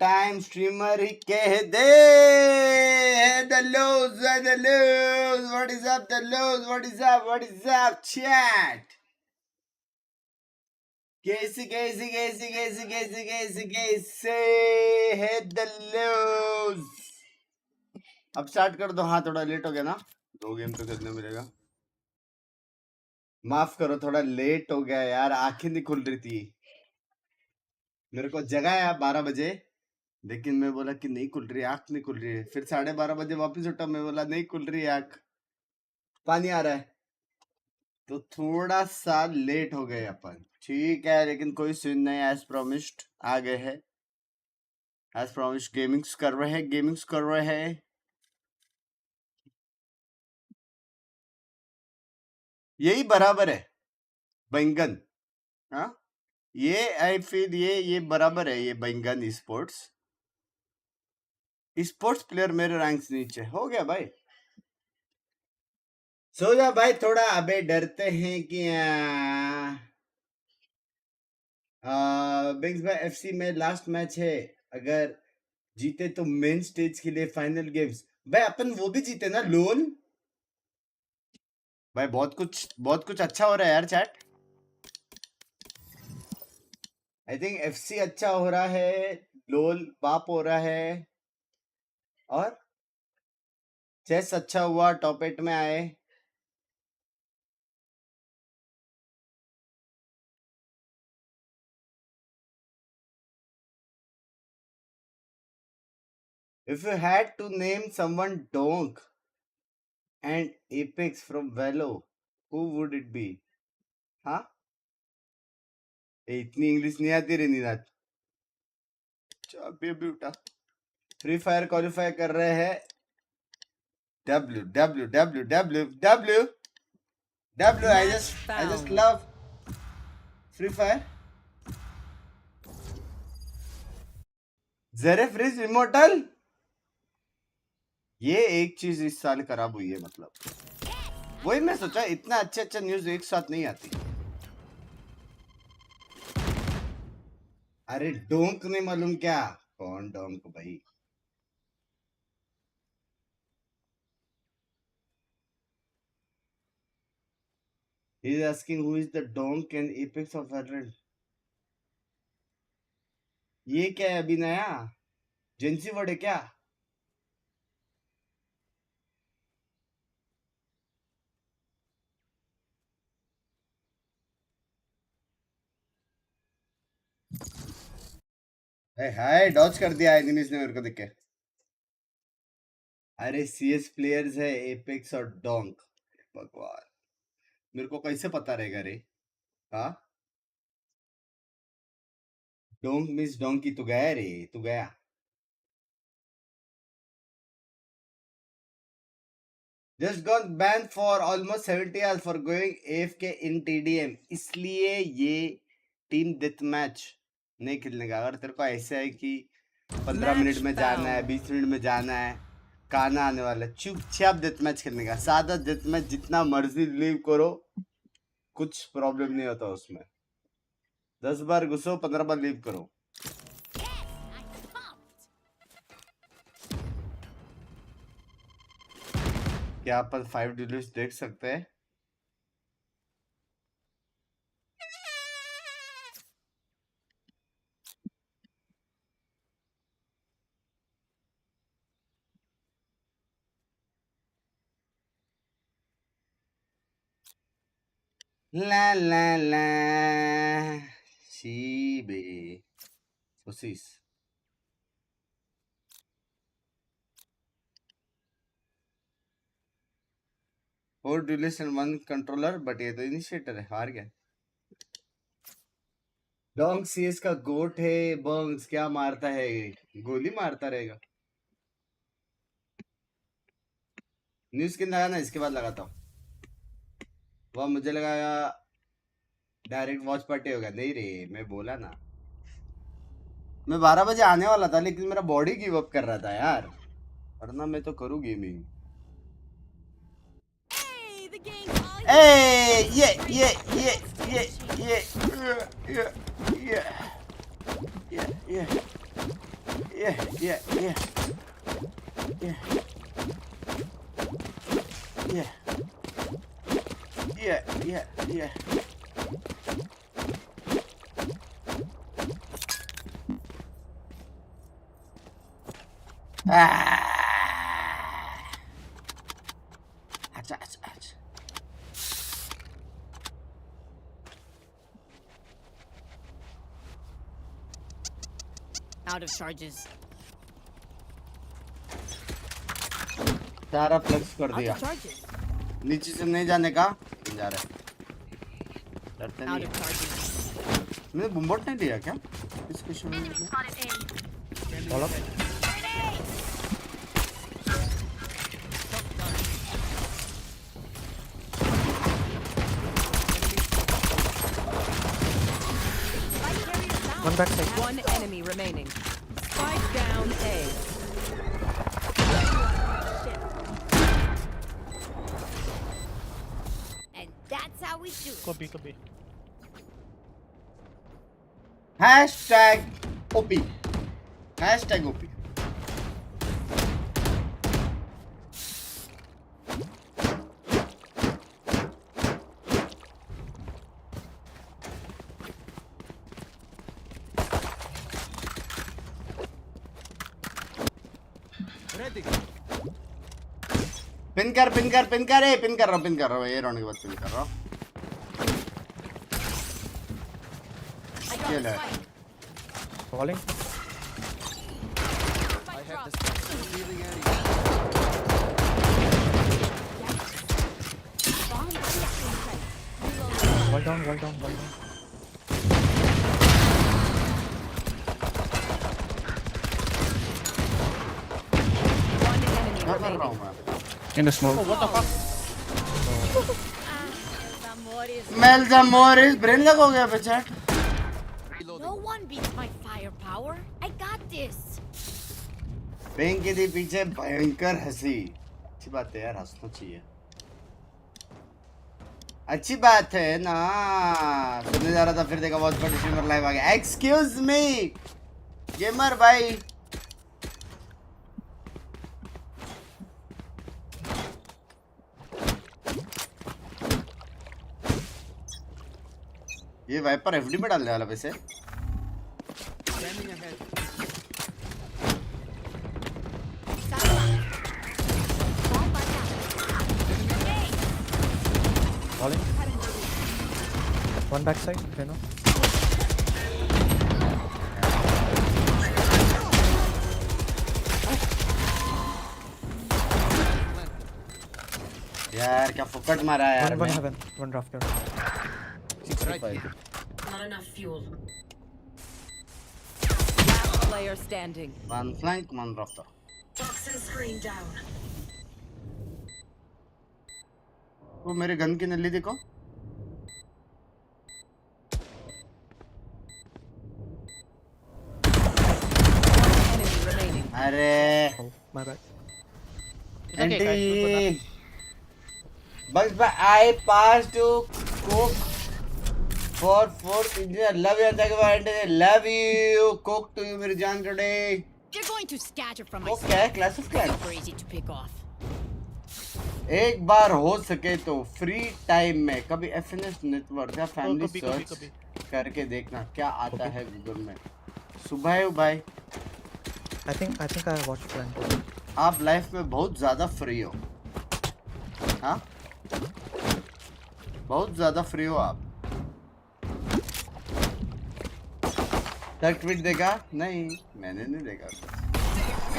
Time streamer ही कह दे the lows what is up the lows what is up chat कैसे है the lows अब start कर दो हाँ थोड़ा लेट हो गया ना 2 गेम तो कितने मिलेगा माफ करो थोड़ा लेट हो गया यार आंखें नहीं खुल रही थी मेरे को जगाया 12 बजे लेकिन मैं बोला कि नहीं खुल रही आंख नहीं खुल रही है फिर 12:30 बजे वापस उठा मैं बोला नहीं खुल रही आंख पानी आ रहा है तो थोड़ा सा लेट हो गए अपन ठीक है लेकिन कोई सीन नहीं एज प्रोमिस्ड आ गए हैं एज प्रोमिस्ड गेमिंग्स कर रहे हैं यही बराबर है बैंगन हाँ ये आई फील ये बराबर है ये बैंगन स्पोर्ट्स प्लेयर मेरे रैंक से नीचे हो गया भाई सो जा भाई थोड़ा अबे डरते हैं कि बिंग्स भाई एफसी में लास्ट मैच है अगर जीते तो मेन स्टेज के लिए फाइनल गेम्स भाई अपन वो भी जीते ना लोन भाई बहुत कुछ अच्छा हो रहा है यार चैट आई थिंक एफसी अच्छा हो रहा है लोल बाप हो रहा है और चेस अच्छा हुआ टॉप 8 में आए if you had to name someone donk and apex from Valo who would it be हाँ इतनी इंग्लिश नहीं आती रे निराज अभी उठा फ्री फायर क्वालिफाई कर रहे हैं W I just love Free Fire ज़रे फ्रीज इमोर्टल ये एक चीज इस साल खराब हुई है मतलब वही मैं सोचा इतना अच्छा न्यूज एक साथ नहीं आती अरे डोंक नहीं मालूम क्या कौन डोंक भाई he is asking who is the donk and apex of Valorant ये क्या है अभी नया जेंसी वर्ड है क्या हाय डॉज कर दिया एनिमीज ने मेरे को देख के अरे सीएस प्लेयर्स है एपेक्स और डोंक भगवान मेरे को कैसे पता रहेगा रे हाँ डोंक मीन्स डोंकी तू गया रे तू गया just got banned for almost 70 hours for going AFK in TDM इसलिए ये टीम डेथ मैच नहीं खेलने का अगर तेरे को ऐसा है कि 15 मिनट में जाना है 20 मिनट में जाना है खाना आने वाला चुपचाप डेथ मैच खेलने का सादा डेथ मैच जितना मर्जी लीव करो कुछ प्रॉब्लम नहीं होता उसमें 10 बार घुसो 15 बार लीव करो क्या अपन 5 डिलीट्स देख सकते हैं ला ला ला शीबे सोसिस 4 डिलीट्स एंड 1 कंट्रोलर बट ये तो इनिशिएटर है हार गया डोंग सीएस का गोट है बंग्स क्या मारता है गोली मारता रहेगा न्यूज स्किन लगाना इसके बाद लगाता हूँ वह मुझे लगाया डायरेक्ट वॉच पार्टी होगा नहीं रे मैं बोला ना मैं 12 बजे आने वाला था लेकिन मेरा बॉडी गिव अप कर रहा था यार वरना मैं तो करूँ गेमिंग Yeah. अच्छा. Out of charges. सारा फ्लेक्स कर Out दिया. of charges. नीचे से नहीं जाने का जा रहा है. डरते Out नहीं. of charges. मैंने बुम्बोट नहीं लिया क्या इस क्वेश्चन में? Follow. One back side. One enemy remaining. Spike down A. And that's how we do it. Could be. Hashtag OP. Hashtag OP. Pin कर पिन कर पिन कर पिन कर रहा हूँ ये राउंड के बाद पिन कर रहा हूँ I got ये the ले spike. Falling. Spike drop. Bomb reaction site. Wall down. One enemy क्या कर रहा remaining. हूँ मैं In the smoke. What the fuck? Amores. मेल मोरिस ब्रेन लग हो गया पे chat No one beats my firepower. I got this. Bank के दी पीछे भयंकर हंसी अच्छी बात है यार हंसना चाहिए अच्छी बात है ना सुनने जा रहा था फिर देखा वॉच पार्टी स्ट्रीमर लाइव आ गया एक्सक्यूज मी गेमर भाई ये वाइपर एफडी में डालने वाला वैसे Falling. One back side. Okay, no. यार क्या फुकट मारा है यार One मैं heaven. One rafter. 65 Not enough fuel. Last player standing. one flank one rafter Toxin screen down. वो मेरे गन की नली देखो Enemy remaining. अरे Oh, my bad. Andy Bugs but I passed to cook for 4th engineer love you thank you for Andy love you cook to you मेरी जान today You're going to scatter from my cook क्या है class of clans super easy to pick off. एक बार हो सके तो free time में कभी एफएनएस नेटवर्क या फैमिली सर्च करके देखना क्या आता है गूगल में सुबह भाई I think I watched plan. आप लाइफ में बहुत ज्यादा फ्री हो हाँ बहुत ज्यादा फ्री हो आप तक ट्वीट देखा नहीं मैंने नहीं देखा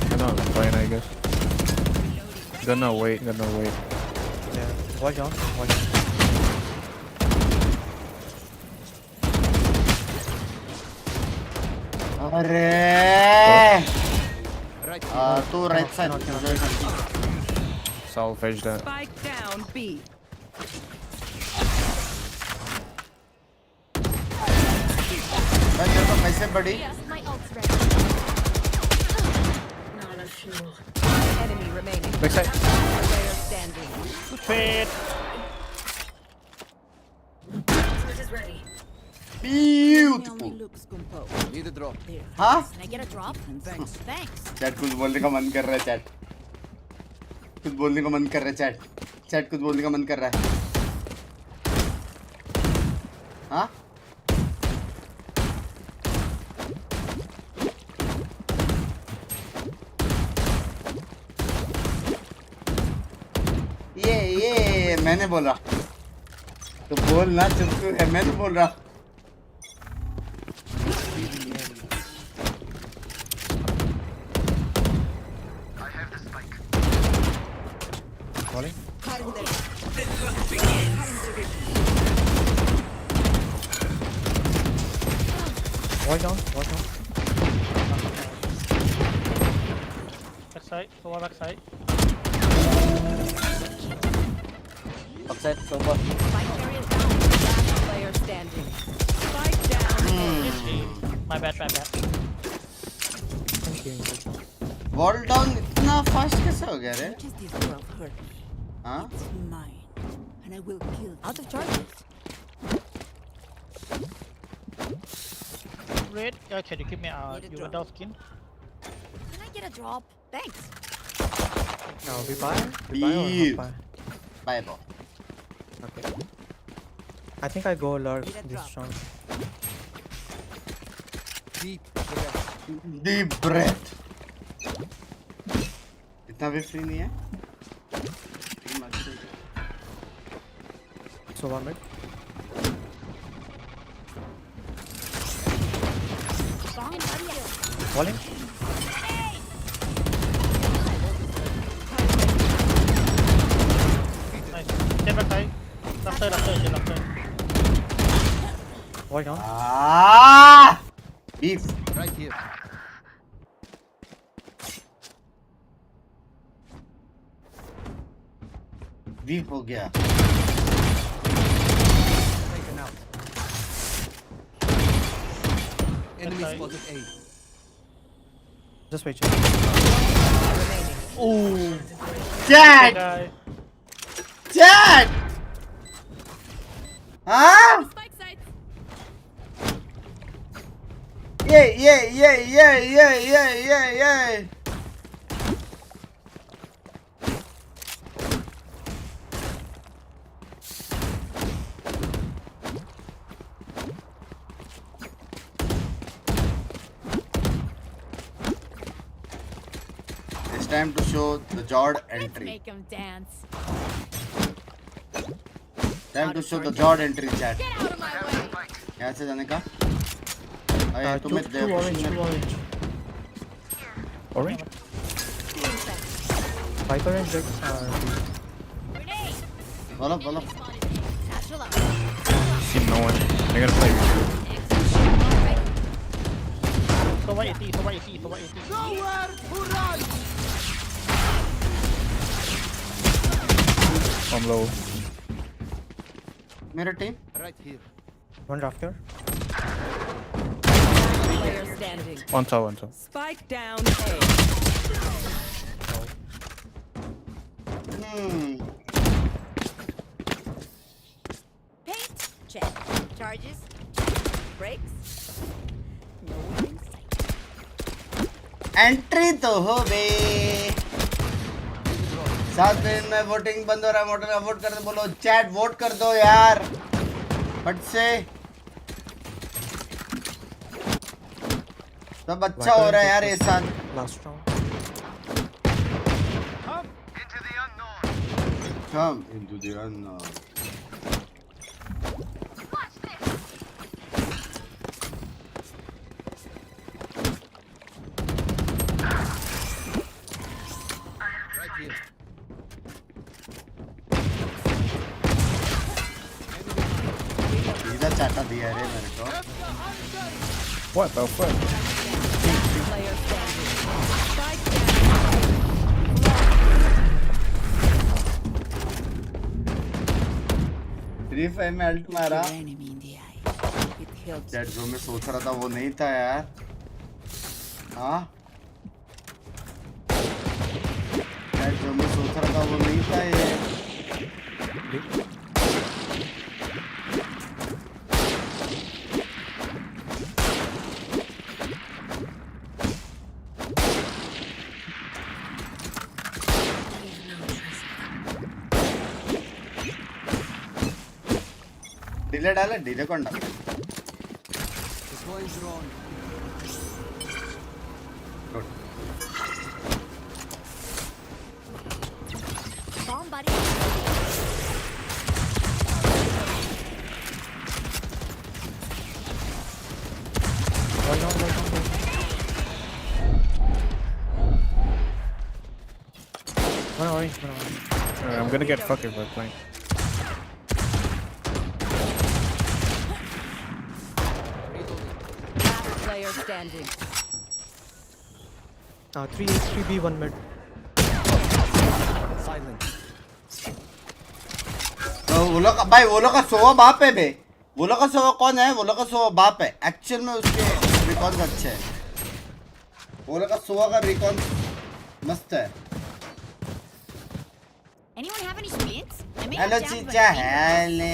Gonna fine, I guess. Gonna wait. Yeah. Watch down. Watch. अरे तू right side Salvage that. Spike down B. मैं तेरे को पैसे बड़ी Yes, my ult's ready. Not Enemy remaining. Backside. Player standing. Trade. Beautiful. Looks composed. Need a drop. हाँ Can I get a drop? Thanks. Chat कुछ बोलने का मन कर रहा है चैट कुछ बोलने का मन कर रहा है चैट कुछ बोलने का मन कर रहा है हाँ ये मैंने बोला तो बोल ना चुप क्यों है मैं तो बोल रहा Falling. Wall down. Backside. Someone backside. Upside, sofa. Spike carrier down. Last player standing. Spike down. My bad. Wall down इतना फास्ट कैसे हो गया रे Just this girl hurt me. हाँ It's mine. And I will kill it. Out of charges. Red. Can you give me Need a your drop. Vandal skin? Can I get a drop? Thanks. No, we buy or Beef. not buy? Bye बॉ Okay. I think I go lurk Need a this drop. round. Deep. Deep breath इतना भी free नहीं है So one mid. Strong and buddy. Falling. Nice. Stay backside. Left side. Wall down. Beef Right here. Beef हो गया Taken out. Enemy Backside. spotted A. Just wait. Chat Guy. Chat हाँ Spike sites. ये It's time to show the Jord Let's entry. make him dance. Time to show the Jord entry chat. Get out of my way. यहाँ से जाने का अरे Two तुम्हें orange. Orange. Viper and Jack are Grenade. बोलो Satchel out. see no one. They're gonna play with you. Sofa 80. I'm low. मेरा team Right here. One rafter. Player standing. One tower. Spike down A. Paint. Check. Charges. Brakes. No one in sight. Entry तो हो बे 7 minute में voting बंद हो रहा है motor boat कर दो बोलो चैट वोट कर दो यार फट से सब अच्छा हो रहा है यार ये साथ Last round. Come into the unknown. Right here. सीधा चाटा दिया रे मेरे को What the fuck? Player standing. Spike down. Free fire में अल्ट मारा Enemy in the eye. It helps. Chat जो मैं सोच रहा था वो नहीं था यार हाँ B. डिले डाला डिले कौन डाला Deploying drone. Good. Bomb buddy. Wall down, wall down, wall down. One orange, one orange. Alright, I'm gonna get fucked if we're playing. Last player standing. 3A, 3B, 1 mid. Silent. तो वो लोग भाई वो लोग का सोवा बाप है बे वो लोग का सोवा कौन है वो लोग का सोवा बाप है एक्चुअल में उसके रिकॉर्ड अच्छे हैं वो लोग का सोवा का रिकॉर्ड मस्त है Anyone have any splints? I may hello have jammed चीचा my finger. Hello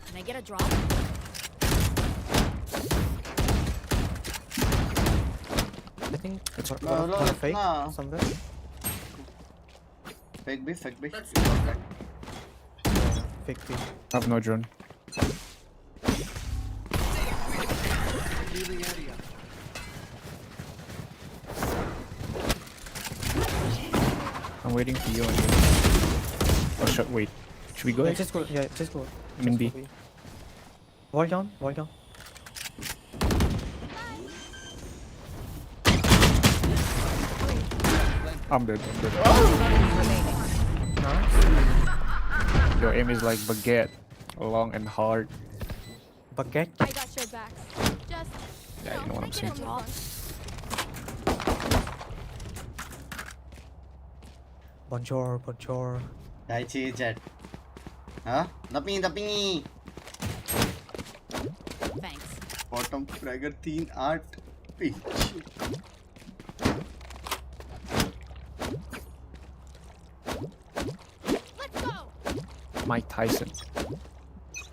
Can I get a drop? I think it's No, no, it's fake not. somewhere. Fake भी Fake B. I have no drone. Healing area. I'm waiting for you and you. Oh shit, wait. Should we go? Yeah, just go. Yeah, just go. I'm in Just B. go Wall down, wall down. I'm dead, I'm dead. Nice. Your aim is like baguette. Long and hard. Baguette. I got your back. Just Yeah, you know what I'm saying. Bonjour, bonjour. भाई चाहिए chat हाँ दपी दपी Thanks. Bottom fragger 3-8 पीछे let's go. Mike Tyson.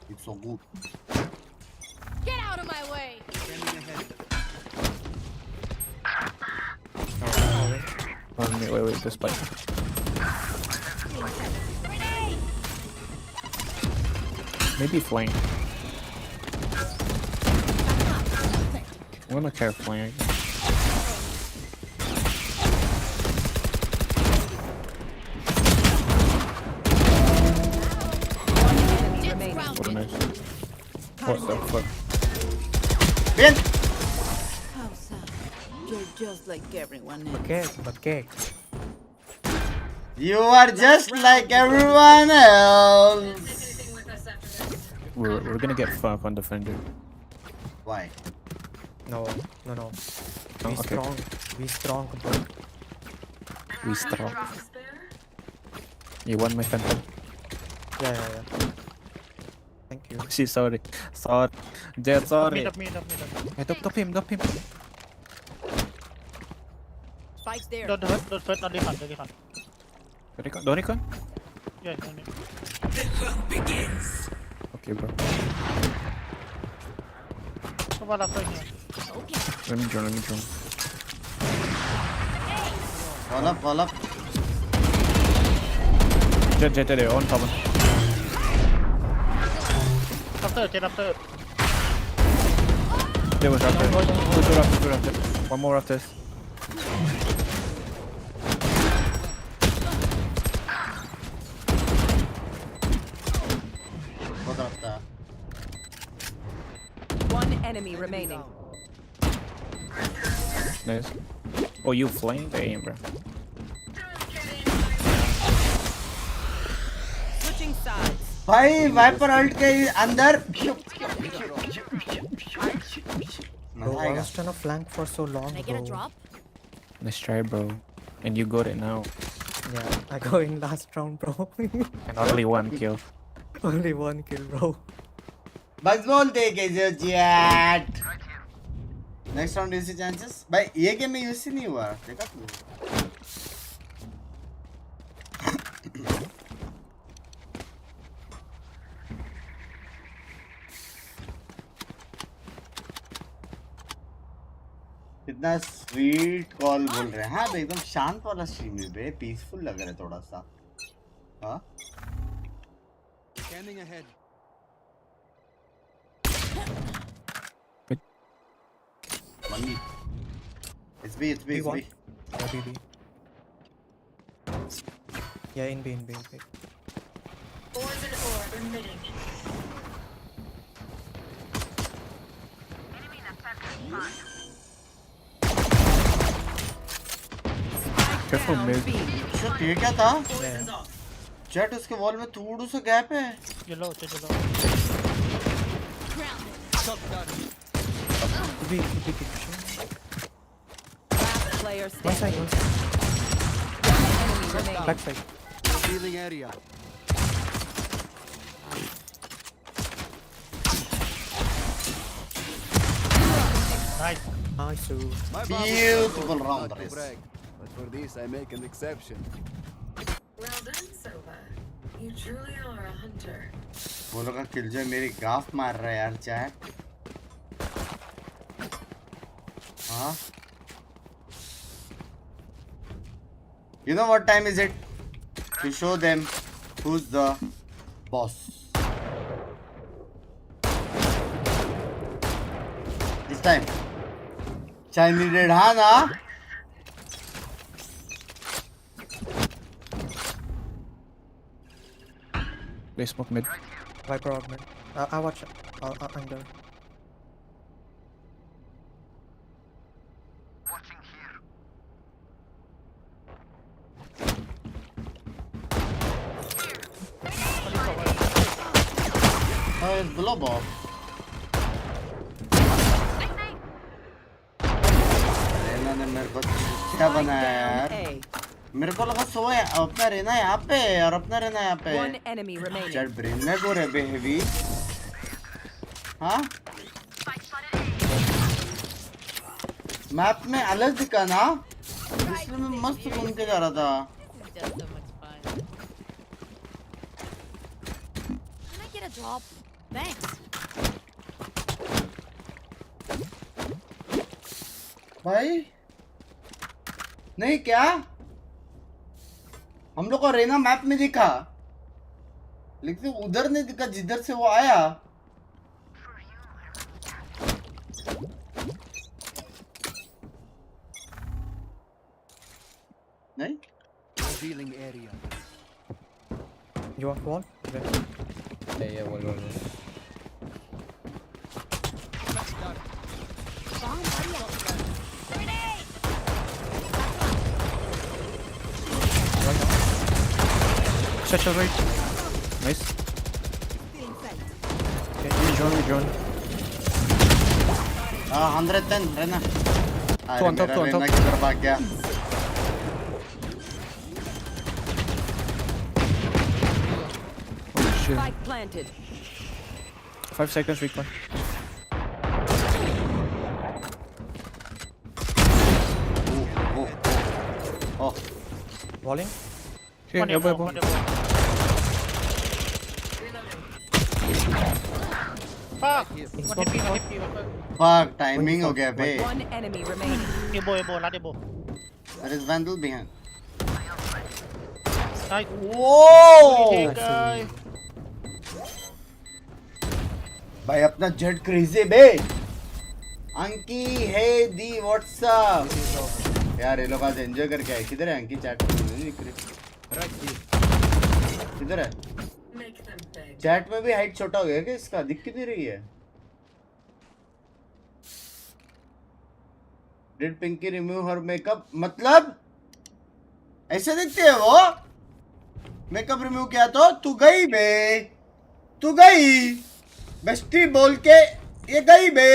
It's so good. Get out of my way. Scanning ahead. Oh, wait, this button. Maybe flank. I'm gonna care flank. Enemy remaining. What a nice. What the fuck? Bien. How sad. You're just like everyone else. Baguette, baguette. You are just like everyone else. We're gonna get fucked on defender. Why? No, no, no. Oh, Be okay. strong. Be strong, bro. We strong. You want my phantom? Yeah, yeah, yeah. Thank you. See, sorry. Sorry. Jet, sorry. Meet up, meet up, meet up. Hey, top him, top him. Spike's there. Don't hurt, don't hurt, don't recon, don't recon. Don't recon? Yeah, don't need. Okay, bro. Come on, up right here. Okay. Let me drone, let me drone. Fall up. Jet, on top. After, Jet, after. There was after. Two after. One more after this. बहुत रखता है One enemy remaining. Nice. Oh, you flamed the aim, bro. Switching sides. भाई wiper alt के अंदर Bro, I was trying to flank for so long, Can I get a bro. drop? Nice try, bro. And you got it now. Yeah, I go in last round, bro. And only one kill. Only one kill, bro. बस बोलते कैसे chat next round UC chances भाई ये game में UC नहीं हुआ देखा तू कितना स्वीट कॉल बोल रहे हैं हाँ भाई एकदम शांत वाला स्ट्रीम है बे पीसफुल लग रहा है थोड़ा सा हाँ Scanning ahead. Money. It's B. B1. Yeah, B. Yeah, in B. Careful Down mid. B. Shit, ये क्या था Yeah. चैट उसके वॉल में थोड़ा सा गैप है Yellow, yellow. Shot down. B. Last player One standing. side. Enemy remaining. Back side. Revealing area. Nice. Nice. My Beautiful bad. round Not to race. brag, but for this I make an exception. Well done, Sova. You truly are a hunter. वो लोग का किल जो मेरी गाफ मार रहा है यार chat हाँ You know what time is it? To show them who's the boss. This time. Chai needed, huh, na? They smoke mid. Viper out mid. I watch. I'm there. Oh, it's below ball. Raina ने मेरे को क्या बनाया यार A. मेरे को लगा सोया अपना रेना यहाँ पे और अपना रेना यहाँ पे One enemy remaining. चल ब्रेन में गोरे बेहवी हाँ मैप में अलग दिखा ना इसमें मैं मस्त घूम के जा रहा था Just so much fun. Can I get a job? Thanks. भाई नहीं क्या हम लोग को रेना मैप में दिखा लेकिन उधर नहीं दिखा जिधर से वो आया नहीं Revealing area. You want wall? Okay. Yeah, one. Shut your right. Nice. Okay, we drone. हाँ 110 Raina Two on top, two on top. Raina किधर भाग गया Holy shit. Spike planted. 5 seconds recon. Oh Walling. Here, One elbow, elbow, elbow. one elbow. Fuck! One hit me, fuck timing हो गया बे One enemy remaining. elbow, last elbow. there is vandal behind Nice. whoa Hey, guy. भाई अपना jet crazy बे अंकी हे दी WhatsApp यार ये लोग आज enjoy करके आए किधर है अंकी चैट नहीं दिख रही Right here. किधर है Make them beg. चैट में भी हाइट छोटा हो गया क्या इसका दिख क्यों नहीं रही है did Pinky remove her makeup मतलब ऐसे दिखते है वो मेकअप रिमूव किया तो तू गई बे तू गई बेस्टी बोल के ये गई बे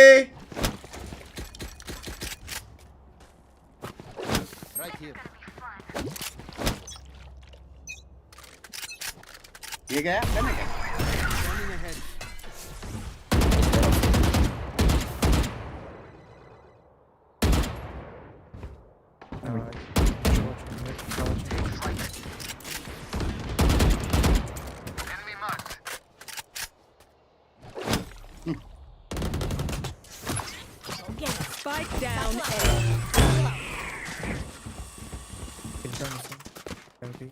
Right here. ये गया मैंने क्या Scanning ahead. Spike down A. Kills are missing. 70.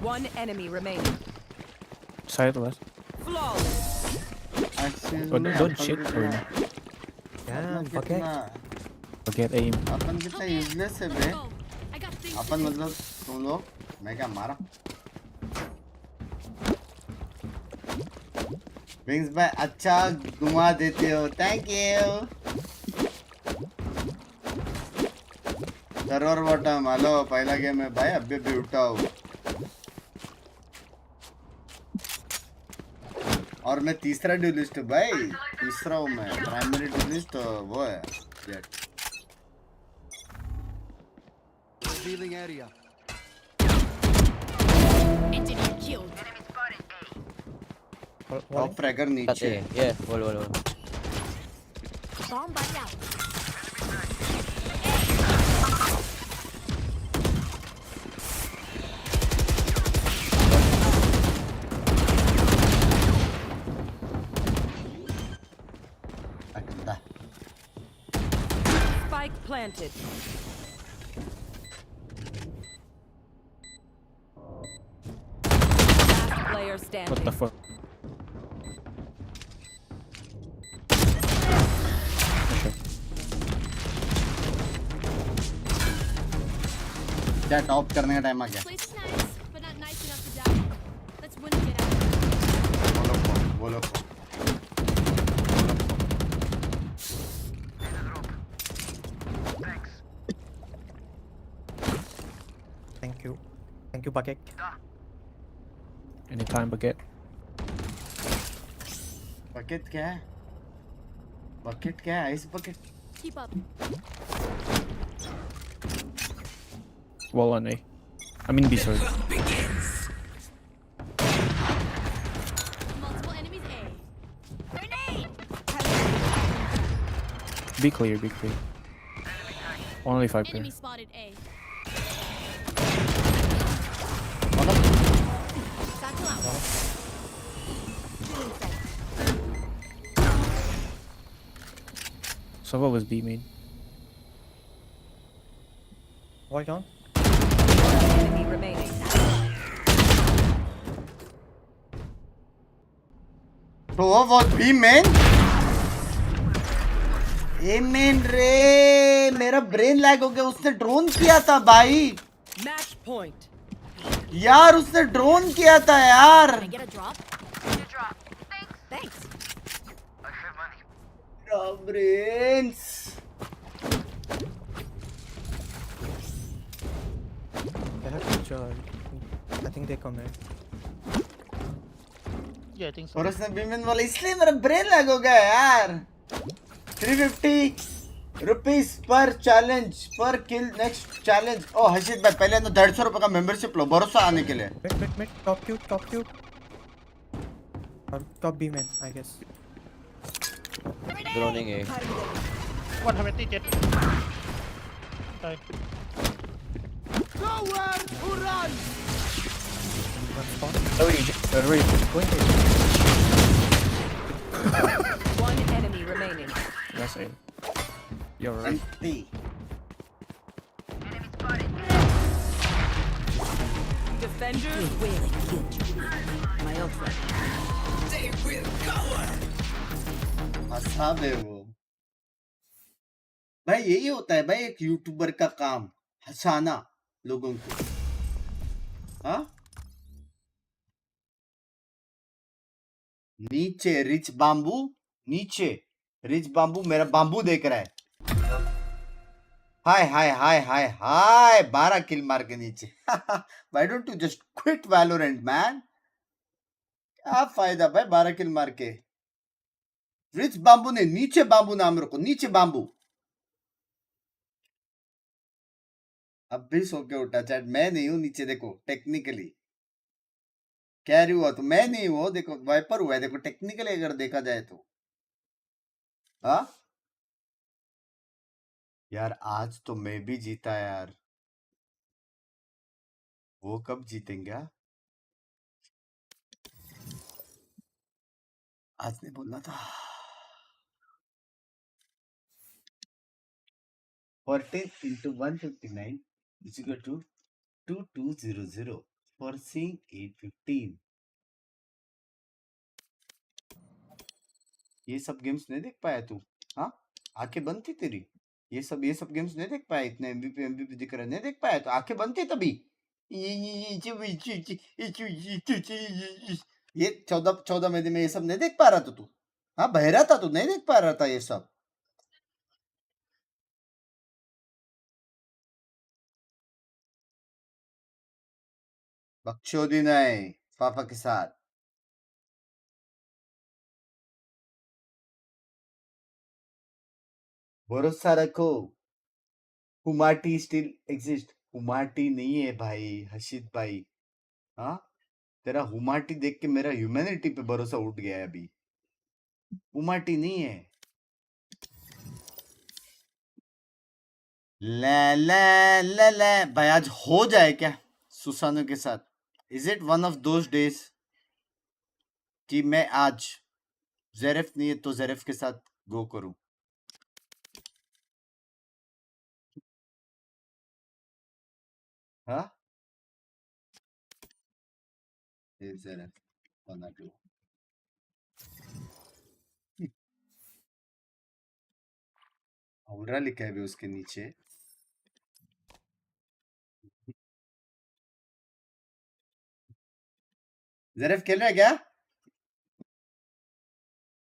One enemy remaining. Side left. Flawless. Excuse Oh, me, don't upon shit कितना- or Damn, अपन bucket. कितना- forget aim. अपन कितना यूजलेस है बे Go. I got things to upon do. मतलब तुम लोग मैं क्या मारा विंग्स भाई अच्छा घुमा देते हो thank you server bottom hello पहला गेम है भाई अभी भी उठाओ और मैं तीसरा ड्यूलिस्ट हूँ भाई तीसरा हूँ मैं प्राइमरी ड्यूलिस्ट वो है jet Revealing area. Engineer killed. Top fragger नीचे Yeah, wall. Bomb buddy out. अकंदा Spike planted. Last player standing. What the fuck? क्या टॉप करने का टाइम आ गया Place is nice, but not nice enough to die. Let's win and get out. बोलो Thank you, bucket. Anytime baguette. Bucket क्या है bucket क्या है ice bucket Keep up. Wall on A. I mean B, sorry. Multiple enemies A. Grenade! Be clear, be clear. Only 5 Enemy there. spotted A. Satchel out. Feeling safe. So what was B main? Wall down. Enemy remaining. तो वो B main ए main रे मेरा brain lag हो गया उसने drone किया था भाई Match point. यार उसने ड्रोन किया था यार Can I get a drop? Thanks. Brains They have to charge. I think they come here. Yeah, I think so. और उसने बी मेन वाला इसलिए मेरा ब्रेन लैग हो गया यार 350 रुपीस पर चैलेंज पर किल नेक्स्ट चैलेंज ओ हर्षित भाई पहले तो 150 रुपए का मेंबरशिप लो भरोसा आने के लिए Mid. Top cube. Or top B man, I guess. Droning A. 177. Die. Nowhere to run. One spot. Going A. One enemy remaining. That's A. You're right. Defenders win. My ultimate. हंसा दे वो भाई यही होता है भाई एक यूट्यूबर का काम हंसाना लोगों को हाँ नीचे रिच बाम्बू नीचे रिच बाम्बू मेरा बाम्बू देख रहा है हाय 12 किल मार के नीचे why don't you just quit Valorant man क्या फायदा भाई 12 किल मार के रिच बाम्बू ने नीचे बाम्बू नाम रखो नीचे बाम्बू अब भी सो के उठा चैट मैं नहीं हूं नीचे देखो टेक्निकली कैरी हुआ तो मैं नहीं हूं देखो वाइपर हुआ है देखो टेक्निकली अगर देखा जाए तो हाँ यार आज तो मैं भी जीता यार वो कब जीतेंगे हाँ? आज नहीं बोलना था 14 into 159 is equal to 2200 for seeing 815. ये सब गेम्स नहीं देख पाया तू? हाँ, आंखें बंद थी तेरी? ये सब गेम्स नहीं देख पाया? इतने एमवीपी दिख रहे नहीं देख पाया? तो आंखें बंद थी तभी? ये 14 महीने में ये सब नहीं देख पा रहा था तू? हाँ, बहरा था तू, नहीं देख पा रहा था ये सब? बकचोदी नहीं पापा के साथ। भरोसा रखो, हुमाटी स्टिल एग्जिस्ट। हुमाटी नहीं है भाई, हर्षित भाई। हाँ, तेरा हुमाटी देख के मेरा ह्यूमैनिटी पे भरोसा उठ गया है अभी। हुमाटी नहीं है। ले ले ले ले भाई, आज हो जाए क्या सुसानो के साथ? Is it one of those days कि मैं आज जेरेफ नहीं है तो जेरेफ के साथ गो करूं? हाँ, जेरेफ बना दो। औरा लिखा है भी उसके नीचे। जेरेफ खेल रहा है क्या?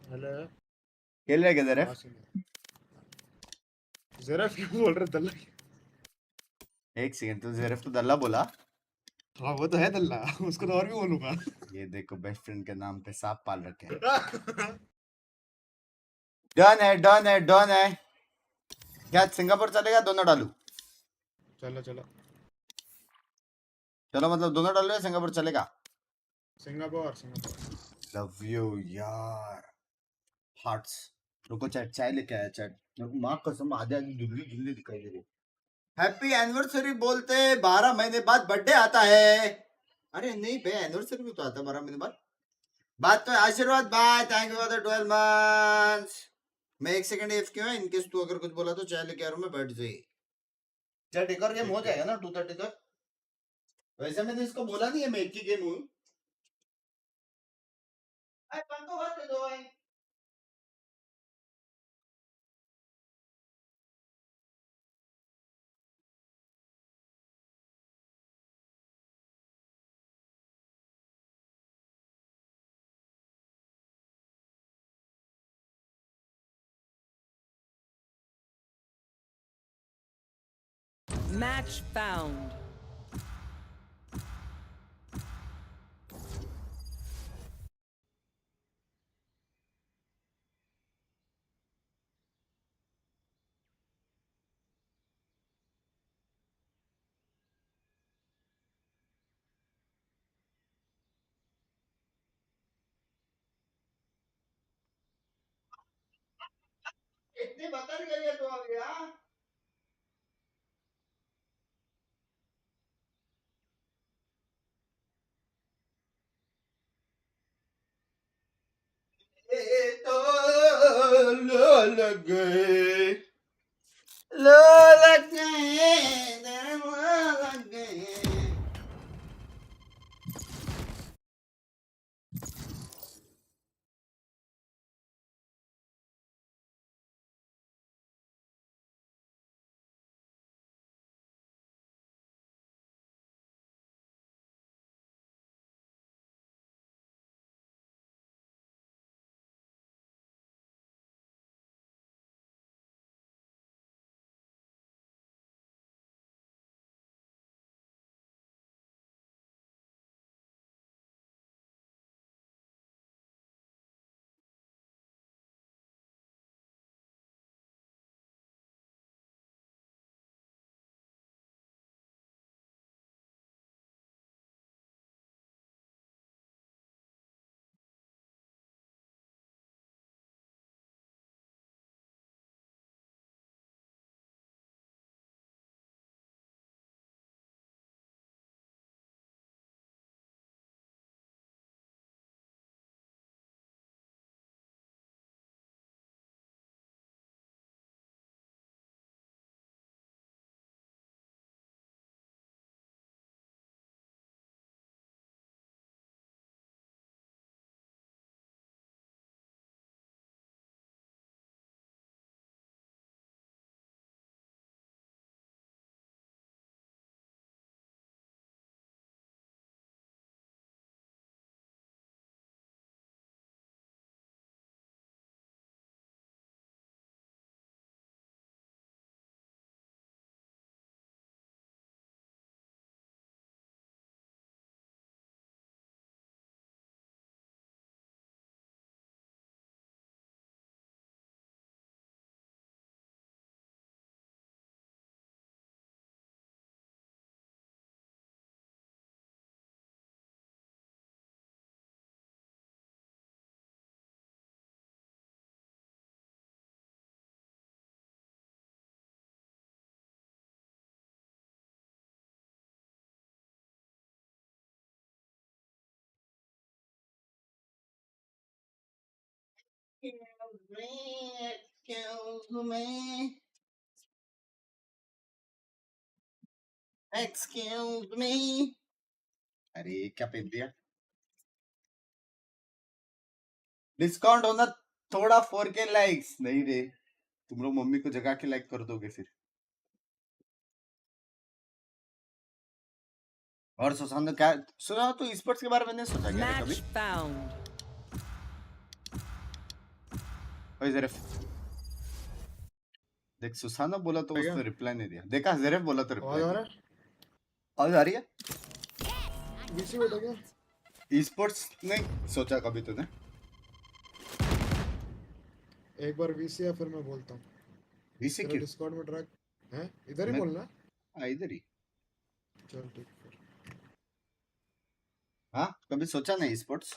हेलो खेल रहा है क्या जेरेफ? जरा क्यों बोल रहे दल्ला? एक सेकंड, तो जेरेफ तो दल्ला बोला। हाँ वो तो है दल्ला, उसको तो और भी बोलूंगा। ये देखो, बेस्ट फ्रेंड के नाम पे सांप पाल रखे हैं। डन है, डन है, डन है। क्या सिंगापुर चलेगा? दोनों डालू? चलो चलो चलो मतलब दोनों डालू या सिंगापुर चलेगा? Singapore Singapore. लव यू यार। हार्ट्स। रुको, चैट चाय लेके आया। चैट मेरे को माँ कसम आधे आधे धुंधली धुंधली दिखाई दे रही। हैप्पी एनिवर्सरी बोलते 12 महीने बाद बर्थडे आता है। अरे नहीं बे, एनिवर्सरी भी तो आता है 12 महीने बाद। बात तो आशीर्वाद bye, thank you for the 12 months. मैं एक सेकंड एफ क्यों है, इनकेस तू अगर कुछ बोला तो चाय लेके आ रहा हूँ मैं, बैठ जाइए। चैट एक और गेम हो जाएगा ना 2:30 तक? वैसे मैंने इसको बोला नहीं है मैं एक ही गेम हूँ। पंखो बंद कर दो भाई। Match found. इतनी बता गई है तो अब यार। ये तो लो लग गए, लो लग गए, लो लग गए। Excuse me. अरे क्या पहन दिया? डिस्काउंट होना थोड़ा 4K लाइक्स नहीं रे, तुम लोग मम्मी को जगा के लाइक कर दोगे फिर। और सुशांत क्या सुना? तो स्पोर्ट्स के बारे में नहीं सोचा क्या रे कभी? Match found. ओए जरीफ देख, सुशांत बोला तो उसने रिप्लाई नहीं दिया। देखा जरीफ बोला तो रिप्लाई आवाज आ रहा है? आवाज आ रही है? बीसी बैठा क्या? स्पोर्ट्स नहीं सोचा कभी तूने? एक बार वीसी या फिर मैं बोलता हूँ। वीसी तेरा क्यों? डिस्कॉर्ड में ट्रैक है? इधर ही मैं- बोलना। हाँ इधर ही। चल ठीक फिर। हाँ कभी सोचा नहीं स्पोर्ट्स?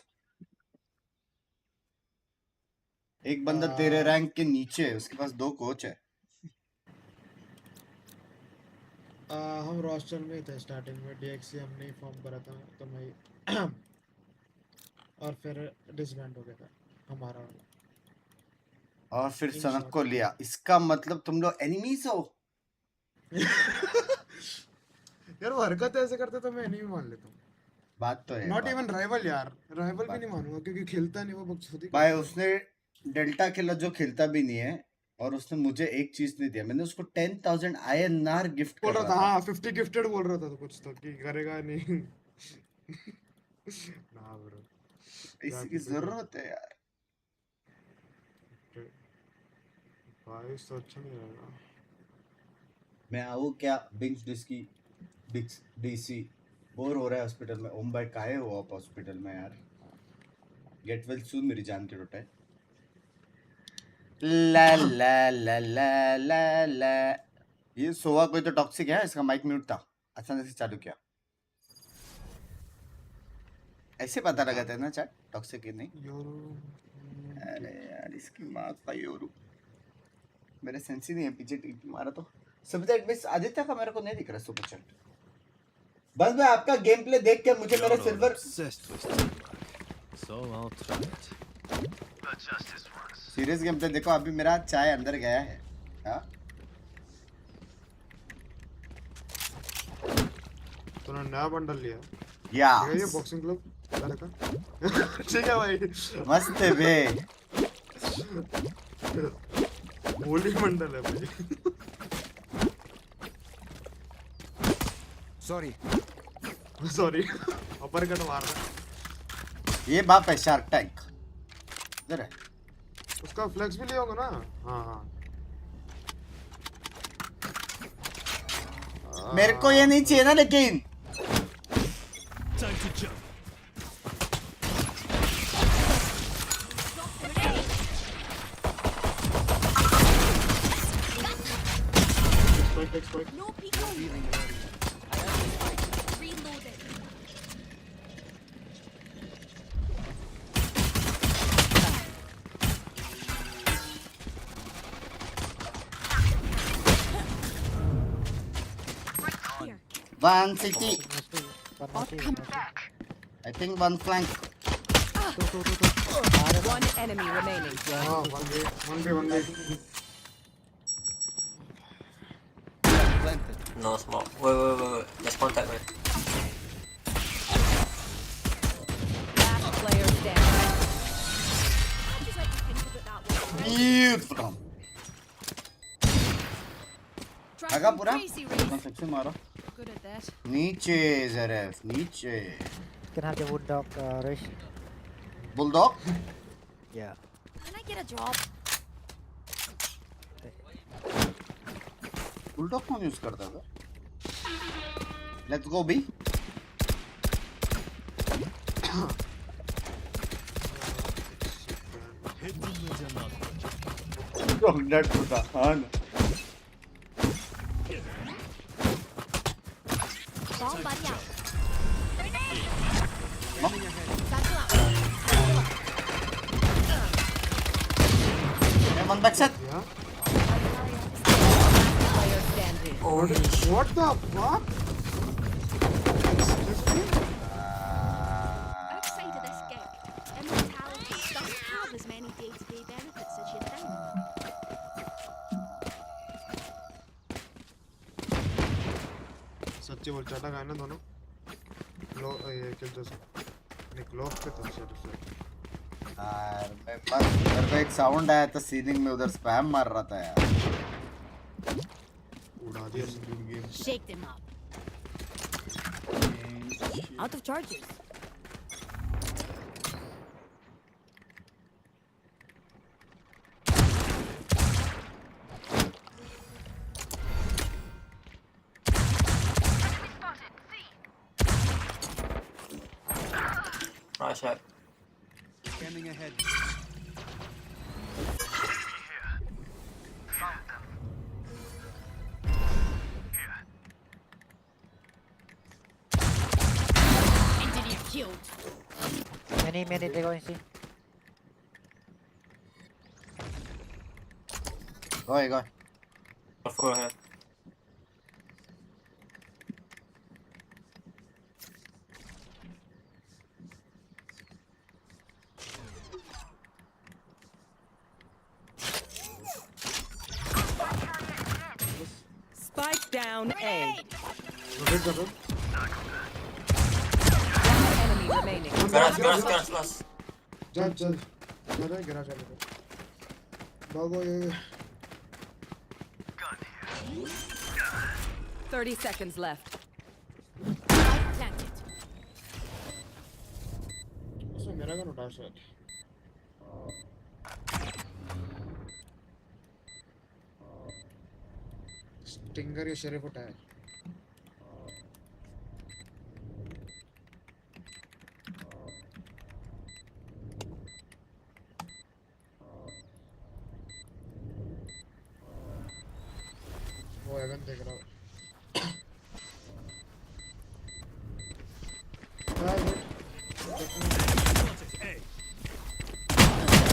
एक बंदा तेरे रैंक के नीचे है, उसके पास 2 कोच है। हम रोस्टर में ही थे स्टार्टिंग में, डीएक्सी हमने ही फॉर्म करा था तो मैं और फिर डिसबैंड हो गया था हमारा वाला। और फिर इन सनक शॉर्ट। को लिया। इसका मतलब तुम लोग एनिमीज हो? यार वो हरकत ऐसे करते तो मैं नहीं मान लेता हूँ। बात तो है। नॉट बात। इवन राइवल यार, राइवल भी नहीं मानूंगा क्योंकि खेलता नहीं वो खुद ही भाई करता है। उसने डेल्टा खेला जो खेलता भी नहीं है, और उसने मुझे एक चीज नहीं दिया। मैंने उसको 10,000 INR गिफ्ट बोल कर रहा था हाँ 50 गिफ्टेड बोल रहा था तो कुछ तो कि करेगा नहीं। ना ब्रो, इसी की जरूरत है यार। 22 तो अच्छा नहीं रहेगा। मैं आऊँ क्या? बिंक्स डिस्की बिक्स डीसी बोर हो रहा है हॉस्पिटल में। ओम भाई काहे हो आप हॉस्पिटल में यार? गेट वेल सून मेरी जान के टोटे। ला ला ला ला ला ला। ये सोवा कोई तो टॉक्सिक है, इसका माइक म्यूट था, अचानक से चालू किया। ऐसे पता लगा था ना चैट टॉक्सिक है नहीं? अरे यार इसकी माँ का योरू। मेरे सेंस ही नहीं है, पीछे टीप मारा तो सुपर चैट मिस आदित्य का मेरे को नहीं दिख रहा सुपर चैट। बस मैं आपका गेम प्ले देख के मुझे मेरा सिल्वर सीरियस गेम प्ले देखो। अभी मेरा चाय अंदर गया है। हाँ तूने नया बंडल लिया? या ये बॉक्सिंग क्लब ठीक है भाई, मस्त है बे। होली बंडल है भाई। सॉरी अपर कट मार रहा। ये बाप है शार्क टैंक। इधर है। उसका फ्लेक्स भी लिया होगा ना? हाँ हाँ मेरे को ये नहीं चाहिए ना लेकिन। No people. Reloaded. Here. One city. I think one flank. One enemy remaining. हाँ one B No smoke. Wait. Let's contact man. Last player standing. I just like to think of it that way. Beautiful. Drive आगा me पूरा crazy, Rafe. सबसे मारो। Good at that. नीचे जरफ नीचे। Can have the wood dog, Rish. Bulldog. Yeah. Can I get a job? Bulldog कौन use करता था? Let's go B. Dog टूटा। हाँ ना। Bomb buddy out. हाँ? Satchel out. मैं मन बक्सत। Yeah. Player standing. What the fuck? Outside of this gig, immortality doesn't have as many day-to-day benefits. नीचे बोल चटा गए ना दोनों लो ये किल तो निकलो पे तो सर यार मैं बस मेरे को एक साउंड आया था सीलिंग में, उधर स्पैम मार रहा था यार। उड़ा दिया Shake them up. Out of charges. Right shot. Scanning ahead. Engineer killed. Many, they go and see. Go. Four ahead. Spike down A. Rotate कर दो One enemy remaining. Garage. चल गिरा चल भागो ये 30 seconds left. Planted. उसमें मेरा gun उठा शायद स्टिंगर या शरीफ उठाया वो एवन देख रहा हूँ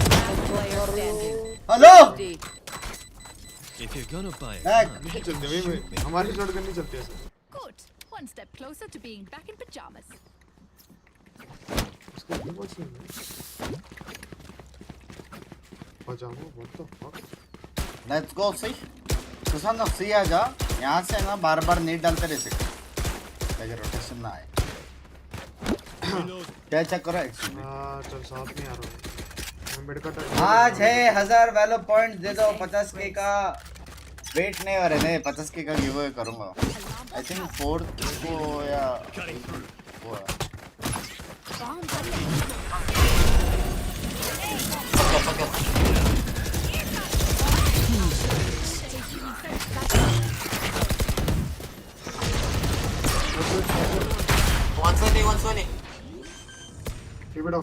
Last player standing. Hello D. If you're gonna buy it, नहीं चलते भाई हमारी शॉटगन नहीं चलती ऐसे Good. One step closer to being back in pajamas. इसका भी बहुत सीन है पजामा what the fuck let's go C Sushant अब सी आ जा, यहाँ से ना बार बार नीड डालते रह सकते ताकि रोटेशन ना आए। क्या चेक करो एक्चुअली चल साथ में आ रहा हूँ मैं बेड का आज है 1000 वैल्यू पॉइंट दे दो 50k का वेट नहीं हो रहे नहीं 50k का गिव अवे करूंगा आई थिंक 4th को या वो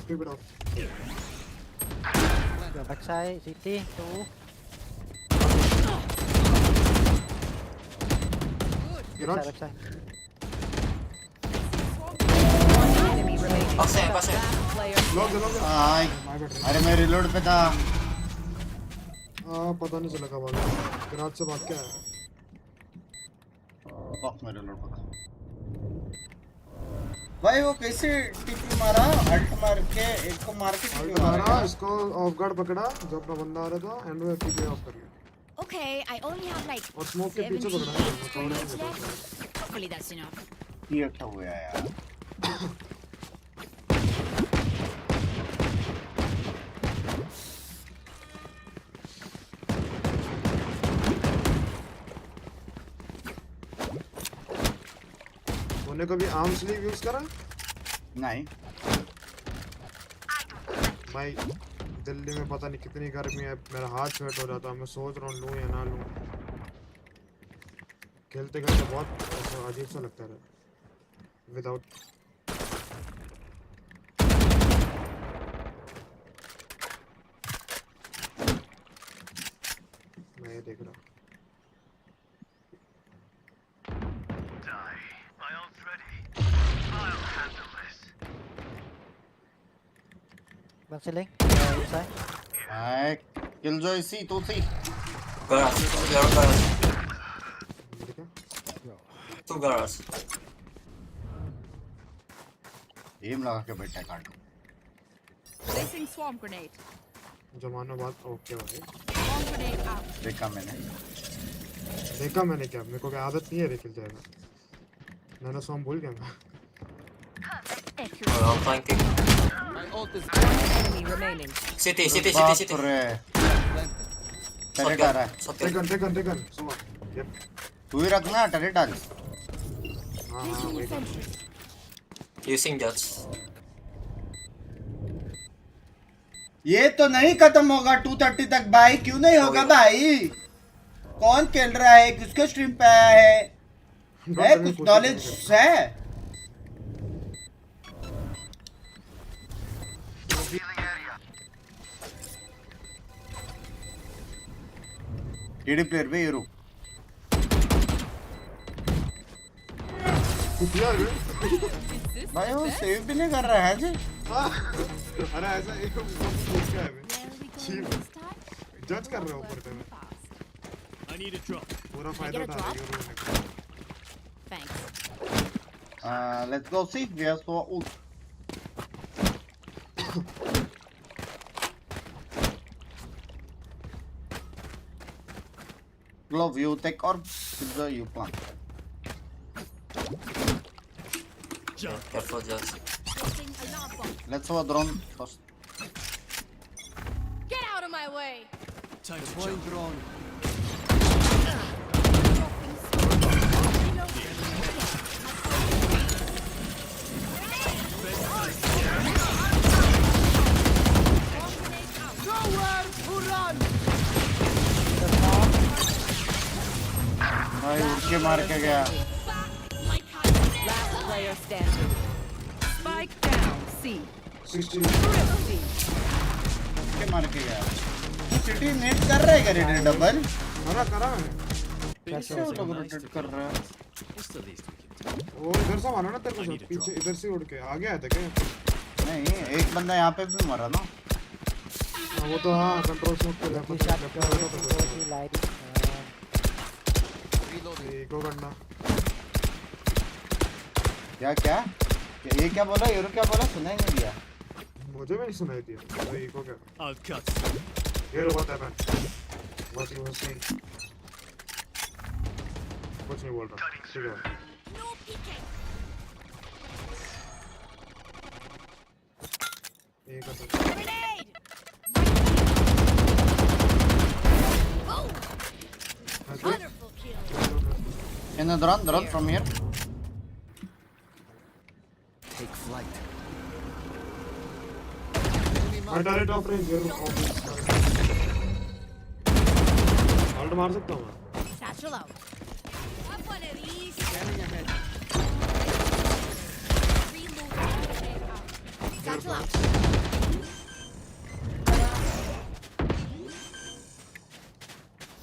keep it off Backside, city, 2. Garage. Backside. Enemy remaining. Pass it. Last player. Lock hi my bad अरे मैं रिलोड पे था पता नहीं चला कब आया गराज से भाग के आया फक मैं रिलोड पे था भाई वो कैसे टीपी मारा अल्ट मार के एक को मार के टीपी मारा इसको ऑफ गार्ड पकड़ा जब अपना बंदा आ रहा था एंड में टीपी ऑफ कर लिया Okay, I only have like और स्मोक के पीछे 70 पकड़ा grenades left. Hopefully that's enough. ये अच्छा हुआ यार तूने कभी आर्म स्लीव यूज करा नहीं भाई दिल्ली में पता नहीं कितनी गर्मी है मेरा हाथ स्वेट हो जाता है मैं सोच रहा हूँ लूँ या ना लूँ खेलते खेलते बहुत ऐसा अजीब सा लगता है विदाउट मैं ये देख रहा One ceiling. Inside. हाय किलजॉय सी तो सी Garage. देखा 2 garage. एम लगा के बैठा कांड Placing swarm grenade. जमाना बात ओके भाई Swarm grenade out. देखा मैंने देखा मैंने क्या मेरे को क्या आदत नहीं है रे खेल जाएगा मैंने सॉन्ग भूल गया मैं I'm flanking. One enemy remaining. City. बाप रे टरेट आ रहा है टेकन सुनो यप तू ही रखना टरेट डाल हां वही Using judge. ये तो नहीं खत्म होगा 2:30 तक भाई क्यों नहीं होगा भाई कौन खेल रहा है किसके स्ट्रीम पे आया है कुछ नॉलेज है टीडी प्लेयर पे यूरो भाई वो सेव भी नहीं कर रहा है जी अरे ऐसा एक पूछ क्या है चीप जज कर रहे हो ऊपर से मैं I need a drop. पूरा फायदा उठा रहा हूं Thanks. let's go see we have so ult glove you take or the you plant Careful judge. let's have a drone first Get out of my way. Time to jump. Drone. भाई उड़ के मार के गया Last player standing. Spike down. C. 60 के मार के गया सिटी नेट कर रहा है क्या रेडी डबल करा मैंने कैसे वो लोग रोटेट कर रहा है What's the least we can do? वो इधर से मारा ना तेरे को सब पीछे इधर से उड़ के आगे आया था क्या नहीं एक बंदा यहाँ पे भी मरा ना वो तो हां कंट्रोल स्मोक पे लेफ्ट एक और करना क्या ये क्या बोला यूरो क्या बोला सुना ही नहीं दिया मुझे भी नहीं सुनाई दिया तो एक हो क्या I'll cut. Here what happened? What you were saying? कुछ नहीं बोल रहा ठीक है No peeking. एक आता Grenade. Oh, wonderful kill. in the drone from here Take flight. मैं डायरेक्ट ऑफ रेंज गिर ऑल्ट मार सकता हूं मैं Satchel out. Have one of these. Reload. Satchel out.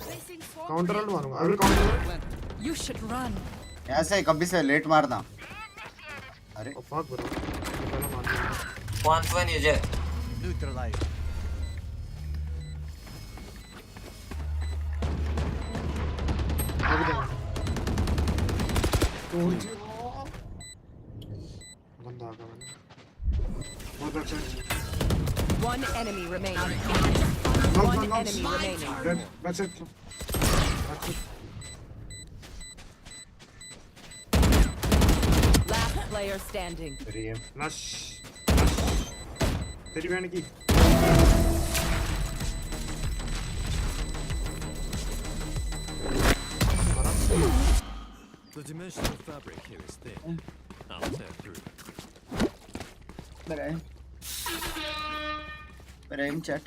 Placing swarm counter grenade. Ult मारूंगा I will counter You should run. ऐसे कभी से लेट मारना अरे ओ फक ब्रो पहले मार दिया 120 jet. Neutralize. अभी देखो तो बंदा आ गया मैंने बहुत अच्छा One enemy remaining. Knock, One knock, enemy remaining. Dead. That's it. Last player standing. Flush. तेरी बहन की The dimensional fabric here is thin. I'll tear through. Brain chat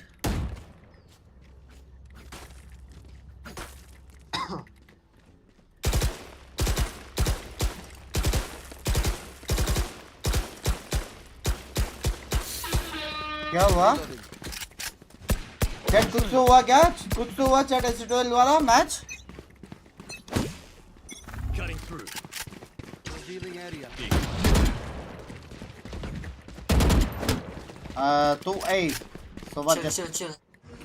क्या हुआ चैट कुछ तो हुआ क्या कुछ तो हुआ चैट एस12 वाला match Cutting through. Revealing area. तो ए so what Chill.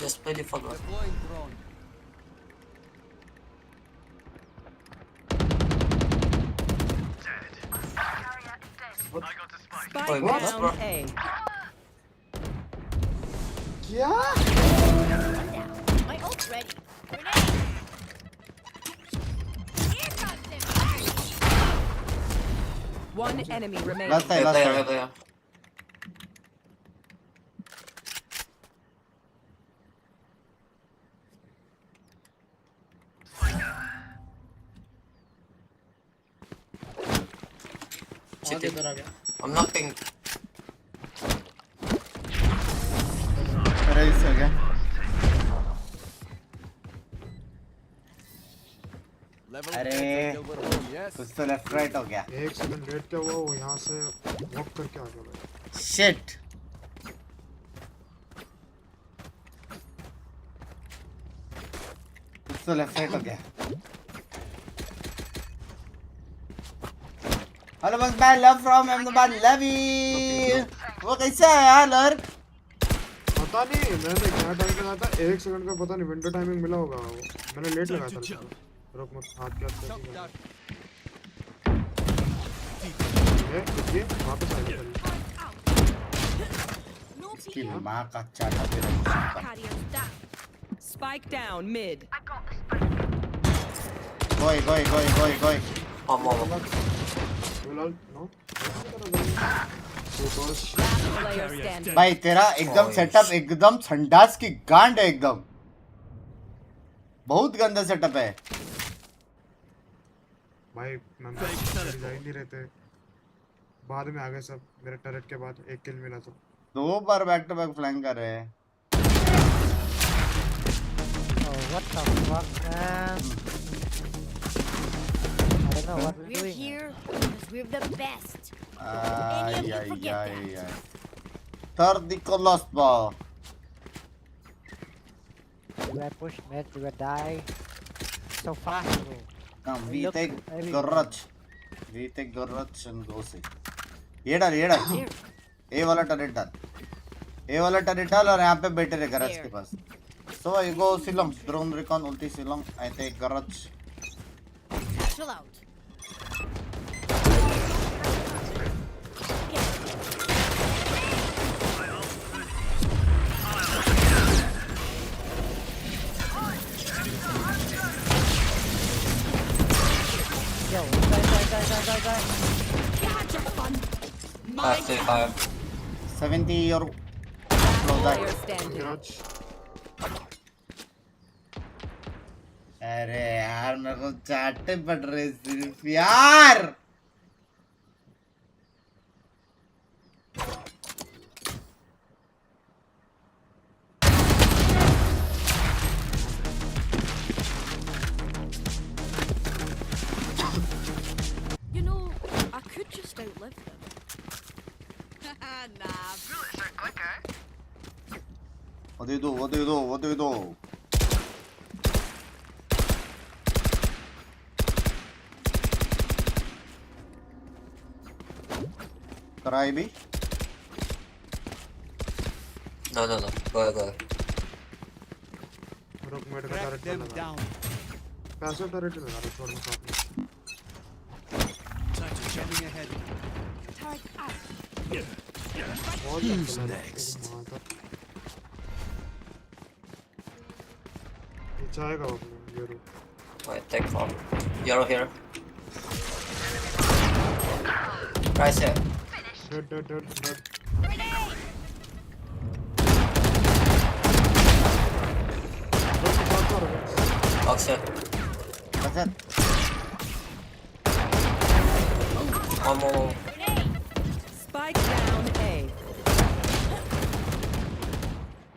Just play the fuck out. Deploying drone. Spike Wait, what? down Bro. A. क्या My ult's ready. Grenade. Here comes the One enemy remaining. Last time, Right last there, time. right there. आगे इधर आ गया I'm not ping. अरे इससे हो गया Level अरे heads and over home, yes. कुछ तो लेफ्ट राइट हो गया 1 सेकंड वेट क्या हुआ वो यहाँ से वॉक करके आ गया भाई शिट कुछ तो लेफ्ट राइट हो गया हेलो बस बाय लव फ्रॉम अहमदाबाद लवी वो कैसा है यार लर्क पता नहीं मैंने क्या टाइम पे था 1 सेकंड का पता नहीं विंडो टाइमिंग मिला होगा वो मैंने लेट लगाया था रुक मत हाथ क्या ये वापस आ गया की मां का चाटा तेरा Carriers down. Spike down mid. गोई One more. फिलहाल नो Last player standing. भाई तेरा एकदम सेटअप एकदम संडास की गांड है एकदम बहुत गंदा सेटअप है भाई मैं जा ही नहीं रहते बाद में आ गए सब मेरे टरेट के बाद 1 किल मिला तो 2 बार बैक टू बैक फ्लैंक कर रहे हैं Oh, what the fuck, man? I don't know what we're We're doing. here because we're the best. Ay. Third the lost ball. You were push mid, you were die. So fast, bro. Come, we Look, take every- garage. We take garage and go see. ये डाल ए वाला turret डाल और यहाँ पे बैठे रहे garage के पास so I go silong drone recon ulti silong I take garage Chill out. Yo, die. Catch a fun. 535. 70 or Player standing. अरे यार मेरे को चाटे पड़ रहे सिर्फ यार You know, I could just outlive them. Nah. What do you do? Try B? No. Go ahead. रुक मेरे का टरेट लगा पैसे टरेट लगा रहा छोड़ मत आपने Turret out. बहुत next नीचे आएगा वो अपने ये रुक Wait, take fall. You're here. Right here. Dead Box here. That's it. One more. Spike down A.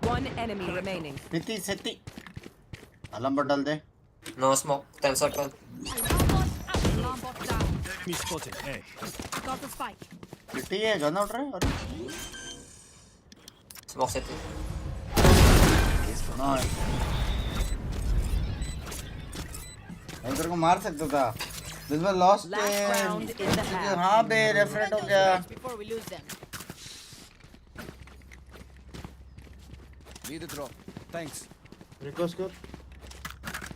One enemy remaining. Seti. Alarm bot डाल दे. No smoke. 10 seconds. Alarm bot down. Me spotted. Hey. Got the spike. Seti है gun उठ रहा है और Smoke city. nice. मैं तेरे को मार सकता था. This was lost. Last round in the half. हाँ बे रेफरेंट हो गया. Before we lose them. Need a drop. Thanks. Request कर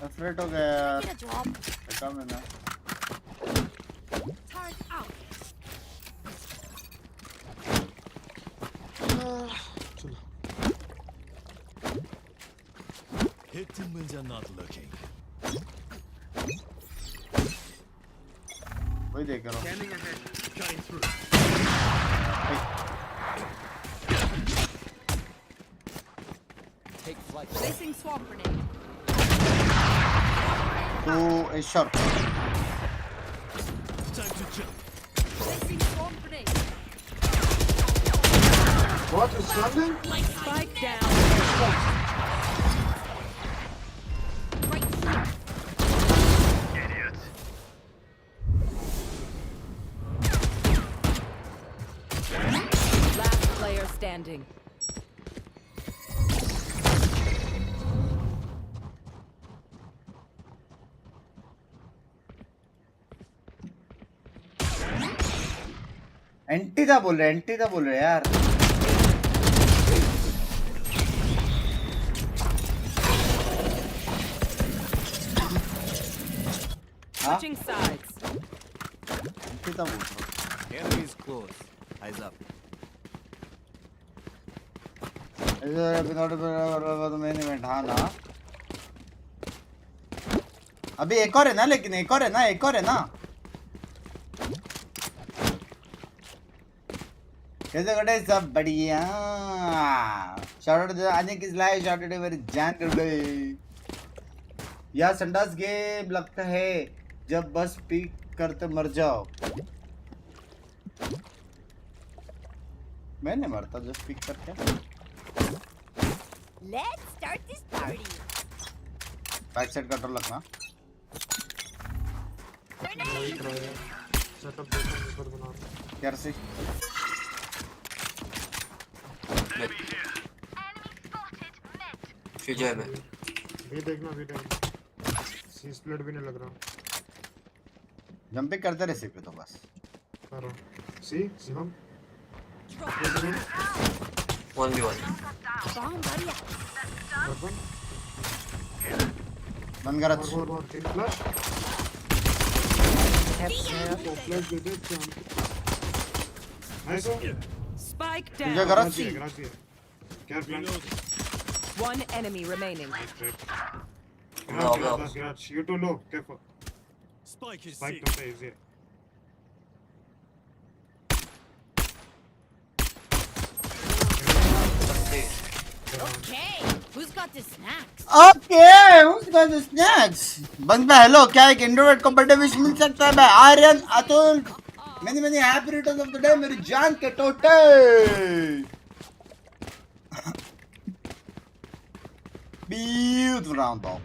रेफरेंट हो गया. Get a drop. बेटा मैंने. Turret out. Hit when you're not looking. वही देख रहा हूँ. Cutting through. Take flight. Placing swamp grenade. 2 is short. Time to jump. Placing swamp grenade. What is standing? Spike down. Right here. Last player standing. Anti था बोल रहे यार. Switching sides. Anti था बोल रहा. Enemies close. Eyes up. Main event हाँ ना. अभी एक और है ना, लेकिन एक और है ना. कैसे कटे सब बढ़िया. शाउट आउट आने किस लाए. शाउट आउट मेरी जान कर गई. यार संडास गेम लगता है जब बस पीक करते मर जाओ. मैं नहीं मरता जब पीक करके. Let's start this party. Back side control रखना. सेटअप देखो ऊपर बना. क्या से फ्यूजर में भी देखना. सी स्प्लिट भी नहीं लग रहा. जंपिंग करते रहे पे तो बस. करो. सी हम 1v1. Bomb buddy out. बंद कर. और तीन फ्लैश. फ्लैश दे दे. नाइस. Spike तुझे down. गरज C. क्या plan. One enemy remaining. Garage. You too low. Careful. Spike is Spike sick. to say is here. Okay. Who's got the snacks? Okay, who's got the snacks? बंद पे hello. क्या एक introvert को birthday wish मिल सकता है. मैं Aryan Atul. many happy returns of the day मेरी जान के टोटे. Beautiful round ball.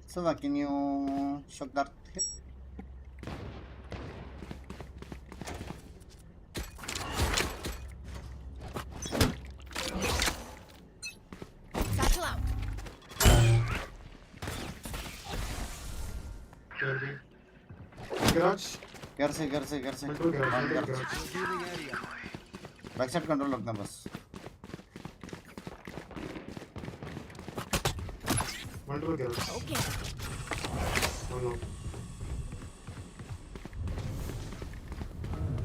So can you shock that hit? Satchel out. Garage. कर से Control garage. Back side control रखना बस. Control garage. Okay. No.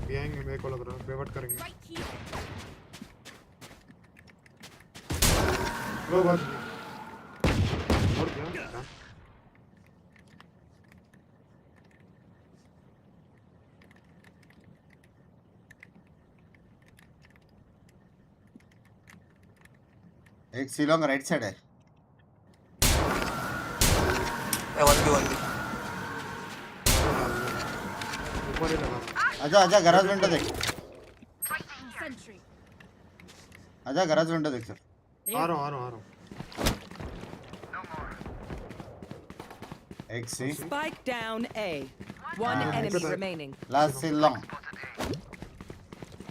भी आएंगे. मेरे को लग रहा है पिवट करेंगे. Right here. लो बस. और क्या. एक सीलोंग राइट साइड है. 1v1. ऊपर ही लगा. आजा गराज विंडो देख. Sentry. आजा गराज विंडो देख सर. आ रहा हूँ. एक C. Spike down A. One enemy remaining. Last C long.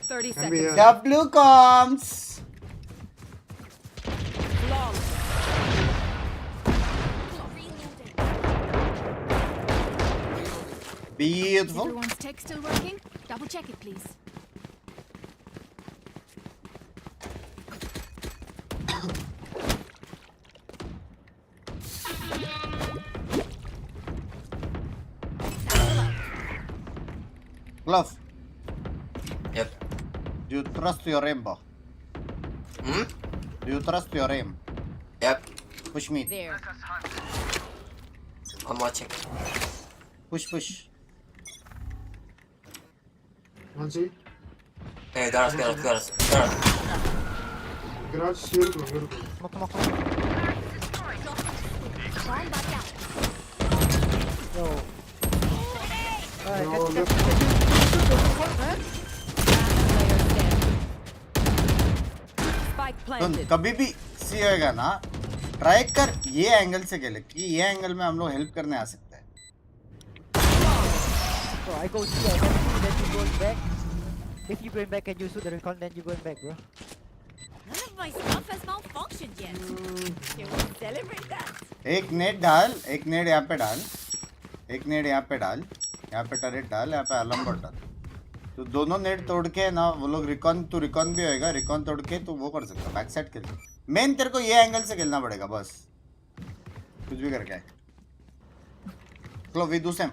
30 Can be seconds. here. W comes. Long. Beautiful. Everyone's tech still working? Double check it, please. Glove. Yep. Do you trust your rainbow? Do you trust your aim? Yep. Push me. There. I'm watching. Push. One C. Hey, garage. Garage here to here. Come on. Bomb buddy out. Yo. Alright, No, let's left. Spike soon planted. कभी भी सी होएगा ना try कर ये angle से खेले कि ये एंगल में हम लोग हेल्प करने आ सकते हैं So I go here, then you going back. If you going back and you shoot the recon, then you going back, bro. None of my stuff has malfunctioned yet. Can we celebrate that? एक net डाल एक net यहाँ पे डाल एक net यहाँ पे डाल यहाँ पे टरेट डाल यहाँ पे अलम्बर डाल तो दोनों नेट तोड़ के ना वो लोग रिकॉन तू रिकॉन भी होएगा रिकॉन तोड़ के तू वो कर सकता बैक साइड खेल मेन तेरे को ये एंगल से खेलना पड़ेगा बस कुछ भी करके चलो we do same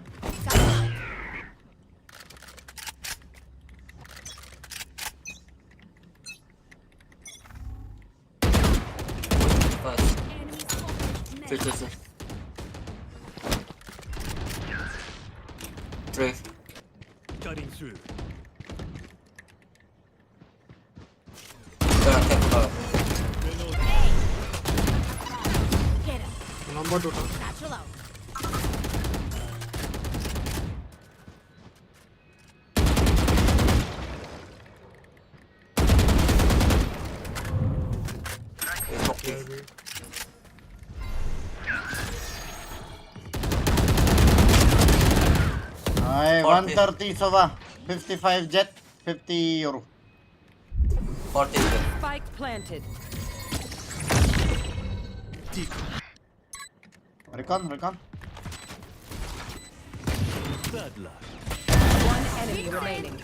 Nice. Enemy spotted. Two. 3. Cutting through. Get him. Number 2. Satchel out. हाय 130 Sova 55 Jett 50 Yoru 40. Spike planted. Recon Bad luck. One enemy remaining.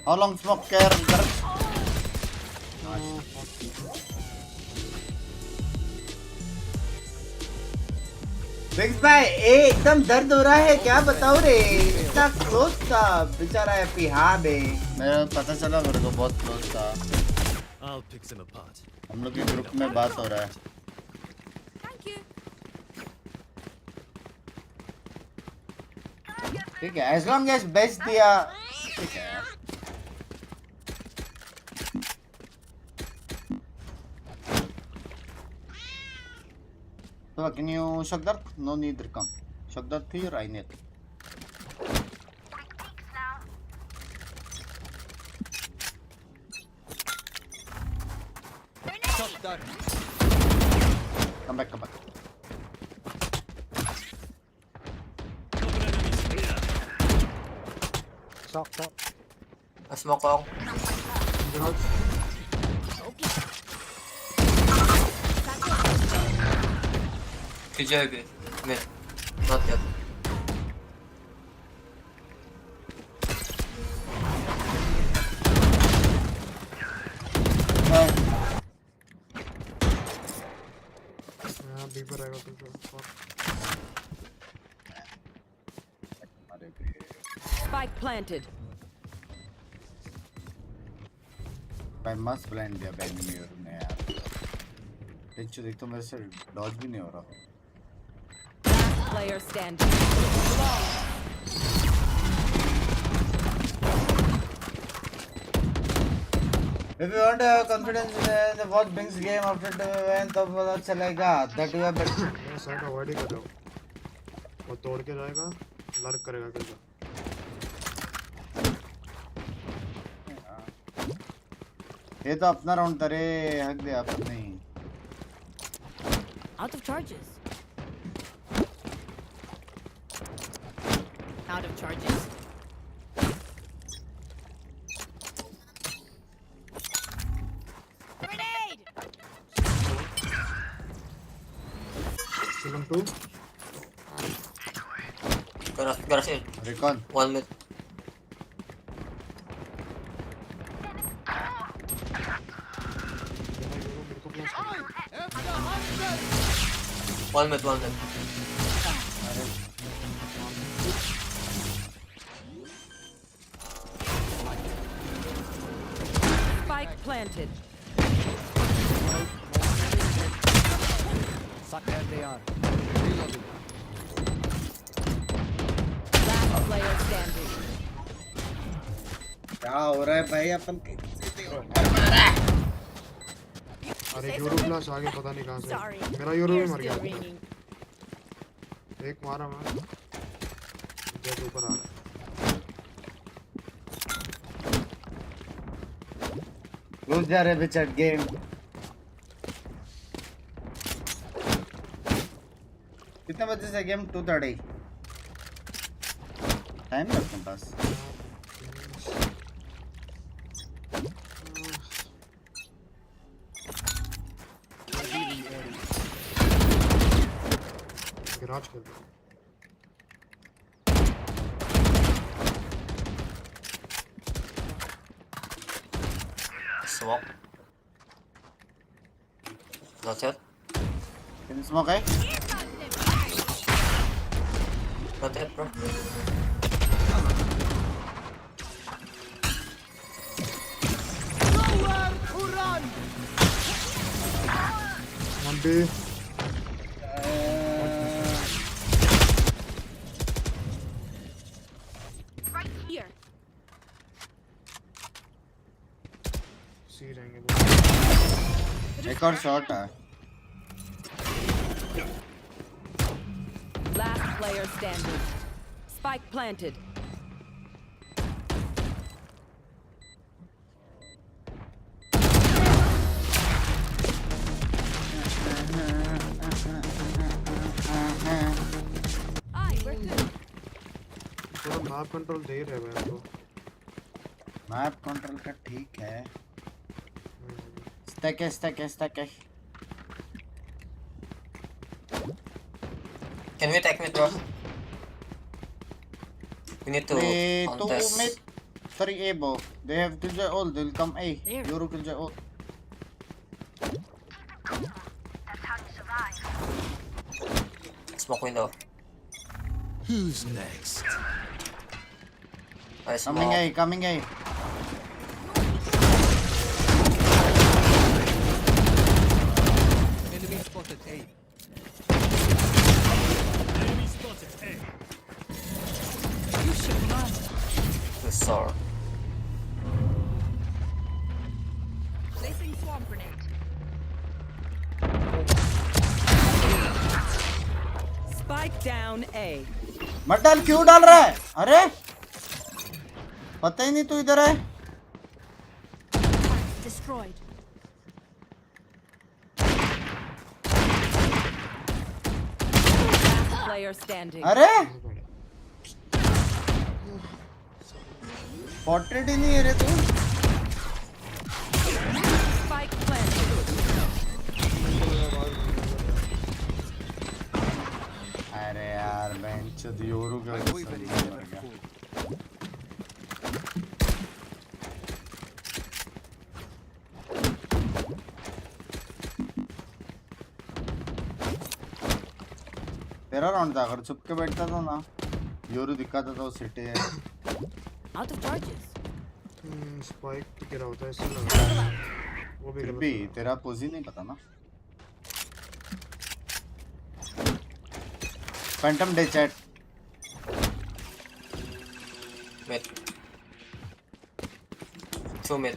How long smoke care Biggs भाई एकदम दर्द हो रहा है क्या बताओ रे इतना क्लोज था बेचारा हैप्पी हाँ बे मेरा पता चला मेरे को बहुत क्लोज था I'll pick them apart. हम लोग के ग्रुप में बात हो रहा है Thank you. ठीक है एज लॉन्ग एज बेच दिया ठीक है So can you shock dart? No need to come. Shock dart here, I need. Come back. Sock. A smoke long. TJB. Mid. Not yet. Deeper आएगा तो Spike planted. I must blind दिया ban में यार देख तो मेरे से Dodge भी नहीं हो रहा Last player standing. If you want to have confidence in the watch Binks game after the event तब पता चलेगा that you are better मैं साइड अवॉइड ही कर रहा हूँ वो तोड़ के जाएगा लर्क करेगा कैसा ये तो अपना राउंड तरे हक दे आप नहीं Out of charges. Out of charges. Grenade! Film 2 Garage in. Recon 1 mid. One mid. Spike planted. Suck as they are. Last player standing. क्या हो रहा है भाई अपन अरे यूरो क्लास आगे पता नहीं कहाँ से Sorry. मेरा यूरो भी Tears मर गया still raining. एक मारा मैं जेट ऊपर आ रहा है घुस जा रहे बिचट गेम कितने बजे से गेम 2:30 टाइम है अपने पास गिराज खेल रहा हूँ Smoke. That's it. Can you smoke eh? That's it, bro. One B. Right here. C रहेंगे एक और शॉट है Last player standing. Spike planted. Aye, we're good. थोड़ा मैप कंट्रोल दे रहे हैं तो मैप कंट्रोल का ठीक है स्टैक है Can we take mid, bro? We need to two contest. mid 3 A bro they have Killjoy ult they'll come A There. Yoru Killjoy ult Smoke window. Who's next? I smoke. coming A Enemy spotted A. You should run. The sword. Placing swarm grenade. Spike down A. मत डाल क्यों डाल रहा है अरे पता ही नहीं तू इधर है Destroyed. Last player standing. अरे पोर्ट्रेट ही नहीं है रे तू Spike planted. अरे यार बेंच योरू के वजह से मर गया तेरा राउंड था अगर छुप के बैठता था ना योरू दिखाता था वो सिटी है Out of charges. स्पाइक गिरा होता है इससे लगा वो भी फिर गलत भी है। तेरा पोजी नहीं पता ना Phantom day chat Mid. 2 mid.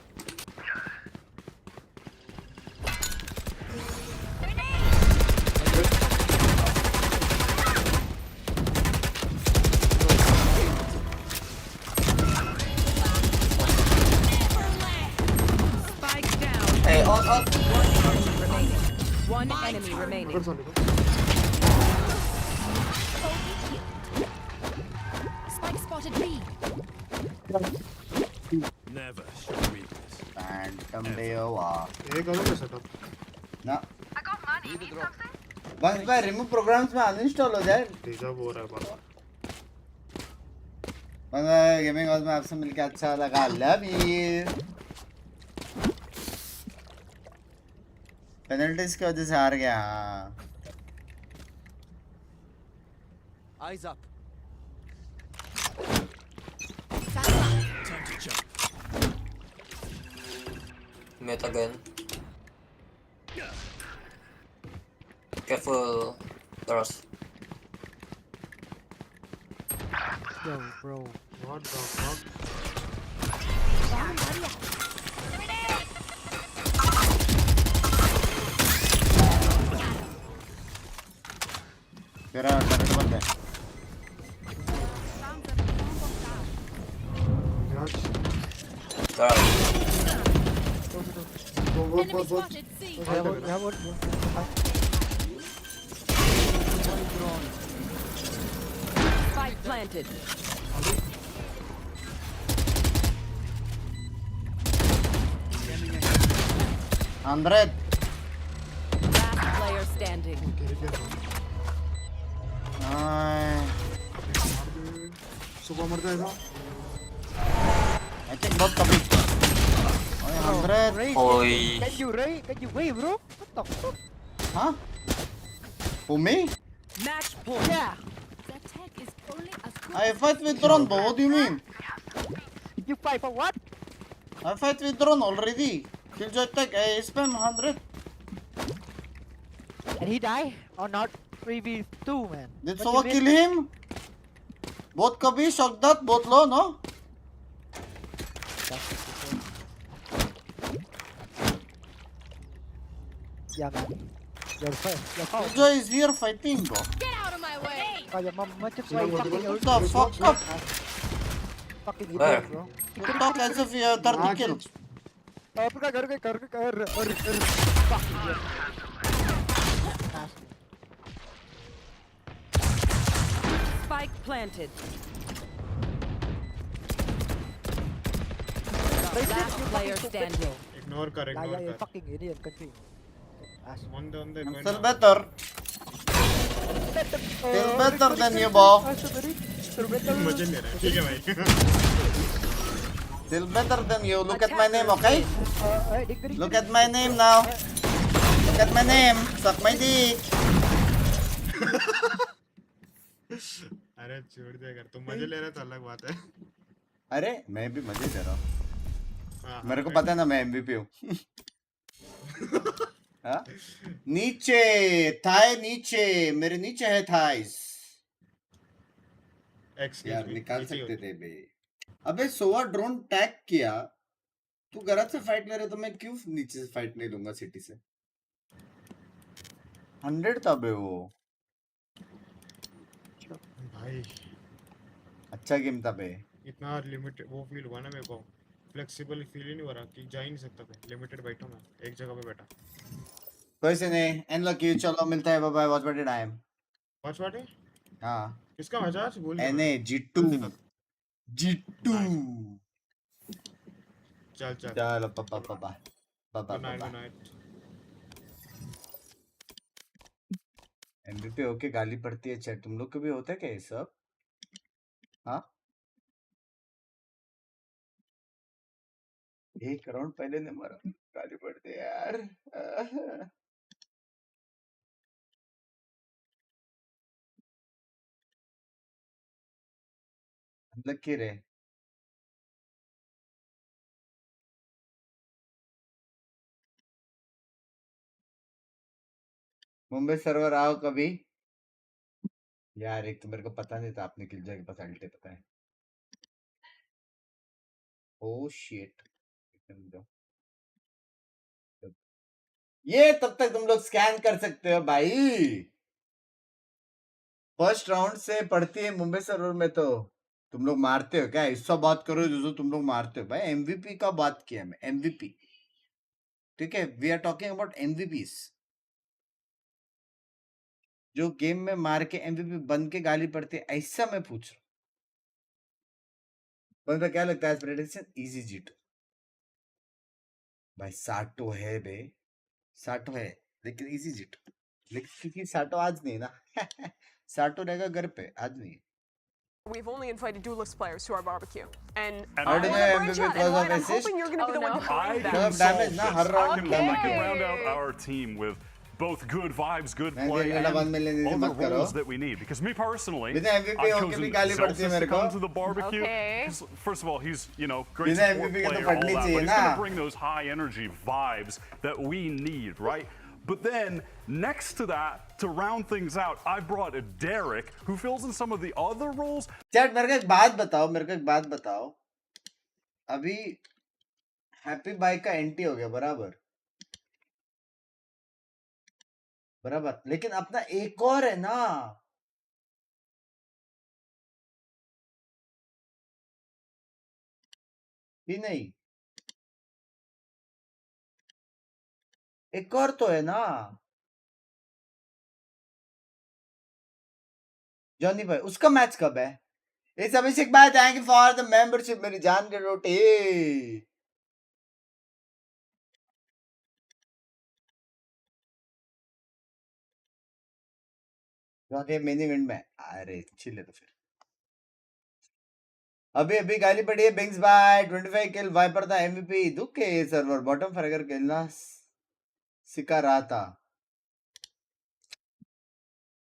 Spike down. Hey, on. One enemy remaining. अगर साले को Spike spotted B. Never show weakness. Phantom day हुआ ये करूँगा सेटअप ना बस भाई रिमूव प्रोग्राम्स में अनइंस्टॉल हो जाए डिजर्व हो रहा है बार बस भाई गेमिंग हाउस में आपसे मिलके अच्छा लगा लव यू पेनल्टीज की वजह से हार गया हाँ Eyes up. That's up. Time to jump. Mid again. Careful. Doors. Yo, bro. What the fuck? तेरा टर्रेट बंद है Doors. Enemy spotted. C. We have one. Spike planted. Andred Last player standing. सुबह मरता है ना I think बहुत कभी Andred Ray, Oi. can you Ray? Can you wave, bro? What the fuck? हाँ for me Match point. Yeah. The tech is only as good I fight with drone bro what do you mean You fight for what? I fight with drone already Killjoy tech I spam 100 And he die or not? 3v2, man. did What Sova you kill mean? him both कभी shock that both low no Yeah, man. You're first. You're foul. Killjoy is here fighting bro Get out of my way! Oh, your mom much why you fucking what the fuck up fucking Where? idiot, bro. you talk as if you have 30 kills आपका घर के fucking idiot. Spike planted. Last player standing. Ignore कर Yeah, ignore you कर fucking idiot. Continue. Ass. On the I'm still better still better than you bro मजे ले रहा है ठीक है भाई still better than you look at my name okay Look look at my name now look at my name suck my dick अरे छोड़ दे अगर तुम मजे ले रहे तो अलग बात है अरे मैं भी मजे ले रहा हूँ हाँ, मेरे को हाँ, पता है ना मैं एमवीपी हूँ हाँ? नीचे थाई नीचे मेरे नीचे है थाइस Excuse यार me, निकाल नीचे सकते होती थे बे अबे सोवा ड्रोन टैग किया तू गलत से फाइट ले रहे तो मैं क्यों नीचे से फाइट नहीं लूंगा सिटी से 100 था बे वो भाई अच्छा गेम था बे इतना लिमिटेड वो फील हुआ ना मेरे को फ्लेक्सिबल फील ही नहीं हो रहा कि जा ही नहीं सकता मैं लिमिटेड बैठा मैं एक जगह पे बैठा कोई से नहीं एंड लकी चलो मिलता है bye bye watch party time watch party हाँ किसका मैच आज बोल दे एनए G2 G2 चल चल चलो पापा पापा पापा गुड नाइट पापा गुड नाइट एमवीपी होके गाली पड़ती है चैट तुम लोग को भी होता है क्या ये सब हाँ 1 राउंड पहले ने मारा गाली पड़ती है यार लकी रे मुंबई सर्वर आओ कभी यार एक तो मेरे को पता नहीं था आपने किल जाके पता अल्टे पता है ओ शिट ये तब तक तुम लोग स्कैन कर सकते हो भाई फर्स्ट राउंड से पड़ती है मुंबई सर्वर में तो तुम लोग मारते हो क्या ऐसा बात करो जो तुम लोग मारते हो भाई एमवीपी का बात किया मैं एमवीपी ठीक है वी आर टॉकिंग अबाउट एमवीपीस जो गेम में मार के एमवीपी बन के गाली पड़ती है ऐसा मैं पूछ रहा हूँ बंदा क्या लगता है प्रेडिक्शन इजी जीत भाई साटो है बे साटो है लेकिन इजी जीत लेकिन क्योंकि साटो आज नहीं ना साटो रहेगा घर पे आज नहीं We've only invited duelist players to our barbecue, and How do you know MVP and because of Ryan, I'm assist? hoping you're going to be the one to I bring can that. Damage, solve na, this. har round I can round out our team with both good vibes, good मैं play, तेरे लिए 1 million and इसे all the मत करो roles that we need. Because me personally, बिना MVP I've होके भी chosen गाली पड़ती है Zelsis मेरे to को come to the barbecue. Okay. 'Cause First of all, he's, you know, great बिना support MVP के तो player, all पढ़नी that, चाहिए but he's ना going to bring those high energy vibes that we need, right? But then, next to that, to round things out, I brought a Derek, who fills in some of the other roles. Chat मेरे को एक बात बताओ अभी happy bike का anti हो गया बराबर लेकिन अपना एक और है ना ही नहीं एक और तो है ना जॉनी भाई उसका मैच कब है इस अभिषेक भाई thank you for the membership मेरी जान के रोटी मेन इवेंट में अरे चिल है तो फिर अभी गाली पड़ी है बिंग्स बाय 25 किल वाइपर था एमवीपी दुख के सर्वर बॉटम फ्रैगर खेलना सिखा रहा था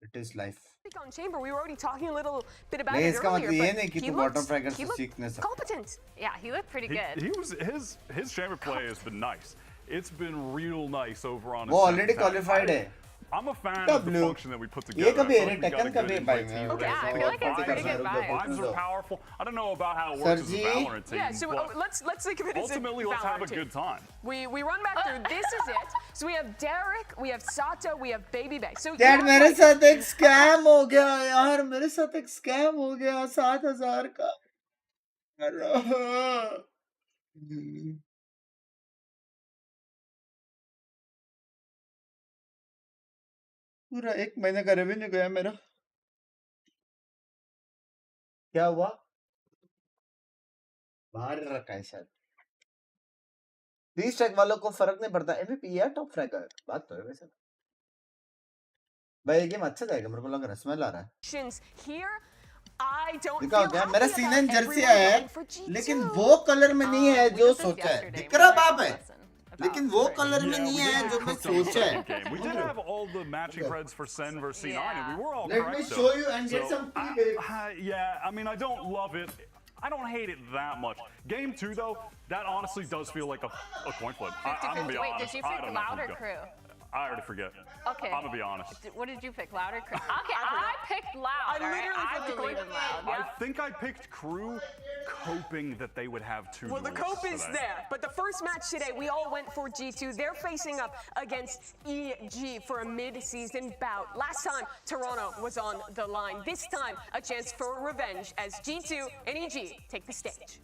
it is life On Chamber, we were already talking a little bit about नहीं it इसका earlier, मतलब ये but नहीं कि he तू looks- बॉटम फ्रैगर he से looked सीखने सकता competent. Yeah, he looked pretty good. He was his chamber play has been nice. It's been real nice over on. वो his already second half. Qualified है I'm a fan का of the blue function that we put ये together. कभी I feel है like we got taken a कभी good है भाई in-play मैं team. Okay, I feel like it's Watchparty pretty का good रुक vibes. जाओ, Vibes रुक are जाओ। powerful. I don't know about how it Sir works as a G? Valorant team, Yeah, so but let's think of it as a ultimately let's have a Valorant team. good time. We run back through. This is it. So we have Derek, we have Sato, we have Baby Bay. So dad you मेरे have, साथ एक scam हो गया यार मेरे साथ एक scam हो गया 7,000 का पूरा 1 महीने का रेवेन्यू गया मेरा क्या हुआ बाहर रखा है शायद 20 टैग वालों को फर्क नहीं पड़ता एमवीपी या टॉप फ्रैगर बात तो है वैसे भाई ये गेम अच्छा जाएगा मेरे को लग रहा है स्मेल आ रहा है options here. I don't दिखा feel क्या happy मेरा about सीजन जर्सी everyone है going for G2. लेकिन वो कलर में नहीं है We जो did this सोचा है yesterday. दिख We रहा learned बाप a है lesson about लेकिन वो sprint. कलर में Yeah, नहीं we है did जो मैं cook on the सोचा है second game. We did have all the matching creds for Sen versus C9, and we were all Let me correct. show you and get So, some tea, babe. yeah, I mean, I don't love it. I don't hate it that much. Game 2, though, that honestly does feel like a coin flip. I'm gonna be Wait, honest. did you I pick don't know loud or who's crew? I already forget. Okay. I'm gonna be honest. What did you pick, loud or crew? Okay, I picked loud. I literally I picked the believe coin in loud. I think I picked crew, coping that they would have 2 Well, the duelists cope is today. there, but the first match today, we all went for G2. They're facing up against EG for a mid-season bout. Last time, Toronto was on the line. This time, a chance for revenge as G2 and EG take the stage.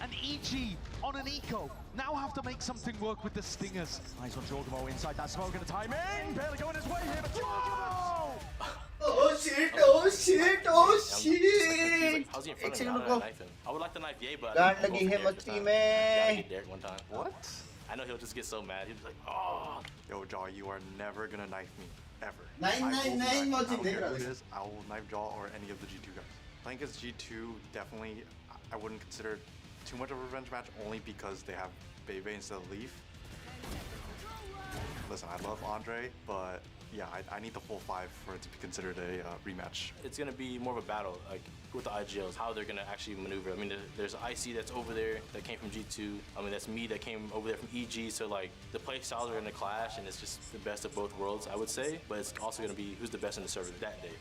And EG on an eco now have to make something work with the Stingers. Eyes on Jorgamo inside that smoke and a time in. Barely going his way here, but Jorgamo! Oh shit, oh shit, oh shit. How's he in front एक of me? Second How did I रुको knife him? I would like to knife Ye, but गांड लगी है मस्ती में get Derek one time. What? I know he'll just get so mad. He'll be like, oh. Yo, Jaw, you are never gonna knife me. Ever. 999 I watching don't देख care रहा who it था is, I will knife Jaw or any of the G2 guys. Playing against G2, definitely, I wouldn't consider too much of a revenge match only because they have Bebe instead of Leaf. Listen, I love Andre, but yeah, I need the full 5 for it to be considered a rematch. It's going to be more of a battle, like with the IGLs, how they're going to actually maneuver. I mean, there's IC that's over there that came from G2. I mean, that's me that came over there from EG. So, like, the play styles are going to clash, and it's just the best of both worlds, I would say. But it's also going to be who's the best in the server that day.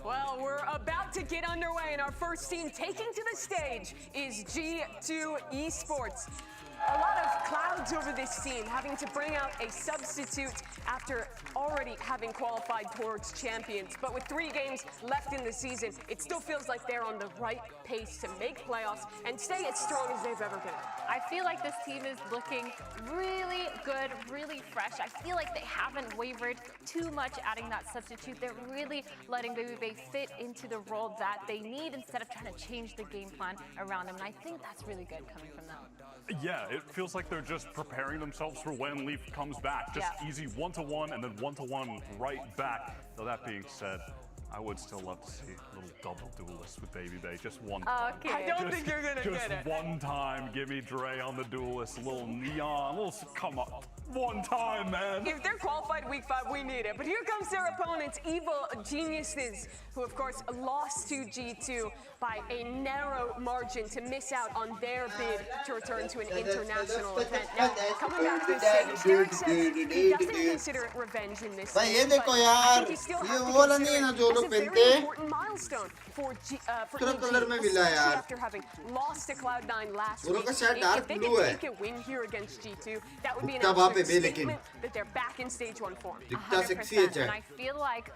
Well, we're about to get underway, and our first team taking to the stage is G2 Esports. A lot of clouds over this team, having to bring out a substitute after already having qualified towards champions. But with 3 games left in the season, it still feels like they're on the right pace to make playoffs and stay as strong as they've ever been. I feel like this team is looking really good, really fresh. I feel like they haven't wavered too much adding that substitute. They're really letting Baby Bay fit into the role that they need instead of trying to change the game plan around them. And I think that's really good coming from them. Yeah, it feels like they're just preparing themselves for when Leaf comes back. Just easy 1-to-1 and then 1-to-1 right back. So that being said, I would still love to see a little double duelist with Baby Bay. Just one Okay. I don't think you're gonna just get it. one time. Give me Dre on the duelist. A little neon. Come on. One time, man. If they're qualified week 5, we need it. But here comes their opponents, Evil Geniuses, who of course lost to G2 by a narrow margin to miss out on their bid to return to an international event. Now, coming back to this stage, Derek says he doesn't consider it revenge in this भाई ये game, देखो but I यार, think he still has ये to वो वाला नहीं consider है ना it जो as लोग a very पहनते हैं important milestone for colour EG, colour में मिला especially यार after having lost to Cloud9 last वो लोग week. का शायद dark If they blue can है take a win here against G2, that would be an दिखता वहाँ पे absolute भी लेकिन statement that they're back in stage 1 form. दिखता सेक्सी है 100%. चाहे And I feel like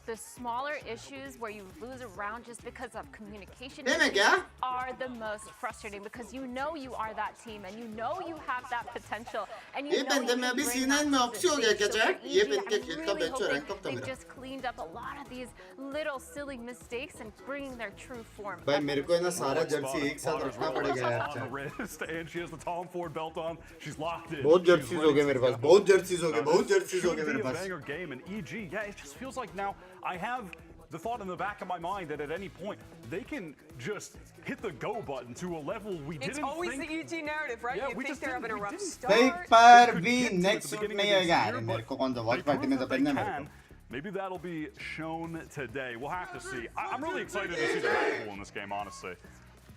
the smaller issues where you lose a round just because of communication नहीं मैं issues क्या are the most frustrating because you know you are that team and you know you have that potential and you ये know पहनते you मैं can अभी bring C9 that में to ऑप्सी the हो गया stage. क्या So चैट for ये EG, पहन के I'm खेलता really बेंच और रैंक hoping कम था they've मेरा just cleaned up a lot of these little silly mistakes and bringing their true form. भाई मेरे को है ना सारा जर्सी एक साथ रखना पड़ेगा यार on the wrist, and she has the Tom Ford belt on. She's locked in. बहुत She's जर्सीज हो ready गए to मेरे पास go. बहुत जर्सीज हो गए बहुत This जर्सीज हो should गए be मेरे a pass banger game, and EG, yeah, it just feels like now I have the thought in the back of my mind that at any point they can just hit the go button to a level we It's didn't always think. the EG narrative, right? Yeah, You we think just they're having a rough didn't. start. एक पर They could भी get to next at the suit beginning नहीं of आएगा this अरे year, मेरे को but कौन सा वॉच they पार्टी में proved तो that they पहनना मेरे can. को Maybe that'll be shown today. We'll have to see. I'm really excited to see the map pool in this game, honestly,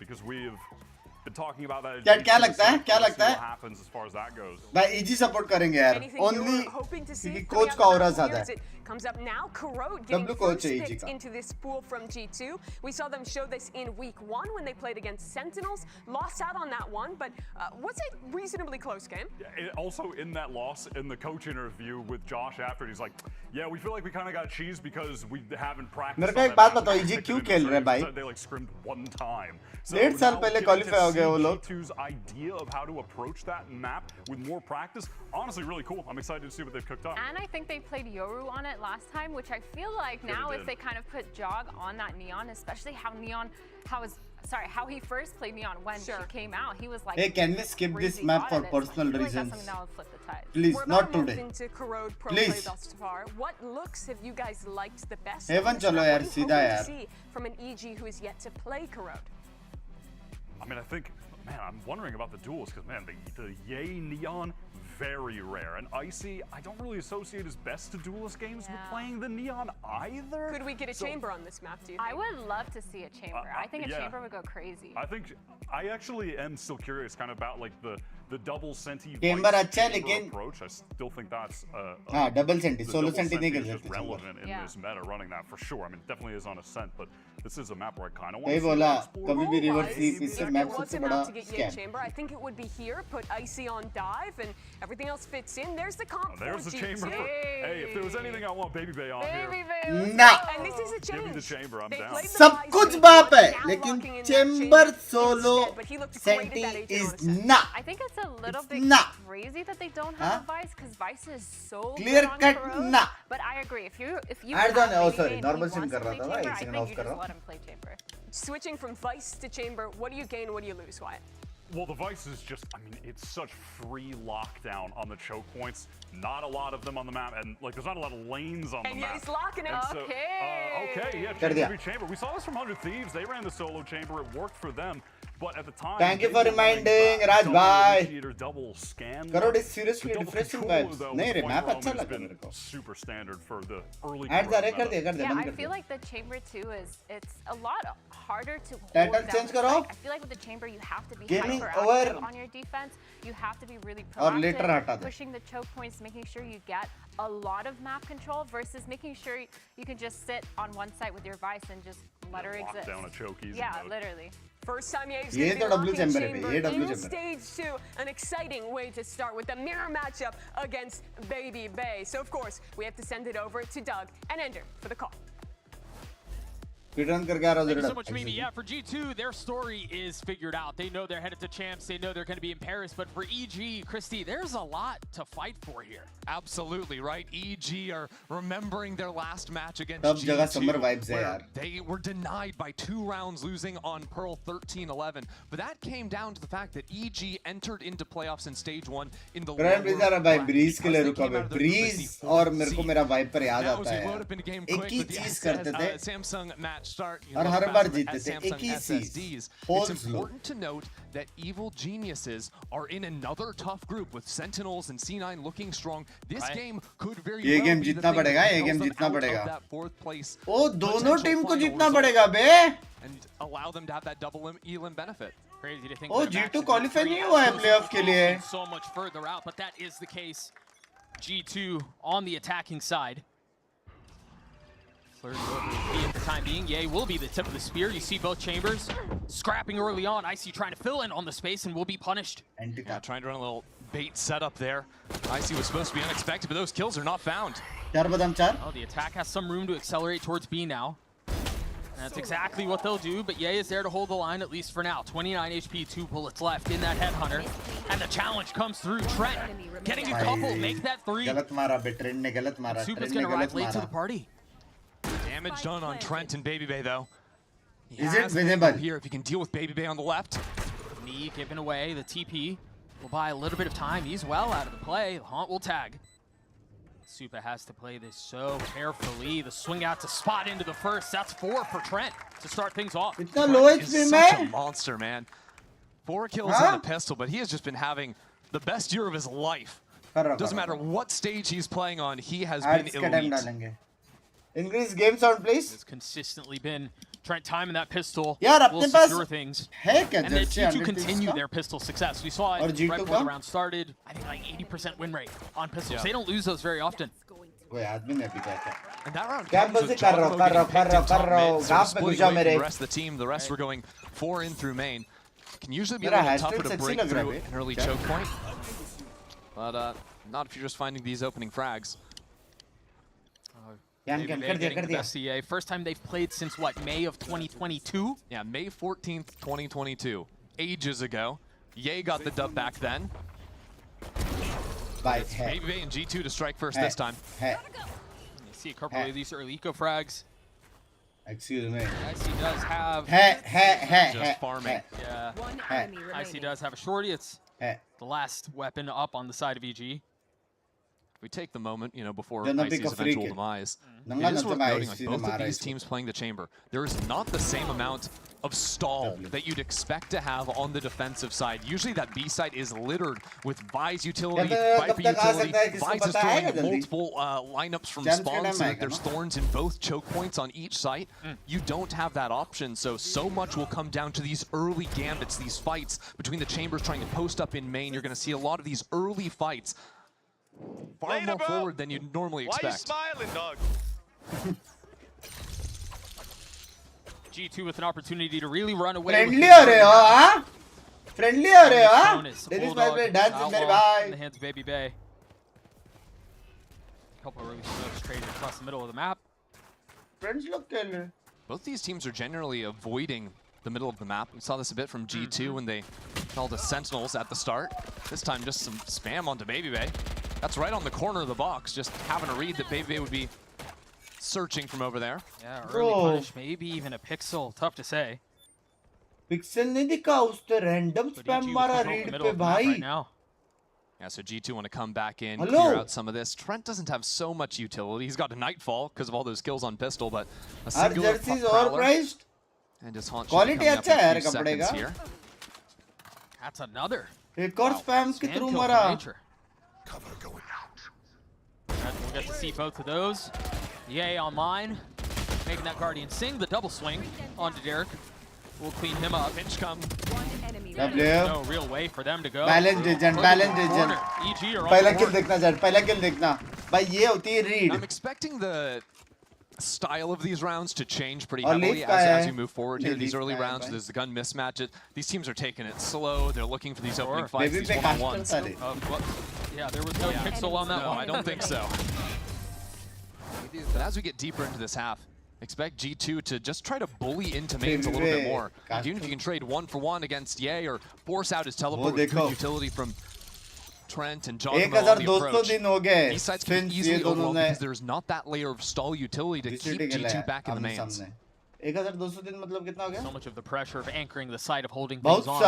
because we've been talking about that. क्या लगता है क्या लगता What है happens as far as that goes? भाई easy support करेंगे यार Anything only you're hoping to see क्योंकि coming कोच out का of ऑरा that ज्यादा here as है it comes up now. Corrode getting W first coach है EG picked का into this pool from G2. We saw them show this in week 1 when they played against Sentinels. Lost out on that one, but was a reasonably close game. Also in that loss, in the coach interview with Josh after, he's like, yeah, we feel like we kind of got cheesed because we haven't practiced. मेरे को एक बात बताओ EG क्यों खेल रहे हैं भाई They like scrimmed one time. So 1.5 साल now पहले getting क्वालिफाई to हो गए वो see लोग G2's idea of how to approach that map with more practice, honestly really cool. I'm excited to see what they've cooked up. And I think they played Yoru on it last time, which I feel like now if they kind of put Jog on that Neon, especially how he first played Neon when she came out, he was like, hey can we skip this map for personal reasons that's something that will flip the tide. please We're not about moved today into Corrode Pro Please. play thus far. What looks have you guys liked the best? Heaven on this चलो map? यार, What are you सीधा hoping to यार। see from an EG who is yet to play Corrode? I mean, I think, man, I'm wondering about the duels because, man, the Yay Neon, very rare. And Icy, I don't really associate his best to duelist games with playing the Neon either. Could we get a chamber on this map, do you think? I would love to see a chamber. I think a chamber would go crazy. I actually am still curious kind of about like the double senti Chamber अच्छा है लेकिन approach. I still think that's हाँ double senti the solo double senti नहीं senti कर is just सकते relevant in this meta running that for sure. I mean, it definitely is on a cent, but this is a map where I kind of want कहीं to बोला explore. कभी भी reverse sleep If इससे it map was सबसे a बड़ा map to get Yay scam chamber, I think it would be here. Put Icy on dive, and everything else fits in. There's the comp. There's the for chamber. G2. Hey, if there was anything I want Baby Bay on here. ना And this is a Give me change. the chamber, I'm They down. played the सब Rise कुछ week बाप one, है now लेकिन locking in that chamber chamber solo instead, but he looked great at senti that 18 is on a set. ना I think it's a little bit not. crazy that they don't have a Vice because Vice is so Clear good on cut Corrode. ना. But I agree. If you Add on, have oh Baby sorry, Bay and normal he sim wants कर to रहा play था भाई, chamber, एक I second think off you कर just रहा let him play chamber. Switching from Vice to chamber, what do you gain? What do you lose? Wyatt? Well, the Vice is just, I mean, it's such free lockdown on the choke points. Not a lot of them on the map, and like, there's not a lot of lanes on the And map. yet he's locking it. And so, okay, yeah, कर दिया। chamber. We saw this from 100 Thieves. They ran the solo chamber. It worked for them. But at the time, Thank you they for were running, reminding, Raj double bhai. initiator, double scan. Corrode is seriously The double refreshing controller, vibes. though, नहीं रे with map Point अच्छा Roam has लगा been मेरे को super standard for the early add जा रहे Corrode कर meta. दे Yeah, बंद I कर feel they like the chamber too it's a lot harder to hold Title down change the करो। site. I feel like with the chamber you have to be Gaming hyperactive over। on your defense. You have to be really और later proactive, हटा दे। pushing the choke points, making sure you get a lot of map control versus making sure you can just sit on one site with your Vice and just let her Lock exist. down a choke easy Yeah, mode. literally. First time Ye's ये going to तो be W locking chamber है chamber भाई, ये W in chamber stage 2. An exciting way to start with the mirror matchup against Baby Bay. So of course, we have to send it over to Doug and Ender for the call. Speedrun करके आ रहा हूँ Thank you जरा. so much, Mimi. Yeah, for G2, their story is figured out. They know they're headed to champs. They know they're going to be in Paris. But for EG, Christy, there's a lot to fight for here. Absolutely, right? EG are remembering their last match against सब जगह G2, summer vibes है where यार. they were denied by 2 rounds, losing on Pearl 13-11. But that came down to the fact that EG entered into playoffs in stage 1 in the Grant lower बेचारा भाई bracket bridge के लिए because they रुका came है. out of their group as Breeze the और 4th मेरे को seed. मेरा वाइपर याद That was आता we है. load up into game एक quick ही with the चीज करते थे. Samsung match start. और हर बार जीतते थे. एक ही चीज. SSDs. Hold It's important to note that Evil Geniuses are in another tough group with Sentinels and C9 looking strong. This game could very ये well game be the जीतना thing that पड़ेगा. ये propels game them जीतना out of पड़ेगा. that 4th place ओ दोनों potential team को final जीतना result पड़ेगा बे. and allow them to have that double elim benefit. Crazy to think. Oh that a match G2 is qualify three नहीं हुआ है goes playoff के लिए. so much further out, but that is the case. G2 on the attacking side. Flirting over B at the time being. Ye will be the tip of the spear. You see both chambers scrapping early on. Icy trying to fill in on the space and will be punished. Yeah, trying to run a little bait setup there. Icy was supposed to be unexpected, but those kills are not found. Oh, the attack has some room to accelerate towards B now. And that's exactly what they'll do, but Ye is there to hold the line, at least for now. 29 HP, 2 bullets left in that Headhunter. And the challenge comes through. Trent getting a couple, make that 3. गलत मारा बे. Trend ने गलत मारा. Super's trend ने gonna arrive गलत late to the मारा. party. Damage done on Trent and Baby Bay, though. He Is it has visible? here if he can deal with Baby Bay on the left. Knee given away. The TP will buy a little bit of time. He's well out of the play. The Haunt will tag. Supa has to play this so carefully. The swing out to spot into the first. That's 4 for Trent to start things off. इतना low Trent HP is such a में. monster, man. 4 kills Huh? on the pistol, but he has just been having the best year of his life. Doesn't matter what stage he's playing on, he has been Ads का time elite. डालेंगे. Increase game sound please. It's consistently been Trent timing that pistol. यार will अपने पास secure things. है क्या And then Jersey G2 100 continue का? their pistol success. We saw और it G2 right before the का? round started. I think like 80% win rate on pistols. Yeah. They don't lose those very often. कोई आदमी नहीं पीता है. And that round क्या comes with बस कर रहा हूँ, Jocko कर रहा हूँ, getting picked कर in top रहा हूँ. mid, so गाप पे splitting घुसा away from मेरे. the rest of the team. The rest were going 4 in through main. Can usually be a मेरा little hash tougher rate to sexy break लग रहा through है an early क्या? choke point. But not if you're just finding these opening frags. Can Maybe कर they're दिया getting कर the दिया. best EA. First time they've played since what, May of 2022? Yeah, May 14th, 2022. Ages ago. Ye got the dub back then. Bye. It's Baby Bay and G2 to strike first Hey. this time. है. You see a couple of these early eco frags. Excuse me. Icy does have. है. Just farming. Yeah. One Hey. enemy Icy remaining. does have a shorty. It's है. the last weapon up on the side of EG. We take the moment, before Then the Icy's pick of eventual free kill. demise. Nanga It is na worth tama noting, Icy both na of mara these isko. teams playing the chamber, there is not the same amount of stall that you'd expect to have on the defensive side. Usually that B side is littered with Vi's utility, Viper कब तक आ utility. सकता है, किसको Vi's is पता throwing आएगा जल्दी? multiple lineups from Chance का spawn time so that आएगा there's ना? thorns in both choke points on each site. You don't have that option, so much will come down to these early gambits, these fights between the chambers trying to post up in main. You're going to see a lot of these early fights. Far more forward than you'd normally expect. Why you smiling, dog? G2 with an opportunity to really run away. Friendly हो रहे हो हाँ? Friendly हो रहे हो हाँ? Bonus, This is my Bulldog, play. Dance with मेरे Outlaw in भाई. the hands of Baby Bay. Couple of early smokes traded across the middle of the map. Friends लोग खेल रहे. Both these teams are generally avoiding the middle of the map. We saw this a bit from G2 when they called us Sentinels at the start. This time just some spam onto Baby Bay. That's right on the corner of the box, just having a read that Baby Bay would be searching from over there. Yeah, early Bro. punish, maybe even a pixel. Tough to say. Pixel नहीं दिखा उसने random But spam EG with मारा control in read the middle पे of the map भाई. right now. Yeah, so G2 want to come back in, Hello. clear out some of this. Trent doesn't have so much utility. He's got a Nightfall because of all those kills on pistol, but a Our singular jersey is prowler. overpriced. And his haunt Quality coming up अच्छा in है a यार few कपड़े seconds का. here. That's another. एक और spam के Sand through kill from मारा. Nature. And we'll get to see both of those. Yay online, making that Guardian sing. The double swing onto Derek. We'll clean him up. Pinch come. One enemy W. remaining. No real way for them to go. Balance region, balance region. EG are पहला on kill board. देखना जरा. पहला kill देखना. भाई ये होती है read. I'm expecting the style of these rounds to change pretty और heavily leaf का as है. we move forward here. नहीं, These leaf early का है rounds, भाई. there's the gun mismatch. These teams are taking it slow. They're looking for these opening Sure. fights, Baby these पे cast one-on-ones. करता रे. Yeah, there was no pixel on that No, one. I don't think so. But as we get deeper into this half, Expect G2 to just try to bully into mains a little bit more. Even if you can trade 1-for-1 against Ye or force out his teleport with good utility from Trent and John on the approach. These sides can easily overwhelm because there's not that layer of stall utility to keep G2 back in the mains. 1200 दिन मतलब कितना हो गया? So much of the pressure of anchoring the site of holding things on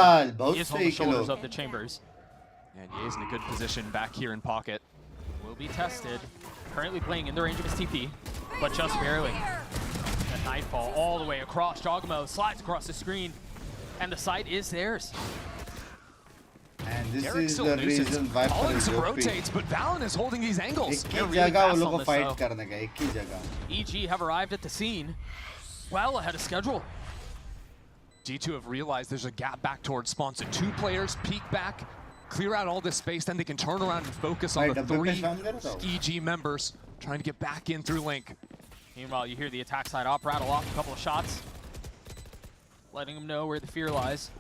is on the shoulders of the Chambers. And Ye's in a good position back here in pocket. Will be tested. Currently playing in the range of his TP, but just barely. That nightfall all the way across. Jogamo slides across the screen, and the site is theirs. And this is the reason why some rotates, but Valen is holding these angles. EG have arrived at the scene well ahead of schedule. G2 have realized there's a gap back towards spawn, so 2 players peek back, clear out all this space, then they can turn around and focus on the 3 EG members trying to get back in through Link. Meanwhile, you hear the attack side op rattle off a couple of shots, letting them know where the fear lies.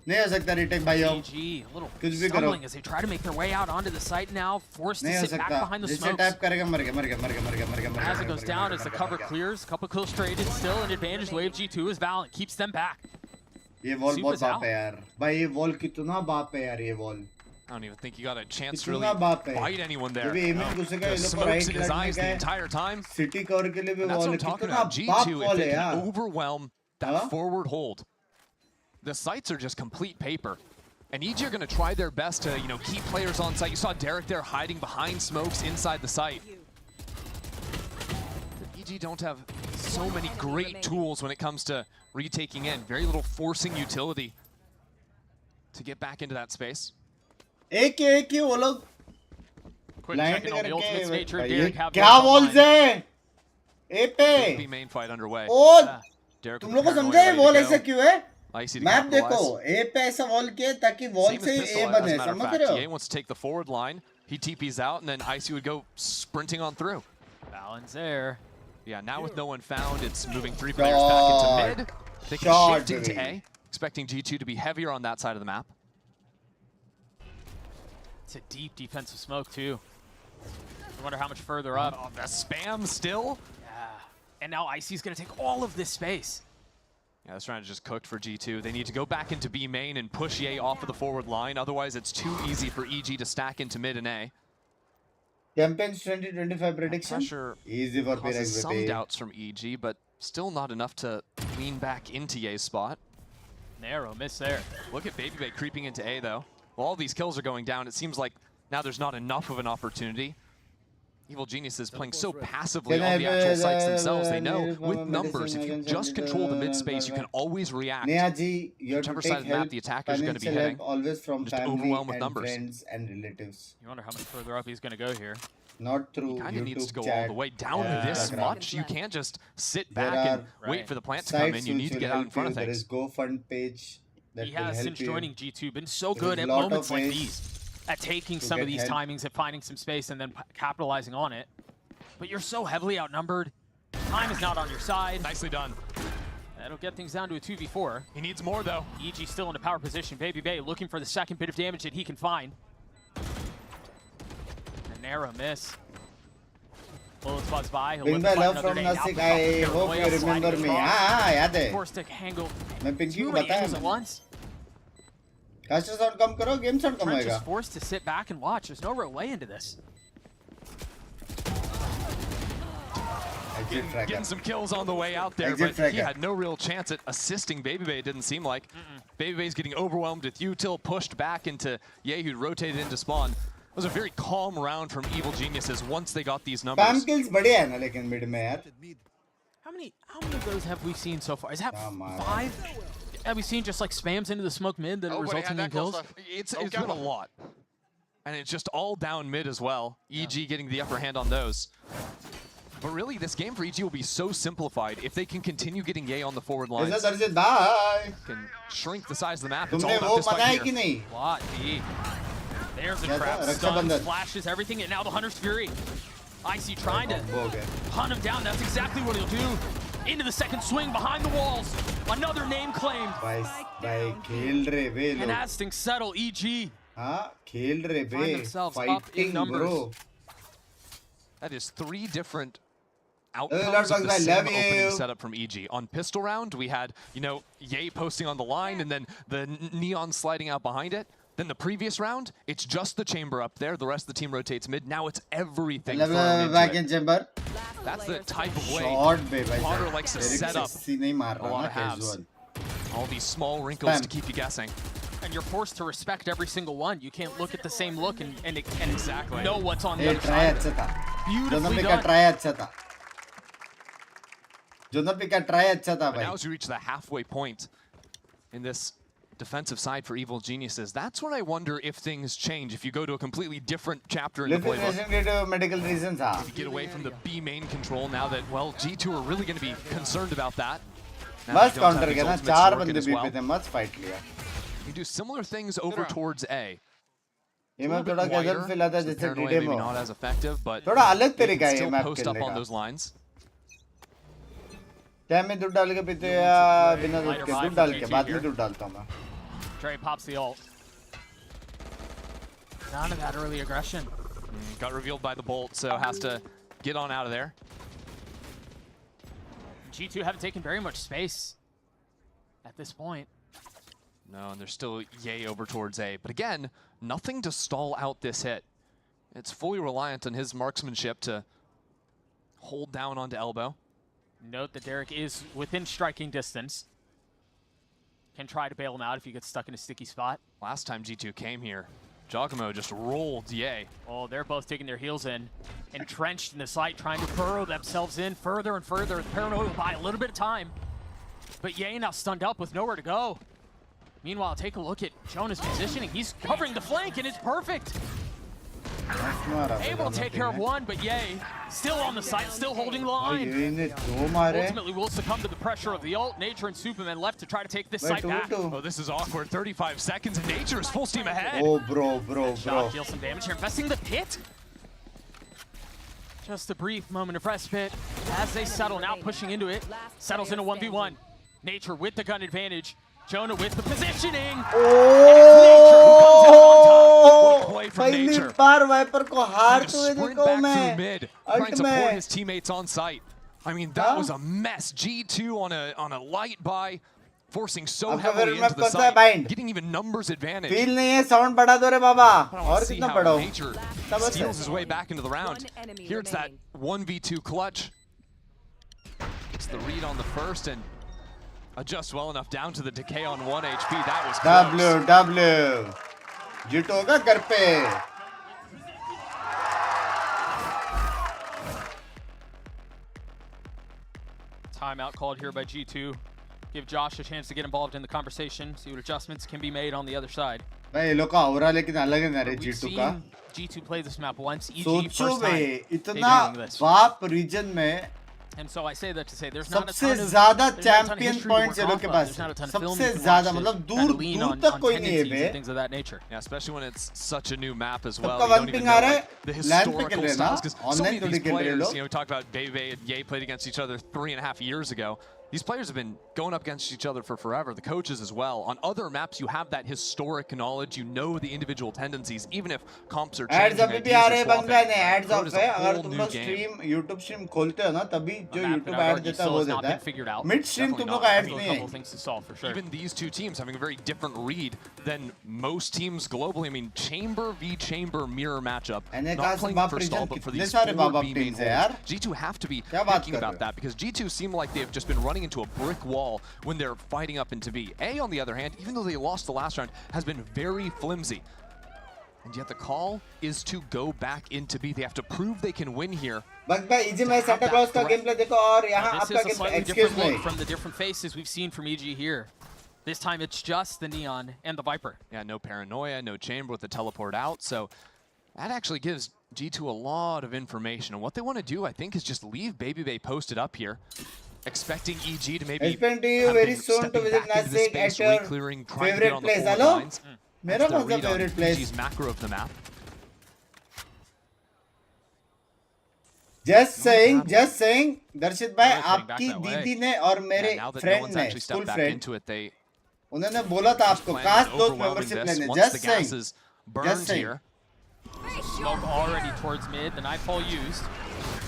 नहीं हो सकता retake भाइयों. EG a little stumbling as they try to make their way out onto the site now, forced to sit back behind the smokes. tap करेगा मर गया. As it goes down, as the cover clears, a couple kills traded, still an advantage wave G2 as Valorant keeps them back. ये wall बहुत बाप है यार. भाई ये wall कितना बाप है यार ये wall. I don't even think you got a chance to really fight anyone there. The smokes in his eyes the entire time. City cover के लिए भी That's what wall I'm talking about. G2, if they can overwhelm that forward hold, the sites are just complete paper. And EG are going to try their best to, keep players on site. You saw Derek there hiding behind smokes inside the site. EG don't have so many great tools when it comes to retaking in. Very little forcing utility to get back into that space. एक वो लोग land करके क्या walls है ए पे B main fight underway ओ तुम लोग को समझे वॉल ऐसा क्यों है मैप देखो ए पे ऐसा वॉल किया ताकि वॉल से ए बने समझ रहे हो He wants to take the forward line, he TPs out and then Icy would go sprinting on through. Balance there. Yeah, now with no one found, it's moving 3 players back into mid. They can shift into A, expecting G2 to be heavier on that side of the map. It's a deep defensive smoke too. I wonder how much further up. Oh, the spam still? Yeah. And now Icy's gonna take all of this space. Yeah, this round is just cooked for G2. They need to go back into B main and push Ye off of the forward line. Otherwise, it's too easy for EG to stack into mid and A. Campaigns 2025 prediction. Easy for causes some doubts from EG, but still not enough to lean back into Ye's spot. Narrow miss there. Look at Baby Bay creeping into A though. Well, all these kills are going down. It seems like now there's not enough of an opportunity. Evil Genius is playing so passively on the actual sites themselves. They know with numbers, if you just control the mid space, you can always react. Whichever side of the map the attackers are going to be hitting. Always from just family overwhelm with and numbers. Friends and relatives. You wonder how much further up he's going to go here. Not through he kind of needs to go chat. all the way down this much. You can't just sit back and wait for the plant to come in. You need to get out in front of things. There is GoFund page. He has, since joining G2, been so good at moments like these, at taking some of these timings, at finding some space, and then capitalizing on it. But you're so heavily outnumbered. Time is not on your side. Nicely done. That'll get things down to a 2v4. He needs more, though. EG still in a power position. Baby Bay looking for the second bit of damage that he can find. A narrow miss. Bullets buzz by. He'll Bing, love from Nasik. I hope you remember me. याद है. Four-stick angle. मैं पिंकी को Too many बताया. angles at once. Caster sound कम करो, game sound कम Trent आएगा. just forced to sit back and watch. There's no real way into this. Getting some kills on the way out there, but he had no real chance at assisting Baby Bay, it didn't seem like. Baby Bay's getting overwhelmed with util, pushed back into Ye, who rotated into spawn. It was a very calm round from Evil Geniuses once they got these numbers. Spam kills बढ़िया है ना लेकिन mid में यार. How many of those have we seen so far? Is that 5? Have we seen just like spams into the smoke mid that are resulting in kills? It's been a lot. And it's just all down mid as well. EG getting the upper hand on those. But really, this game for EG will be so simplified if they can continue getting Ye on the forward lines. Can shrink the size of the map. It's all about this fight here. Lot B. There's the trap. Stuns, flashes, everything, and now the Hunter's Fury. Icy trying to hunt him down. That's exactly what he'll do. Into the second swing, behind the walls. Another name claimed. And as things settle, EG find themselves up in numbers. That is 3 different outcomes of the same opening setup from EG. On pistol round, we had, you know, Ye posting on the line and then the Neon sliding out behind it. Then the previous round, it's just the chamber up there. The rest of the team rotates mid. Now it's everything thrown back into in it. chamber. That's the type of way Potter likes to set up a lot of halves. All these small wrinkles to keep you guessing. And you're forced to respect every single one. You can't look at the same look and exactly know what's on the other side. Beautifully done. But now as we reach the halfway point in this defensive side for Evil Geniuses, that's when I wonder if things change. If you go to a completely different chapter in the playbook. Medical reasons. If you get away from the B main control now that, well, G2 are really going to be concerned about that. Must counter किया ना 4 बंदे B पे थे must fight लिया. You do similar things over towards A. ये map थोड़ा casual feel आता है जैसे DD maybe में not as effective, but थोड़ा अलग तरीका है ये मैप post up खेलने on का. those lines. क्या मैं दूध डाल के पीते या बिना दूध के दूध डाल के बाद में दूध डालता हूँ मैं. Trey pops the ult. None of that early aggression. Got revealed by the bolt, so has to get on out of there. G2 haven't taken very much space at this point. No, and there's still Ye over towards A. But again, nothing to stall out this hit. It's fully reliant on his marksmanship to hold down onto elbow. Note that Derek is within striking distance. Can try to bail him out if he gets stuck in a sticky spot. Last time G2 came here, Giacomo just rolled Ye. Oh, they're both taking their heels in. Entrenched in the site, trying to burrow themselves in further and further. Paranoid will buy a little bit of time. But Ye now stunned up with nowhere to go. Meanwhile, take a look at Jonah's positioning. He's covering the flank, and it's perfect. Able to take care of one, but Ye still on the site, still holding the line. Ultimately will succumb to the pressure of the ult. Nature and Superman left to try to take this site back. Oh, this is awkward. 35 seconds, and Nature is full steam ahead. Oh, bro. Shot deals some damage here. Investing the pit. Just a brief moment of respite as they settle. Now pushing into it. Settles into 1v1. Nature with the gun advantage. Jonah with the positioning. Oh! पहली बार wiper को हारते हुए देखो मैं. Trying to support his teammates on site. I mean, that was a mess. G2 on a light buy, forcing so heavily into the site, getting even numbers advantage. Feel नहीं है, sound बढ़ा दो रे बाबा. और कितना बढ़ाओ? Nature steals his way back into the round. Here it's that 1v2 clutch. It's the read on the first and adjust well enough down to the decay on 1 HP. That was close. W. G2 होगा घर पे. Timeout called here by G2. Give Josh a chance to get involved in the conversation, see what adjustments can be made on the other side. भाई ये लोग का aura लेकिन अलग है ना रे G2 का. G2 played this map once. EG सोचो first time इतना वाप region में. And so I say that to say there's not a सबसे ton of ज़्यादा there's not a ton of champion history to points work ये लोग off के of. Pass There's not a ton of है. film सबसे you can ज़्यादा watch मतलब to दूर lean दूर on तक कोई नहीं है tendencies bay. and things of that nature. Yeah, especially when it's such a new map as well. सबका You don't one even ping know आ रहा like, है. the Land पे खेल historical रहे हैं ना. styles, because so Online many of these थोड़ी खेल रहे हैं players, लोग. you know, we talk about Bebe and Ye played against each other 3.5 years ago. These players have been going up against each other for forever, the coaches as well. On other maps, you have that historic knowledge, you know the individual tendencies, even if comps are changing. Ads अभी भी आ रहे हैं बंगला ने ads Road off is a है. whole अगर तुम new लोग game. stream YouTube stream खोलते हो ना तभी जो A map YouTube that I've ad already देता है still वो has not देता been है. figured out. Mid stream Definitely तुम लोग not. का I ads mean, नहीं A couple है. things to solve for sure. Even these two teams having a very different read than most teams globally. I mean, Chamber v Chamber mirror matchup. And Not एक playing बाप for region stall, but for कितने these सारे four बाप B main teams हैं यार. holds. G2 have to be क्या बात thinking कर रहे about हो? that because G2 seem like they've just been running into a brick wall when they're fighting up into B. A, on the other hand, even though they lost the last round, has been very flimsy. And yet the call is to go back into B. They have to prove they can win here. बस भाई easy में Santa Claus का gameplay देखो और यहाँ Now, this आपका is a gameplay. slightly Excuse different me. look from the different faces we've seen from EG here. This time it's just the Neon and the Viper. Yeah, no paranoia, no chamber with the teleport out. So that actually gives G2 a lot of information. And what they want to do, I think, is just leave Baby Bay posted up here, expecting EG to maybe Expect you very soon to visit Nasik at your favorite place. Hello? मेरा कौन सा favorite place? EG's macro of the map. Just saying. दर्शित भाई आपकी दीदी ने और मेरे friend ने, school friend, उन्होंने बोला था आपको काश दोस्त membership लेने. Just saying. Smoke already towards mid. The Nightfall used.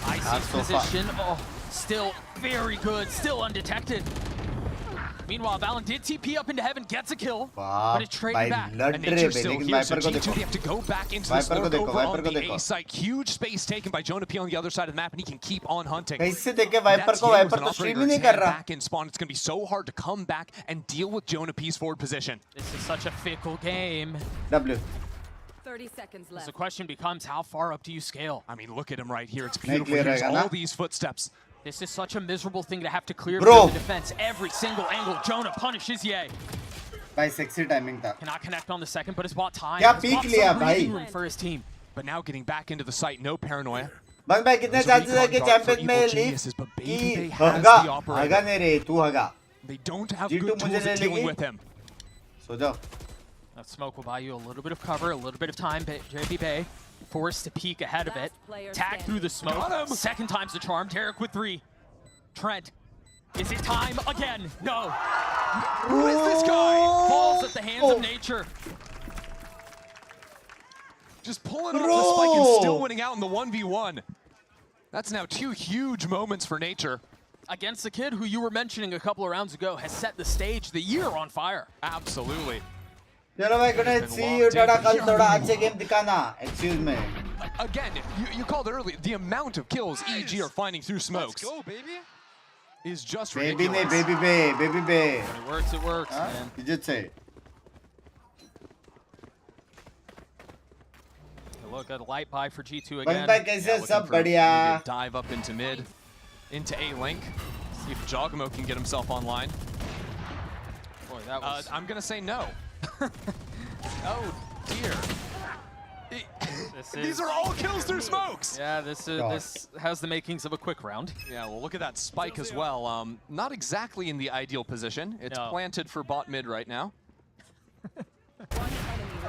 IC's position. Oh, Still very good, still undetected. Meanwhile, Valorant did TP up into heaven, gets a kill, but it's traded back. And Nature's still here, so G2, they have to go back into the smoke over on the A site. Huge space taken by Jonah P on the other side of the map, and he can keep on hunting. कैसे देखे wiper को wiper तो stream ही नहीं कर रहा. Back in spawn, it's going to be so hard to come back and deal with Jonah P's forward position. This is such a fickle game. W. 30 seconds left. So the question becomes, how far up do you scale? I mean, look at him right here. It's beautiful. Here's all these footsteps. This is such a miserable thing to have to clear Bro. through the defense. Every single angle, Jonah punishes Ye. भाई sexy timing था. Cannot connect on the second, but it's bought time. क्या It's peek bought लिया some भाई? breathing room for his team. But now getting back into the site, no paranoia. बंद भाई कितने chances है कि चैंपियन में लीग की हगा नहीं रे तू हगा. They don't have good tools at dealing with him. सो जाओ. That smoke will buy you a little bit of cover, a little bit of time. JB Bay forced to peek ahead of it. Tag through the smoke. Second time's the charm. Derek with 3. Trent. Is it time again? No. Who is this guy? Falls at the hands of nature. Just pulling off the spike and still winning out in the 1v1. That's now 2 huge moments for nature. Against the kid who you were mentioning a couple of rounds ago has set the stage, the year on fire. Absolutely. चलो भाई good night. See you. Tata. कल थोड़ा अच्छे game दिखाना. Excuse me. Again, you called it earlier. The amount of kills EG are finding through smokes. Let's go, baby. Is just baby ridiculous. Baby bay. When it works, man. You just say. Look at a light buy for G2 again. बंदा कैसे सब बढ़िया. Dive up into mid, into A link. See if Jogamo can get himself online. Boy, that was. I'm gonna say no. Oh dear. These are all kills through smokes. Yeah, this has the makings of a quick round. Yeah, well, look at that spike as well. Not exactly in the ideal position. It's planted for bot mid right now.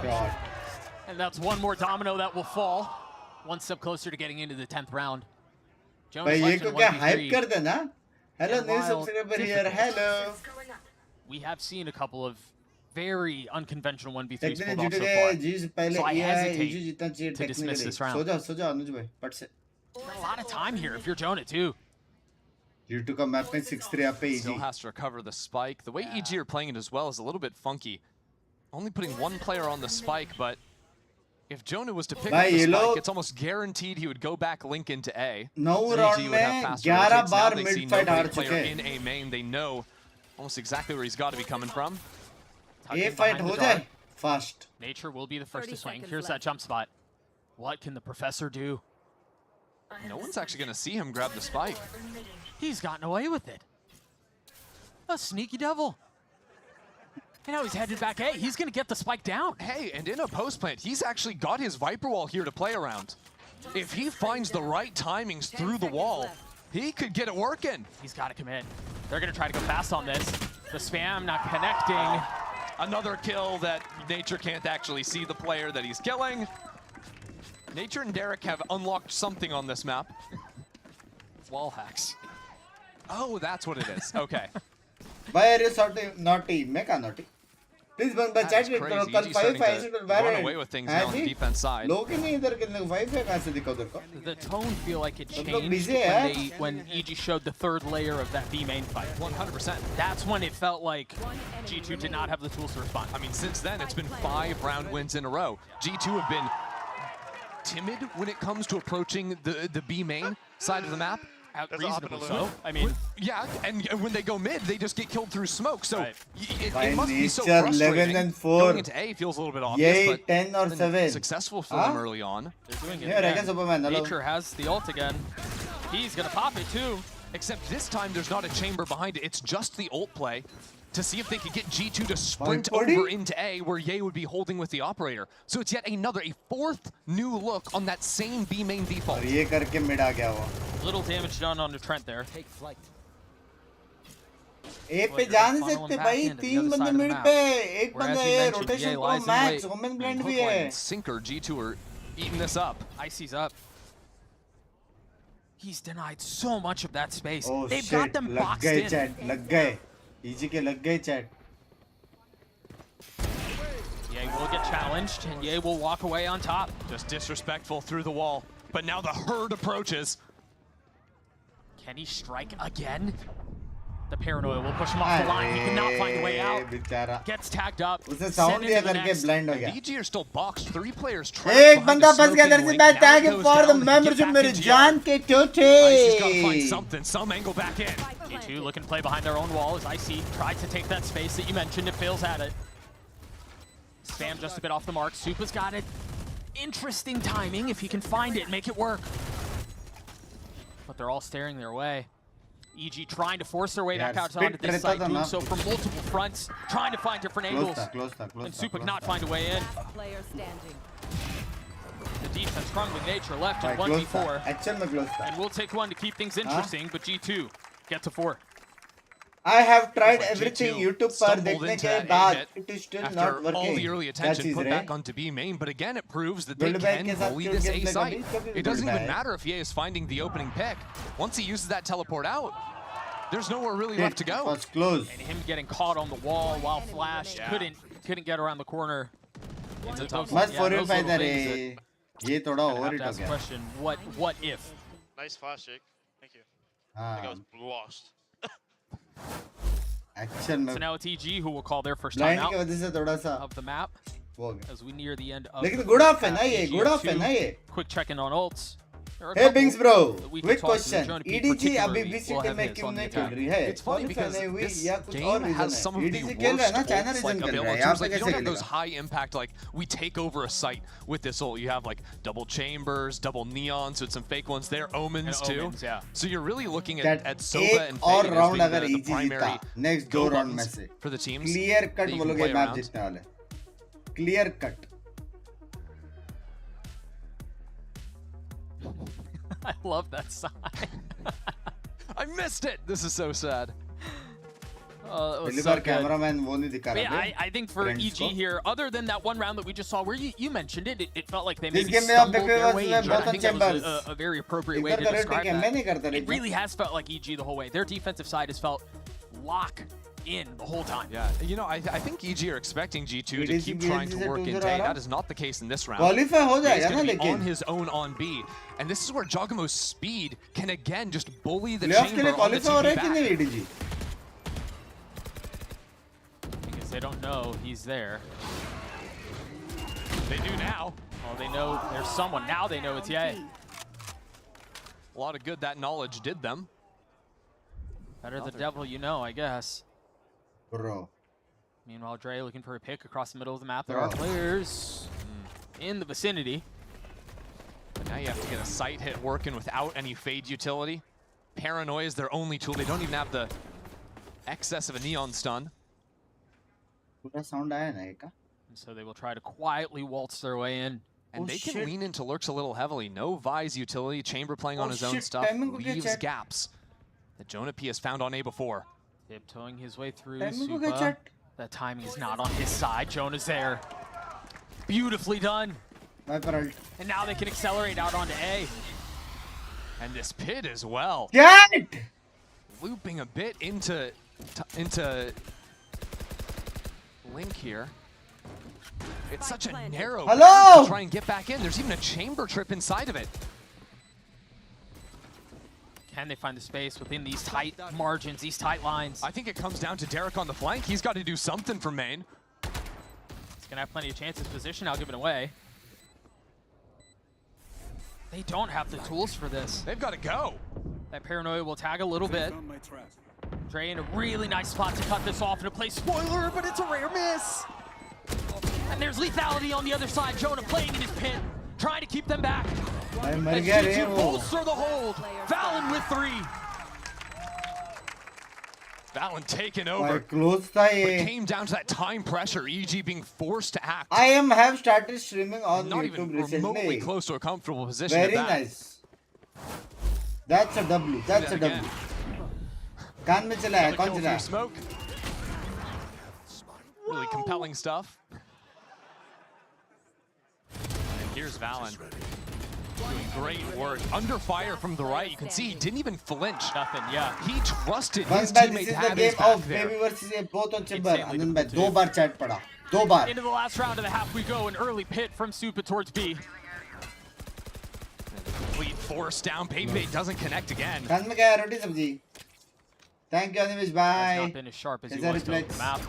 God. And that's one more domino that will fall. One step closer to getting into the 10th round. भाई ये को क्या hype कर देना? Hello, new subscriber here. Hello. We have seen a couple of very unconventional 1v3s pulled off so far. So I hesitate to dismiss this round. सो जाओ अनुज भाई पट से. A lot of time here if you're Jonah too. U2 का map में 6-3 आप पे Still has to recover the spike. The way EG are playing it as well is a little bit funky. Only putting one player on the spike, but if Jonah was to pick up the spike, it's almost guaranteed he would go back link into A. 9 round में 11 बार mid fight हार चुके हैं. In A main, they know almost exactly where he's got to be coming from. A fight हो जाए fast. Nature will be the first to swing. Here's that jump spot. What can the professor do? No one's actually going to see him grab the spike. He's gotten away with it. A sneaky devil. And now he's headed back A. He's going to get the spike down. Hey, and in a post plant, he's actually got his Viper wall here to play around. If he finds the right timings through the wall, he could get it working. He's got to commit. They're going to try to go fast on this. The spam not connecting. Another kill that Nature can't actually see the player that he's killing. Nature and Derek have unlocked something on this map. Wall hacks. Oh, that's what it is. Okay. Why are you sort of naughty? मैं क्या naughty? Please बंद chat में करो कल 5 से run away with things now on the defense side. लोग ही नहीं इधर के 5 है कहाँ से दिखा उधर को? The tone feel like it changed when EG showed the third layer of that B main fight. 100%. That's when it felt like G2 did not have the tools to respond. I mean, since then it's been 5 round wins in a row. G2 have been timid when it comes to approaching the B main side of the map. Reasonably so. I mean, yeah, and when they go mid, they just get killed through smoke. So it must be so Nature frustrating. 11 and 4. Going into A feels a little bit obvious, but 10 or 7. Successful for them early on. They're doing it. Yeah, again. Superman, hello. Nature has the ult again. He's gonna pop it too. Except this time there's not a chamber behind it. It's just the ult play to see if they could get G2 to sprint over into A, where Ye would be holding with the operator. So it's yet another, a 4th new look on that same B main default. ये करके mid आ गया वो. Little damage done on the Trent there. Take flight. A पे जा नहीं सकते भाई. 3 बंदे mid पे, एक बंदा A rotation को max. Women blend भी है. Sinker, G2 are eating this up. Icy's up. He's denied so much of that space. Oh, They've shit. got them boxed in. Chat. लग गए. EG के लग गए chat. Ye will get challenged, and Ye will walk away on top. Just disrespectful through the wall. But now the herd approaches. Can he strike again? The paranoia will push him off the line. He cannot find a way out. Gets tagged up. उसे sound दिया करके blind हो गया. EG are still boxed. 3 players trapped. एक बंदा फंस गया इधर से. मैं tag him for the membership मेरे जान के टोटे. Icy's got to find something, some angle back in. G2 looking to play behind their own wall as Icy tries to take that space that you mentioned. It fails at it. Spam just a bit off the mark. Supa's got it. Interesting timing if he can find it and make it work. But they're all staring their way. EG trying to force their way back out onto this side, doing so from multiple fronts, trying to find different angles. And Supa cannot find a way in. Player standing. The defense crumbling nature left in 1v4. And we'll take one to keep things interesting, but G2 gets a 4. I have tried everything YouTube पर देखने के बाद it is still not after working. all the early attention put back onto B main, but again it proves that they can bully this A site. It doesn't even matter if Ye is finding the opening pick. Once he uses that teleport out, there's nowhere really left to go. Was close. And him getting caught on the wall while Flash couldn't get around the corner. It's a tough मत 4v5 दे रे. ये थोड़ा over it हो गया. Question: what if? Nice flash, Jake. Thank you. I think I was lost. Action So now it's EG who will call their first Blind timeout की वजह से थोड़ा सा of the map हो गया. as we near the end of. लेकिन good off है ना ये. Good off है ना ये. Quick check in on ults. Hey Binks bro, quick question. EDG अभी भी सिटी में क्यों नहीं खेल रही है? It's funny because this game has some of the EDG खेल रहा है ना, China worst region ults खेल रहा है. like यहाँ पे you कैसे don't have those खेलेगा? high impact like we take over a site with this ult. You have like double chambers, double neon, so it's some fake ones there, omens too. Omens, yeah. So you're really looking at Sova एक and और Fade as round being अगर the EG primary जीता, next go दो round में buttons से for the teams. clear cut that you वो can लोग play ये मैच around. जीतने वाले. Clear cut. I love that sign. I missed it. This is so sad. पहली बार cameraman वो नहीं दिखा रहा है. I think for EG here, other than that one round that we just saw, where you mentioned it, it felt like they This maybe game में आप stumbled देखो their way इसमें into it. I बहुत think अच्छे that was buzz. a very appropriate way to इधर describe rating है, मैं नहीं that. करता It really has felt like EG the whole way. Their defensive side has felt lock in the whole time. Yeah, you know, I think EG are expecting G2 to EDG keep trying to work into A. That is not the case in this round. Qualify हो He's जाएगा ना going to be लेकिन. on his own on B. And this is where Jagamo's speed can again just bully the Playoffs के chamber लिए on the qualify हो रहा TP है कि नहीं back. EDG? Because they don't know he's there. They do now. Well, they know there's someone. Now they know it's Ye. A lot of good that knowledge did them. Better the devil you know, I guess. Bro. Meanwhile, Dre looking for a pick across the middle of the map. There are players in the vicinity. But now you have to get a sight hit working without any fade utility. Paranoia is their only tool. They don't even have the excess of a neon stun. पूरा sound आया ना एक का? And so they will try to quietly waltz their way in. And they can lean into lurks a little heavily. No Vi's utility. Chamber playing on his own stuff. Timing को क्या Leaves chat? gaps that Jonah P has found on A before. Tiptoeing his way through Timing को क्या Supa. chat? That timing is not on his side. Jonah's there. Beautifully done. Viper And now they can accelerate out onto A. And this pit as well. Get! Looping a bit into Link here. It's such a narrow Hello! path to try and get back in. There's even a chamber trip inside of it. Can they find the space within these tight margins, these tight lines? I think it comes down to Derek on the flank. He's got to do something for main. He's going to have plenty of chances. Position, I'll give it away. They don't have the tools for this. They've got to go. That paranoia will tag a little bit. Dre in a really nice spot to cut this off and to play spoiler, but it's a rare miss. And there's lethality on the other side. Jonah playing in his pit, trying to keep them back. भाई मर As गया रे G2 वो. bolster the hold. Valen with 3. Valen taken भाई over. close था But it ये. came down to that time pressure. EG being forced to act. I have started streaming on Not YouTube even remotely recently. close to a comfortable position. Very at that. nice. That's a W. That's a Again. W. कान में चला है, Another कौन kill चला through है? smoke. Really compelling stuff. And here's Valen. Doing great work. Under fire from the right. You can see he didn't even flinch. Nothing, yeah. He trusted Bang his bang, teammate this to is the have his game back of there. baby versus a both on chamber. Insanely आनंद भाई difficult दो बार chat पड़ा. दो बार. Into the last round of the half we go. An early pit from Supa towards B. Complete forced down. Baby doesn't connect again. Khan में क्या है रोटी सब्जी? Thank you Animesh, bye. Has not been as sharp as he Is that was to reflex? the map.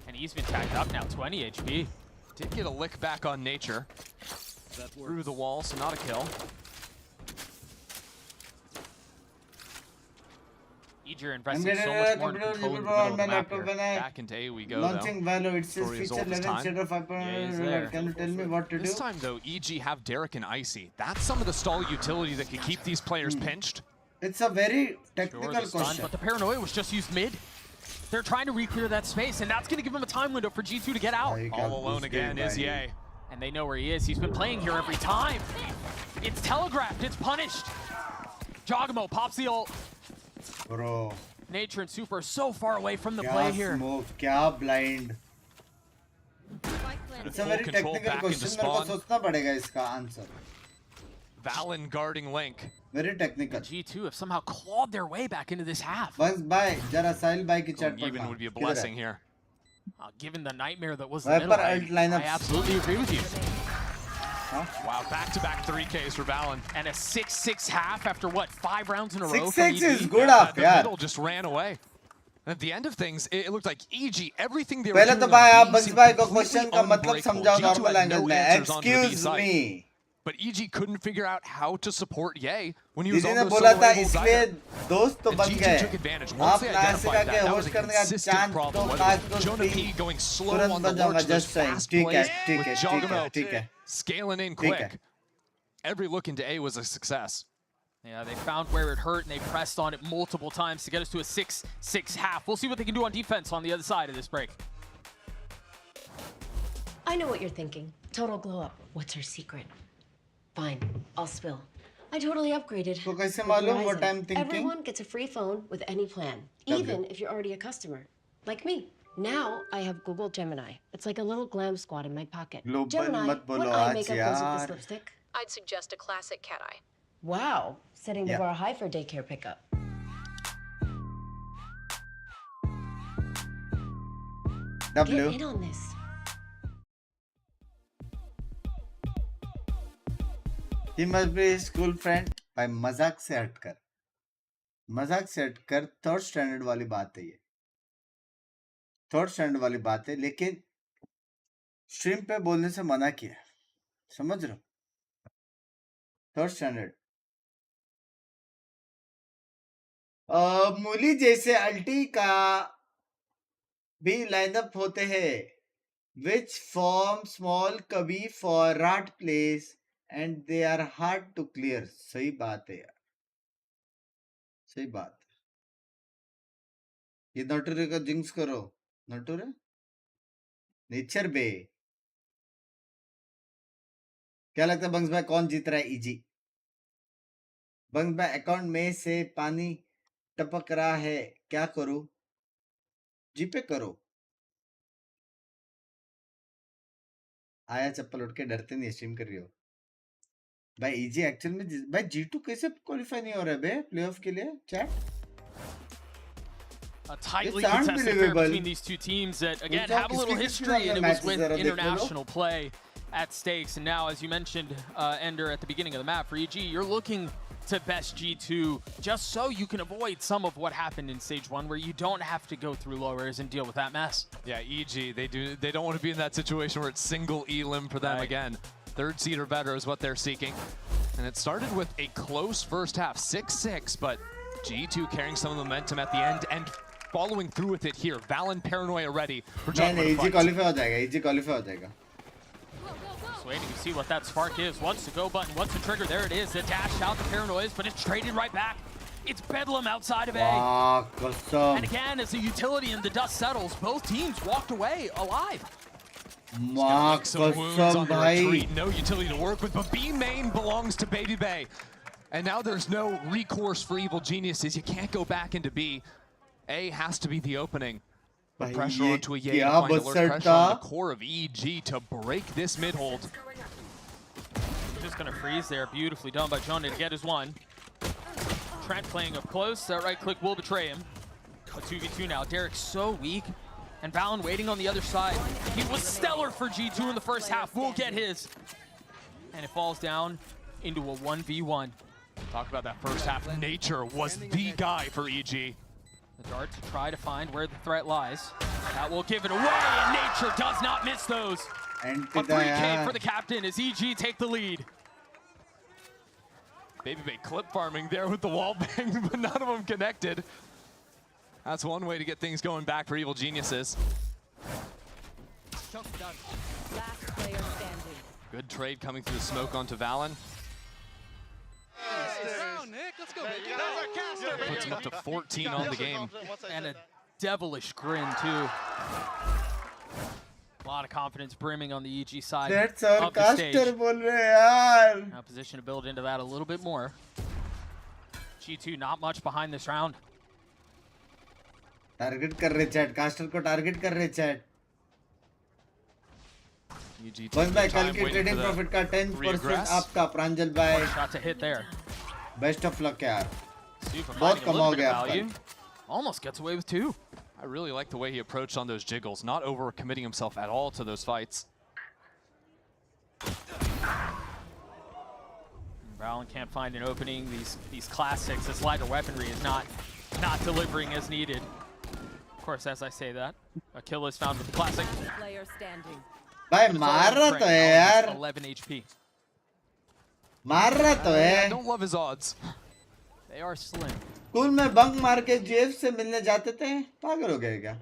And he's been tagged up now, 20 HP. Did get a lick back on Nature. Through the wall, so not a kill. Eager investing so much more into controlling the middle of the map here. Back into A we go, Launching though. Valor, it says Story is feature all this 11 time. shader 5.1. Can you tell me what to do? This time, though, EG have Derek and Icy. That's some of the stall utility that could keep these players pinched. It's a very technical Sure, the stun, question. but the paranoia was just used mid. They're trying to re-clear that space, and that's going to give them a time window for G2 to get out. All alone again is Ye. And they know where he is. He's been playing here every time. It's telegraphed. It's punished. Jogamo pops the ult. Bro. Nature and Super are so far away from the Kya play here. Smoke, kya blind. It's a very control technical back question. into मेरे को spawn. सोचना पड़ेगा इसका answer. Valen guarding Link. Very technical. G2 have somehow clawed their way back into this half. Bus bye. जरा साहिल भाई की chat Even would be a blessing here. Given the nightmare that was the Viper middle, alt lineup. I absolutely agree with you. Wow, back-to-back 3Ks for Valen. And a 6-6 half after what, 5 rounds in a row? 6-6 is good Yeah, up, the yeah. middle just ran away. At the end of things, it looked like EG, everything they were पहले doing तो on भाई आप B बंस seemed भाई को completely question का मतलब unbreakable. समझाओ G2 normal had no language में. answers onto the B Excuse side. me. But EG couldn't figure out how to support Ye when he was दीदी on ने those बोला solo था labels इसलिए either. दोस्त तो And बन G2 गए. took advantage. Once आप they ना ऐसे identified करके that was होस्ट a करने का consistent चांस problem. तो Whether काश it को was Jonah P going slow तुरंत on the बन जाऊंगा lurch, those just saying. fast ठीक है, plays ठीक with है, ठीक है, Jogamo ठीक है. scaling in ठीक है. quick. Every look into A was a success. Yeah, they found where it hurt and they pressed on it multiple times to get us to a 6-6 half. We'll see what they can do on defense on the other side of this break. I know what you're thinking. Total glow up. What's her secret? Fine, I'll spill. I totally upgraded. तो कैसे with मालूम what Verizon. I'm thinking? Everyone gets a free phone with any plan, even if you're already a customer, like me. Now I have Google Gemini. It's like a little glam squad in my pocket. Global Gemini, मत what बोलो eye आज makeup goes with यार. this lipstick? I'd suggest a classic cat eye. Wow, setting the Yeah. bar high for daycare pickup. W. Get in on this. He must be his school friend. भाई मजाक से हटकर. मजाक से हटकर third standard वाली बात है ये. थर्ड स्टैंडर्ड वाली बात है लेकिन स्ट्रीम पे बोलने से मना किया. समझ रहे हो? Third standard. मूली जैसे अल्टी का भी लाइनअप होते हैं which form small कभी for rat place and they are hard to clear. सही बात है यार. सही बात. ये नटूरे का जिंक्स करो. नटूरे नेचर बे. क्या लगता है बंग्स भाई कौन जीत रहा है? इजी. बंग्स भाई अकाउंट में से पानी टपक रहा है, क्या करूं? जीपे करो. आया चप्पल उठ के, डरते नहीं स्ट्रीम कर रही हो भाई. इजी एक्चुअल में भाई G2 कैसे क्वालिफाई नहीं हो रहा है बे प्लेऑफ के लिए? Chat A tightly It's contested affair unbelievable. between these two teams that, again, तो have a little किसकी history, and it was matches with जरा देख लो. international play at stakes. And now, as you mentioned, Ender, at the beginning of the map, for EG, you're looking to best G2 just so you can avoid some of what happened in Stage 1, where you don't have to go through lowers and deal with that mess. Yeah, EG, they don't want to be in that situation where it's single elim for them again. Third seed or better is what they're seeking. And it started with a close first half, 6-6, but G2 carrying some of the momentum at the end and following through with it here. Valen paranoia ready for Jogamo to easy fight. Qualify हो जाएगा. Easy qualify हो जाएगा. Just waiting to see what that spark is. Once the go button, once the trigger, there it is. The dash out, the paranoias, but it's traded right back. It's Bedlam outside of A. वाह कसम. And again, as the utility and the dust settles, both teams walked away alive. वाह Some wounds कसम on the भाई. retreat, no utility to work with, but B main belongs to Baby Bay. And now there's no recourse for evil geniuses. You can't go back into B. A has to be the opening. But भाई pressure ये onto a Ye to क्या find alert, बसर pressure on the था. core of EG to break this mid-hold. Just gonna freeze there. Beautifully done by Jonah to get his one. Trent playing up close. That right click will betray him. A 2v2 now. Derek's so weak. And Valen waiting on the other side. He was stellar for G2 in the first half. We'll get his. And it falls down into a 1v1. Talk about that first half. Nature was the guy for EG. The dart to try to find where the threat lies. That will give it away, and Nature does not miss those. A 3K for the captain as EG take the lead. Baby Bay clip farming there with the wall bang, but none of them connected. That's one way to get things going back for Evil Geniuses. Last player standing. Good trade coming through the smoke onto Valen. Puts him up to 14 on the game. And a devilish grin, too. A lot of confidence brimming on the EG side That's of our the stage. caster bol rahe yaar. Now position to build into that a little bit more. G2 not much behind this round. Target कर रहे chat caster को target कर रहे chat बस भाई कल की trading profit का 10% आपका प्रांजल भाई Shot to hit there. Best of luck यार Super बहुत finding a little कमाओगे bit of आप value. कल Almost gets away with 2. I really like the way he approached on those jiggles, not over-committing himself at all to those fights. Valen can't find an opening. These classics, this lighter weaponry is not delivering as needed. Of course, as I say that, a kill is found with the classic. Player standing. भाई मार रहा तो है यार 11 HP. मार रहा तो है I don't love his odds. They are slim. School में बंक मार के जेफ से मिलने जाते थे पागल हो गए क्या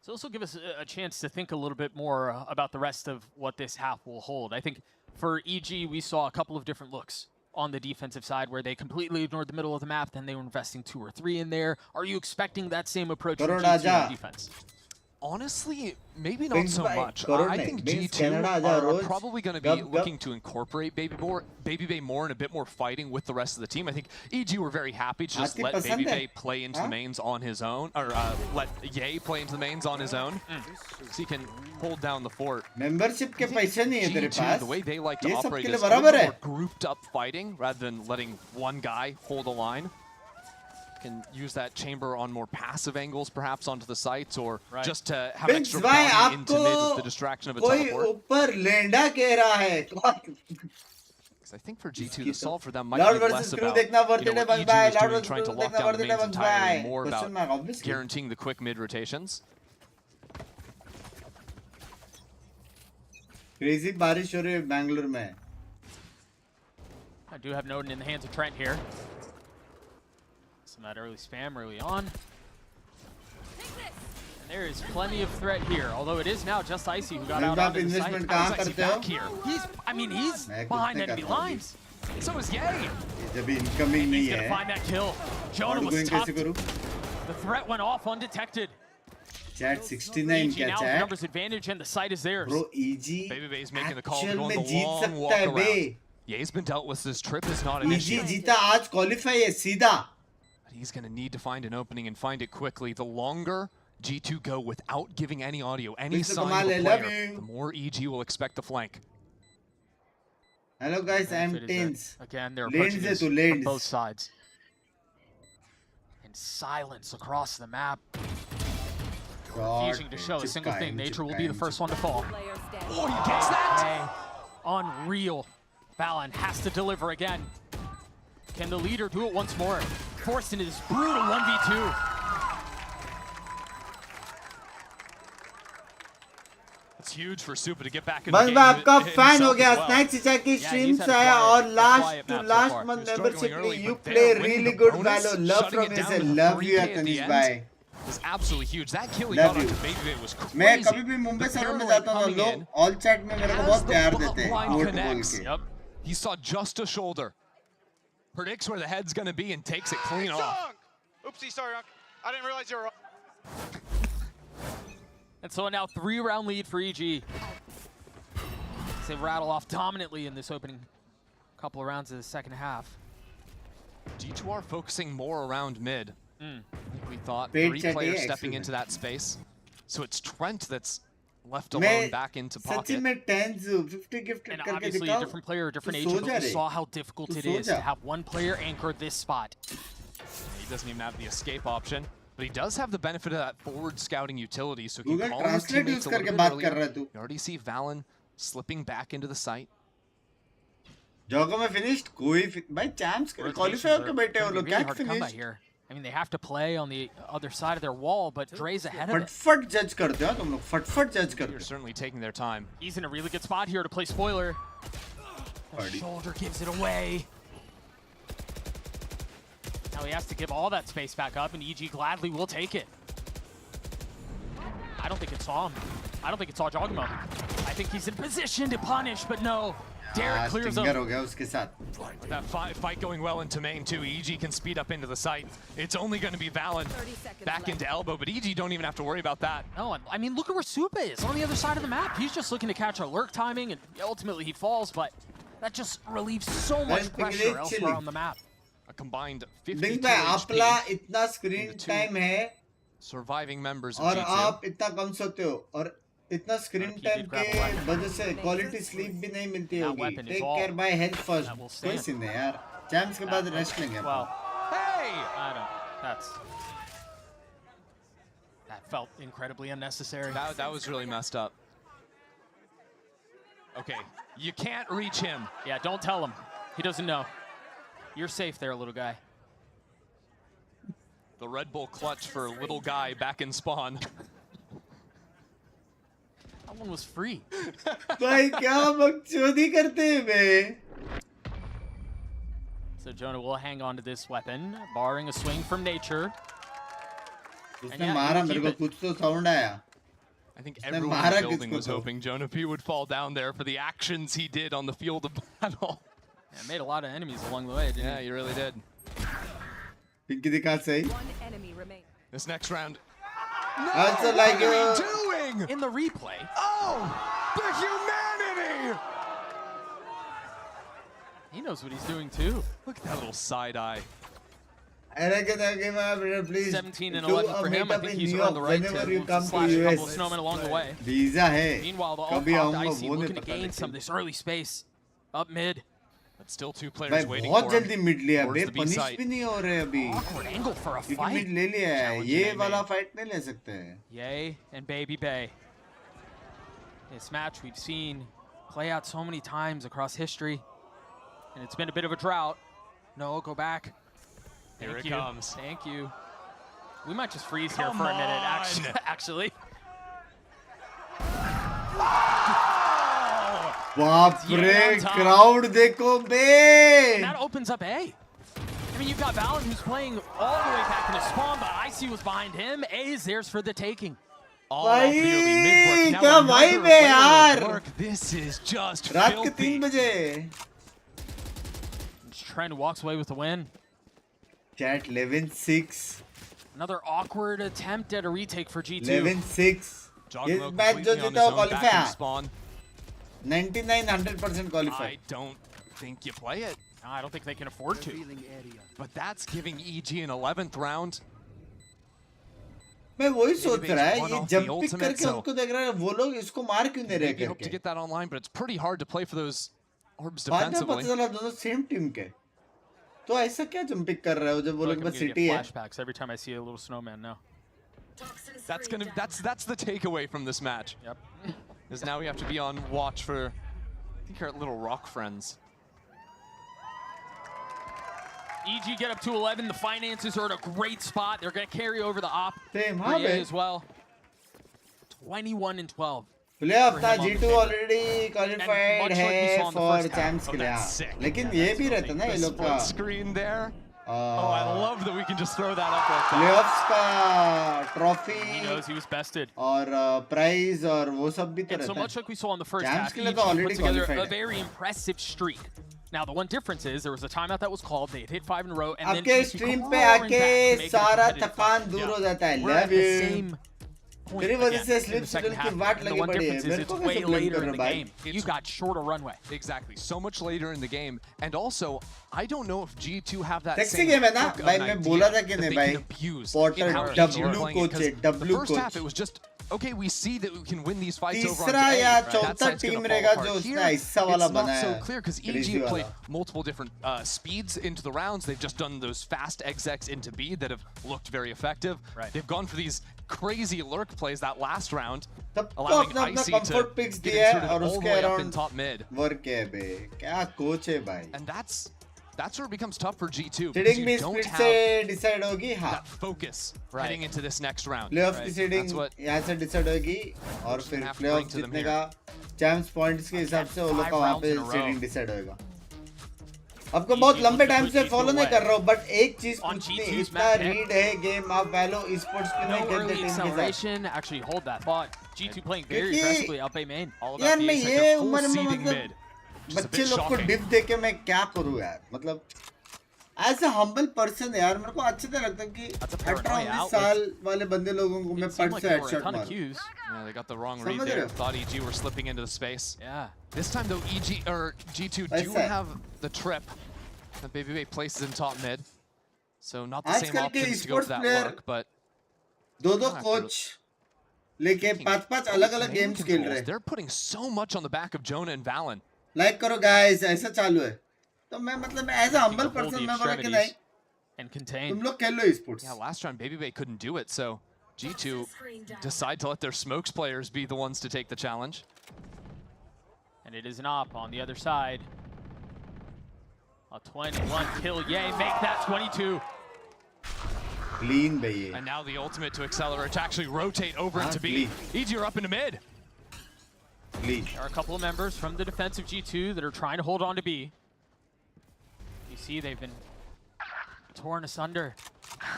So this will give us a chance to think a little bit more about the rest of what this half will hold. I think for EG, we saw a couple of different looks on the defensive side where they completely ignored the middle of the map, then they were investing 2 or 3 in there. Are you expecting that same approach from G2 on defense? Honestly, maybe not Binks so bhai, much. Corona, I think Binks G2 Canada aaja are roz. probably going to be looking to incorporate Baby Bay more and a bit more fighting with the rest of the team. I think EG were very happy to just let Baby Bay play into the mains on his own, or let Ye play into the mains on his own, so he can hold down the fort. Membership के पैसे नहीं है तेरे G2, pass the way they like to ये सब operate के is लिए a little बराबर है more grouped up fighting rather than letting one guy hold a line. Can use that chamber on more passive angles, perhaps onto the sites, or just to have Binks extra भाई bounty into mid with the आपको distraction of a कोई teleport. ऊपर लेंडा कह रहा है 'Cause I think for G2, the solve for them might Lord be versus less Crew about देखना what worth it है EG बस was भाई Lord doing, versus trying Crew to lock देखना down worth the it है mains बस entirely, भाई and more question mark about obviously guaranteeing the quick mid rotations. Crazy बारिश हो रही है बैंगलोर में I do have Noden in the hands of Trent here. Some of that early spam early on. And there is plenty of threat here, although it is now just Icy who got out onto the site. कहाँ How's Icy करते हो back here? He's behind enemy lines. So is Ye. जब incoming नहीं He's gonna है find that kill. Jonah was कैसे tough. करूं The threat went off undetected. Chat 69 EG क्या now with chat numbers advantage and the site is theirs. Bro EG Baby Bay's making the call to actual go on में the Jeet long सकता walk है बे around. Ye's been dealt with. This trip is not an EG issue. जीता आज qualify है सीधा But he's going to need to find an opening and find it quickly. The longer G2 go without giving any audio, any Mr. sign Kamal, of a I love player, you. the more EG will expect the flank. Hello guys I am Benefit is that, tense Again, they're Lanes approaching है this तू, from lanes. both sides. And silence across the map. Refusing to show a single thing. Nature will be the first one to fall. Oh, he gets that! Unreal. Valen has to deliver again. Can the leader do it once more? Forced into this brutal 1v2. It's huge for Super to get back in बस the मैं game आपका fan हो himself गया as well. Snack चिचा की Yeah, stream he's से had a आया quiet- और a last quiet to map so last far. Month He was membership struggling में early, you but play there, winning really the good bonus, वैलो love shutting from it is down to love you 3K at the Tanish end भाई was absolutely huge. That kill he Love got you. onto Baby Bay was crazy. मैं कभी भी Mumbai The server में paranoid जाता हूँ coming लोग in, all chat में मेरे को as बहुत the प्यार blind देते हैं connects, वोट बोल के Yep. He saw just a shoulder, predicts where the head's going to be, and takes it clean off. Oopsie, sorry, Unc. I didn't realize you were. And so now 3-round lead for EG. They rattle off dominantly in this opening couple of rounds of the second half. G2 are focusing more around mid. We thought Paid 3 chat players है stepping actually. into that space. So it's Trent that's left मैं alone back into सच्ची pocket. में 10 50 gift And करके obviously a दिखाओ different player, a different तू agent, so but जा we रे saw how difficult तू it सो is जा to have one player anchor this spot. He doesn't even have the escape option. But he does have the benefit of that forward scouting utility, so he can Google call his Translate teammates use a little करके bit बात earlier. कर रहा है तू. You already see Valen slipping back into the site. Jogo में finished कोई भाई champs के qualify होके बैठे हो लोग क्या finished? Here. I mean, they have to play on the other side of their wall, but Dre's ahead of it. फटफट judge करते हो तुम लोग फटफट judge करते You're certainly taking their time. He's in a really good spot here to play spoiler. The shoulder gives it away. Now he has to give all that space back up, and EG gladly will take it. I don't think it saw him. I don't think it saw Jogamo. I think he's in position to punish, but no. Derek clears him. हो गया उसके साथ. With that fight going well into main too, EG can speed up into the site. It's only going to be Valen back into elbow, but EG don't even have to worry about that. No, I mean, look at where Supa is on the other side of the map. He's just looking to catch a lurk timing, and ultimately he falls, but that just relieves so much pressure elsewhere on the map. A combined Binks 52 भाई आपला HP. इतना screen time है Surviving members of और G2. आप इतना कम सोते हो और इतना screen time के वजह से quality sleep भी नहीं मिलती होगी. Take care by health first. कोई सीन नहीं यार. Champs के बाद rest लेंगे. Well, hey, I don't. That felt incredibly unnecessary. That was really messed up. Okay, you can't reach him. Yeah, don't tell him. He doesn't know. You're safe there, little guy. The Red Bull clutch for little guy back in spawn. That one was free. भाई क्या बकचोदी करते हैं बे? So Jonah will hang on to this weapon, barring a swing from nature. उसने मारा मेरे को कुछ तो sound आया. I think everyone in the building was hoping Jonah P would fall down there for the actions he did on the field of battle. Yeah, made a lot of enemies along the way, didn't Yeah, you really did. Pinky दिखा सही. One enemy remains. This next round. Also like what are you doing? In the replay. Oh, the humanity! He knows what he's doing too. Look at that little side eye. Please 17 and 11 for him. I think he's earned the right to slash a couple of snowmen along the way. Visa है. Meanwhile, the all-popped IC looking to gain some of this early space up mid. But still two players भाई waiting बहुत for him. जल्दी mid लिया बे. towards the B Punish site. भी नहीं हो रहे अभी. Awkward angle for a क्योंकि fight. mid ले लिया है. ये वाला fight नहीं ले सकते हैं. Yay and Baby Bay. This match we've seen play out so many times across history, and it's been a bit of a drought. No, go back. Here Thank it you. comes. Thank you. We might just freeze here Come for a minute, on. actually. बाप रे, crowd देखो बे. And that opens up A. I mean, you've got Valen who's playing all the way back into spawn, but IC was behind him. A is theirs for the taking. All off the early mid work. क्या vibe है यार. This is just रात के filthy. 3 बजे. Trent walks away with the win. Chat 11-6. Another awkward attempt at a retake for G2. 11-6. ये match जो जीता वो qualify है. 99-100% qualify. I don't think you play it. No, I don't think they can afford to. But that's giving EG an 11th round. मैं वही सोच रहा है one ये off जब the पिक ultimate, करके so उनको देख रहा है वो लोग इसको मार क्यों नहीं रहे maybe hope to करके. get that online, but it's pretty hard to play for those orbs बाद में defensively. पता चला दोनों सेम टीम के. तो ऐसा क्या जब पिक कर रहे हो जब वो I लोग feel like बस I'm gonna सिटी get है. flashbacks every time I see a little snowman now. That's the takeaway from this match. Yep. Is now we have to be on watch for, I think, our little rock friends. EG get up to 11. The finances are in a great spot. They're going to carry over the op Same, for huh, EA man? as well. 21 and 12. Player for अपना him on the G2 table. Already qualified much like we है saw in the for first half. Champs Oh, के लिए. that's sick. लेकिन ये भी रहता ना ये The लोग का split screen there. Oh, I love that we can just throw that up like that. Playoffs का trophy He knows he was bested. और प्राइज और वो सब भी तो And so रहता much है. like we saw in the first Champs half, के लिए EG तो put already together qualified a है. very impressive streak. Now, the one difference is there was a timeout that was called. They had hit 5 in a row, and then आपके G2 stream पे clawing आके back to make it a सारा competitive थकान fight. दूर हो जाता है. We're at love the you. same point तेरी वजह again से in slip the second schedule half. की वाट And the लगी one पड़ी है. difference is मेरे it's को way कैसे ब्लेम later कर in रहे the हो भाई. game. You got shorter runway. Exactly. So much later in the game. And also, I don't know if G2 have that Sexy same game है ना hook of भाई an मैं idea बोला था कि that नहीं they भाई. can abuse Porter in how W EG are playing it, coach है, 'cause the W first half coach. it was just okay, we see that we can win these fights over on तीसरा A. या That चौथा side's team gonna रहेगा fall जो apart. उसने Here, ऐसा वाला it's not बनाया so है, clear because EG crazy have played वाला. multiple different speeds into the rounds. They've just done those fast execs into B that have looked very effective. They've gone for these crazy lurk plays that last round, allowing अपना Icy comfort to picks get दिया है inserted और all the उसके way up in around top mid. work है बे, क्या coach है भाई. And that's where it becomes tough for G2 because Seeding you भी don't split have से decide होगी, हाँ. that focus heading into this next round. Playoff की seeding That's what यहाँ से decide होगी और फिर have to playoff bring to them जीतने here. का champs points के हिसाब से वो लोग 5 का वहाँ rounds पे in a row. seeding decide होगा. आपको बहुत लंबे टाइम से फॉलो नहीं कर रहा हूँ बट एक चीज पूछनी इतना रीड है गेम आप वैलो esports के No में खेलते early टीम के साथ acceleration. Actually, hold that thought. G2 playing very क्योंकि aggressively up A main. All about यार the मैं A side. ये They're full उम्र में seeding मतलब mid. बच्चे लोग को डिप देके मैं क्या करूँ यार मतलब एज अ हम्बल पर्सन यार मेरे को अच्छे से लगता है कि 18-19 साल वाले बंदे लोगों को मैं पट से हेडशॉट मारूं. Yeah, they got the wrong read समझ there. रहे हो? Thought EG were slipping into the space. Yeah. This time though, EG or G2 do ऐसा है. have the trip that BBB places in top mid, so not the same आजकल के options to go for esports that player lurk, but दो coach लेके पांच अलग-अलग games खेल रहे हैं. they're putting so much on the back of Jonah and Valen. Like करो गाइस ऐसा चालू है तो मैं मतलब मैं as a humble Hold person the मैं बोला कि नहीं and contain. तुम लोग खेल लो esports. Yeah, last round BBB couldn't do it, so G2 decide to let their smokes players be the ones to take the challenge. And it is an op on the other side. A 21 kill, yay, make that 22. Clean baby. And now the ultimate to accelerate to actually rotate over into B. EG are up into mid. Clean. There are a couple of members from the defensive G2 that are trying to hold on to B. You see they've been torn asunder.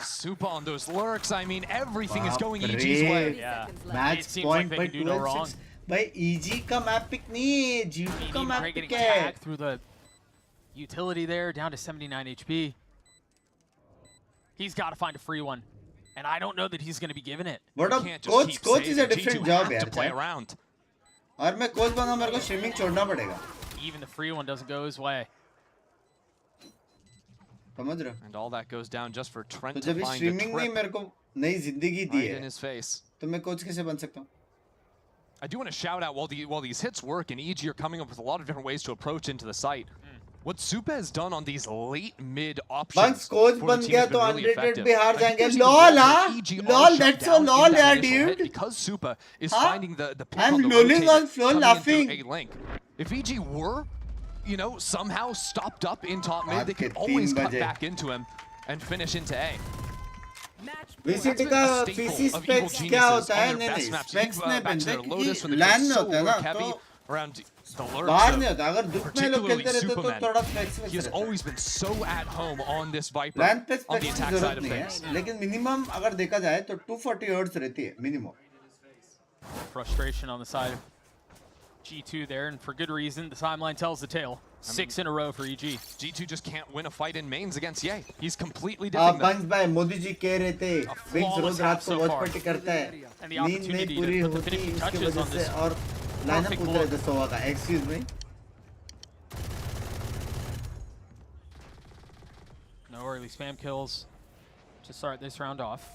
Super on those lurks. I mean, everything is going Baap EG's re. way. Yeah. It Match seems point like they by can do no 12-6. wrong. भाई EG का map pick नहीं है G2 का map Getting pick है. tagged through the utility there, down to 79 HP. He's got to find a free one. And I don't know that he's going to be given it. But coach is a different job यार. To play around. और मैं coach बना मेरे को streaming छोड़ना पड़ेगा. Even the free one doesn't go his way. समझ रहे हो? And all that goes down just for Trent तो to जब find a स्ट्रीमिंग ने trip मेरे को नई जिंदगी दी right in है his face. तो मैं कोच कैसे बन सकता हूँ? I do want to shout out while these hits work and EG are coming up with a lot of different ways to approach into the site. What Supa has done on these late mid options Once coach for the बन team गया has been तो really unrated effective. भी हार I think जाएंगे. there's LOL even हाँ? EG are LOL shut that's so down in LOL that यार initial hit dude. because Supa is Huh? finding the pick I'm on the lolling rotator on floor coming laughing. into a link. If EG were, you know, somehow stopped up in top mid, they could always cut back into him and finish into A. VCT का PC specs क्या होता है? नहीं नहीं specs नहीं बनते क्योंकि LAN में होता है ना तो around the lurk. बाहर नहीं होता. अगर धूप में लोग खेलते रहते तो थोड़ा specs में He has रहता है. always been so at home on this Viper LAN पे on the specs की attack side जरूरत of नहीं things. है लेकिन मिनिमम अगर देखा जाए तो 240 हर्ट्ज रहती है minimum. Frustration on the side of G2 there, and for good reason. The timeline tells the tale. 6 in a row for EG. G2 just can't win a fight in mains against Ye. He's completely आप different. बंस भाई मोदी जी कह रहे थे Binks रोज रात को watch party करता है And the नींद नहीं opportunity to पूरी put the होती finishing इसकी touches वजह on से this और लाइनअप perfect पूछ goal. रहे थे सोवा का. Excuse me. No early spam kills to start this round off.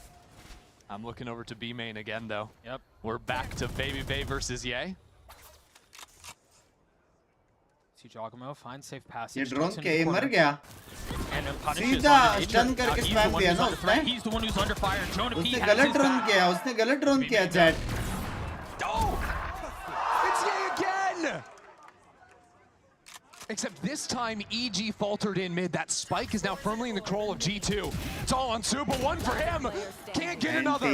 I'm looking over to B main again though. Yep. We're back to Baby Bay versus Ye. See Giacomo finds safe ये passage. Drone tucks in के the ये corner, मर गया. And then punishes सीधा on the nature. stun Now करके he's the spam one दिया who's ना under threat. उसने. He's the one who's under fire. Jonah P उसने has गलत his ड्रोन back. किया. उसने गलत ड्रोन किया chat. It's Ye again! Except this time EG faltered in mid. That spike is now firmly in the control of G2. It's all on Supa. One for him. Can't get another.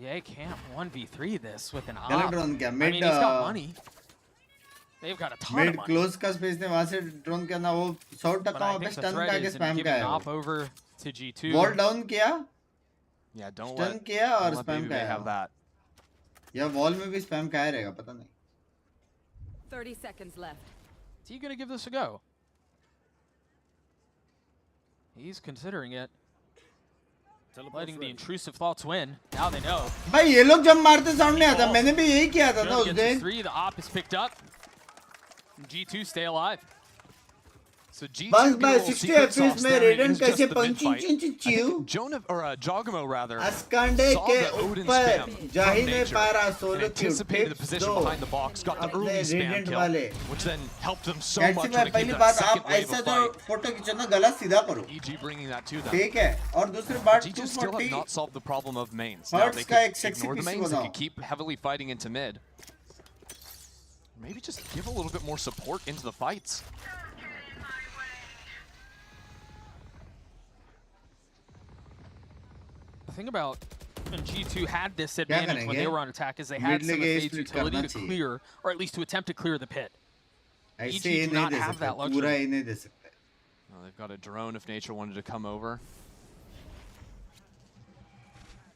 Yeah, can't 1v3 this with an गलत op. Drone किया. I mid mean, he's got money. They've got a ton of mid money. Close का space ने वहां से drone किया ना वो 100% But I वहां पे think the स्टन threat का के is in स्पैम giving का an है. op over to G2. Wall down किया. Yeah, don't स्टन let, किया और don't let स्पैम Baby का Bay है. have that. या वॉल में भी स्पैम का रहेगा पता नहीं. 30 seconds left. Is he going to give this a go? He's considering it. Letting the intrusive thoughts win. Now they know. भाई ये लोग जब मारते साउंड नहीं आता. मैंने भी यही किया था ना उस Jonah gets his दिन. 3. The op is picked up. And G2 stay alive. So G2 बस get a भाई little 60 secret FPS sauce में there, and it रेडन was just कैसे the punching mid-fight. चिंचिंग I चिंचिंग think Jonah, or Jogamo rather, अस्कांडे saw के the Odin ऊपर spam जाही from ने nature पारा and solo की anticipated the टिप्स position दो behind the box, got the अपने early spam radiant kill, वाले which then helped them so कैसे much मैं when it came पहली to that बात second आप wave ऐसा of जो fight. फोटो खींचो ना गला सीधा करो EG bringing that to them. ठीक है और दूसरी बात G2 still have 240 not solved the problem of mains. Now Hertz they का एक could sexy ignore the PC mains, they बनाओ। could keep heavily fighting into mid. Maybe just give a little bit more support into the fights. The thing about when G2 had this advantage when they were on attack is they had some of Mid-lane Fade's split utility करना to चाहिए। clear, or at least to attempt to clear the pit. ऐसे EG he do नहीं not they have सकते that पूरा luxury. ही नहीं दे सकते Well, they've got a drone if nature wanted to come over.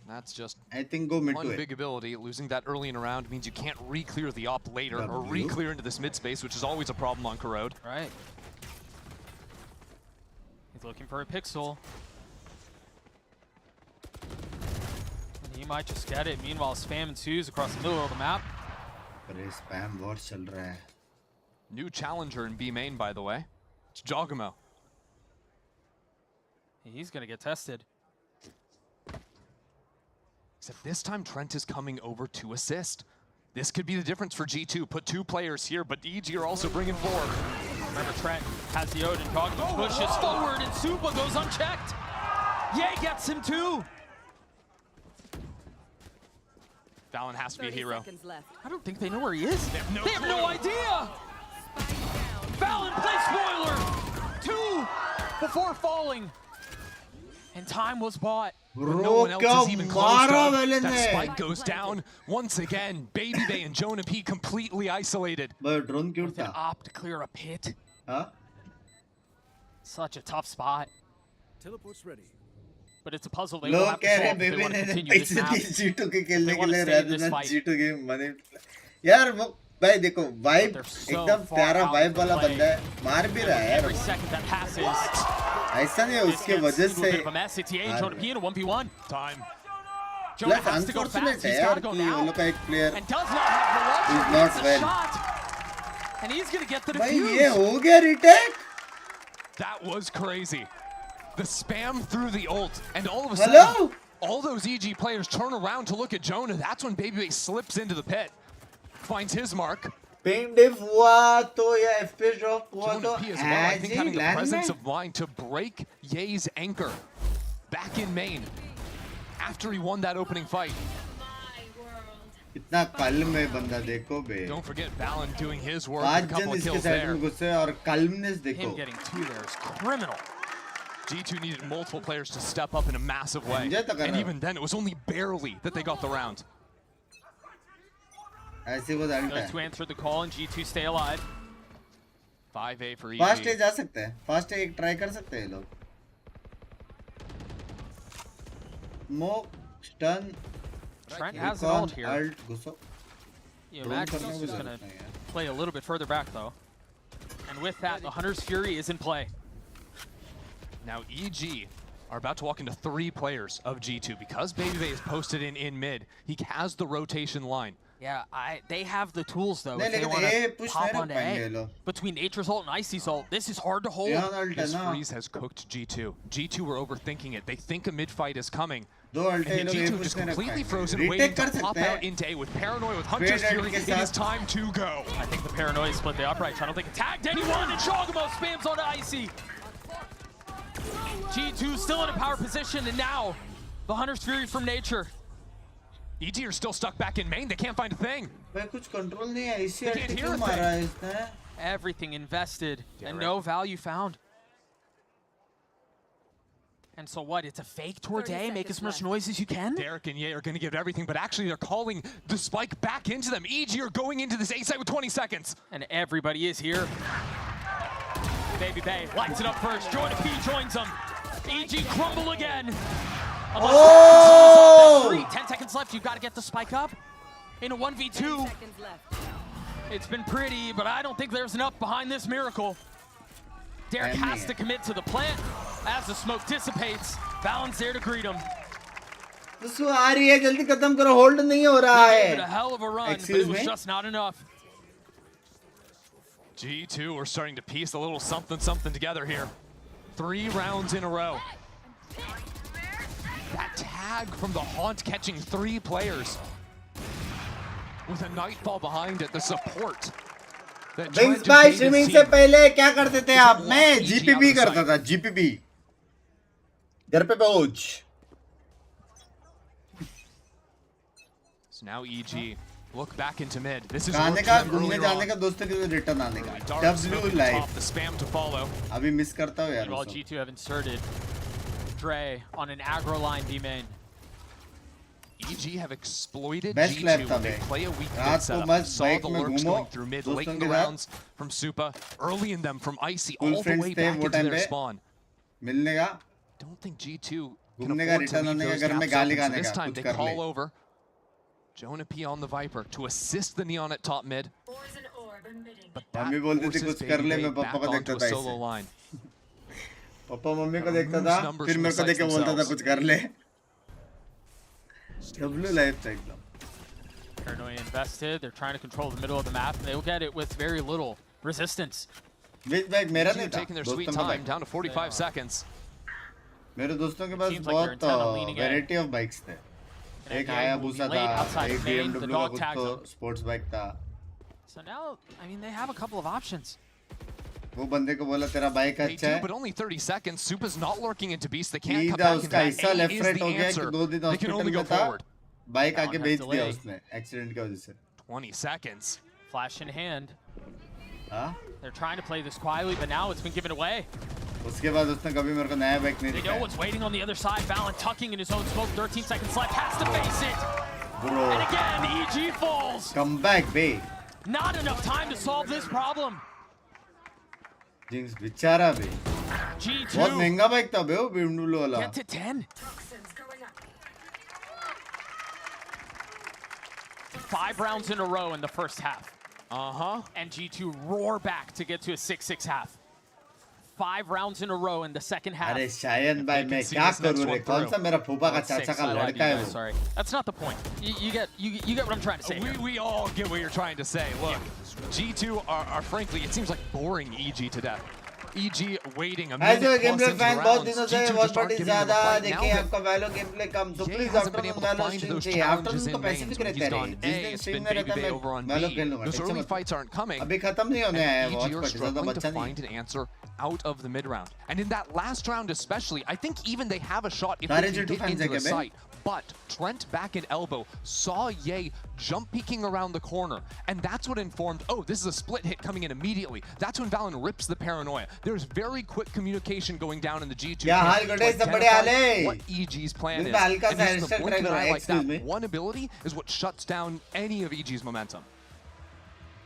That's just I think go mid one to it big ability. Losing that early in a round means you can't re-clear the op later or W. re-clear into this mid space, which is always a problem on Corrode. Right. He's looking for a pixel. And he might just get it. Meanwhile, spam ensues across the middle of the map. अरे spam बहुत चल रहा है New challenger in B main, by the way. It's Jogamo. He's gonna get tested. Except this time Trent is coming over to assist. This could be the difference for G2. Put 2 players here, but EG are also bringing 4. Remember, Trent has the Odin. Jogamo pushes forward, and Supa goes unchecked. Yay gets him too. Fallon has to be a hero. I don't think they know where he is. They have no idea. Fallon plays spoiler. 2 before falling. And time was bought. But no one else is even close to that spike goes down. Once again, Baby Bay and Jonah P completely isolated. but drone क्यों With an था op to clear a pit. हाँ Such a tough spot. Teleport's ready. But it's a puzzle they will लोग have to कह रहे solve if they baby want to ने continue this पैसे map. दिए G2 के खेलने They के wanna लिए stay in rather this than fight. G2 के मनी यार वो भाई देखो वाइब They're so एकदम far प्यारा out वाइब of the वाला play. बंदा है मार भी रहा है यार Every second that passes. ऐसा नहीं है उसके वजह It's a से bit of a mess. It's Ye and Jonah P in a 1v1. Time. Jonah Plus has to go unfortunate fast. है He's यार got to go कि वो now. लोग का एक player And does not have the luxury. He's not He gets a well. shot. And he's going to get the भाई defuse. ये हो गया retake That was crazy. The spam through the ult, and all of a Hello? sudden, all those EG players turn around to look at Jonah. That's when Baby Bay slips into the pit, finds his mark. ping diff हुआ तो या FPS drop हुआ तो Jonah P as well, I think having the land presence में of mind to break Ye's anchor back in main after he won that opening fight. इतना कल्म है बंदा देखो बे Don't forget Valen doing his work with 5 a couple जन of इसके kills side there. में घुसे और कल्मनेस देखो Him getting 2 there is criminal. G2 needed multiple players to step up in a massive way. Enjoy the And gunner. even then, it was only barely that they got the round. ऐसे वो दांटा Goes to है answer the call and G2 stay alive. 5A for EG. Fast जा सकते हैं fast एक try कर सकते हैं ये लोग smoke stun Trent has an ult here. Ult घुसो You Drone imagine करने he's की just जरूरत going नहीं है to play a little bit further back, though. And with that, the Hunter's Fury is in play. Now EG are about to walk into 3 players of G2 because Baby Bay is posted in mid. He has the rotation line. Yeah, they have the tools, though, नहीं if they लेकिन want A to push pop नहीं onto रख पाएंगे ये A. लोग Between Nature's ult and Icy's ult, this is hard to hold. यहाँ alt है This ना freeze has cooked G2. G2 were overthinking it. They think a mid fight is coming. दो alt है And ये लोग G2 A just push नहीं रख completely पाएंगे frozen, Retake waiting कर to pop सकते out हैं into A with Paranoia, with Hunter's Fade Fury. के It is साथ time to go. I think the Paranoia split the upright. I don't think it tagged anyone, and Jogamo spams onto Icy. G2 still in a power position, and now the Hunter's Fury from Nature. EG are still stuck back in main. They can't find a thing. भाई कुछ control नहीं है इसी They alt can't hear क्यों a मारा है thing. इसने Everything invested, Yeah, and right. no value found. And so what? It's a fake towards A. Make as much noise as you can. Derek and Ye are going to give everything, but actually they're calling the spike back into them. EG are going into this A site with 20 seconds. And everybody is here. Baby Bay lights it up first. Jonah P joins them. EG crumble again. Oh! 10 seconds left. You've got to get the spike up. In a 1v2. It's been pretty, but I don't think there's enough behind this miracle. Derek has to commit to the plant as the smoke dissipates. Valen's there to greet him. उसको आ रही है जल्दी खत्म करो hold नहीं हो रहा He gave it a है hell of a run, but Excuse it was me? just not enough. G2 are starting to piece a little something together here. 3 rounds in a row. That tag from the Haunt catching 3 players. With a Nightfall behind it, the support. Binks भाई streaming से पहले क्या करते थे आप? मैं जीपीबी करता था, जीपीबी घर पे पहुंच. So now EG look back into mid. This is खाने का घूमने जाने का दोस्तों के लिए रिटर्न आने का. W live. The spam to follow. अभी मिस करता हूँ यार. Meanwhile, G2 have inserted Dre on an aggro line B main. EG have exploited Best G2 when they play a weak mid setup. Saw the lurks going through mid, late in the rounds from Supa, early in them from Icy, all the way back into their spawn. मिलने का. Don't think G2 can घूमने का afford to return leave आने का those घर में gaps गाली open. So खाने this का time कुछ they कर ले. call over Jonah P on the Viper to assist the Neon at top mid. But that mummy बोलती थी forces कुछ कर ले, Baby मैं back पापा को onto देखता a था solo इसे. line. पापा मम्मी को देखता था, फिर मेरे को देख के बोलता था कुछ कर ले. W live था एकदम. Paranoia invested. They're trying to control the middle of the map, and they'll get it with very little resistance. Which bike मेरा नहीं था. Taking their sweet time down to 45 seconds. मेरे दोस्तों के पास बहुत variety of bikes थे. एक Hayabusa था, एक BMW का खुद तो स्पोर्ट्स बाइक था. So now, I mean, they have a couple of options. वो बंदे को बोला तेरा बाइक They अच्छा do, है. but only 30 seconds. Supa's not lurking into Beast. They can't cut सीधा back into उसका that. हिस्सा A left is right the हो गया कि answer. 2 दिन They can हॉस्पिटल only में go था. forward. बाइक आके Down बेच has दिया delay. उसने एक्सीडेंट की वजह से. 20 seconds. Flash in hand. हाँ? They're trying to play this quietly, but now it's been given away. उसके बाद उसने कभी मेरे को नया बाइक नहीं They know दिखाया. what's waiting on the other side. Valorant tucking in his own smoke. 13 seconds left. Has to face it. Bro. And again, EG falls. Come back, babe. Not enough time to solve this problem. Jinx बेचारा बे. G2. बहुत महंगा bike था बे वो BMW वाला. Get to 10. 5 rounds in a row in the first half. And G2 roar back to get to a 6-6 half. 5 rounds in a row in the second half. अरे शायन भाई मैं क्या करूँ रे? कौन सा मेरा फूफा का चाचा का लड़का है वो? Sorry, that's not the point. You get what I'm trying to say. We all get what you're trying to say. Look, G2 are frankly, it seems like boring EG to death. EG waiting a minute plus into fan बहुत rounds. दिनों से G2 just Watchparty aren't giving them a ज़्यादा fight. देखिए Now आपका Valo gameplay कम तो Jay please hasn't been afternoon able to Valo find stream those चाहिए. challenges Afternoon तो in Pacific mains when रहता he's है. gone जिस A, दिन it's stream been में रहता Baby है Bay over on मैं Valo B. खेल लूँगा. Those टेंशन early मत. fights aren't coming. अभी खत्म नहीं होने आया है EG are Watchparty ज़्यादा struggling बच्चा to नहीं. find an answer out of the mid round. And in that last round especially, I think even they have a shot if सारे they can G2 get fans into है the क्या बे? site. But Trent back in elbow saw Ye jump peeking around the corner, and that's what informed, oh, this is a split hit coming in immediately. That's when Valen rips the paranoia. There's very quick communication going down in the G2 क्या हाल camp गड़े to सब बड़े हाल identify है? what EG's plan is. मैं हल्का And सा using the headset blinking try करो. eye like Excuse that me. one ability is what shuts down any of EG's momentum.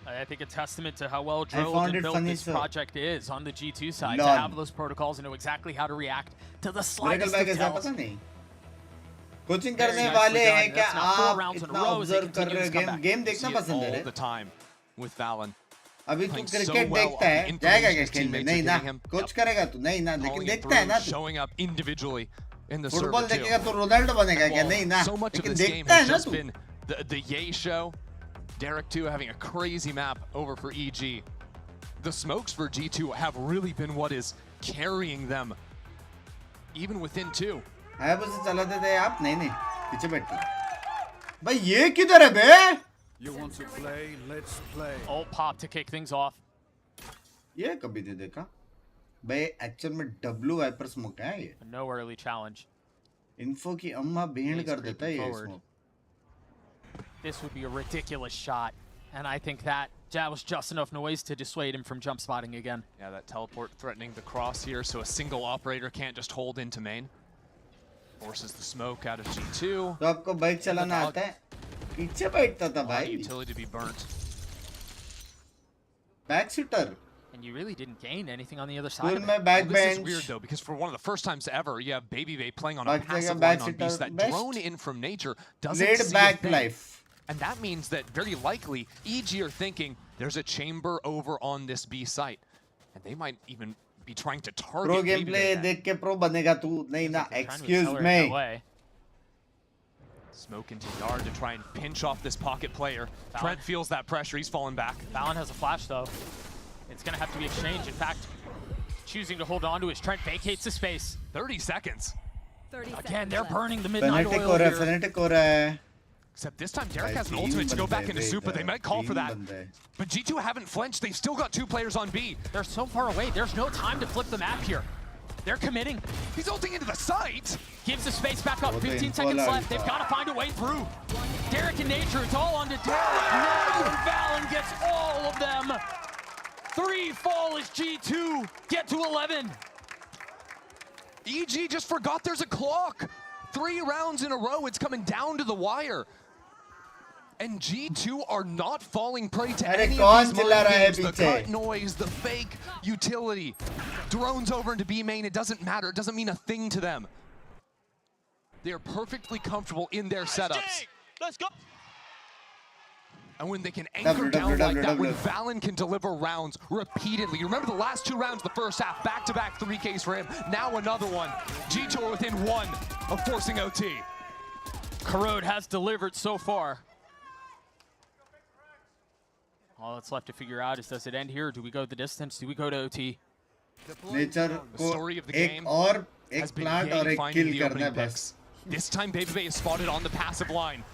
I think a testament to how well I drilled found and it built funny, this sir. project is on the G2 side to None. have those protocols and know exactly how to react to the Miracle slightest bag of ऐसा tells. पता नहीं. Coaching Very करने nicely वाले done. हैं क्या That's now 4 आप rounds in a इतना row as they observe कर continue रहे this हो? comeback. गेम देखना See it पसंद है all रे? the time with Valen. अभी तू Playing so क्रिकेट well देखता off है the जाएगा information क्या his खेलने? teammates नहीं are ना giving him. कोच करेगा तू नहीं ना लेकिन Calling it देखता है through, ना तू showing up individually in the football server देखेगा too. तो रोनाल्डो बनेगा क्या? Well, नहीं ना so much of लेकिन this game देखता है has ना just तू been the Ye show. Derek 2 having a crazy map over for EG. The smokes for G2 have really been what is carrying them, even within 2. Hayabusa चलाते थे आप? नहीं नहीं पीछे बैठते भाई ये किधर है बे? You want to play? Let's play. Ult pop to kick things off. ये कभी नहीं देखा भाई. एक्चुअल में W वाइपर स्मोक है ये. No early challenge. इन्फो की अम्मा भेड़ कर देता है ये forward. Smoke. This would be a ridiculous shot, and I think that was just enough noise to dissuade him from jump spotting again. Yeah, that teleport threatening the cross here, so a single operator can't just hold into main. Forces the smoke out of G2. तो आपको bike चलाना आता है? पीछे बैठता था भाई. Utility to be burnt. Back shooter. And you really didn't gain anything on the other side. School Of में it. Back This is bench. weird though, because for one of the first times ever, you have Baby Bay playing on a Back passive back line on Beast. That best. drone in from nature doesn't Laid see a back thing. life. And that means that very likely EG are thinking there's a chamber over on this B site. And they might even be trying to target Pro Baby Bay gameplay then. देख के pro बनेगा तू नहीं ना. They're trying to Excuse accelerate me. that way. Smoke into yard to try and pinch off this pocket player. Trent feels that pressure. He's falling back. Valen has a flash though. It's going to have to be exchanged. In fact, choosing to hold on to his Trent vacates the space. 30 seconds. 30 Again, they're seconds burning the midnight Fanatic oil हो रहा है, here. fanatic हो रहा है. Except this time, Derek Guys, has an team ultimate to go bande, back into wait, Super. They might call for that. bande. But G2 haven't flinched. They've still got 2 players on B. They're so far away. There's no time to flip the map here. They're committing. He's ulting into the site. Gives the space back up. What the 15 seconds info left. They've alpha. got to find a way through. Derek and Nature, it's all onto Derek. Now Valen gets all of them. 3 fall as G2 get to 11. EG just forgot there's a clock. 3 rounds in a row, it's coming down to the wire. And G2 are not falling prey to any of these mind games. The cut noise, the fake utility. Drones over into B main, it doesn't matter. It doesn't mean a thing to them. They are perfectly comfortable in their setups. Let's go. And when they can anchor down like that, when Valen can deliver rounds repeatedly. You remember the last 2 rounds of the first half, back-to-back 3Ks for him. Now another one. G2 are within 1 of forcing OT. Corrode has delivered so far. All that's left to figure out is, does it end here, or do we go the distance? Do we go to OT? Nature को एक और एक plant और एक kill करना है बस. This time Baby is spotted on the passive line.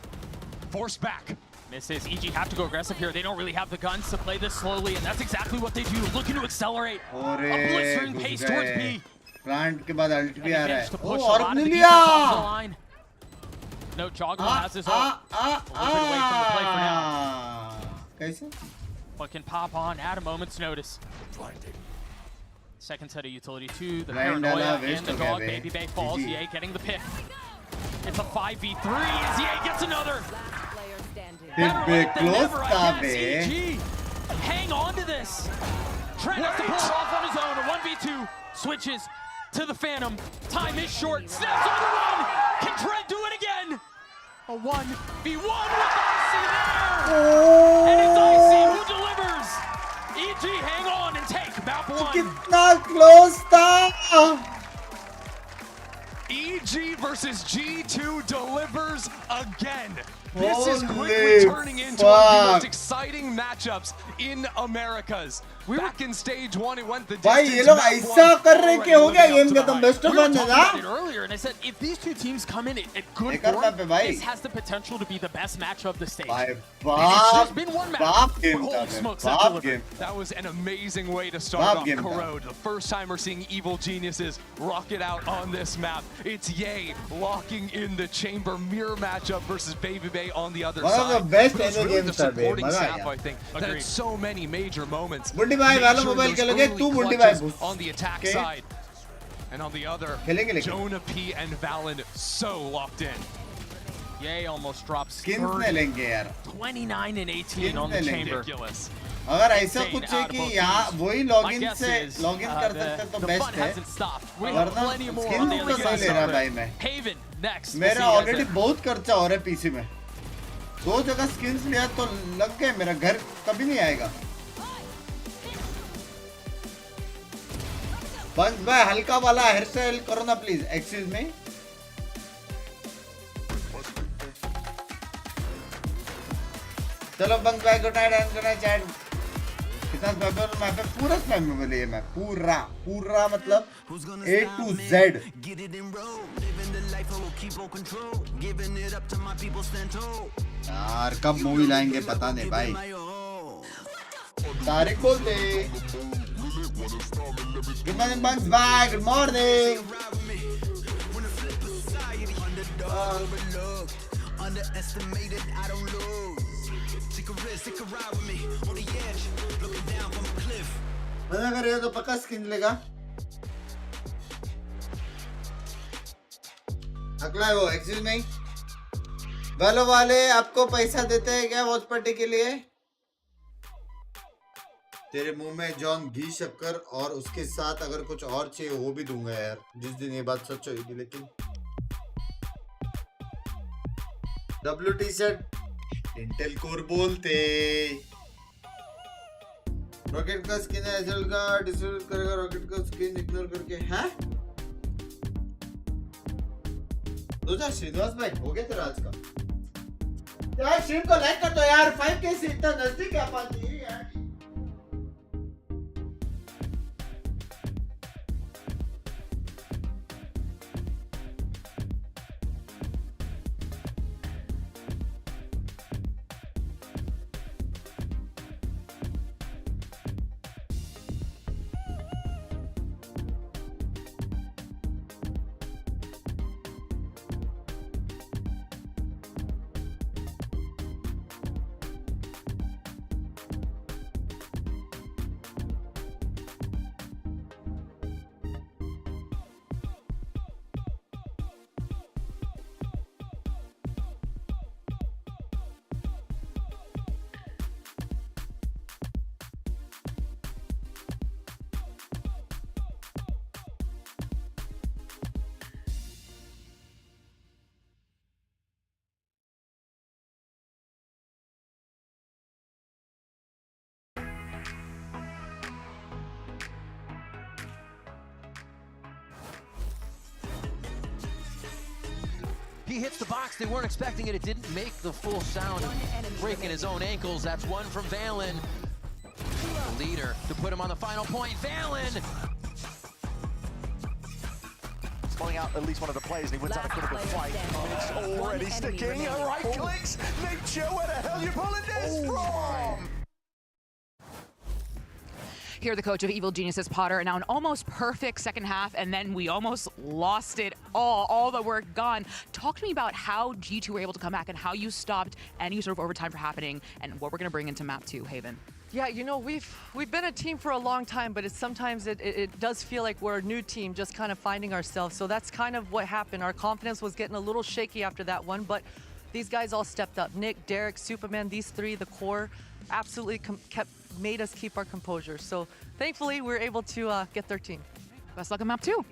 Forced back. Misses. EG have to go aggressive here. They don't really have the guns to play this slowly, and that's exactly what they do. Looking to accelerate. A blistering pace towards B. Plant के बाद ult भी आ रहा है. To push Oh, a lot of the defense off the line. No, Joggle has his ult. A little bit away from the play for now. कैसे? But can pop on at a moment's notice. Second set of utility 2, the Blind paranoia waste and the ho gaya dog. be. Baby Bay falls. GG. Ye getting the pick. It's a 5v3 as Ye gets another. Big close था बे. EG, hang on to this. Trent has to pull it off on his own. A 1v2 switches to the Phantom. Time is short. Snaps on the run. Can Trent do it again? A 1v1 with Icy there. And it's Icy who delivers. EG, hang on and take map 1. कितना close था. EG versus G2 delivers again. This Holy is quickly turning into one of the most fuck. exciting matchups in Americas. Back in stage 1, it went the भाई distance. ये लोग map ऐसा 1 कर रहे कि हो गया already game living up to खत्म. the Best hype. of We were one talking था. about it earlier, and I said if these two teams come in at good एक और form, map है भाई. this has the potential to be the best match of the stage. भाई And it's बाप just been one match. बाप game but था holy bay. smokes, that बाप delivered. game. That was an amazing way to start Bob off game Corrode. The first time we're seeing evil geniuses rock it out on this map. It's Ye locking in the chamber mirror matchup versus Baby Bay on the other One of side. the best But it's any really games the are, babe. supporting Maza staff, आया. I think, that had so many major moments. बुड्ढी भाई वाला Nature in mobile those खेलोगे early तू बुड्ढी clutches भाई on the attack Okay. side. And on the other, खेलेंगे लेकिन. Jonah P and Valen so locked in. Ye almost drops Skins 30, ले लेंगे यार. 29 and 18 Skins on the ले लेंगे. chamber. Ridiculous. अगर ऐसा Insane कुछ है out of कि both यहाँ teams. वही My लॉगिन guess से is, लॉगिन कर सकते हैं तो the बेस्ट fun है. hasn't stopped. We have वरना plenty more skins on the तो other नहीं ले रहा side. भाई मैं. Haven next. We'll मेरा see you guys already there. बहुत खर्चा हो रहा है पीसी में. 2 जगह स्किन्स लिया तो लग गए. मेरा घर कभी नहीं आएगा. बस भाई हल्का वाला हेयर स्टाइल करो ना प्लीज. Excuse me. चलो बंक भाई good night and good night chat. कितना स्पैमेबल मैप है. पूरा स्पैमेबल है ये मैप. पूरा मतलब A to Z. यार कब मूवी लाएंगे पता नहीं भाई. तारीख बोल दे. गुड मॉर्निंग बंक्स भाई. Good morning. मजा कर रहे हो तो पक्का स्किन लेगा. अगला है वो. Excuse me. वालो वाले आपको पैसा देते हैं क्या वॉच पार्टी के लिए? तेरे मुंह में जॉन घी शक्कर और उसके साथ अगर कुछ और चाहिए वो भी दूंगा यार. जिस दिन ये बात सच होगी. लेकिन WT सेट इंटेल कोर बोलते. रॉकेट का स्किन है एजल का. डिस्ट्रीब्यूट करेगा रॉकेट का स्किन इग्नोर करके. हैं दोजा श्रीनिवास भाई हो गया तेरा आज का. यार स्ट्रीम को लाइक कर दो यार. 5K से इतना नजदीक है पाती यार. He hits the box. They weren't expecting it. It didn't make the full sound of breaking his own ankles. That's one from Valen. The leader to put him on the final point. Valen! Spelling out at least one of the plays, and he wins out a critical fight. Binks already sticking. Right clicks. Nature, where the hell you pulling this from? Here, the coach of Evil Geniuses, Potter, now an almost perfect second half, and then we almost lost it all the work gone. Talk to me about how G2 were able to come back and how you stopped any sort of overtime from happening and what we're going to bring into map 2, Haven. Yeah, you know, we've been a team for a long time, but sometimes it does feel like we're a new team, just kind of finding ourselves. So that's kind of what happened. Our confidence was getting a little shaky after that one, but these guys all stepped up. Nick, Derek, Superman, these three, the core, absolutely made us keep our composure. So thankfully, we were able to get 13. Best luck on map 2.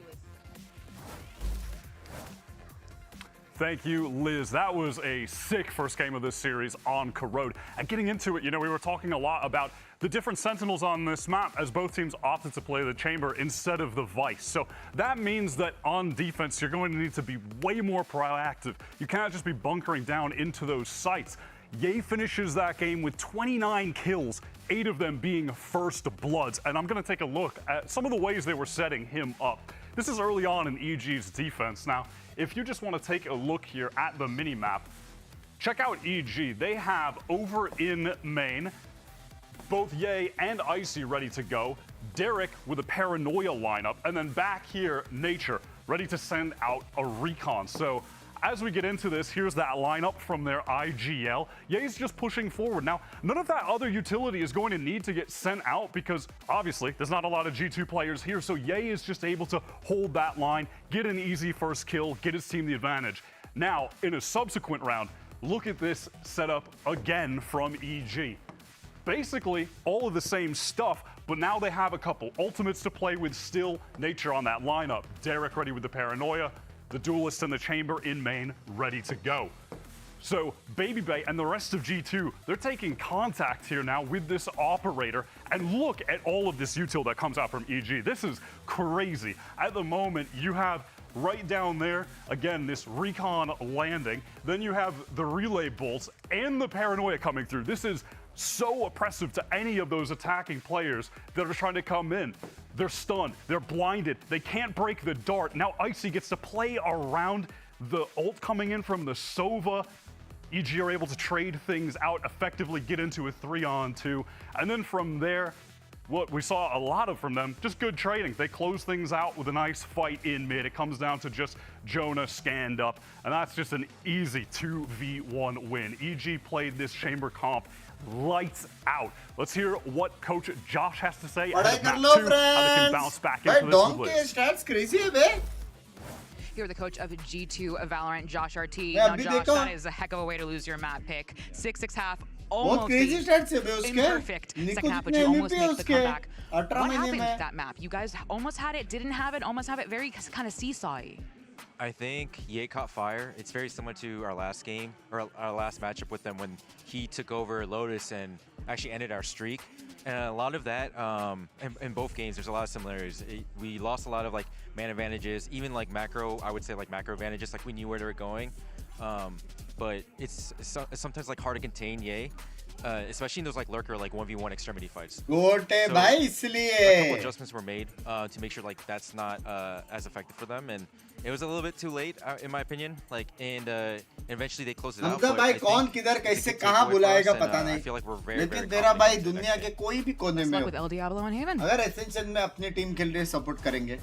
Thank you, Liz. That was a sick first game of this series on Corrode. And getting into it, you know, we were talking a lot about the different Sentinels on this map as both teams opted to play the Chamber instead of the Vice. So that means that on defense, you're going to need to be way more proactive. You can't just be bunkering down into those sites. Ye finishes that game with 29 kills, 8 of them being first bloods. And I'm going to take a look at some of the ways they were setting him up. This is early on in EG's defense. Now, if you just want to take a look here at the mini-map, check out EG. They have over in main, both Ye and Icy ready to go, Derek with a Paranoia lineup, and then back here, Nature, ready to send out a recon. So as we get into this, here's that lineup from their IGL. Ye's just pushing forward. Now, none of that other utility is going to need to get sent out because obviously there's not a lot of G2 players here. So Ye is just able to hold that line, get an easy first kill, get his team the advantage. Now, in a subsequent round, look at this setup again from EG. Basically, all of the same stuff, but now they have a couple ultimates to play with still. Nature on that lineup. Derek ready with the Paranoia. The Duelist in the Chamber in main, ready to go. So Baby Bay and the rest of G2, they're taking contact here now with this operator. And look at all of this util that comes out from EG. This is crazy. At the moment, you have right down there, again, this recon landing. Then you have the relay bolts and the Paranoia coming through. This is so oppressive to any of those attacking players that are trying to come in. They're stunned, they're blinded, they can't break the dart. Now Icy gets to play around the ult coming in from the Sova. EG are able to trade things out effectively, get into a 3-on-2. And then from there, what we saw a lot of from them, just good trading. They close things out with a nice fight in mid. It comes down to just Jonah scanned up, and that's just an easy 2v1 win. EG played this Chamber comp lights out. Let's hear what Coach Josh has to say about map 2, how they can bounce back into this blitz. Here, the coach of G2 of Valorant, Josh RT. Now, Josh, that is a heck of a way to lose your map pick. 6-6 half, almost imperfect second half, but you almost make the comeback. What happened with that map? You guys almost had it, didn't have it, almost have it, very kind of seesaw-y. I think Ye caught fire. It's very similar to our last game, or our last matchup with them when he took over Lotus and actually ended our streak. And a lot of that, in both games, there's a lot of similarities. We lost a lot of like man advantages, even like macro, I would say like macro advantages, like we knew where they were going. But it's sometimes like hard to contain Ye. Especially in those like lurker like 1v1 extremity fights. So, a couple adjustments were made to make sure like that's not as effective for them, and it was a little bit too late in my opinion. Like and eventually they closed it out. भाई कौन किधर कैसे कहाँ बुलाएगा पता नहीं. I feel like we're very लेकिन तेरा भाई दुनिया के कोई भी कोने में हो. अगर एसेंशियल में अपनी टीम खेल रहे सपोर्ट करेंगे.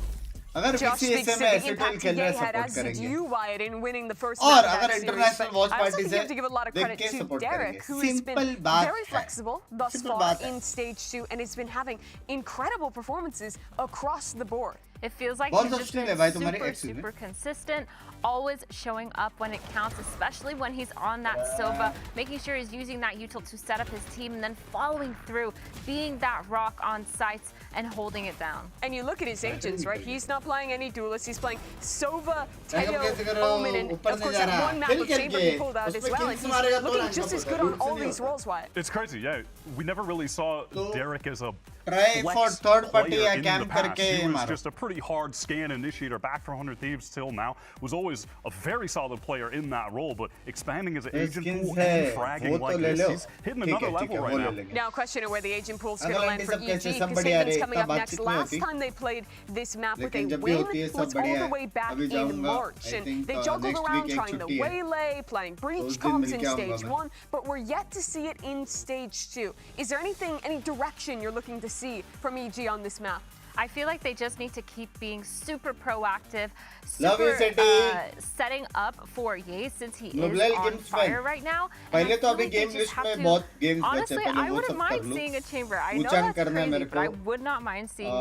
अगर Josh किसी thinks ऐसे में the ऐसे टीम impact खेल रहे he had, support as did करेंगे. you, Wyatt, in winning the first और match of अगर that series. International But watch I also party think से you have to give a lot of देख credit के to support Derek, करेंगे. who has been simple बात very flexible thus simple far बात है. in stage 2, and has been having incredible performances across the board. It feels like बहुत he's just मुश्किल है been भाई तुम्हारे super, एक्सिस में. super consistent, always showing up when it counts, especially when he's on that Sova, making sure he's using that util to set up his team and then following through, being that rock on sites and holding it down. And you look at his agents, right? He's not playing any duelists. He's playing Sova, Teo, Omen, and of course that one map of Chamber he pulled out as well. And he's looking just as good on all these roles, Wyatt. It's crazy, yeah. We never really saw Derek as a Try for third party player in camp the past. करके He was मारो. just a pretty pretty hard scan initiator back for 100 Thieves till now. Was always a very solid player in that role, but expanding his agent pool and fragging like this, he's hitting another level right now. Now, a question of where the agent pool's going to land for EG. Kasabian's coming up next. Last time they played this map with a win was all the way back in March, and they juggled around trying the waylay, playing breach comps in stage 1, but we're yet to see it in stage 2. Is there any direction you're looking to see from EG on this map? I feel like they just need to keep being super proactive, setting up for Ye since he is on fire right now. And I feel like they just have to, honestly, I wouldn't mind seeing a chamber. I know that's crazy, but I would not mind seeing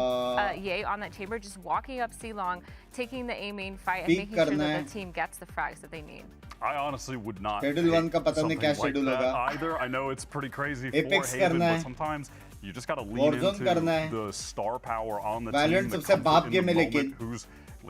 Ye on that chamber, just walking up C-Long, taking the A main fight, and making sure that the team gets the frags that they need. I honestly would not Schedule 1 का पता नहीं क्या schedule होगा. Either. I know it's pretty crazy Apex for Haven, करना but है. sometimes you just gotta lean into the star power on the Valorant team. सबसे बाप game है लेकिन. Who's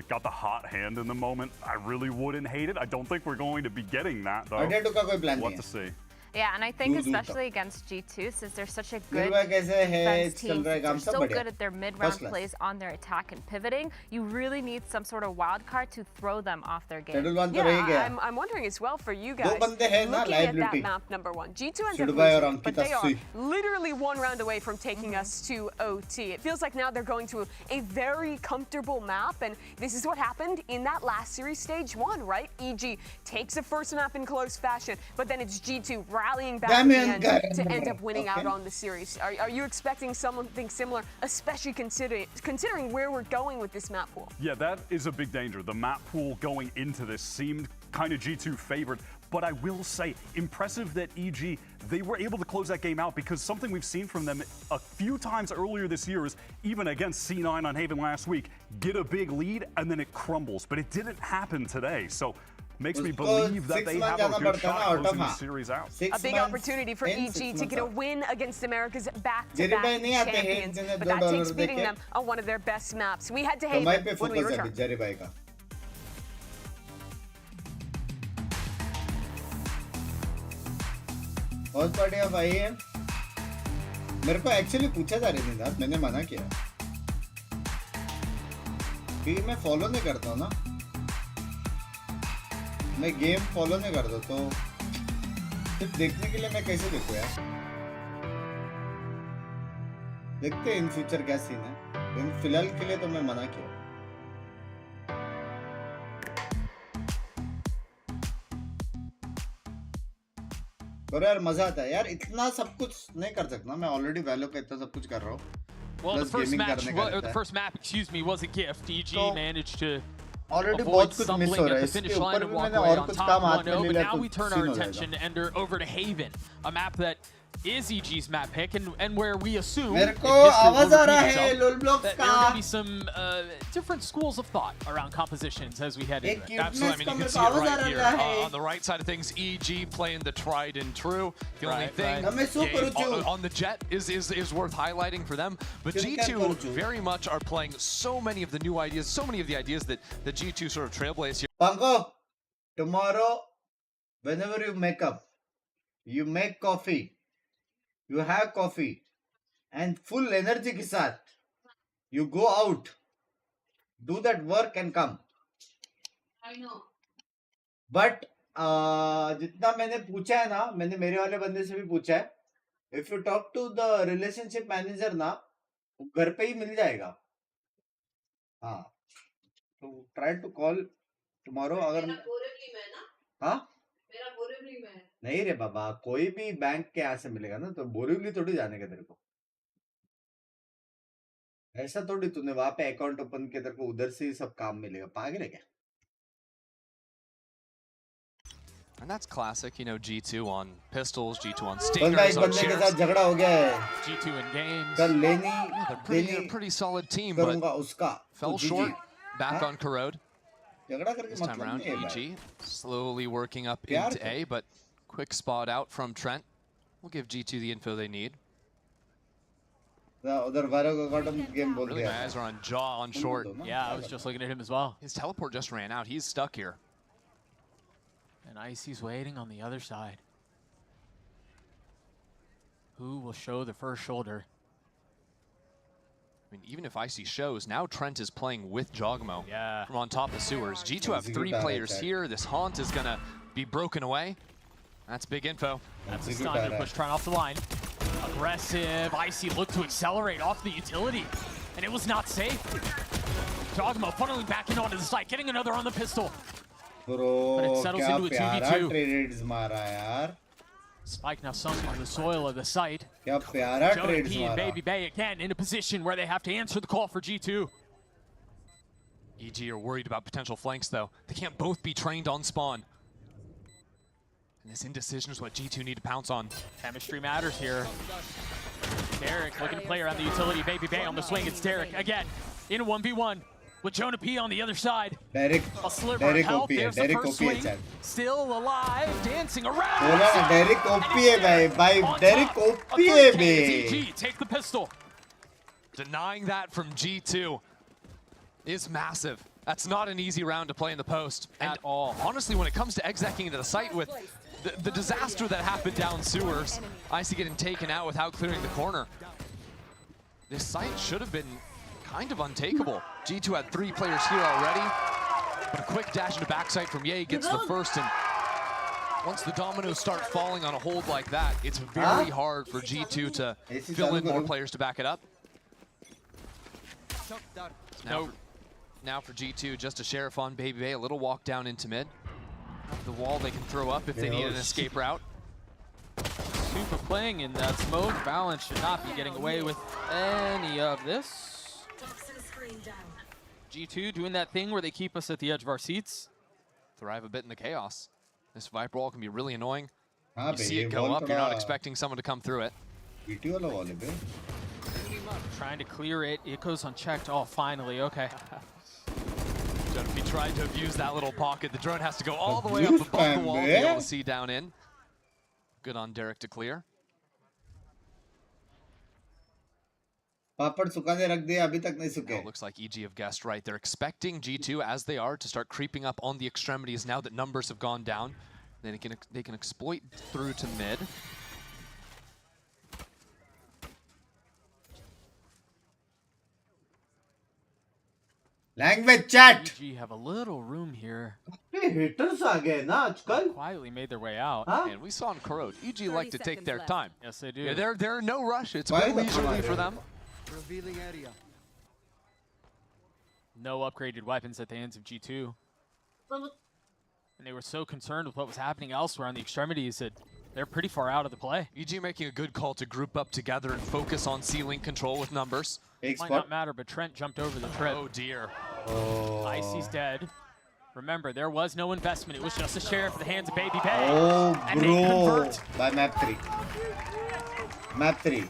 got the hot hand in the moment. I really wouldn't hate it. I don't think we're going to be getting that though. We'll have to see. Yeah, and I think especially against G2, since they're such a good defense team, they're so good at their mid-round plays on their attack and pivoting, you really need some sort of wild card to throw them off their game. Yeah, I'm wondering as well for you guys, looking at that map, number 1, G2 ends up losing, but they are literally 1 round away from taking us to OT. It feels like now they're going to a very comfortable map, and this is what happened in that last series, stage 1, right? EG takes the first map in close fashion, but then it's G2 rallying back at the end to end up winning out on the series. Are you expecting something similar, especially considering where we're going with this map pool? Yeah, that is a big danger. The map pool going into this seemed kind of G2 favored, but I will say, impressive that EG, they were able to close that game out, because something we've seen from them a few times earlier this year is, even against C9 on Haven last week, get a big lead and then it crumbles, but it didn't happen today. So makes me believe that they have a good shot closing the series out. A big opportunity for EG to get a win against America's back-to-back champions, but that takes beating them on one of their best maps. We head to Haven when we return. Watchparty of IAM मेरे को actually पूछा जा रही थी ना, मैंने मना किया क्योंकि मैं फॉलो नहीं करता हूँ ना, मैं गेम फॉलो नहीं करता, तो सिर्फ देखने के लिए मैं कैसे देखूँ यार. देखते हैं इन फ्यूचर क्या सीन है, लेकिन फिलहाल के लिए तो मैं मना किया. और यार मजा आता है यार, इतना सब कुछ नहीं कर सकता मैं, ऑलरेडी वैलो का इतना सब कुछ कर रहा हूँ. Well, the first map, excuse me, was a gift. EG managed to already avoid stumbling at the finish line and walk away on top 1-0, but now we turn our attention over to Haven, a map that is EG's map pick, and where we assume that there are going to be some different schools of thought around compositions as we head into it. Absolutely, I mean, you can see it right here. On the right side of things, EG playing the tried and true. The only thing on the Jet is worth highlighting for them, but G2 very much are playing so many of the new ideas, so many of the ideas that the G2 sort of trailblaze here. Pango, tomorrow, whenever you make up, you make coffee, you have coffee, and full energy के साथ, you go out, do that work and come. I know. But जितना मैंने पूछा है ना, मैंने मेरे वाले बंदे से भी पूछा है, if you talk to the relationship manager ना, घर पे ही मिल जाएगा. हाँ, तो try to call tomorrow अगर हाँ नहीं रे बाबा, कोई भी बैंक के यहाँ से मिलेगा ना, तो बोरीवली थोड़ी जाने का तेरे को, ऐसा थोड़ी तूने वहां पे अकाउंट ओपन किया तेरे को उधर से ही सब काम मिलेगा, पागल है क्या? And that's classic, you know, G2 on pistols, G2 on stingers, on shares. G2 in games. They're pretty solid team, but fell short. Back on Corrode. This time around, EG slowly working up into A, but quick spot out from Trent. We'll give G2 the info they need. Really, my eyes are on Jaw on short. Yeah, I was just looking at him as well. His teleport just ran out. He's stuck here. And Icy's waiting on the other side. Who will show the first shoulder? I mean, even if Icy shows, now Trent is playing with Jogmo from on top of Sewers. G2 have 3 players here. This Haunt is going to be broken away. That's big info. That's a stun to push Trent off the line. Aggressive. Icy looked to accelerate off the utility, and it was not safe. Jogmo funneling back in onto the site, getting another on the pistol. But it settles into a 2v2. Spike now sunk into the soil of the site. Jonah P and Baby Bay again in a position where they have to answer the call for G2. EG are worried about potential flanks though. They can't both be trained on spawn. And this indecision is what G2 need to pounce on. Chemistry matters here. Derek looking to play around the utility. Baby Bay on the swing. It's Derek again in a 1v1 with Jonah P on the other side. Derek, a sliver of health. There's the first swing. Still alive, dancing around. Derek OP hai bhai. Derek OP hai bhai. Take the pistol. Denying that from G2 is massive. That's not an easy round to play in the post at all. Honestly, when it comes to execing into the site with the disaster that happened down Sewers, Icy getting taken out without clearing the corner. This site should have been kind of untakeable. G2 had 3 players here already, but a quick dash into backside from Ye gets the first, and once the dominoes start falling on a hold like that, it's very hard for G2 to fill in more players to back it up. Now for G2, just a sheriff on Baby Bay, a little walk down into mid. The wall they can throw up if they need an escape route. Super playing in that smoke. Valorant should not be getting away with any of this. G2 doing that thing where they keep us at the edge of our seats. Thrive a bit in the chaos. This Viper wall can be really annoying. You see it go up, you're not expecting someone to come through it. Trying to clear it. It goes unchecked. Oh, finally. Okay. If he tried to abuse that little pocket, the drone has to go all the way up above the wall to be able to see down in. Good on Derek to clear. पापड़ सुखाने रख दिए अभी तक नहीं सूखे. It looks like EG have guessed right. They're expecting G2 as they are to start creeping up on the extremities now that numbers have gone down. Then they can exploit through to mid. Language chat. EG have a little room here. Haters आ गए ना आजकल. Quietly made their way out. And we saw in Corrode, EG like to take their time. Yes, they do. Yeah, they're no rush. It's quite leisurely for them. Revealing area. No upgraded weapons at the hands of G2. And they were so concerned with what was happening elsewhere on the extremities that they're pretty far out of the play. EG making a good call to group up together and focus on C-Link control with numbers. Might not matter, but Trent jumped over the trip. Oh dear. Icy's dead. Remember, there was no investment. It was just a sheriff in the hands of Baby Bay. Oh, and they convert. By map 3. Map 3.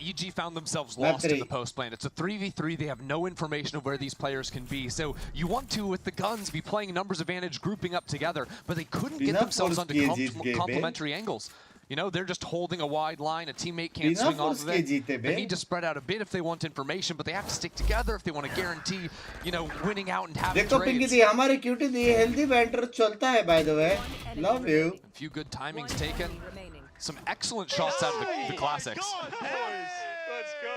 EG found themselves lost in the post plan. It's a 3v3. They have no information of where these players can be. So you want to, with the guns, be playing numbers advantage, grouping up together, but they couldn't get themselves onto complementary angles. You know, they're just holding a wide line. A teammate can't swing off of it. They need to spread out a bit if they want information, but they have to stick together if they want to guarantee, you know, winning out and having trades. हमारे cutie दी healthy banter चलता है, by the way. Love you. A few good timings taken. Some excellent shots out of the classics. Let's go.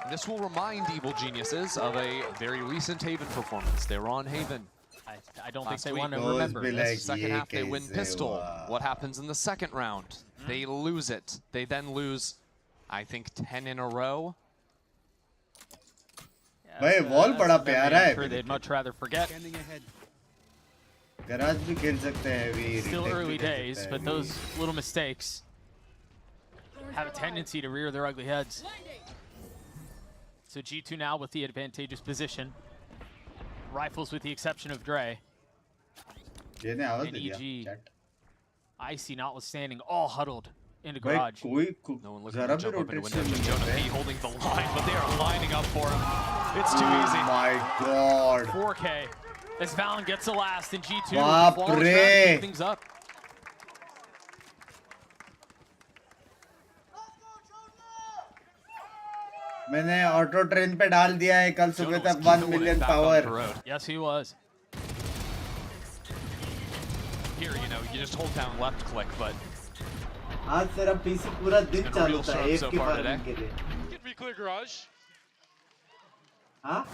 This will remind Evil Geniuses of a very recent Haven performance. They were on Haven. I don't think they want to remember. Like second half, they win pistol. What happens in the second round? They lose it. They then lose, I think, 10 in a row. भाई wall बड़ा प्यारा है. They'd much rather forget. Garage भी खेल सकते हैं. Still early days, but those little mistakes have a tendency to rear their ugly heads. So G2 now with the advantageous position. Rifles with the exception of Dre. And EG, Icy notwithstanding, all huddled into garage. No one looking to jump up into window. Jonah P holding the line, but they are lining up for him. It's too easy. Oh my God. 4K. As Valen gets the last in G2. Baap things up. मैंने auto train पे डाल दिया है कल सुबह तक 1 million power. Yes, he was. Here, you know, you just hold down left click, but आज तेरा पीसी पूरा दिन been a चालू real था struggle एक so की far फार्मिंग today. के लिए Get me clear garage. हाँ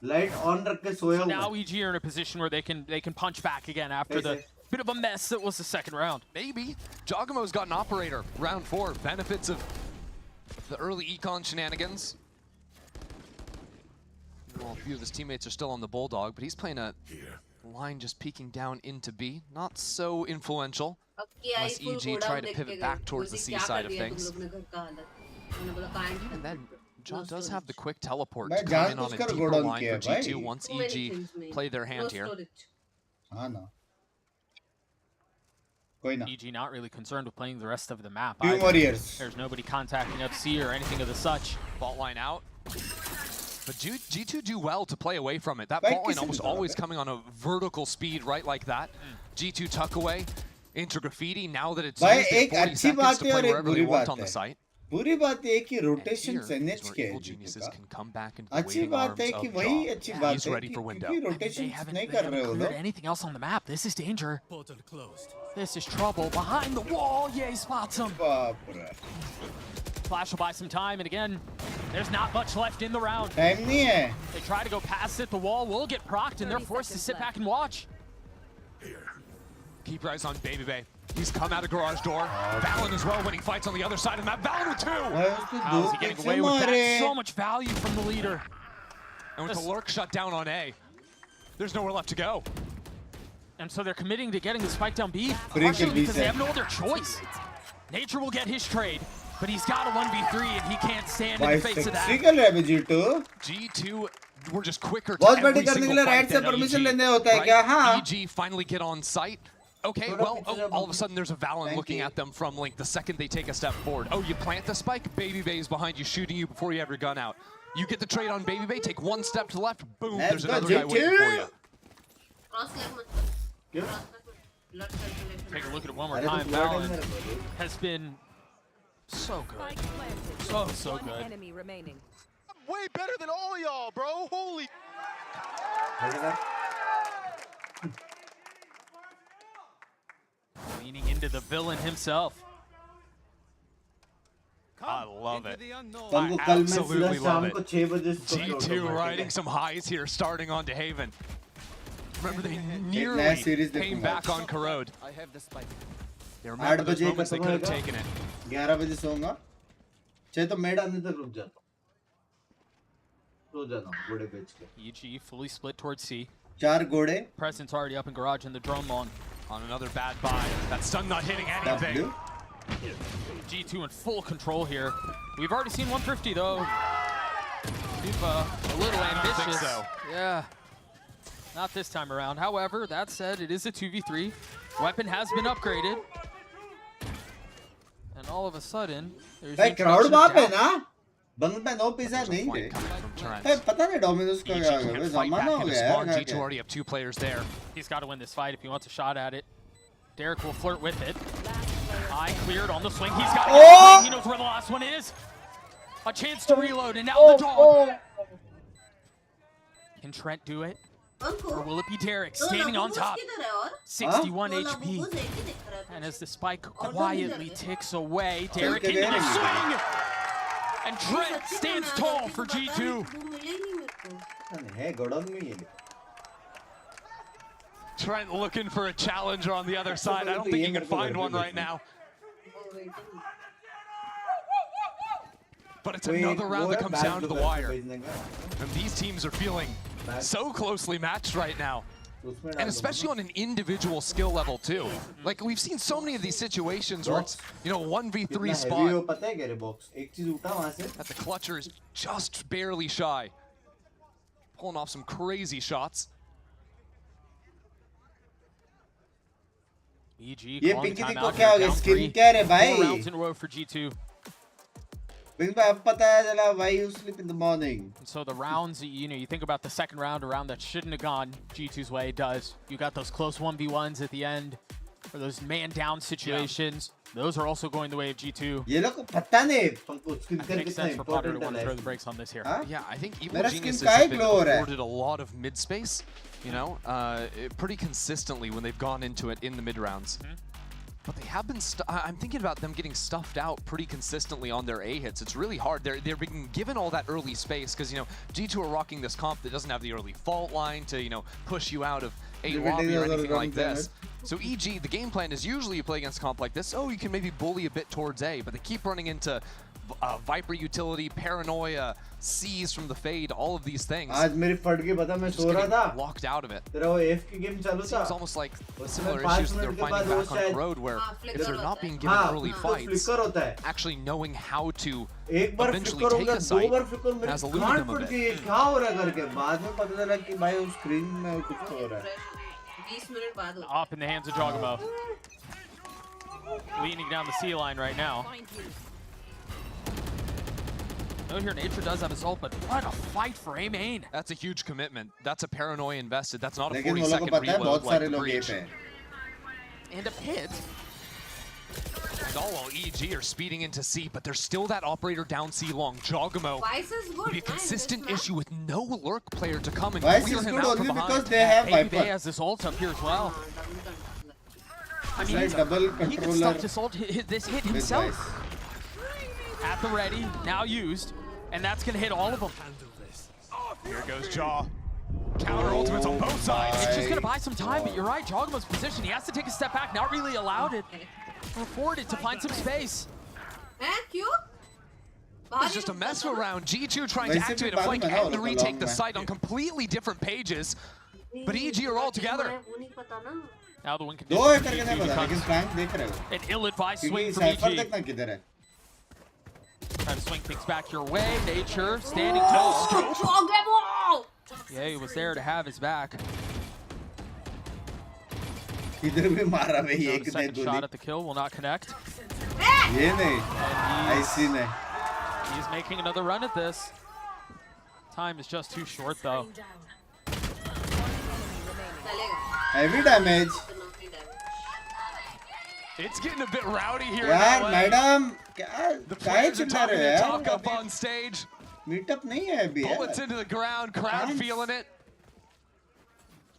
लाइट ऑन रख के सोया So हुआ now है। EG are in a position where they can punch back again after the bit of a mess that was the second round. Maybe. Jogamo's got an operator. Round 4. Benefits of the early econ shenanigans. Well, a few of his teammates are still on the Bulldog, but he's playing a line just peeking down into B. Not so influential. Unless EG try to pivot back towards the C side of things. And then John does have the quick teleport to come in on a deeper line for G2 once EG play their hand here. EG not really concerned with playing the rest of the map. Few more years. There's nobody contacting up C or anything of the such. Fault line out. But G2 do well to play away from it. That fault line almost always coming on a vertical speed right like that. G2 tuck away into graffiti now that it's used, they have 40 seconds to play wherever they want on the site. बुरी बात है कि rotation NH के है अच्छी बात है कि वही अच्छी बात है कि रोटेशन नहीं कर रहे हो लोग anything else on the map. This is danger. This is trouble behind the wall. Yay spots him. Flash will buy some time, and again, there's not much left in the round. Time नहीं है. They try to go past it. The wall will get procced, and they're forced to sit back and watch. Keep your eyes on Baby Bay. He's come out of garage door. Valen as well winning fights on the other side of the map. Valen with 2! How is he getting away with that? So much value from the leader. And with the lurk shut down on A, there's nowhere left to go. And so they're committing to getting the spike down B, partially because they have no other choice. Nature will get his trade, but he's got a 1v3 and he can't stand in the face of that. G2 were just quicker to Watchparty every single fight than EG. EG finally get on site. Okay, well, all of a sudden there's a Valen looking at them from Link the second they take a step forward. Oh, you plant the spike, Baby Bay is behind you, shooting you before you have your gun out. You get the trade on Baby Bay, take one step to the left, boom, there's another guy waiting for you. Take a look at it one more time. Valen has been so good. So good. Enemy remaining. I'm way better than all y'all, bro. Holy. Leaning into the villain himself. I love it. I absolutely love it. G2 riding some highs here, starting on to Haven. Remember, they nearly came back on Corrode. I have the spike. They remember those moments they could have taken it. 11 बजे सोऊंगा 6 तो मैं आने तक रुक जाता सो जाना घोड़े बेच के EG fully split towards C. 4 घोड़े. Presence already up in garage and the drone on another bad buy. That stun not hitting anything. G2 in full control here. We've already seen 150 though. Tufa a little ambitious. I don't think so. Yeah. Not this time around. However, that said, it is a 2v3. Weapon has been upgraded. And all of a sudden, there's a crowd बाप है ना बंद पे 9 पैसा नहीं थे पता नहीं डोमिनोस का क्या है जमाना हो गया यार G2 already have 2 players there. He's got to win this fight if he wants a shot at it. Derek will flirt with it. Eye cleared on the swing. He's got it. He knows where the last one is. A chance to reload, and now the dog. Can Trent do it? Or will it be Derek standing on top? 61 HP. And as the spike quietly ticks away, Derek into the swing! And Trent stands tall for G2. Trent looking for a challenger on the other side. I don't think he can find one right now. But it's another round that comes down to the wire. And these teams are feeling so closely matched right now. And especially on an individual skill level too. Like we've seen so many of these situations where it's, 1v3 spot. That the clutcher is just barely shy. Pulling off some crazy shots. EG ये पिंकी को क्या हो गया skin क्या है भाई 4 rounds in a row for G2. sleep in the morning. So the rounds, you think about the second round, a round that shouldn't have gone G2's way, it does. You got those close 1v1s at the end, or those man-down situations. Yeah. Those are also going the way of G2. It makes sense for Potter to want to throw the brakes on this here. Yeah, I think Evil Geniuses have been afforded a lot of mid-space, pretty consistently when they've gone into it in the mid-rounds. But they have been, I'm thinking about them getting stuffed out pretty consistently on their A hits. It's really hard. They're being given all that early space because, you know, G2 are rocking this comp that doesn't have the early fault line to, you know, push you out of A lobby or anything like this. So EG, the game plan is usually you play against a comp like this, oh, you can maybe bully a bit towards A, but they keep running into Viper utility, paranoia, C's from the fade, all of these things. आज मेरी फट गई पता मैं सो रहा था locked out of it. तेरा वो AF की गेम चालू था It's almost like similar issues that they're finding back on the road where if they're not being given early fights, actually knowing how to eventually take a site has eluded them a bit. क्या हो रहा है करके बाद में पता चला कि भाई उस स्क्रीन में कुछ हो रहा है 20 मिनट बाद Up in the hands of Jogamo. Leaning down the C line right now. No, here Nature does have his ult, but what a fight for A main. That's a huge commitment. That's a paranoia invested. That's not a लेकिन 40 वो लोग को second पता है reload बहुत सारे like लोग A Breach. पे हैं And a pit. And all while EG are speeding into C, but there's still that operator down C long. Jogamo Vice is good. with a consistent issue with no lurk player to come and Vice clear is him good out from only behind. because they have Baby Bay Viper. has this ult up here as well. I mean, It's like double he can controller stuff this ult, this hit with himself. Vice. At the ready, now used, and that's gonna hit all of them. Here goes Jaw. Counter ultimates on both sides. It's just gonna buy some time, but you're right, Jogamo's position. He has to take a step back, not really allowed it. Afforded to find some space. It's just a mess around. G2 trying to activate a flank and retake the site on completely different pages. But EG are all together. Now the win दो condition एकड़ के नहीं पता लेकिन Frank देख रहे हो an ill-advised swing क्योंकि from साइफर EG. देखना किधर है Trying to swing things back your way. Nature standing tall. Yeah, he was there to have his back. इधर भी मारा भाई No, एक the ने second गोली shot at the kill will not connect. ये नहीं ऐसी नहीं He's making another run at this. Time is just too short, though. heavy damage It's getting a bit rowdy here. यार मैडम क्या काहे चिल्ला रहे हो Talk up on stage. Meetup नहीं है अभी Bullets into the ground, crowd feeling it.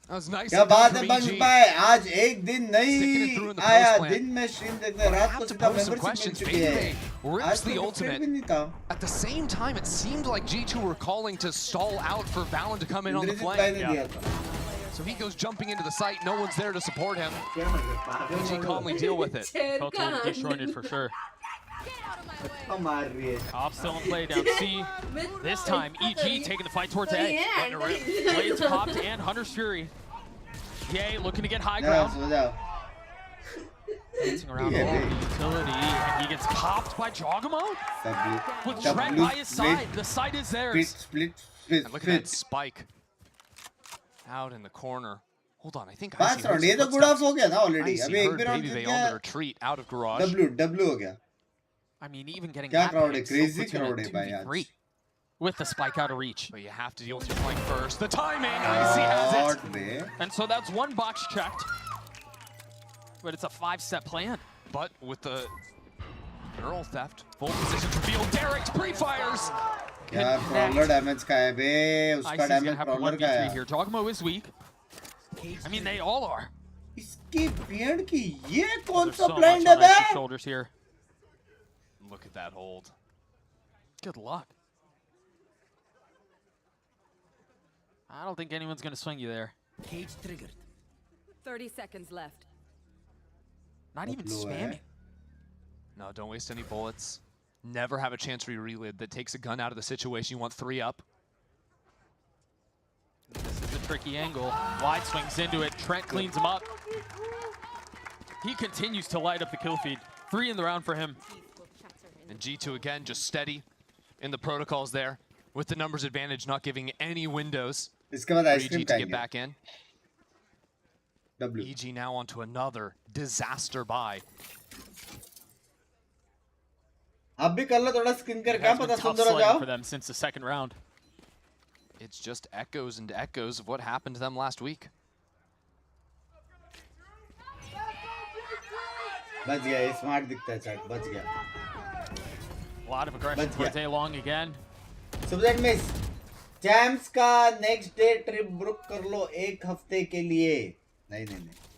That was nice. क्या बात है बंग भाई आज एक दिन नहीं आया दिन में स्ट्रीम देखते रात को सीधा मेंबरशिप मिल चुकी है Rips the भी ultimate. नहीं था At the same time, it seemed like G2 were calling to stall out for Valen to come in on the Indrajit भाई flank. ने दिया था So he goes jumping into the site. No one's there to support him. EG calmly deal with it. Coach will be disjointed for sure. मार रही है Off still in play down C. This time, EG taking the fight towards A. Blades popped and Hunter's Fury. Yay, looking to get high ground. सो जाओ Dancing around all the utility, and he gets popped by Jogamo. With Trent by his side, the site is theirs. split And look at that spike out in the corner. Hold on, I think I पांच see round ये तो good of हो गया ना already अभी एक भी round Baby जीत Bay गया on the retreat out of garage. W हो गया I mean, even getting क्या that crowd है pick still crazy puts you in a crowd है भाई 2v3 आज with the spike out of reach. But you have to deal with your flank first. The timing, Icy has it. And so that's one box checked. But it's a 5-step plan. But with the Earl theft, full position revealed. Derek's pre-fires. यार प्रॉलर damage का है बे उसका Icy's gonna damage have to प्रॉलर का 1v3 है here. Jogamo is weak. I mean, they all are. इसकी beard की ये कौन There's सा so ब्लाइंड much है on बे Icy's shoulders here. Look at that hold. Good luck. I don't think anyone's going to swing you there. Cage triggered. 30 seconds left. Not even spamming. No, don't waste any bullets. Never have a chance for your reload that takes a gun out of the situation. You want 3 up. This is a tricky angle. Wide swings into it. Trent cleans him up. He continues to light up the kill feed. 3 in the round for him. And G2 again, just steady in the protocols there. With the numbers advantage, not giving any windows इसके बाद for ice cream EG to get खाएंगे back in. W EG now onto another disaster buy. आप भी कर लो थोड़ा skin कर It क्या has been पता tough सुंदर हो sledding जाओ for them since the second round. It's just echoes and echoes of what happened to them last week. बच गया ये स्मार्ट दिखता है चैट बच गया A lot of aggression towards A long again. सुबह मिस चैम्प्स का नेक्स्ट डे ट्रिप बुक कर लो 1 हफ्ते के लिए नहीं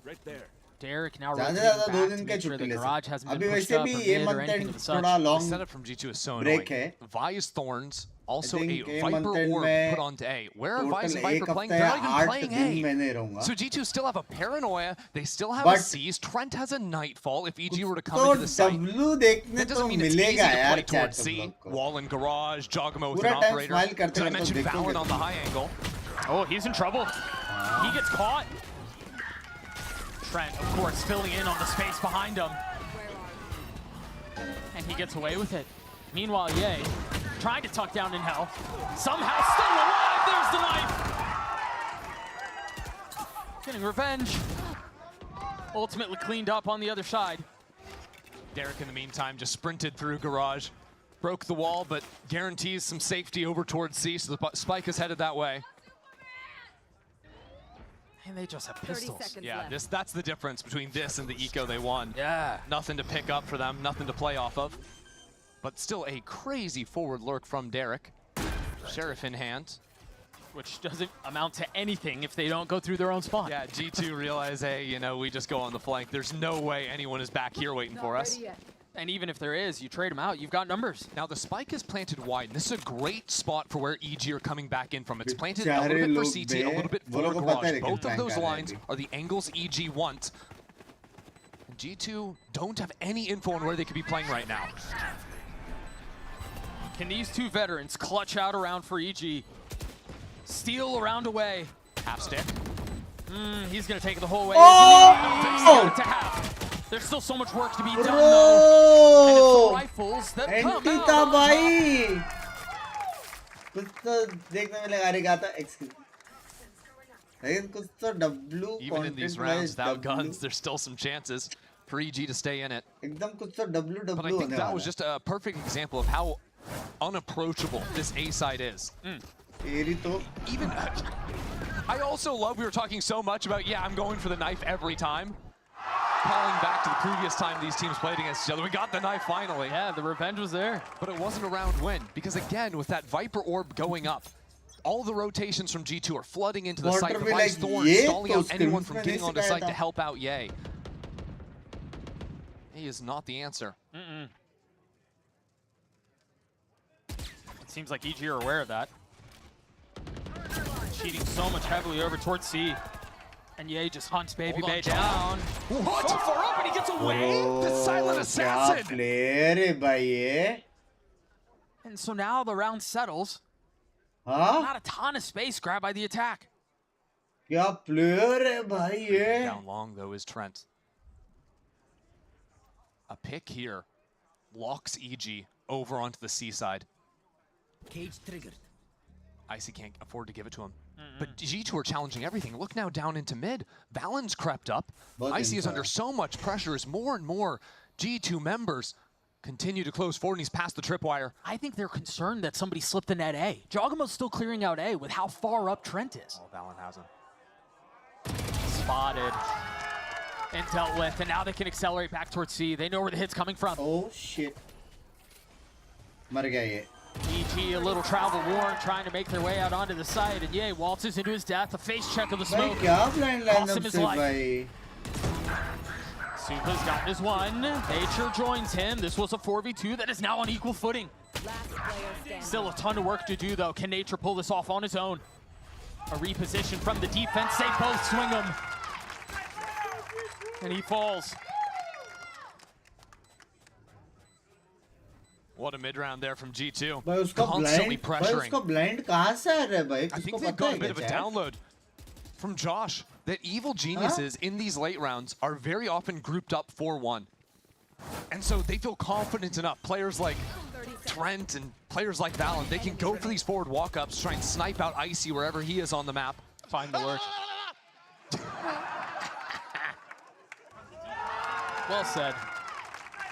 Right there. Derek now ज़्यादा rotating ज़्यादा 2 back दिन to के make sure छुट्टी the ले garage सकते hasn't अभी been pushed वैसे up भी or ये mid or month anything and of such. थोड़ा The long setup from G2 is so break annoying. है Vi's Thorns, also a think ये Viper month end Orb में put onto A. Where are Vi's total and Viper एक playing? हफ्ते They're या not even 8 playing दिन A. मैं नहीं रहूंगा So G2 still have a Paranoia. They still have But a Seize. Trent has a Nightfall. If EG were to come तो into the site, W देखने that doesn't तो mean it's easy मिलेगा to यार play chat towards तुम C. लोग को Wall and garage, Jogamo with पूरा an time operator. Smile करते Did I करते mention देखोगे Valorant on the high angle? Oh, he's in trouble. He gets caught. Trent, of course, filling in on the space behind him. And he gets away with it. Meanwhile, Ye, trying to tuck down in hell. Somehow still alive, there's the knife! Getting revenge. Ultimately cleaned up on the other side. Derek, in the meantime, just sprinted through garage. Broke the wall, but guarantees some safety over towards C, so the spike is headed that way. And they just have pistols. Yeah, that's the difference between this and the eco they won. Yeah. Nothing to pick up for them, nothing to play off of. But still a crazy forward lurk from Derek. Sheriff in hand. Which doesn't amount to anything if they don't go through their own spawn. Yeah, G2 realize, hey, you know, we just go on the flank. There's no way anyone is back here waiting for us. And even if there is, you trade them out, you've got numbers. Now the spike is planted wide. This is a great spot for where EG are coming back in from. It's planted a little bit for CT, a little bit for garage. Both of those lines are the angles EG want. And G2 don't have any info on where they could be playing right now. Can these two veterans clutch out around for EG? Steal around away. Half stick. He's gonna take it the whole way. Oh! To half. There's still so much work to be done though. And it's the rifles that come anti out. था भाई कुछ तो देखने में लगा रहा था excuse लेकिन कुछ तो W Even in these rounds without guns, there's still some chances for EG to stay in it. एकदम कुछ तो W But I think that was just a perfect example of how unapproachable this A side is. Even I also love we were talking so much about, yeah, I'm going for the knife every time. Calling back to the previous time these teams played against each other. We got the knife finally. Yeah, the revenge was there. But it wasn't a round win, because again, with that Viper Orb going up, all the rotations from G2 are flooding into the site. The Vice Thorn stalling out anyone from getting onto site to help out Ye. He is not the answer. It seems like EG are aware of that. Cheating so much heavily over towards C. And Ye just hunts Baby Bay down. What? Too far up and he gets away? The silent assassin! And so now the round settles. Huh? Not a ton of space grabbed by the attack. क्या player है भाई ये? Down long though is Trent. A pick here locks EG over onto the C side. Cage triggered. Icy can't afford to give it to him. But G2 are challenging everything. Look now down into mid. Valen's crept up. Icy is under so much pressure as more and more G2 members continue to close forward, and he's past the tripwire. I think they're concerned that somebody slipped in at A. Jogamo's still clearing out A with how far up Trent is. Oh, Valen has him. Spotted and dealt with, and now they can accelerate back towards C. They know where the hit's coming from. Oh shit. मर गया ये. EG a little travel worn, trying to make their way out onto the site, and Ye waltzes into his death. A face check of the smoke. Costs him his life. Supa's gotten his one. Nature joins him. This was a 4v2 that is now on equal footing. Still a ton of work to do though. Can Nature pull this off on his own? A reposition from the defense. They both swing him. And he falls. What a mid-round there from G2. Constantly pressuring. I I think they've got a bit of a download from Josh that evil geniuses in these late rounds are very often grouped up 4-1. And so they feel confident enough. Players like Trent and players like Valen, they can go for these forward walk-ups, try and snipe out Icy wherever he is on the map. Find the lurk. Well said.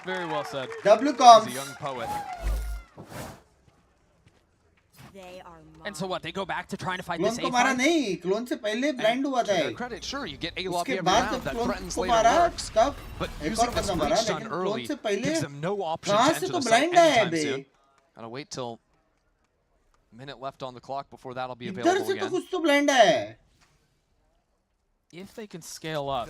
Very well said. W-com. He's a young poet. They are And so what? They go back to trying to fight this clone A को मारा fight? नहीं, clone से पहले blind हुआ To था. their credit, sure, you get a lobby उसके every बाद round जब that क्लोन threatens को later मारा, works. तब But एक using और this बंदा मारा, breach done लेकिन early क्लोन से पहले gives them no option कहाँ to से enter तो the site ब्लाइंड आया anytime bay? soon. Gotta wait till minute left on the clock before that'll be इधर available से तो again. कुछ तो ब्लाइंड आया है. if they can scale up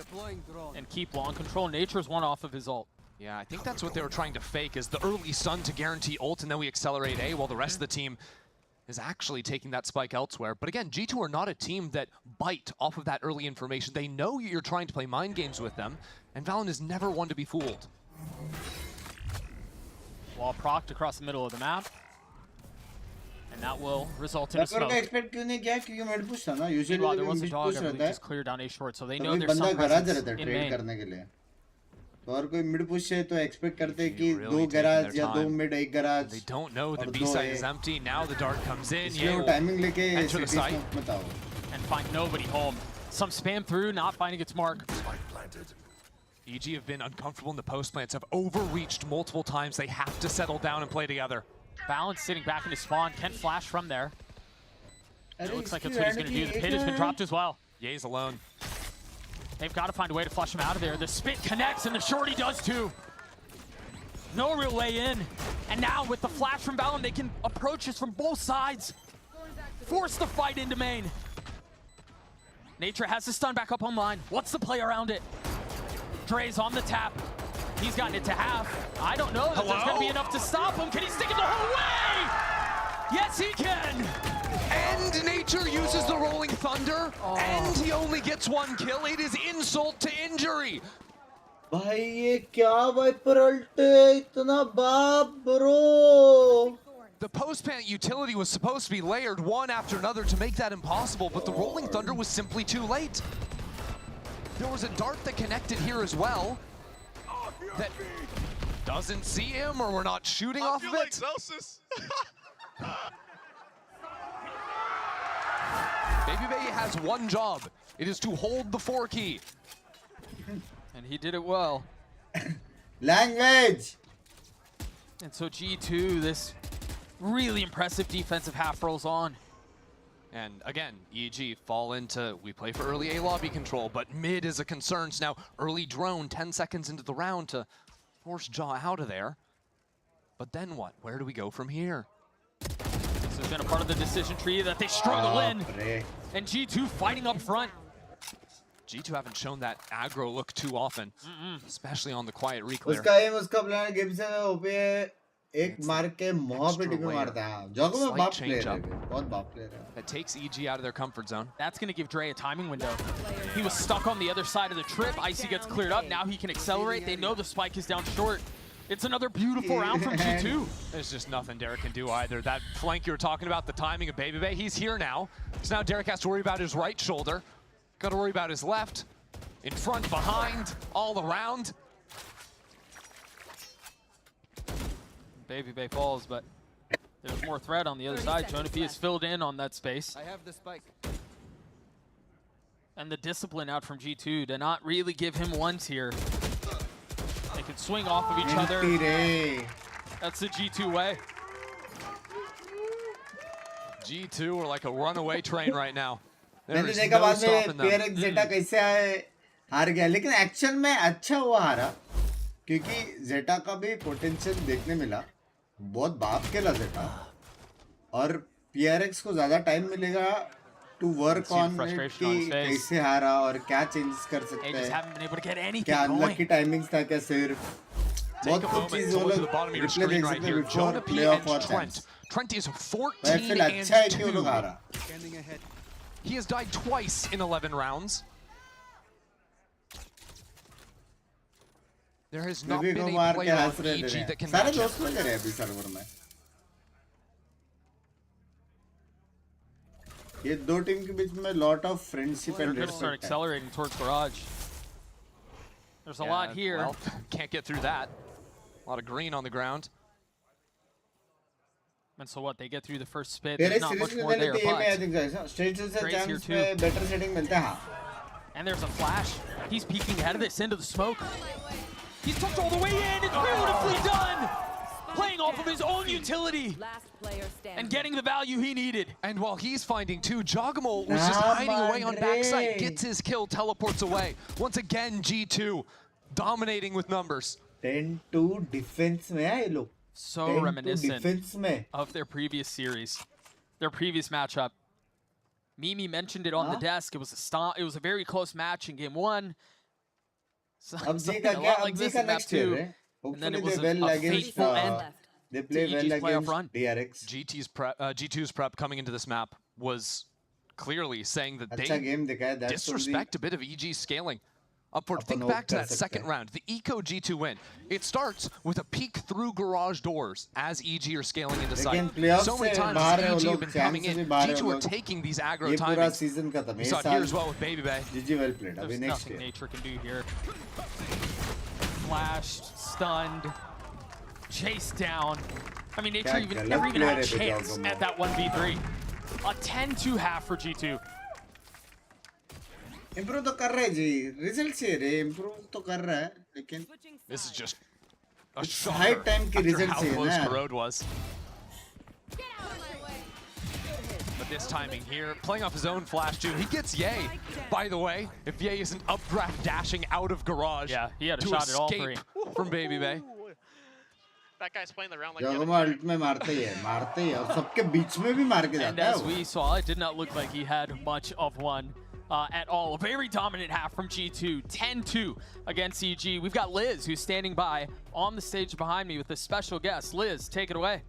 and keep long control. Nature's one off of his ult. Yeah, I think that's what they were trying to fake, is the early stun to guarantee ult, and then we accelerate A, while the rest of the team is actually taking that spike elsewhere. But again, G2 are not a team that bite off of that early information. They know you're trying to play mind games with them, and Valorant is never one to be fooled. Wall procced across the middle of the map. And that will result in a smoke. expect क्यों नहीं किया क्योंकि mid push था ना usually Meanwhile, there was a mid dog, push I believe, रहता है just cleared down A short, so they know तभी there's बंदा some garage presence रहता है in trade main. करने के लिए तो और कोई mid push है तो expect करते हैं कि दो garage या दो mid एक garage They don't know that B side is empty. Now the dart comes in. इसलिए वो timing लेके enter the site मत आओ And find nobody home. Some spam through, not finding its mark. EG have been uncomfortable in the post plants, have overreached multiple times. They have to settle down and play together. Balance sitting back in his spawn, can flash from there. It looks like that's what he's going to do. The pit has been dropped as well. Ye's alone. They've got to find a way to flush him out of there. The spit connects, and the shorty does too. No real way in. And now with the flash from Valorant, they can approach this from both sides. Force the fight into main. Nature has the stun back up online. What's the play around it? Dre's on the tap. He's gotten it to half. I don't know that there's going to be enough to stop him. Can he stick it the whole way? Yes, he can. And Nature uses the Rolling Thunder, and he only gets one kill. It is insult to injury. भाई ये क्या wiper alt है इतना बाप bro The post-plant utility was supposed to be layered one after another to make that impossible, but the Rolling Thunder was simply too late. There was a dart that connected here as well that doesn't see him, or we're not shooting off of it. Babybay has one job. It is to hold the 4 key. And he did it well. Language! And so G2, this really impressive defensive half rolls on. And again, EG fall into, we play for early A lobby control, but mid is a concern. So now early drone, 10 seconds into the round to force Jaw out of there. But then what? Where do we go from here? This has been a part of the decision tree that they struggle in. And G2 fighting up front. G2 haven't shown that aggro look too often, especially on the quiet reclear. उसका aim उसका plan game से OP एक मार के मुंह पे टिपे मारता है जोगो में बाप player है बहुत बाप player है that takes EG out of their comfort zone. That's going to give Dre a timing window. He was stuck on the other side of the trip. Icy gets cleared up. Now he can accelerate. They know the spike is down short. It's another beautiful round from G2. There's just nothing Derek can do either. That flank you were talking about, the timing of Babybay, he's here now. So now Derek has to worry about his right shoulder. Got to worry about his left, in front, behind, all around. Babybay falls, but there's more threat on the other side. Jonapi is filled in on that space. I have the spike. And the discipline out from G2 to not really give him ones here. They can swing off of each other. That's the G2 way. G2 are like a runaway train right now. मैंने देखा बाद में PRX Zeta कैसे हार गया लेकिन action में अच्छा हुआ हारा क्योंकि Zeta का भी पोटेंशियल देखने मिला बहुत बाप खेला Zeta और PRX को ज़्यादा टाइम मिलेगा to work on कि कैसे हारा और क्या चेंजेस कर सकते हैं क्या अनलकी टाइमिंग्स था क्या सिर्फ बहुत कुछ चीज़ वो लोग रिप्ले देख सकते हैं before playoff और chance Trent is 14 वैसे अच्छा है कि वो लोग हारा He has died twice in 11 rounds. There has not been a player on EG that can match him. ये दो टीम के बीच में lot of friendship and respect. Start accelerating towards garage. There's a lot here. Well, can't get through that. A lot of green on the ground. And so what? They get through the first spit. There's not much more there, but Dre's here too. better setting मिलता है. And there's a flash. He's peeking ahead of this into the smoke. He's tucked all the way in. It's beautifully done. Playing off of his own utility and getting the value he needed. And while he's finding two, Jogamo was just hiding away on backside, gets his kill, teleports away. Once again, G2 dominating with numbers. 10-2 defense में है ये लोग. So reminiscent of their previous series, their previous matchup. Mimi mentioned it on the desk. It was it was a very close match in game 1. So, something a lot like this in map 2. And then it was a fateful end. They play well against DRX. G2's prep coming into this map was clearly saying that they game disrespect a bit of EG's scaling. Upward, think back to that second round, the Eco G2 win. It starts with a peek through garage doors as EG are scaling into site. So many times as EG have been coming in, G2 are taking these aggro timings. We saw it here as well with Baby Bay. GG well played. There's nothing Nature can do here. Flashed, stunned, chased down. I mean, Nature never even had a chance at that 1v3. A 10-2 half for G2. Improve तो कर रहे जी, results है रे, improve तो कर रहा है, लेकिन this is just a shocker high time की results how है close ना. the road was. But this timing here, playing off his own flash too. He gets Ye. By the way, if Ye isn't updraft dashing out of garage, yeah, he had a to shot at all 3 from Baby Bay. That guy's playing the round like ult में मारते ही है और सबके बीच में भी मार के And जाता है as we saw, it did not look like he had much of one at all. A very dominant half from G2, 10-2 against EG. We've got Liz, who's standing by on the stage behind me with a special guest. Liz, take it away.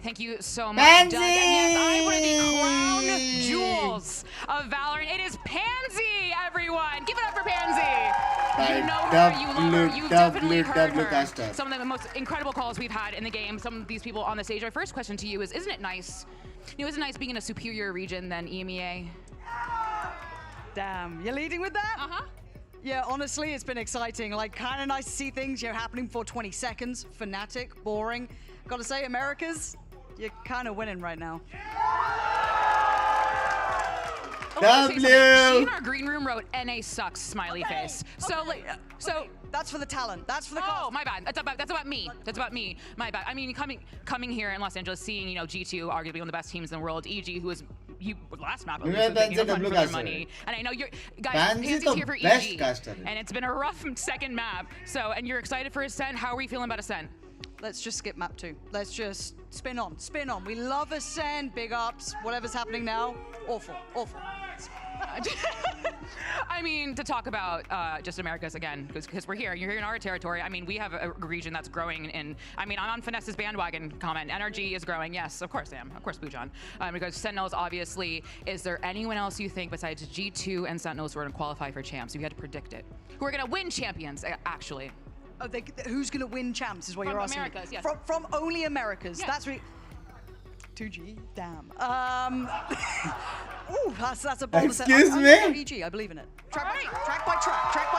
Thank you so much, Doug. And yes, I want to be crown jewels of Valorant. It is Pansy, everyone. Give it up for Pansy. You know her, you love her, you've definitely heard her. Some of the most incredible calls we've had in the game, some of these people on the stage. My first question to you is, isn't it nice, isn't it nice being in a superior region than EMEA? Damn, you're leading with that? Uh-huh. Yeah, honestly, it's been exciting. Like, kind of nice to see things, happening for 20 seconds. Fnatic, boring. Gotta say, Americas, you're kind of winning right now. She in our green room wrote "NA sucks" smiley face. So so that's for the talent. That's for the Oh, my bad. That's about me. That's about me. My bad. I mean, coming here in Los Angeles, seeing G2 arguably one of the best teams in the world, EG, who was last map, taking a run for their money. And I know you're guys. Pansy's here for EG, and it's been a rough second map. So, and you're excited for Ascent. How are we feeling about Ascent? Let's just skip map 2. Let's just spin on, spin on. We love Ascend, big ups. Whatever's happening now, awful, awful. I mean, to talk about just Americas again, because we're here, you're here in our territory. I mean, we have a region that's growing in, I mean, I'm on Finesse's bandwagon comment. NRG is growing. Yes, of course I am. Of course, Bujan. Because Sentinels, obviously, is there anyone else you think besides G2 and Sentinels who are going to qualify for champs? If you had to predict it. Who are going to win champions, actually? Oh, who's going to win champs is what you're asking. Americas, yes. From only Americas. Yes. That's really... 2G, damn. Ooh, that's a bold set. Excuse me? EG, I believe in it. Track by track. Track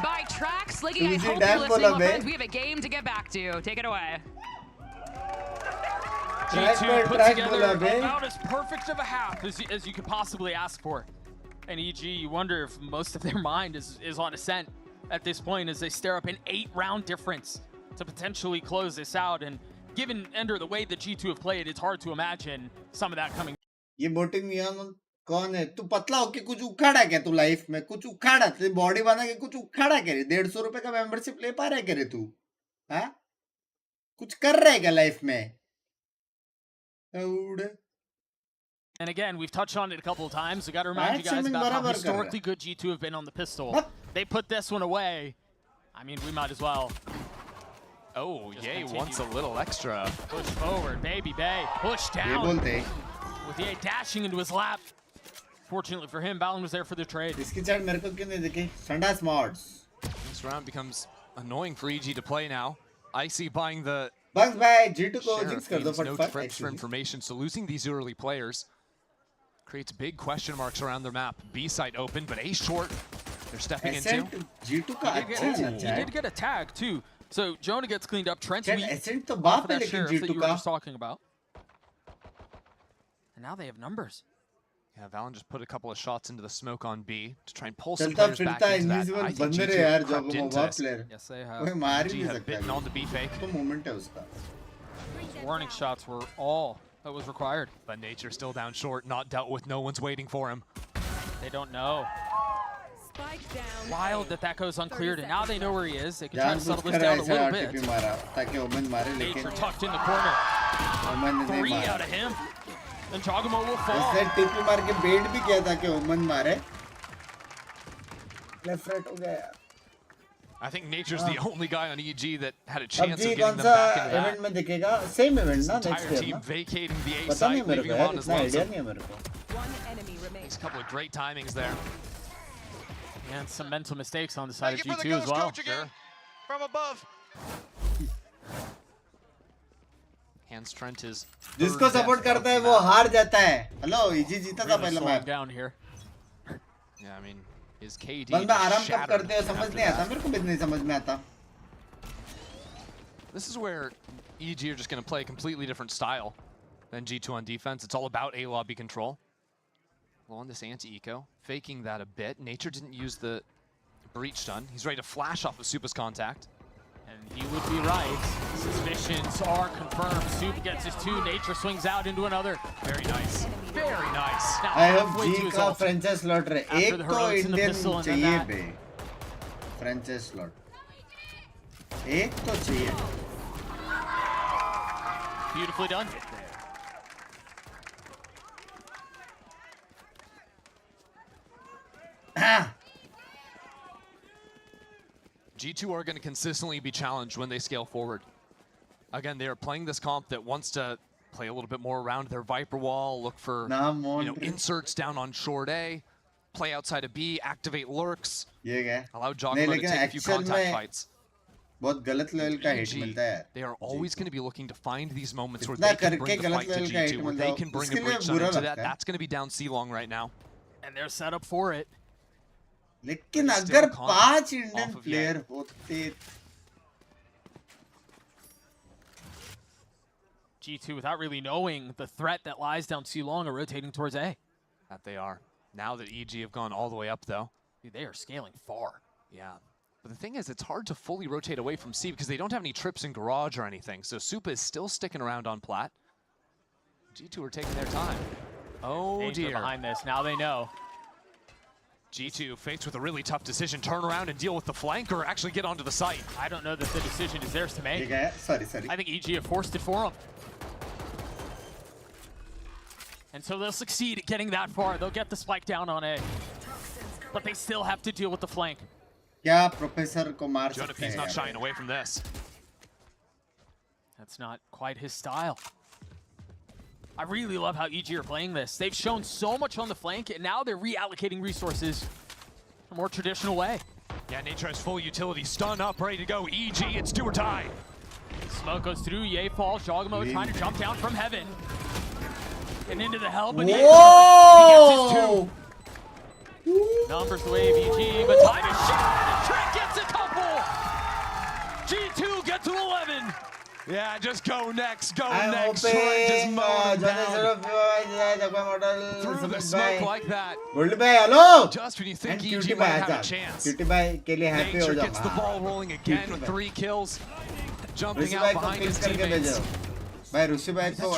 by track. Sliggy, I hope you're listening, my friends. We have a game to get back to. Take it away. G2 put together about as perfect of a half as you could possibly ask for. And EG, you wonder if most of their mind is on Ascent at this point as they stare up an 8-round difference to potentially close this out. And given Ender the way that G2 have played, it's hard to imagine some of that coming. ये boating नियम कौन है? तू पतला होके कुछ उखाड़ा क्या तू लाइफ में? कुछ उखाड़ा, तेरी बॉडी बना के कुछ उखाड़ा क्या रे? 150 रुपए का मेंबरशिप ले पा रहा है क्या रे तू? हाँ? कुछ कर रहा है क्या लाइफ में? And again, we've touched on it a couple of times. We got to remind you guys about how historically good G2 have been on the pistol. They put this one away. I mean, we might as well. Oh, Ye wants a little extra. Push forward, Baby Bay. Push down. With Ye dashing into his lap. Fortunately for him, Balin was there for the trade. This round becomes annoying for EG to play now. Icy buying the Binks by G2 को jinx कर दो no फटाफट threats for information, so losing these early players creates big question marks around their map. B side open, but A short. They're stepping into. G2 का he did get a tag too. So Jonah gets cleaned up. Trent's weak. Ascent तो बाप है लेकिन that you G2 were का. just talking about. And now they have numbers. Yeah, Valen just put a couple of shots into the smoke on B to try and pull some players back into that. I think G2 have crept into this. Yes, they have. G have bitten on the B fake. तो moment है उसका. Warning shots were all that was required. But Nature still down short, not dealt with. No one's waiting for him. They don't know. Wild that goes uncleared, and now they know where he is. They can try to settle this down a little bit. Nature tucked in the corner. 3 out of him. And Jogamo will fall. इसने TP मार के बेट भी किया था कि ओमन मारे. Left right हो गया यार. I think Nature's the only guy on EG that had a chance of PUBG getting कौन them सा back into event that. में दिखेगा? Same event ना next Entire year team ना? vacating the A पता नहीं site, मेरे leaving को him यार, on his इतना idea lonesome. नहीं है मेरे को. One enemy remains. Nice couple of great timings there. And some mental mistakes on the side Thank of you for the G2 as ghost well. coach again. From above. Hans Trent is जिसको support करता है वो हार जाता है. Hello easy जीता था पहला match. Down here. Yeah, I mean, his KD बंदा just आराम कब shattered करते हो समझ after नहीं आता. that. मेरे को भी नहीं समझ में आता. This is where EG are just going to play a completely different style than G2 on defense. It's all about A lobby control. Well, on this anti-eco, faking that a bit. Nature didn't use the breach stun. He's ready to flash off of Supa's contact. And he would be right. Suspicions are confirmed. Supa gets his 2. Nature swings out into another. Very nice. Very nice. Now, I hope halfway to G his का ult. franchise slot रहे. After एक the तो heroics and the Indian pistol and then चाहिए that. Bay. Franchise slot. एक तो चाहिए. Beautifully done. G2 are going to consistently be challenged when they scale forward. Again, they are playing this comp that wants to play a little bit more around their Viper wall, look for inserts down on short A, play outside of B, activate lurks, allow Jogma to take a few contact fights. बहुत गलत level का hit मिलता है. They are always going to be looking to find these moments where they can bring the fight to G2, where they can bring a breach into that. That's going to be down C-long right now. And they're set up for it. लेकिन अगर 5 Indian player होते G2 without really knowing the threat that lies down C-long are rotating towards A. That they are. Now that EG have gone all the way up though. Dude, they are scaling far. Yeah. But the thing is, it's hard to fully rotate away from C because they don't have any trips in garage or anything. So Supa is still sticking around on plat. G2 are taking their time. Oh Danger dear. behind this. Now they know. G2 faced with a really tough decision. Turn around and deal with the flank or actually get onto the site. I don't know that the decision is theirs to make. Sorry. I think EG have forced it for them. And so they'll succeed at getting that far. They'll get the spike down on A. But they still have to deal with the flank. क्या professor को मार सकते हैं? He's not shying away from this. That's not quite his style. I really love how EG are playing this. They've shown so much on the flank, and now they're reallocating resources a more traditional way. Yeah, Nature has full utility. Stun up, ready to go. EG, it's do or die. Smoke goes through, Ye falls, Jogamo trying to jump down from heaven. And into the hell, but Whoa! he gets his 2. Numbers the wave, EG, but time is shot! Trent gets a couple! G2 get to 11! Yeah, just go next, go I'm next. hoping, Trent is mowing down through the smoke like that. Gold bhai, hello. Just when you think And EG Cutie might bhai, have a chance. Cutie bhai के लिए happy हो Nature जाओ. gets the ball rolling again with 3 kills. Jumping Rishi out भाई को behind his fix करके teammates. भेजो. भाई ऋषि भाई को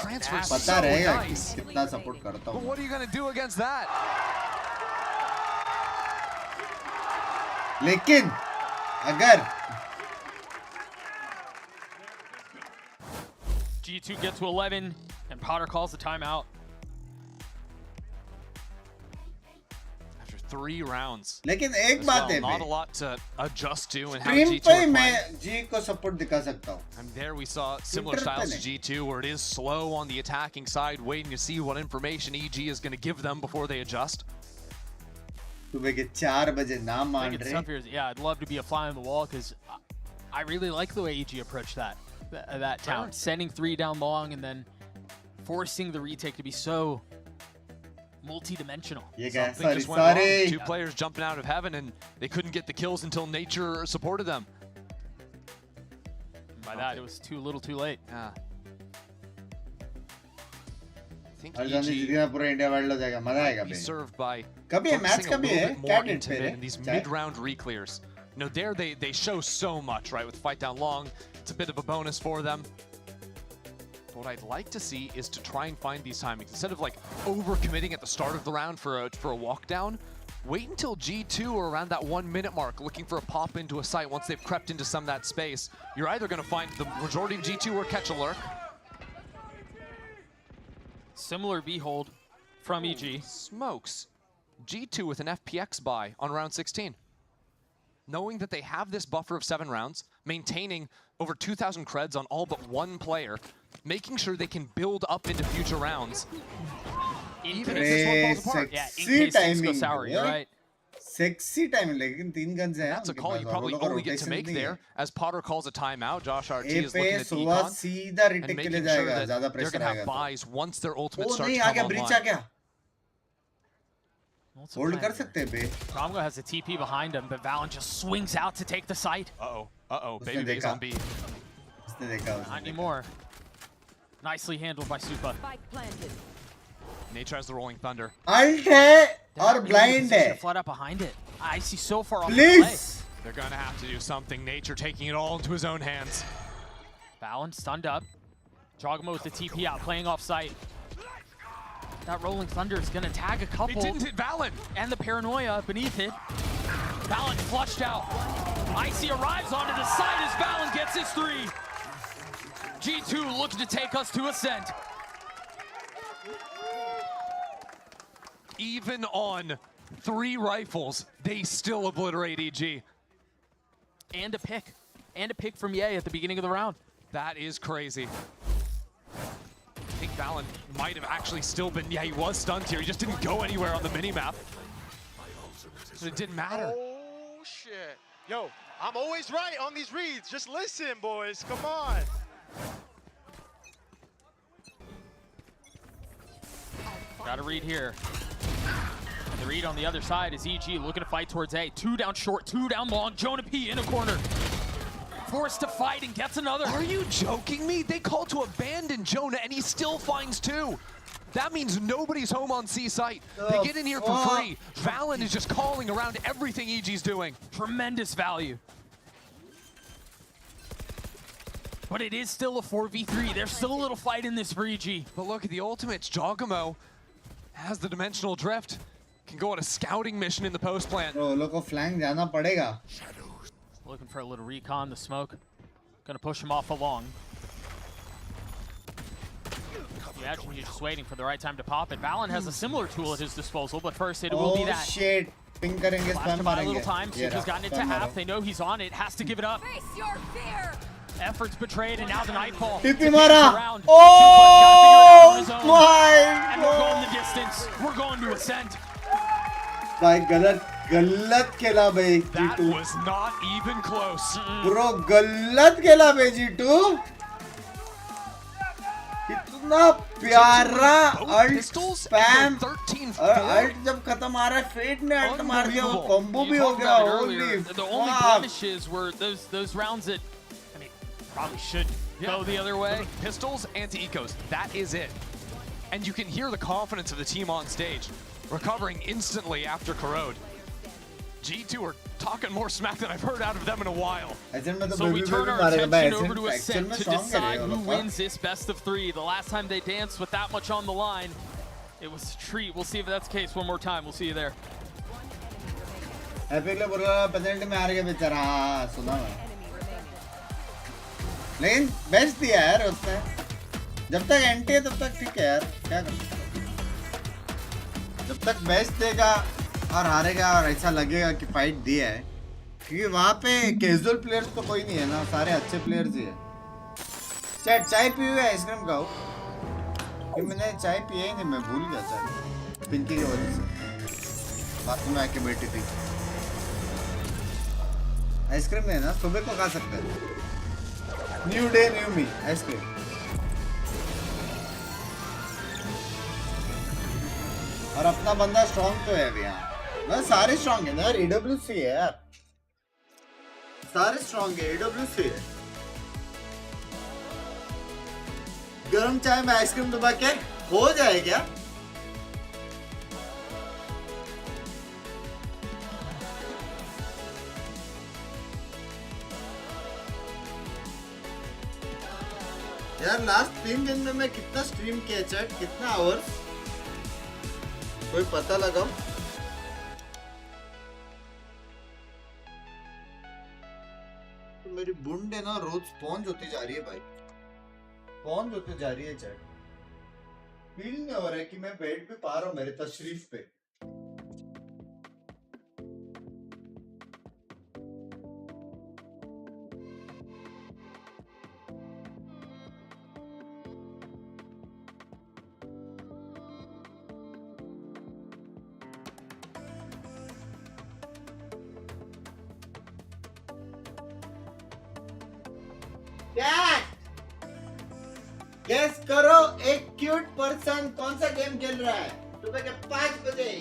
पता रहेगा कि कितना सपोर्ट करता But हूँ. what are you going to do against that? लेकिन अगर G2 get to 11, and Potter calls the timeout. After 3 rounds. लेकिन एक बात है not a lot to adjust to and how stream G2 पे are मैं playing. G को support दिखा सकता हूँ. And there we saw similar styles to G2 where it is slow on the attacking side, waiting to see what information EG is going to give them before they adjust. सुबह के 4 बजे ना मान It's रहे. tough here. Yeah, I'd love to be a fly on the wall because I really like the way EG approached that town. Sending 3 down long and then forcing the retake to be so multi-dimensional. Something just went wrong. 2 players jumping out of heaven and they couldn't get the kills until Nature supported them. And by that, it was too little too late. Yeah. I think पूरा India wide हो जाएगा. मजा आएगा be bay. served by कभी है match focusing a कभी little है? bit क्या more डेट into पे mid है? and these mid-round reclears. You know, there they show so much, right? With fight down long, it's a bit of a bonus for them. But what I'd like to see is to try and find these timings instead of like over-committing at the start of the round for a walk down. Wait until G2 or around that 1 minute mark, looking for a pop into a site. Once they've crept into some of that space, you're either going to find the majority of G2 or catch a lurk, Similar behold from EG. Smokes. G2 with an FPX buy on round 16. Knowing that they have this buffer of 7 rounds, maintaining over 2,000 creds on all but one player, making sure they can build up into future rounds. In case this one falls apart. Yeah, in case things go sour, you're right. Sexy timing, लेकिन 3 guns हैं. That's a call you probably only get to make there. As Potter calls a timeout, Josh RT is looking at सीधा econ retake and के लिए making sure जाएगा. that ज़्यादा they're pressure going to have आएगा. buys once their ultimate O starts नहीं to uh come गया, breach online. आ गया. Hold कर सकते हैं बे. Ramgo has a TP behind him, but Valen just swings out to take the site. Uh-oh, Baby B's on B. उसने देखा. Not anymore. Nicely handled by Supa. Nate tries the rolling thunder. Alt है और blind है. Flood up behind it. I see so far off the Please. play. They're going to have to do something. Nature taking it all into his own hands. Valen stunned up. Jogamo with the TP out, playing off site. That rolling thunder is going to tag a couple. It didn't hit Valen. And the paranoia beneath it. Valen flushed out. Icy arrives onto the side as Valen gets his 3. G2 looking to take us to Ascent. Even on 3 rifles, they still obliterate EG. And a pick. And a pick from Ye at the beginning of the round. That is crazy. I think Valen might have actually still been, yeah, he was stunned here. He just didn't go anywhere on the minimap. So it didn't matter. Oh, shit. Yo, I'm always right on these reads. Just listen, boys. Come on. Got a read here. And the read on the other side is EG looking to fight towards A. 2 down short, 2 down long. Jonah P in a corner. Forced to fight and gets another. Are you joking me? They called to abandon Jonah and he still finds 2. That means nobody's home on C site. They get in here for free. Valen is just calling around everything EG's doing. Tremendous value. But it is still a 4v3. There's still a little fight in this for EG. But look at the ultimates. Jogamo has the dimensional drift. Can go on a scouting mission in the post plant. Bro, लोग को flank जाना पड़ेगा. Looking for a little recon, the smoke. Gonna push him off along. Imagine you're just waiting for the right time to pop it. Valen has a similar tool at his disposal, but first it will be that. Oh shit. Ping करेंगे, Flash spam to buy a मारेंगे. little time. Supa's gotten it to half. They know he's on it. Has to give it up. Face your fear. Efforts betrayed, and now the nightfall. TP मारा. Around. Oh Supa's my and we're going the distance. We're going to Ascent. भाई गलत खेला भाई That G2. was not even close. Bro, गलत खेला भाई G2. कितना प्यारा अल्ट स्पैम और अल्ट जब खत्म आ रहा है फेट ने अल्ट मार दिया वो कॉम्बो भी हो गया. Holy The only blemishes were those rounds that, I mean, probably should go the other way. Pistols, anti-ecos, that is it. And you can hear the confidence of the team on stage, recovering instantly after corrode. G2 are talking more smack than I've heard out of them in a while. So we turn our attention over to Ascent to decide who wins this best of 3. The last time they danced with that much on the line, it was a treat. We'll see if that's the case one more time. We'll see you there. Epic ले बोला penalty में हार गया बेचारा. हाँ सुना मैं. लेकिन बेस्ट दिया यार उसने. जब तक एंटी है तब तक ठीक है यार. क्या कर सकते हैं. जब तक बेस्ट देगा और हारेगा और ऐसा लगेगा कि फाइट दिया है, क्योंकि वहाँ पे कैजुअल प्लेयर्स तो कोई नहीं है ना, सारे अच्छे प्लेयर्स ही है. चैट चाय पी हुई आइसक्रीम खाओ. कि मैंने चाय पिया ही नहीं, मैं भूल गया चाय पिंकी की वजह से. बाथरूम में आके बैठी थी. आइसक्रीम नहीं है ना, सुबह को खा सकते हैं. न्यू डे न्यू मी आइसक्रीम. और अपना बंदा स्ट्रॉन्ग तो है अभी यहाँ. ना सारे स्ट्रॉन्ग है ना यार. AWC है यार, सारे स्ट्रॉन्ग है. AWC है. गरम चाय में आइसक्रीम दबा के हो जाए क्या? यार लास्ट 3 दिन में मैं कितना स्ट्रीम किया चैट, कितना आवर्स, कोई पता लगाओ. मेरी बुंड है ना रोज स्पॉन्ज होती जा रही है भाई. स्पॉन्ज होती जा रही है चैट. फील नहीं हो रहा है कि मैं बेड पे पा रहा हूँ मेरे तशरीफ पे. गेस करो एक क्यूट पर्सन कौन सा गेम खेल रहा है सुबह के 5 बजे.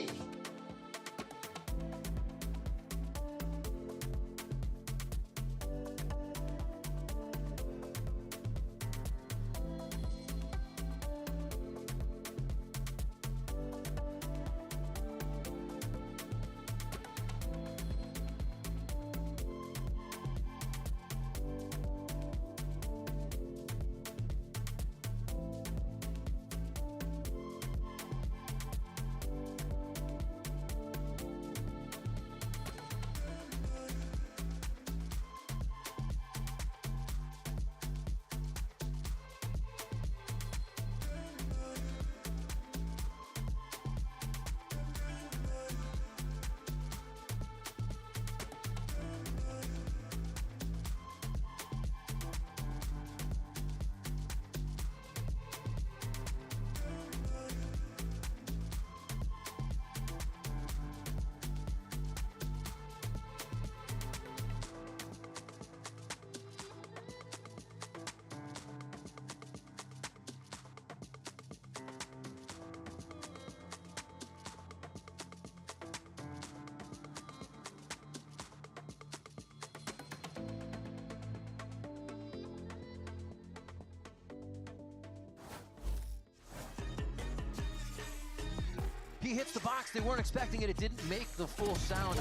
He hits the box. They weren't expecting it. It didn't make the full sound,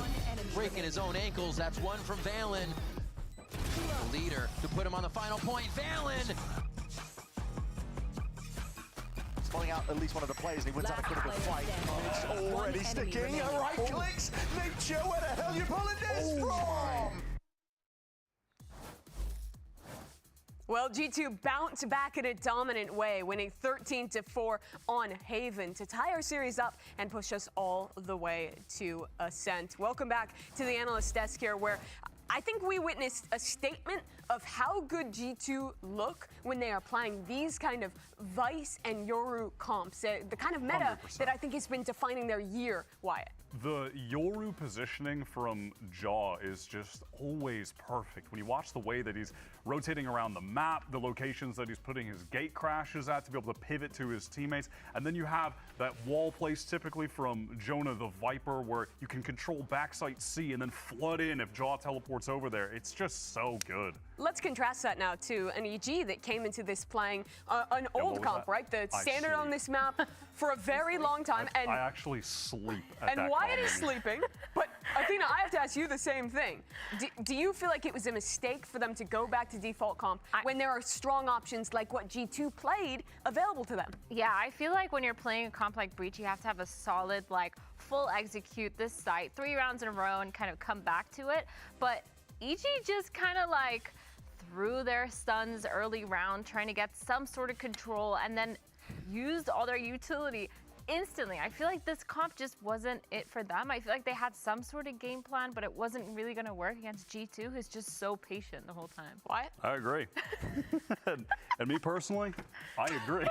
breaking his own ankles. That's one from Valen. The leader to put him on the final point. Valen! Spelling out at least one of the plays, and he wins out a critical fight. It's already sticking. Right clicks. Nature, where the hell you pulling this from? Well, G2 bounced back in a dominant way, winning 13-4 on Haven to tie our series up and push us all the way to Ascent. Welcome back to the analyst desk here, where I think we witnessed a statement of how good G2 look when they are playing these kind of Vice and Yoru comps, the kind of meta 100%. that I think has been defining their year, Wyatt. The Yoru positioning from Jaw is just always perfect. When you watch the way that he's rotating around the map, the locations that he's putting his gate crashes at to be able to pivot to his teammates, and then you have that wall place typically from Jonah the Viper where you can control backside C and then flood in if Jaw teleports over there. It's just so good. Let's contrast that now to an EG that came into this playing an old comp, right? The standard on this map for a very long time. And I actually sleep at and that Wyatt comp. is sleeping, but Athena, I have to ask you the same thing. Do you feel like it was a mistake for them to go back to default comp when there are strong options like what G2 played available to them? Yeah, I feel like when you're playing a comp like Breach, you have to have a solid, like, full execute this site 3 rounds in a row and kind of come back to it. But EG just kind of like threw their stuns early round, trying to get some sort of control, and then used all their utility instantly. I feel like this comp just wasn't it for them. I feel like they had some sort of game plan, but it wasn't really going to work against G2, who's just so patient the whole time. Wyatt? I agree. and me personally, I agree.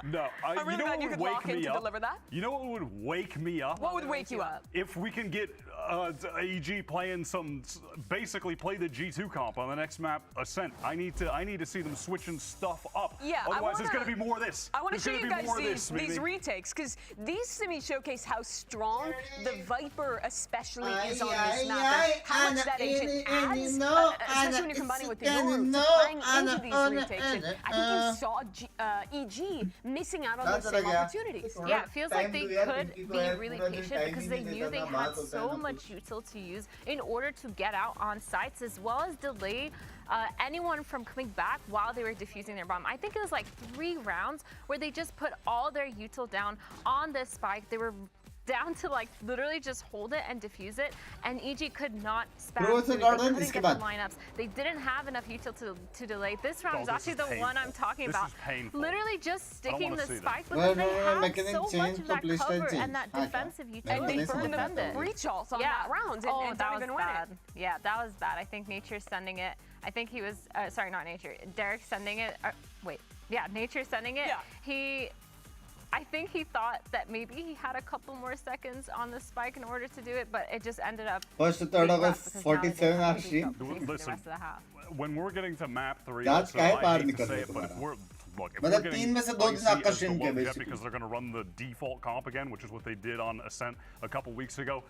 No, I'm really you know glad what you would could lock wake in me to up? deliver that. You know what would wake me up? What would wake you up? If we can get AEG playing basically play the G2 comp on the next map, Ascent. I need to see them switching stuff up. Yeah, otherwise there's going to be more of this. I want to show There's you gonna be guys more of these retakes, because these semis showcase how strong the Viper especially is on this map, and how much that agent adds, especially when you're combining with the Yoru, playing into these retakes. And I think you saw EG missing out on those same opportunities. Yeah, it feels like they could be really patient because they knew they had so much util to use in order to get out on sites, as well as delay anyone from coming back while they were defusing their bomb. I think it was like 3 rounds where they just put all their util down on this spike. They were down to like literally just hold it and diffuse it, and EG could not spam Bro, through. it's They a couldn't iske get the baad. lineups. They didn't have enough util to delay. This round Oh, is this actually is the one painful. I'm talking This about. is painful. Literally just sticking wanna the see spike this. because No, they no, no, have mechanic so much change, of so that please cover don't change. and that Okay. defensive And utility. they Mechanism burned of them that. the breach also on Yeah. that round and, Oh, and that don't was even win bad. it. Yeah, that was bad. I think Nature sending it. I think he was, sorry, not Nature. Derek sending it. Wait, yeah, Nature sending it. Yeah. I think he thought that maybe he had a couple more seconds on the spike in order to do it, but it just ended up. First to third of 47 hour stream. Listen, when we're getting to map 3, That's also, काहे I par hate to निकल say रहे it, but if तुम्हारा? we're look, if मतलब we're तीन में से getting दो दिन icy आपका as the stream किया low jet basically. because they're going to run the default comp again, which is what they did on Ascent a couple weeks ago.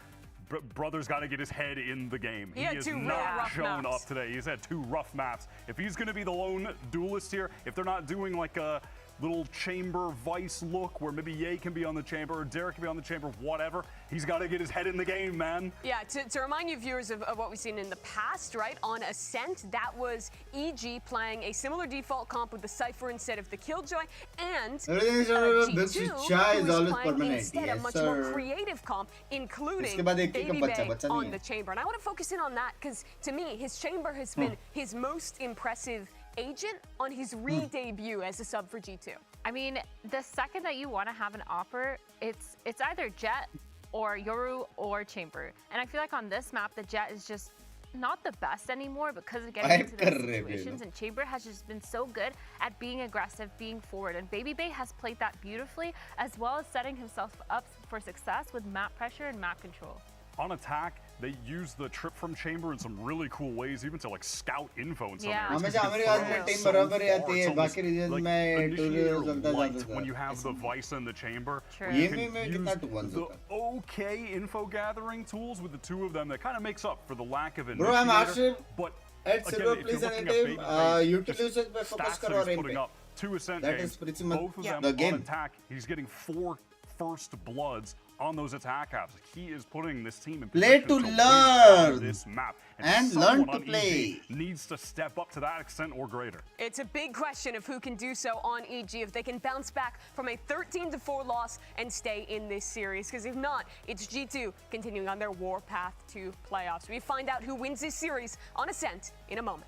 Brother's got to get his head in the game. He He had has two not really rough shown maps. up today. He's had 2 rough maps. If he's going to be the lone duelist here, if they're not doing like a little chamber vice look where maybe Ye can be on the chamber or Derek can be on the chamber, whatever, he's got to get his head in the game, man. Yeah, to remind you viewers of what we've seen in the past, right? On Ascent, that was EG playing a similar default comp with the Cypher instead of the Killjoy, and Binks G2 Chai is who always was playing permanent. instead a Yes, much more sir. creative comp, including इसके बाद एक ही Baby का बच्चा Bay बच्चा on नहीं the है. chamber. And I want to focus in on that because to me, his chamber has been his most impressive agent on his re-debut as a sub for G2. I mean, the second that you want to have an opper, it's either Jet or Yoru or Chamber. And I feel like on this map, the Jet is just not the best anymore because of getting into those situations. And Chamber has just been so good at being aggressive, being forward. And Baby Bay has played that beautifully, as well as setting himself up for success with map pressure and map control. On attack, they use the trip from chamber in some really cool ways, even to like scout info in some Yeah. areas. हमेशा हमारे आज में team बराबर ही आती है बाकी reason में tool चलता जाता when you have the vice in the chamber. True. You ये can में use कितना 2-1 the होता है. okay info gathering tools with the 2 of them that kind of makes up for the lack of Bro, I'm initiator. actually But at again, silver if you're please looking any at team Baby Bay's utilize just पे focus stats that करो और he's इन putting पे. up, 2 Ascent That games, is pretty much both of them the on game. attack. He's getting 4 first bloods on those attack apps. He is putting this team in Play position to win learn this map, and someone learn to on EG play. needs to step up to that extent or greater. It's a big question of who can do so on EG, if they can bounce back from a 13-4 loss and stay in this series. Because if not, it's G2 continuing on their war path to playoffs. We find out who wins this series on Ascent in a moment.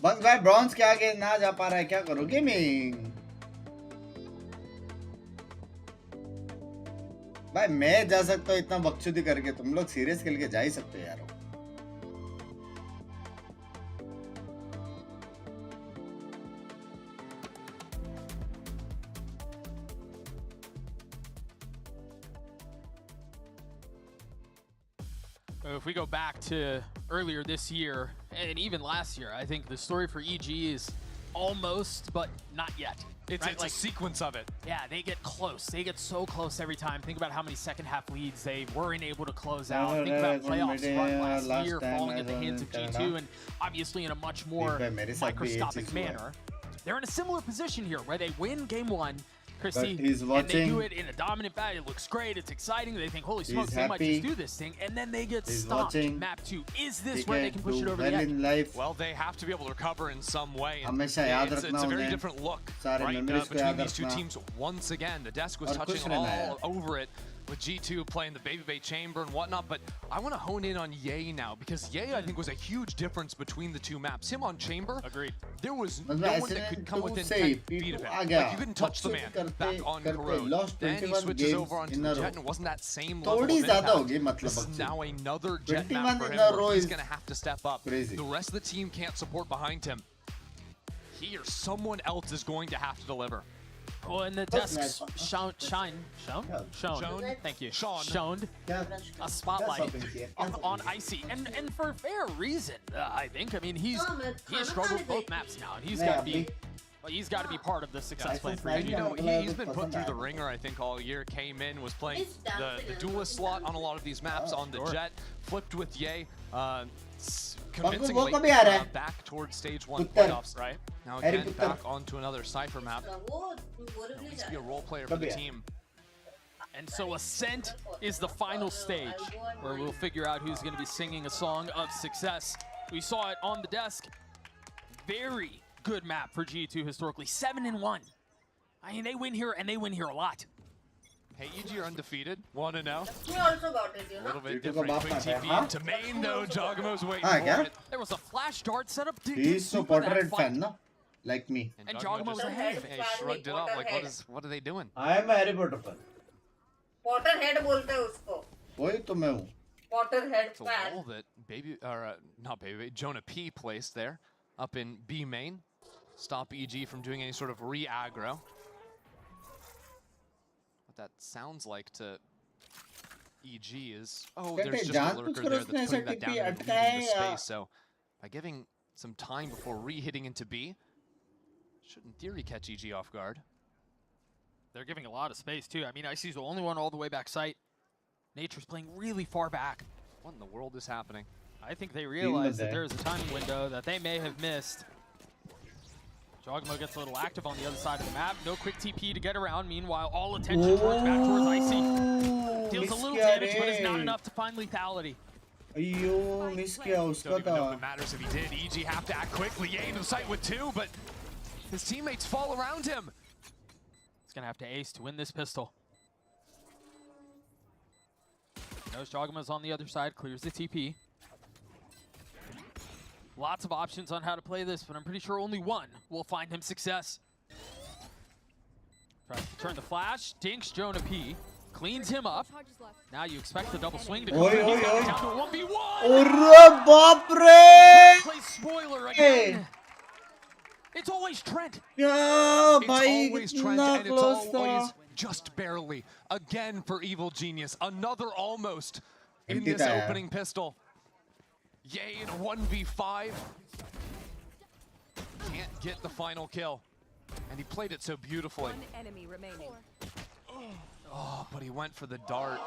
बस भाई bronze के आगे ना जा पा रहा है, क्या करो गेमिंग. भाई मैं जा सकता हूँ इतना बकचोदी करके, तुम लोग सीरियस खेल के जा ही सकते हो यार. If we go back to earlier this year and even last year, I think the story for EG is almost, but not yet. It's right? a sequence of it. Yeah, they get close. They get so close every time. Think about how many second half leads they weren't able to close out. Think about playoffs run last year falling at the hands of G2, and obviously in a much more microscopic manner. They're in a similar position here where they win game 1, Chrissy, and they do it in a dominant fashion. It looks great. It's exciting. They think, holy smokes, they might just do this thing. And then they get stopped. Map 2. Is this where they can push it over the edge? Well, they have to be able to recover in some way. And हमेशा याद it's रखना a very उन्हें. different look सारे right, memories को between याद these 2 रखना. teams once again. The desk was और touching खुश रहना all over it with G2 playing the Baby Bay chamber and whatnot. But I want to hone in on Ye now because Ye, I think, was a huge difference between the 2 maps. Him on chamber, agreed. There was no मतलब one that could come within से 10 feet of him. आ गया. Like, you couldn't touch the man. करते Back on करते Corrode. lost Then he 21 switches games over onto in the a Jet row. and it wasn't that same level of थोड़ी ज़्यादा impact. होगी मतलब This is बच्चे. now another Jet 21 map for in him a where row he's is going to have to step up. crazy. The rest of the team can't support behind him. He or someone else is going to have to deliver. Well, and the desk shown, thank you, shone a spotlight on Icy, and for fair reason, I think. I mean, he has struggled both maps now, and he's got to be part of the success plan for And EG. you know, he's been put through the ringer, I think, all year. Came in, was playing the duelist slot on a lot of these maps on the Jet, flipped with Ye, convincingly back towards stage 1 playoffs. Right now, again, back onto another Cypher map. Needs to be a role player for the team. And so Ascent is the final stage where we'll figure out who's going to be singing a song of success. We saw it on the desk. Very good map for G2 historically, 7-1. I mean, they win here and they win here a lot. Hey, EG are undefeated, 1-0. He also got it, you A know. little bit different. Quick TP into main though. Jogamo's waiting for it. There was a flash dart set up to He's so Potterhead fan, no? Like me. And Jogamo's ahead. Hey, shrugged it off. Like, what are they doing? I am a Harry Potter fan. Potterhead बोलते हैं उसको. वही तो मैं हूँ. Potterhead It's a fan. wall that not Baby, Jonah P placed there up in B main. Stop EG from doing any sort of re-aggro. What that sounds like to EG is, there's just a lurker there that's putting that down and leaving the space. So by giving some time before re-hitting into B, should in theory catch EG off guard. They're giving a lot of space too. I mean, IC's the only one all the way back site. Nature's playing really far back. What in the world is happening? I think they realize that there's a timing window that they may have missed. Jogamo gets a little active on the other side of the map. No quick TP to get around. Meanwhile, all attention back towards Icy. Deals a little damage, but it's not enough to find lethality. अयो miss किया उसका Don't even know if था. it matters if he did. EG have to act quickly. Ye into the site with 2, but his teammates fall around him. He's gonna have to ace to win this pistol. Knows Jogamo's on the other side, clears the TP. Lots of options on how to play this, but I'm pretty sure only one will find him success. Tries to turn the flash, dinks Jonah P, cleans him up. Now you expect the double swing to come. He's got down to a 1v1. अरे बाप रे! Play spoiler again. It's always Trent. Yeah, It's always Trent, and it's always just barely. Again for Evil Genius, another almost in this opening pistol. Yay in a 1v5. Can't get the final kill. And he played it so beautifully. One enemy remaining. Oh, but he went for the dart.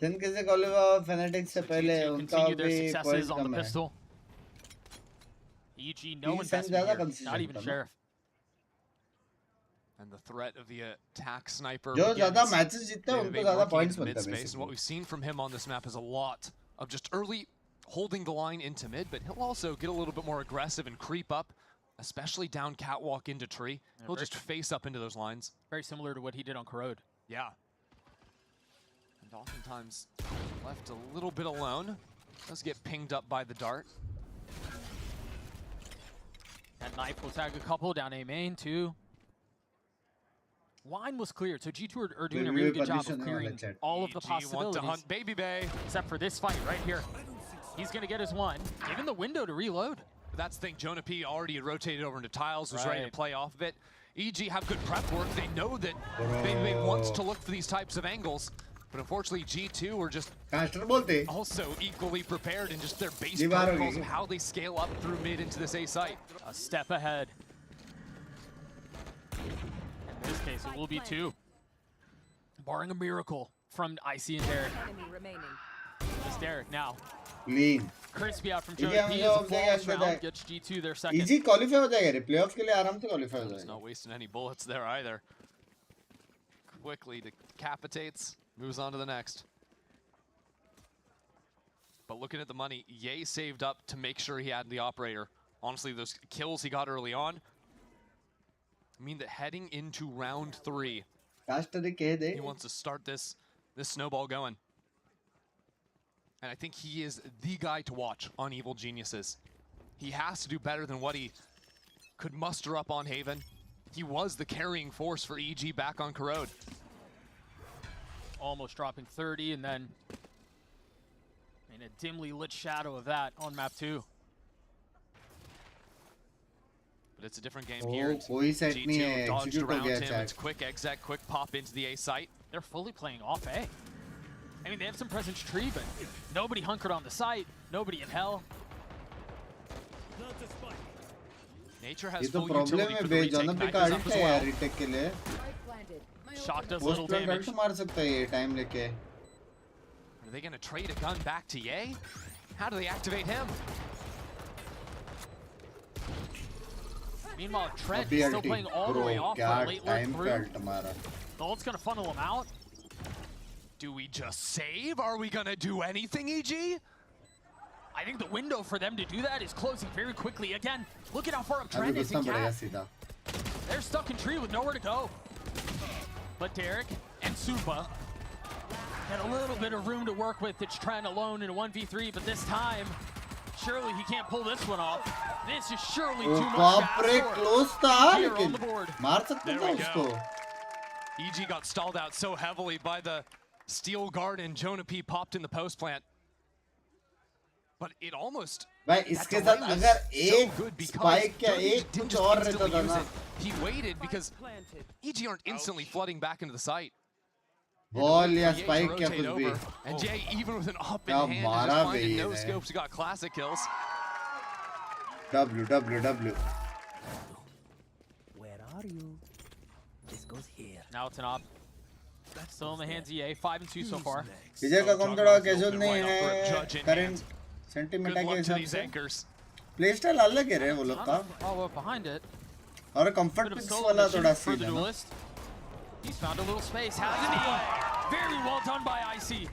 जिनके से कॉलिवा fanatics से पहले उनका भी point कम है. EG no investment here, not even Sheriff. And the threat of the attack sniper. जो ज़्यादा matches जीतते हैं उनको ज़्यादा पॉइंट्स मिलते हैं. And what we've seen from him on this map is a lot of just early holding the line into mid, but he'll also get a little bit more aggressive and creep up, especially down catwalk into tree. He'll just face up into those lines. Very similar to what he did on Corrode. Yeah. And oftentimes left a little bit alone. Does get pinged up by the dart. That knife will tag a couple down A main too. Line was cleared, so G2 are doing a really good job of clearing all of the possibilities. Want to hunt Baby Bay. Except for this fight right here. He's gonna get his one. Given the window to reload. But that's the thing, Jonah P already had rotated over into tiles, was ready to play off of it. EG have good prep work. They know that Baby Bay wants to look for these types of angles. But unfortunately, G2 were just also equally prepared in just their base protocols of how they scale up through mid into this A site. A step ahead. In this case, it will be 2. Barring a miracle from Icy and Derek. Enemy remaining. It's Derek now. Clean. Crispy out from Jonah P as a flawless round. Gets G2 their second. Easy qualify हो जाएगा रे. Playoffs के लिए आराम से qualify हो He's जाएगा. not wasting any bullets there either. Quickly decapitates. Moves on to the next. But looking at the money, Ye saved up to make sure he had the operator. Honestly, those kills he got early on mean that heading into round 3, he wants to start this snowball going. And I think he is the guy to watch on Evil Geniuses. He has to do better than what he could muster up on Haven. He was the carrying force for EG back on Corrode. Almost dropping 30, and then in a dimly lit shadow of that on map 2. But it's a different game here. G2 dodged around him. It's quick exec, quick pop into the A site. They're fully playing off A. I mean, they have some presence tree, but nobody hunkered on the site. Nobody in hell. Nature has full utility for the retake. Back up as well. Shock does little damage. मार सकता है ये time लेके. Are they going to trade a gun back to Ye? How do they activate him? Meanwhile, Trent is still playing all the way off for a late lurk through. The ult's gonna funnel him out. Do we just save? Are we gonna do anything, EG? I think the window for them to do that is closing very quickly. Again, look at how far up Trent is in Cat. They're stuck in tree with nowhere to go. But Derek and Supa had a little bit of room to work with. It's Trent alone in a 1v3, but this time, surely he can't pull this one off. This is surely too much to ask for. Close था Here on लेकिन the board. मार सकते थे उसको. EG got stalled out so heavily by the steel guard, and Jonah P popped in the post plant. But it almost. भाई इसके साथ अगर एक spike या एक कुछ और रहता था ना. He waited because EG aren't instantly flooding back into the site. Ball या spike या कुछ भी. And Jay, even with an up in hand, is just finding no scopes. Got classic kills. W. Where are you? This goes here. Now it's an op. Still in the hands of EA. 5-2 so far. विजय का कम थोड़ा casual नहीं है. Current sentiment के हिसाब से. Playstyle अलग है रे वो लोग का. Oh, well, behind it. और comfort picks वाला थोड़ा सीन है ना. He's found a little space. Has in the air. Very well done by IC.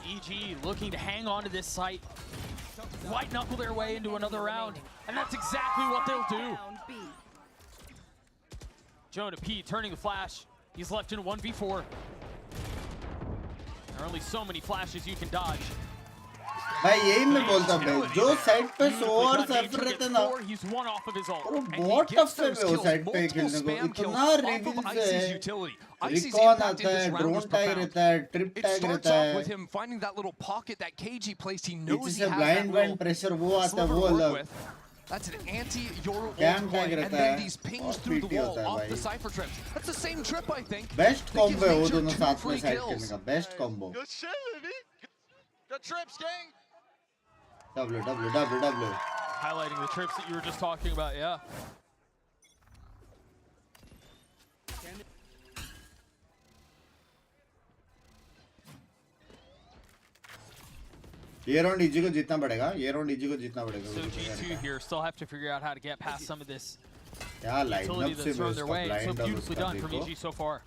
EG looking to hang on to this site. White knuckle their way into another round. And that's exactly what they'll do. Jonah P turning the flash. He's left in 1v4. There are only so many flashes you can dodge. भाई यही मैं बोलता हूँ जो side पे 100 और सफर रहते ना और बहुत टफ है वो साइड पे खेलने को इतना रिवील है रिकॉन आता है ड्रोन टैग रहता है ट्रिप टैग रहता है इससे ब्लाइंड वाइंड प्रेशर वो आता है वो अलग That's an anti-Yoru Gang tag and then these pings through the wall off the Cypher trips. That's the same trip, I think. Best combo है वो दोनों साथ में साइड खेलने का best combo. Good shit, baby. Good trips, gang. W. Highlighting the trips that you were just talking about, yeah. ये round EG को जीतना पड़ेगा. ये राउंड EG को जीतना पड़ेगा. So G2 here still have to figure out how to get past some of this क्या utility lineup से that's thrown their way. blind So up beautifully उसका done from देखो. EG so far.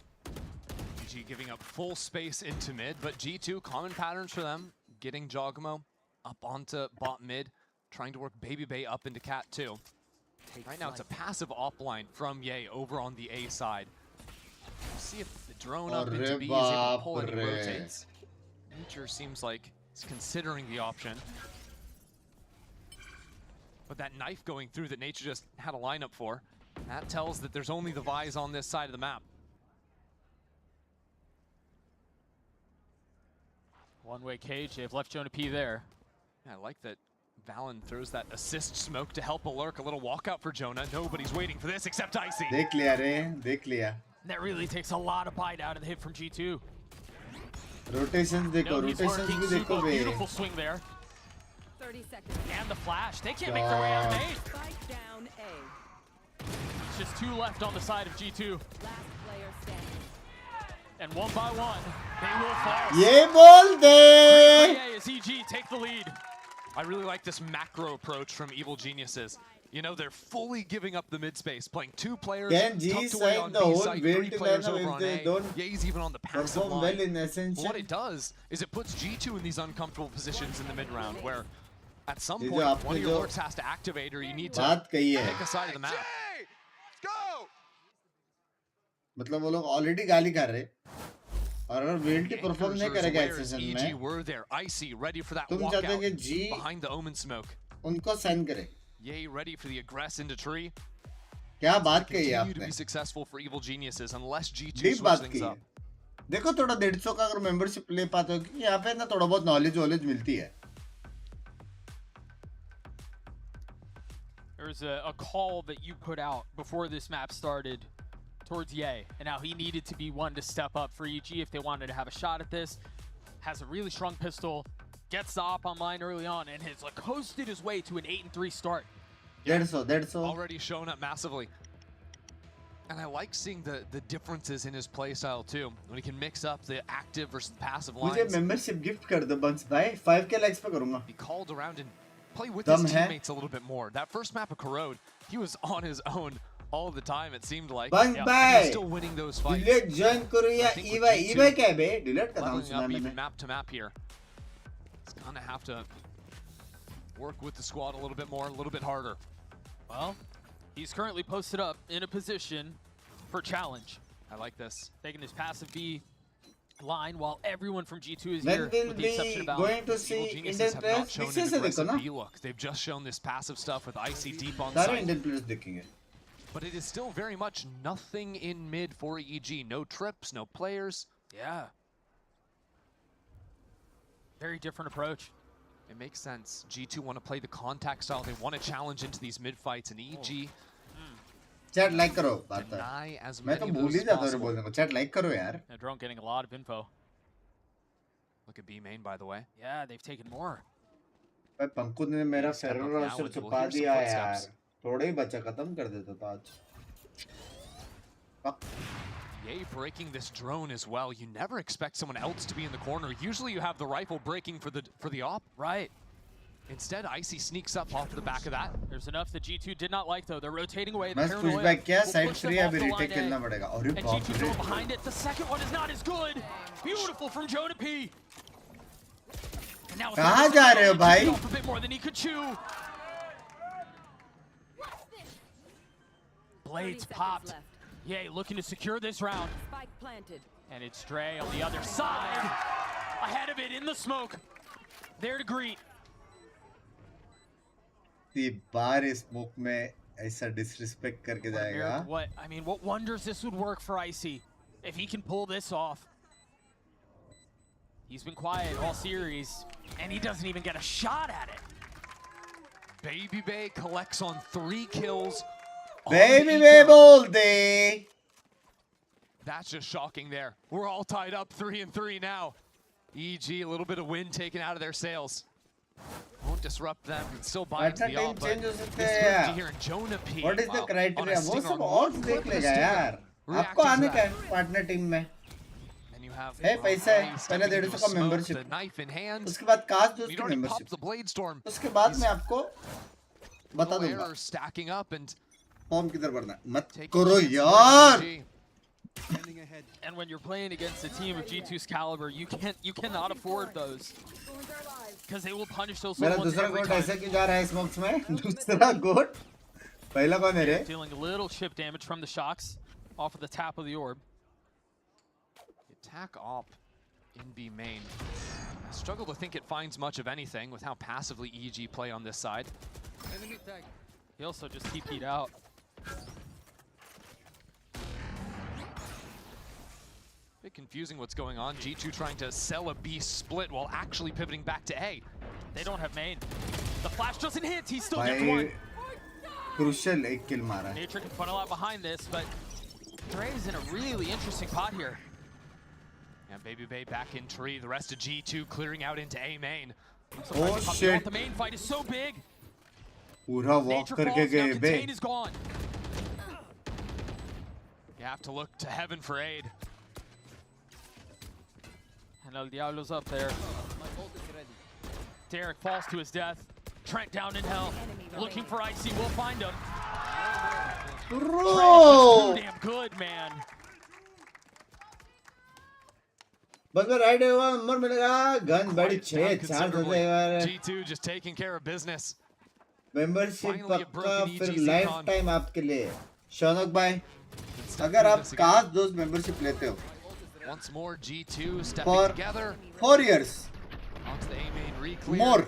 EG giving up full space into mid, but G2 common patterns for them, getting Jogamo up onto bot mid, trying to work Baby Bay up into Cat 2. Right now it's a passive offline from Ye over on the A side. We'll see if the drone up into B is able to pull any rotates. Nature seems like it's considering the option. But that knife going through that Nature just had a lineup for, that tells that there's only the Vise on this side of the map. One-way cage, they've left Jonah P there. Yeah, I like that Valen throws that assist smoke to help alert. A little walkout for Jonah. Nobody's waiting for this except Icy. देख लिया रे, देख लिया. That really takes a lot of bite out of the hit from G2. Rotations देखो, rotations भी देखो बे. Beautiful swing there. 30 seconds. And the flash. They can't make their way out of main. Spike down A. It's just 2 left on the side of G2. Last player standing. And one by one, they will fall. ये बोल दे. As EG take the lead. I really like this macro approach from Evil Geniuses. You know, they're fully giving up the mid space, playing 2 players, tucked away on B side, 3 players over on A. Ye's even on the passive line. What it does is it puts G2 in these uncomfortable positions in the mid round, where at some point one of your lurks has to activate, or you need to pick a side of the map. मतलब वो लोग already गाली कर रहे और अगर वेल्टी perform नहीं करेगा इस सीजन में तुम चाहते हो कि जी behind the omen smoke उनको साइन करे. Ye ready for the aggress into tree. क्या बात कही है आपने? To be successful for Evil Geniuses unless G2 deep बात switch की things है. up. देखो थोड़ा 150 का अगर मेंबरशिप ले पाते हो कि यहाँ पे ना थोड़ा बहुत नॉलेज मिलती है. There was a call that you put out before this map started towards Ye, and now he needed to be one to step up for EG if they wanted to have a shot at this. Has a really strong pistol, gets the op online early on, and has like coasted his way to an 8-3 start. That's so. Already shown up massively. And I like seeing the differences in his playstyle too, when he can mix up the active versus passive lines. मुझे membership gift कर दो बंस भाई, 5k likes पे करूँगा. He called around in play with his teammates a little bit more. That first map of Corrode, he was on his own all the time, it seemed like. Bang And bye. he's still winning those fights. Delete join करो या EY क्या है बे? Delete का नाम सुना Leveling up मैंने. even map to map here. He's gonna have to work with the squad a little bit more, a little bit harder. Well, he's currently posted up in a position for challenge. I like this. Taking his passive B line while everyone from G2 is When here, will with the exception we of going to Valorant. see Evil Geniuses Indian have players? not shown पीछे an से देखो aggressive ना. B look. They've just shown this passive stuff with Icy deep on सारे site. Indian players देखेंगे. But it is still very much nothing in mid for EG. No trips, no players. Yeah. Very different approach. It makes sense. G2 want to play the contact style. They want to challenge into these mid fights, and EG Chat like करो बात है. deny as मैं many तो of भूल those he as जाता हूँ possible. बोलने को. Chat like करो यार. And Drone getting a lot of info. Look at B main, by the way. Yeah, they've taken more. भाई पंकु ने मेरा Step up feral now roster and we'll छुपा hear some दिया footsteps. यार. थोड़ा ही बचा खत्म कर देता था आज. Fuck. Yay breaking this drone as well. You never expect someone else to be in the corner. Usually you have the rifle breaking for the op. Right. Instead, Icy sneaks up off the back of that. There's enough that G2 did not like, though. They're rotating away. The मैं paranoia pushback किया will side push them free है off अभी the retake line खेलना A. पड़ेगा. अरे And बाप G2 रे. going behind it. The second one is not as good. Beautiful from Jonah P. And now it's कहाँ जा रहे हो भाई? off a bit more than he could chew. Blades popped. Yay, looking to secure this round. Spike planted. And it's Dre on the other side. Ahead of it in the smoke. There to greet. ती बार smoke में ऐसा disrespect करके जाएगा. What wonders this would work for Icy if he can pull this off. He's been quiet all series, and he doesn't even get a shot at it. Baby Bay collects on 3 kills. Baby Bay बोल दे. That's just shocking there. We're all tied up 3-3 now. EG, a little bit of wind taken out of their sails. Won't disrupt them. It still binds the op, but this strategy here in Jonah P. What is the on a criteria? वो stinger सब on और one देख click लेगा stinger. यार. आपको Reacting आने to का that. है पार्टनर टीम में. And you have है पैसा है. stepping पहले into 150 a का smoke, membership. the knife in hand. उसके बाद काश दोस्त He'd की already membership. popped the blade storm. उसके बाद मैं आपको बता No दूंगा. errors stacking up and form किधर भरना है. मत taking करो chances for यार. EG. And when you're playing against a team of G2's caliber, you cannot afford those. Because they will punish those मेरा little ones दूसरा every गोट time. ऐसा क्यों जा रहा है स्मोक्स में? दूसरा गोट. पहला कौन है रे? Dealing a little chip damage from the shocks off of the tap of the orb. Attack op in B main. I struggle to think it finds much of anything with how passively EG play on this side. He also just TP'd out. Bit confusing what's going on. G2 trying to sell a B split while actually pivoting back to A. They don't have main. The flash doesn't hit. He still gets भाई one. Crucial एक किल मारा है. Nature can funnel out behind this, but Dre's in a really interesting pot here. And Baby Bay back in tree. The rest of G2 clearing out into A main. Oh shit. The main fight is so big. पूरा walk Nature करके falls, now गए बे. Contain is gone. You have to look to heaven for aid. And El Diablo's up there. Derek falls to his death. Trent down in hell. Looking for Icy. We'll find him. Bro! Damn good, man. बस मैं right हुआ number मिलेगा. Gun बड़ी 6-4 दे देगा. G2 just taking care of business. Membership Finally a पक्का broken फिर EG life Xenon. Time आपके लिए. शौनक भाई, अगर आप काश दोस्त मेंबरशिप लेते हो Once more G2 stepping for together. 4 years Onto the A main reclear. more,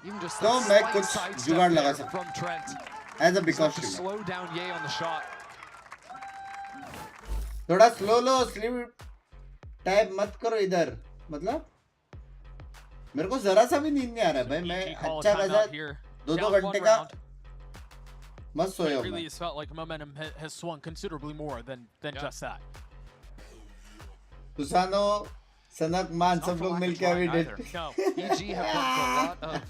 Even just तो that मैं slight कुछ sidestep जुगाड़ लगा there सकता from Trent. as a Just because have to slow down Ye on the shot. थोड़ा slow लो. Sleep type मत करो इधर. मतलब मेरे को जरा सा भी नींद नहीं आ रहा है भाई. मैं Call a अच्छा timeout खासा here. 2-2 Down one घंटे का round. मत सोया It हूँ really मैं. has felt like momentum has swung considerably more than just that. तुसानो, सनक मान सब लोग मिलके अभी either. Date. No. EG have gone for a lot of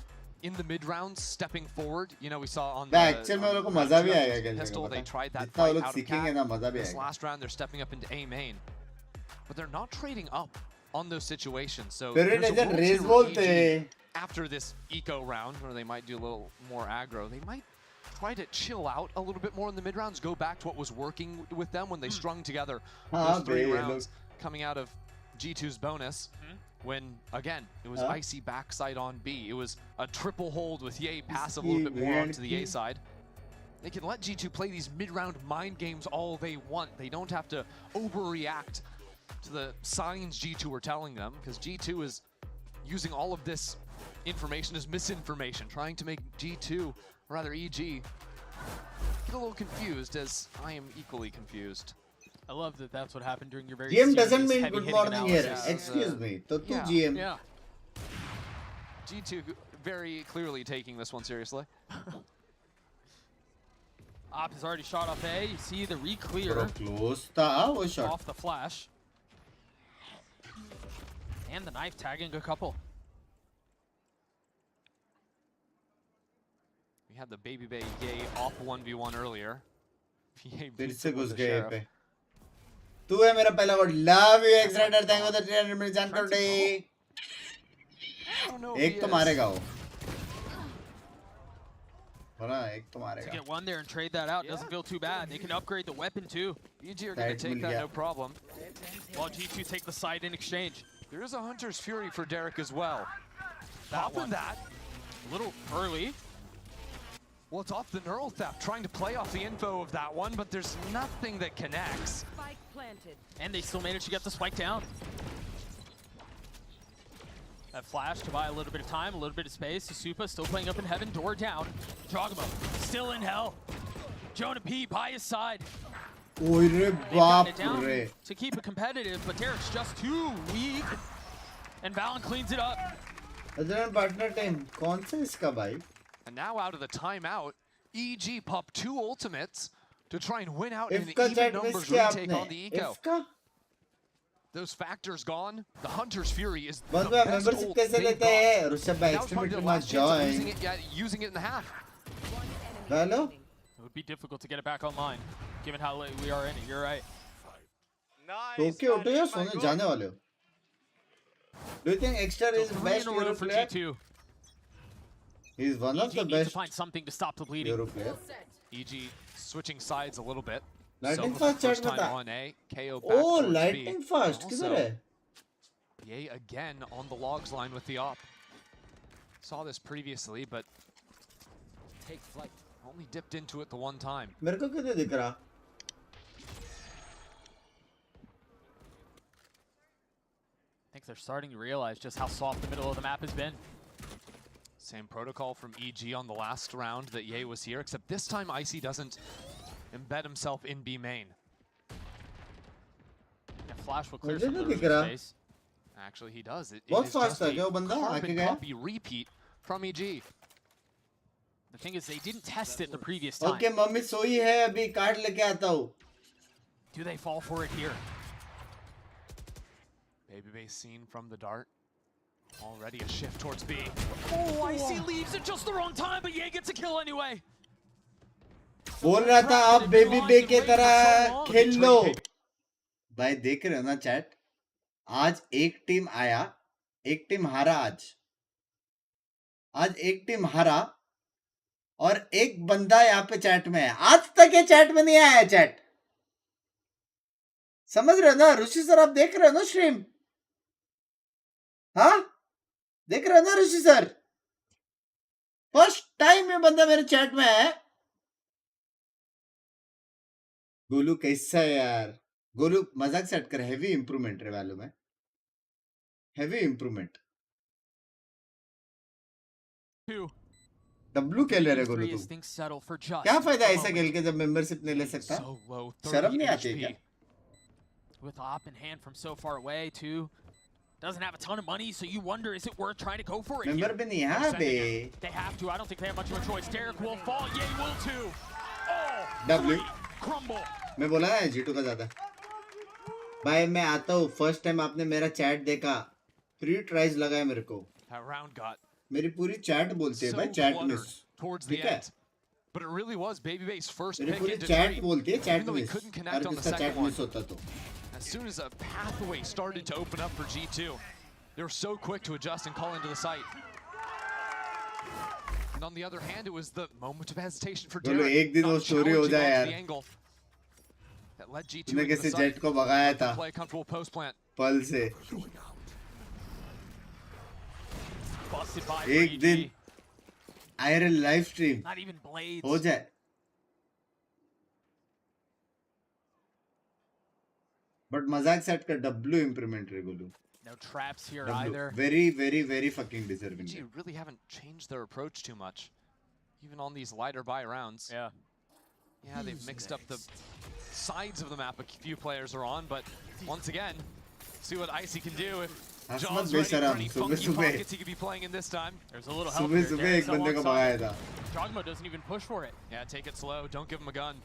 in the mid rounds stepping forward. You know, we saw on the actual में वो लोग को मजा भी आएगा खेलने pistol का. they tried that जितना वो fight लोग out of सीखेंगे cap. ना मजा भी This आएगा. last round they're stepping up into A main. But they're not trading up on those situations. So फिर there's a इधर world रेस here where बोलते. EG after this eco round, where they might do a little more aggro, they might try to chill out a little bit more in the mid rounds, go back to what was working with them when they strung together those 3 rounds coming out of G2's bonus. When, again, it was icy backside on B. It was a triple hold with Ye passive a little bit more onto the A side. They can let G2 play these mid-round mind games all they want. They don't have to overreact to the signs G2 are telling them, because G2 is using all of this information as misinformation, trying to make G2, or rather EG, get a little confused, as I am equally confused. I love that that's what happened during your very GM doesn't mean good morning analysis. here. Excuse me. So two GM. Yeah. G2 very clearly taking this one seriously. Op has already shot off A. You see the re-clear close off the flash. And the knife tagging a couple. We had the Baby Bay Gay off 1v1 earlier. फिर से घुस गए पे तू है मेरा पहला word love you X rider thank you for the 300 minutes and today एक तो मारेगा वो बोला एक तो मारेगा to get one there and trade that out doesn't feel too bad. They can upgrade the weapon too. EG are going to take that no problem. While G2 take the side in exchange. There is a Hunter's Fury for Derek as well. Popping that. A little early. Well, it's off the neural theft, trying to play off the info of that one, but there's nothing that connects. Spike planted. And they still managed to get the spike down. That flash to buy a little bit of time, a little bit of space. Supa still playing up in heaven, door down. Jogamo still in hell. Jonah P by his side. They've got it down to keep it competitive, but Derek's just too weak. And Valen cleans it up. partner team. कौन सा इसका भाई? And now out of the timeout, EG pop 2 ultimates to try and win out in an Ifka even numbers retake on the eco. Ifka? Those factors gone, the Hunter's Fury is the बस best membership ult कैसे they've लेते got. हैं? ऋषभ भाई That was probably extremely their much last chance of joy. using it in the half. Hello? It would be difficult to get it back online, given how late we are in it. You're right. तो क्या उठो या सोने जाने वाले हो? Do you think Extra is best Euro for player? G2. He's one of EG the needs to best find something to stop the bleeding. Euro player. EG switching sides a little bit. Lightning So fast first chat time बता. on A, KO back Oh, towards lightning B. fast. Also, किधर है? Yay again on the logs line with the op. Saw this previously, but take flight. Only dipped into it the one time. मेरे को किधर दिख रहा? I think they're starting to realize just how soft the middle of the map has been. Same protocol from EG on the last round that Ye was here, except this time Icy doesn't embed himself in B main. And Flash will clear मुझे some तो of the दिख रहा. space. Actually, he does. It बहुत is fast just था a क्या वो बंदा? आके carbon गया? copy repeat from EG. The thing is, they didn't test it the previous time. Okay, mummy सोई है अभी कार्ड लेके आता हूँ. Do they fall for it here? Baby base seen from the dart. Already a shift towards B. Oh, Icy leaves at just the wrong time, but Ye gets a kill anyway. बोल रहा था आप baby बे के तरह खेल लो. भाई देख रहे हो ना चैट? आज एक टीम आया, एक टीम हारा आज एक टीम हारा और एक बंदा यहाँ पे चैट में है. आज तक ये चैट में नहीं आया चैट. समझ रहे हो ना ऋषि सर? आप देख रहे हो ना स्ट्रीम? हाँ देख रहे हो ना ऋषि सर? फर्स्ट टाइम ये बंदा मेरे चैट में है. गोलू कैसा है यार? गोलू मजाक सेट कर. हेवी इंप्रूवमेंट रे वैल्यू में. Heavy improvement. डब्लू खेल रहे गोलू तुम. क्या फायदा ऐसा खेल के जब मेंबरशिप नहीं ले सकता? शर्म नहीं आती क्या? With op in hand from so far away too. Doesn't have a ton of money, so you wonder, is it worth trying to go for it? Member भी नहीं है बे. They have to. I don't think they have much of a choice. Derek will fall. Ye will too. Oh, W. Crumble. मैं बोला ना G2 का ज्यादा. भाई मैं आता हूँ. फर्स्ट टाइम आपने मेरा चैट देखा. 3 ट्राइज लगाए मेरे को. That round got मेरी पूरी चैट बोलती है भाई chat miss. towards the end. But it really was Baby Bay's first मेरी pick पूरी into चैट Dream, बोलती है even chat though he miss. couldn't और connect on the किसका second चैट one. मिस होता तो. As soon as a pathway started to open up for G2, they were so quick to adjust and call into the site. And on the other hand, it was the moment of hesitation for बोलो Derek. एक दिन वो story हो जाए यार That led G2 तूने into कैसे the jet site. को भगाया था Play a comfortable post plant. पल से Busted by एक दिन iron live stream Not even blades. हो जाए बट मजाक सेट का W इंप्रूवमेंट रे बोलूं No traps here W. either. Very fucking deserving. G really haven't changed their approach too much, even on these lighter buy rounds. Yeah, they've mixed up the sides of the map a few players are on, but once again, see what Icy can do if John's ready for any funky pockets he could be playing in this time. There's a little help here. सुबह एक बंदे को भगाया था Jogmo doesn't even push for it. Yeah, take it slow. Don't give him a gun.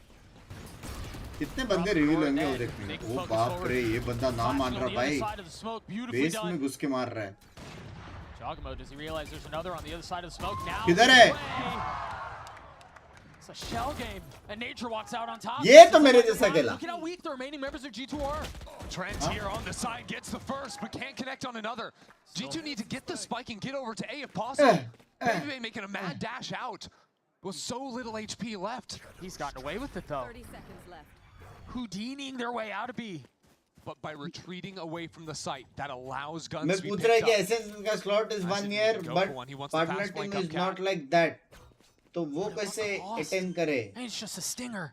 कितने बंदे review लेंगे वो देखने ओ बाप रे ये बंदा ना मान रहा भाई बेस में घुस के मार रहा है Jogmo, does he realize there's another on the other side of the smoke now? किधर है It's a shell game and Nature walks out on top. ये तो मेरे जैसा खेला Look at how weak the remaining members of G2 are. Trent here on the side gets the first but can't connect on another. G2 need to get the spike and get over to A if possible. Baby making a mad dash out with so little HP left. He's gotten away with it though. 30 seconds left. Houdiniing their way out of B. But by retreating away from the site, that allows मैं guns to be पूछ रहा है picked कि up. Essence का slot is 1 year but partner team is not like that तो वो कैसे attend करे It's just a stinger.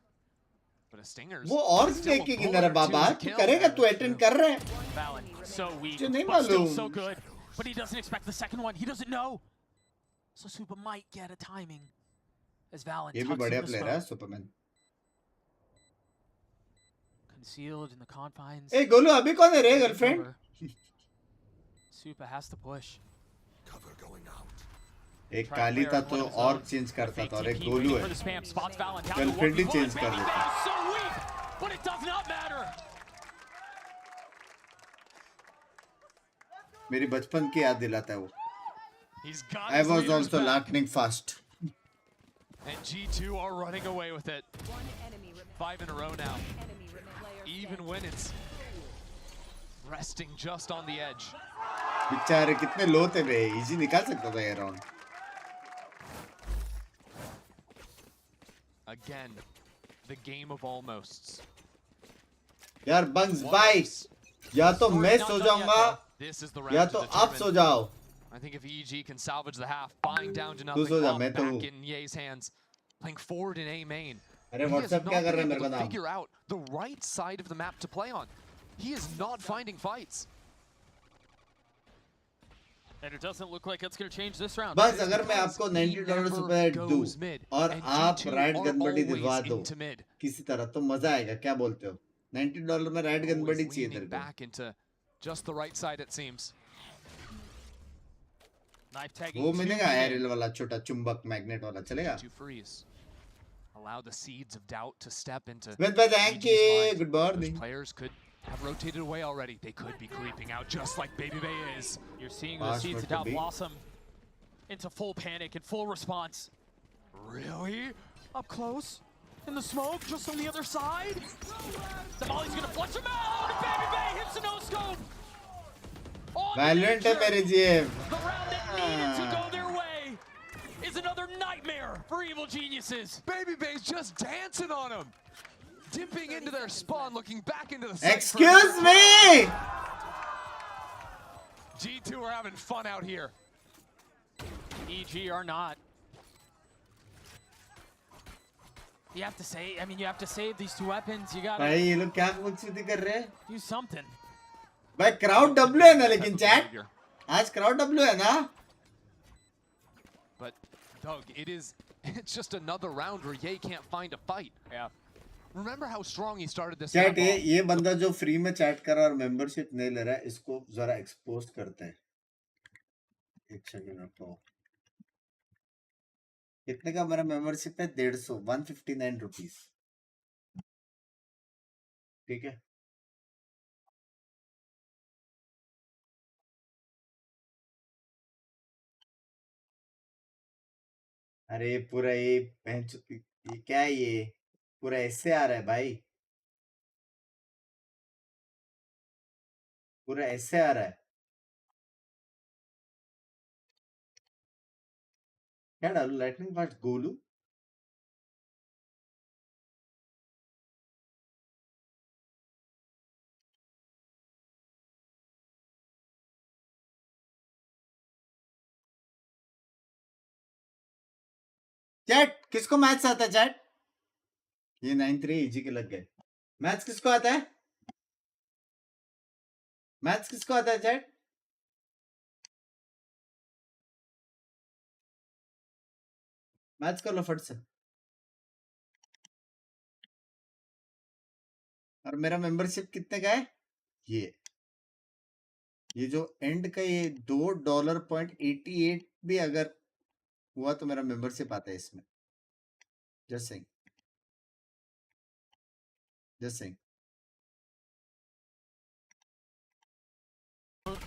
But a stinger's वो और देखे कि मेरा बाबा तू करेगा तू अटेंड कर रहा है Valen, so weak, मुझे नहीं but still मालूम so good. But he doesn't expect the second one. He doesn't know. So Supa might get a timing as Valen ये भी tucks बढ़िया in the प्लेयर है smoke. Superman Concealed in the confines. ए गोलू अभी कौन है रे girlfriend Supa has to push. एक काली था तो और चेंज करता था और एक गोलू है गर्लफ्रेंड ही चेंज कर देता So weak, but it does not matter. मेरी बचपन की याद दिलाता है वो He's got I his was leaders also back. lightning fast And G2 are running away with it. 5 in a row now. Even when it's resting just on the edge. बेचारे कितने लो थे बे इजी निकाल सकता था ये round Again, the game of almosts. यार बंग्स भाई या तो मैं सो जाऊंगा This is the या round तो to आप determine. सो जाओ I think if EG can salvage the half, buying down to तू nothing, सो जा all मैं तो back in Ye's hands, playing forward in A main. अरे He has व्हाट्सएप not क्या कर रहा है been मेरे able को to नाम figure out the right side of the map to play on. He is not finding fights. And it doesn't look like it's going to change this round. बस अगर मैं आपको $90 सुपर दूं और आप राइट गनबडी दिलवा दो किसी तरह तो मजा आएगा क्या बोलते हो $90 में राइट गनबडी चाहिए तेरे को Back into just the right side, it seems. Knife tagging. वो मिलेगा एरियल वाला छोटा चुंबक मैग्नेट वाला चलेगा To freeze. Allow the seeds of doubt to step into With the thank EG's you. mind. Good morning. Those players could have rotated away already. They could be creeping out just like Baby Bay is. You're seeing the seeds of doubt blossom into full panic and full response. Really? Up close in the smoke, just on the other side. Zamali's gonna flush him out. And Baby Bay hits a no-scope. Valorant है मेरे GM The round that needed to go their way is another nightmare for evil geniuses. Baby Bay's just dancing on him. Dipping into their spawn, looking back into the site. Excuse me! G2 are having fun out here. EG are not. You have to say, I mean, you have to save these two weapons. You gotta भाई ये लोग क्या खूबसूरती कर रहे हैं do something. भाई crowd W है ना लेकिन चैट आज क्राउड W है ना But Doug, it's just another round where Ye can't find a fight. Yeah. Remember how strong he started this chat round? ये बंदा जो फ्री में चैट कर रहा है और मेंबरशिप नहीं ले रहा है इसको जरा एक्सपोज करते हैं एक सेकंड रुको कितने का मेरा मेंबरशिप है 159 रुपीस ठीक है अरे पूरा ये क्या है ये पूरा ऐसे आ रहा है भाई पूरा ऐसे आ रहा है क्या डालूं? lightning fast Golu? चैट किसको मैथ्स आता है चैट? ये 9-3 इजी के लग गए. मैथ्स किसको आता है? मैथ्स किसको आता है चैट? मैथ्स कर लो फट से. और मेरा मेंबरशिप कितने का है? ये जो एंड का ये $2.88 भी अगर हुआ तो मेरा मेंबरशिप आता है इसमें. Just saying.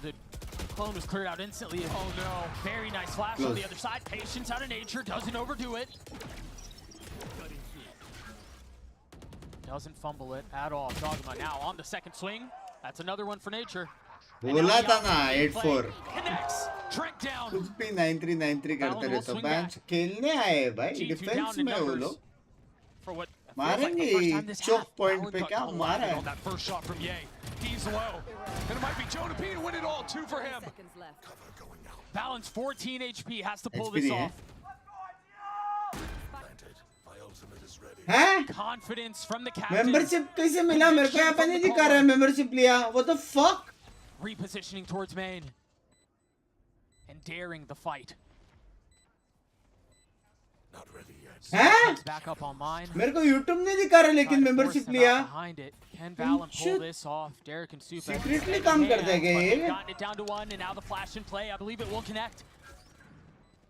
The clone was cleared out instantly. Oh no. Very nice flash on the other side. Patience out of nature. Doesn't overdo it. Doesn't fumble it at all. Dogma now on the second swing. That's another one for nature. बोला था ना 8-4. Connects. Trent down. कुछ भी 9-3 करते रहे तो bench खेलने आए भाई. डिफेंस में वो लोग मारेंगे. चोक पॉइंट पे क्या मारा है? That first shot from Ye. He's low. And it might be Jonah P to win it all. 2 for him. Balance 14 HP. Has to pull this off. हैं? Confidence from the captain. Membership कैसे मिला मेरे को? यहाँ पे नहीं दिखा रहा है मेंबरशिप लिया. What the fuck? Repositioning towards main. And daring the fight. हैं? Back up online. मेरे को YouTube नहीं दिखा रहा लेकिन मेंबरशिप लिया. Behind it. Can Valorant pull this off? Derek and Super. Secretly काम कर देगा ये. Gotten it down to 1 and now the flash in play. I believe it will connect.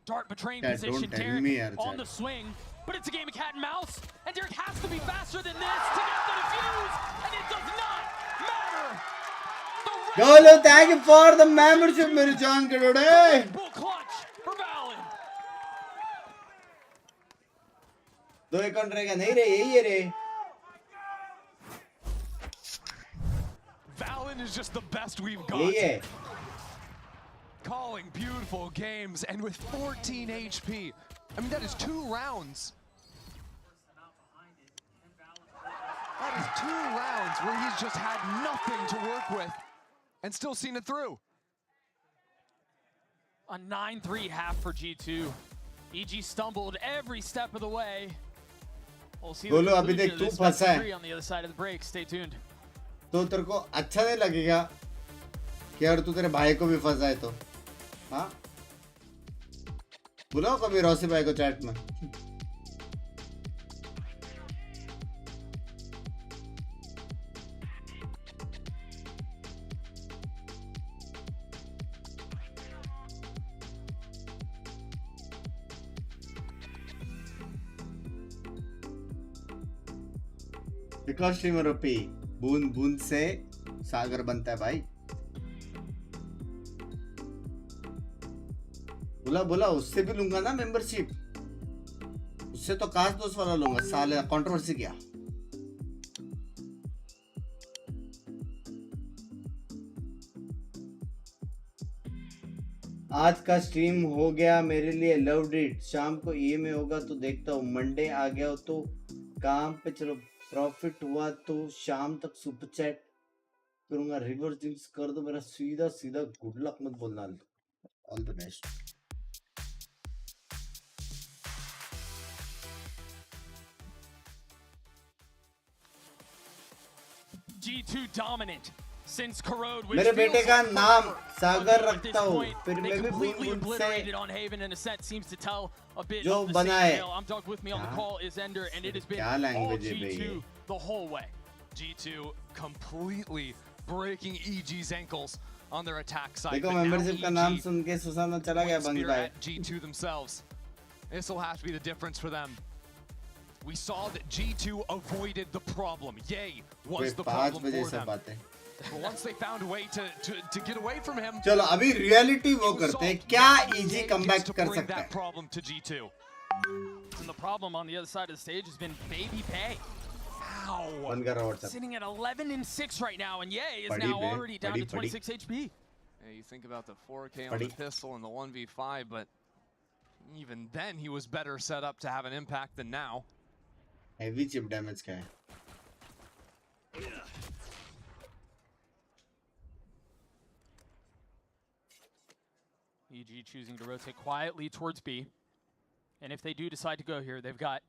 Dart betraying Yeah, position. don't tell Derek me, yaar, on the swing. But it's a game of cat and mouse. And Derek has to be faster than this to get the defuse. And it does not matter. Golo, thank you for the membership मेरी जान के डोडे. Bull clutch for Valorant. 2 account रहेगा नहीं रे यही है रे. Valorant is just the best we've got. यही है. Calling beautiful games and with 14 HP. I mean, that is 2 rounds. That is 2 rounds where he's just had nothing to work with and still seen it through. A 9-3 half for G2. EG stumbled every step of the way. We'll see बोलो अभी देख तू फंसा है. on the other side of the break. Stay tuned. तो तेरे को अच्छा नहीं लगेगा कि अगर तू तेरे भाई को भी फंसा है तो? हाँ? बुलाओ कभी रोसी भाई को चैट में. Because streamer OP. बूंद बूंद से सागर बनता है भाई. बोला उससे भी लूंगा ना मेंबरशिप. उससे तो काश दोस्त वाला लूंगा. साले कंट्रोवर्सी क्या? आज का स्ट्रीम हो गया मेरे लिए. Loved it. शाम को ये में होगा तो देखता हूँ. मंडे आ गया हो तो काम पे चलो. प्रॉफिट हुआ तो शाम तक सुपर चैट करूंगा. रिवर्स जिंक्स कर दो मेरा. सीधा सीधा गुड लक मत बोलना. All the best. G2 dominant since Corrode. मेरे बेटे का नाम सागर रखता हूँ. फिर मैं भी completely बूंद से obliterated on Haven in a set seems to tell a bit जो of the बना same है. tale. I'm Doug with me on the call is Ender and it has been क्या all language है बे G2 ये? the whole way. G2 completely breaking EG's ankles on their attack side. देखो But now membership का नाम EG सुन के सुसाना चला गया बंद भाई. at G2 themselves. This will have to be the difference for them. We saw that G2 avoided the problem. Ye was the 5 problem बजे for से them. बातें. But once they found a way to get away from him, चलो अभी reality वो करते हैं. क्या easy comeback to कर bring सकता that है? problem to G2. And the problem on the other side of the stage has been Baby Bay. बंद कर रहा WhatsApp. Sitting at 11-6 right now, and Ye is Padi now be, already down padi, to 26 HP. Yeah, you think about the 4K on Padi. the pistol and the 1v5, but Even then, he was better set up to have an impact than now. Heavy chip damage का है. EG choosing to rotate quietly towards B. And if they do decide to go here, they've got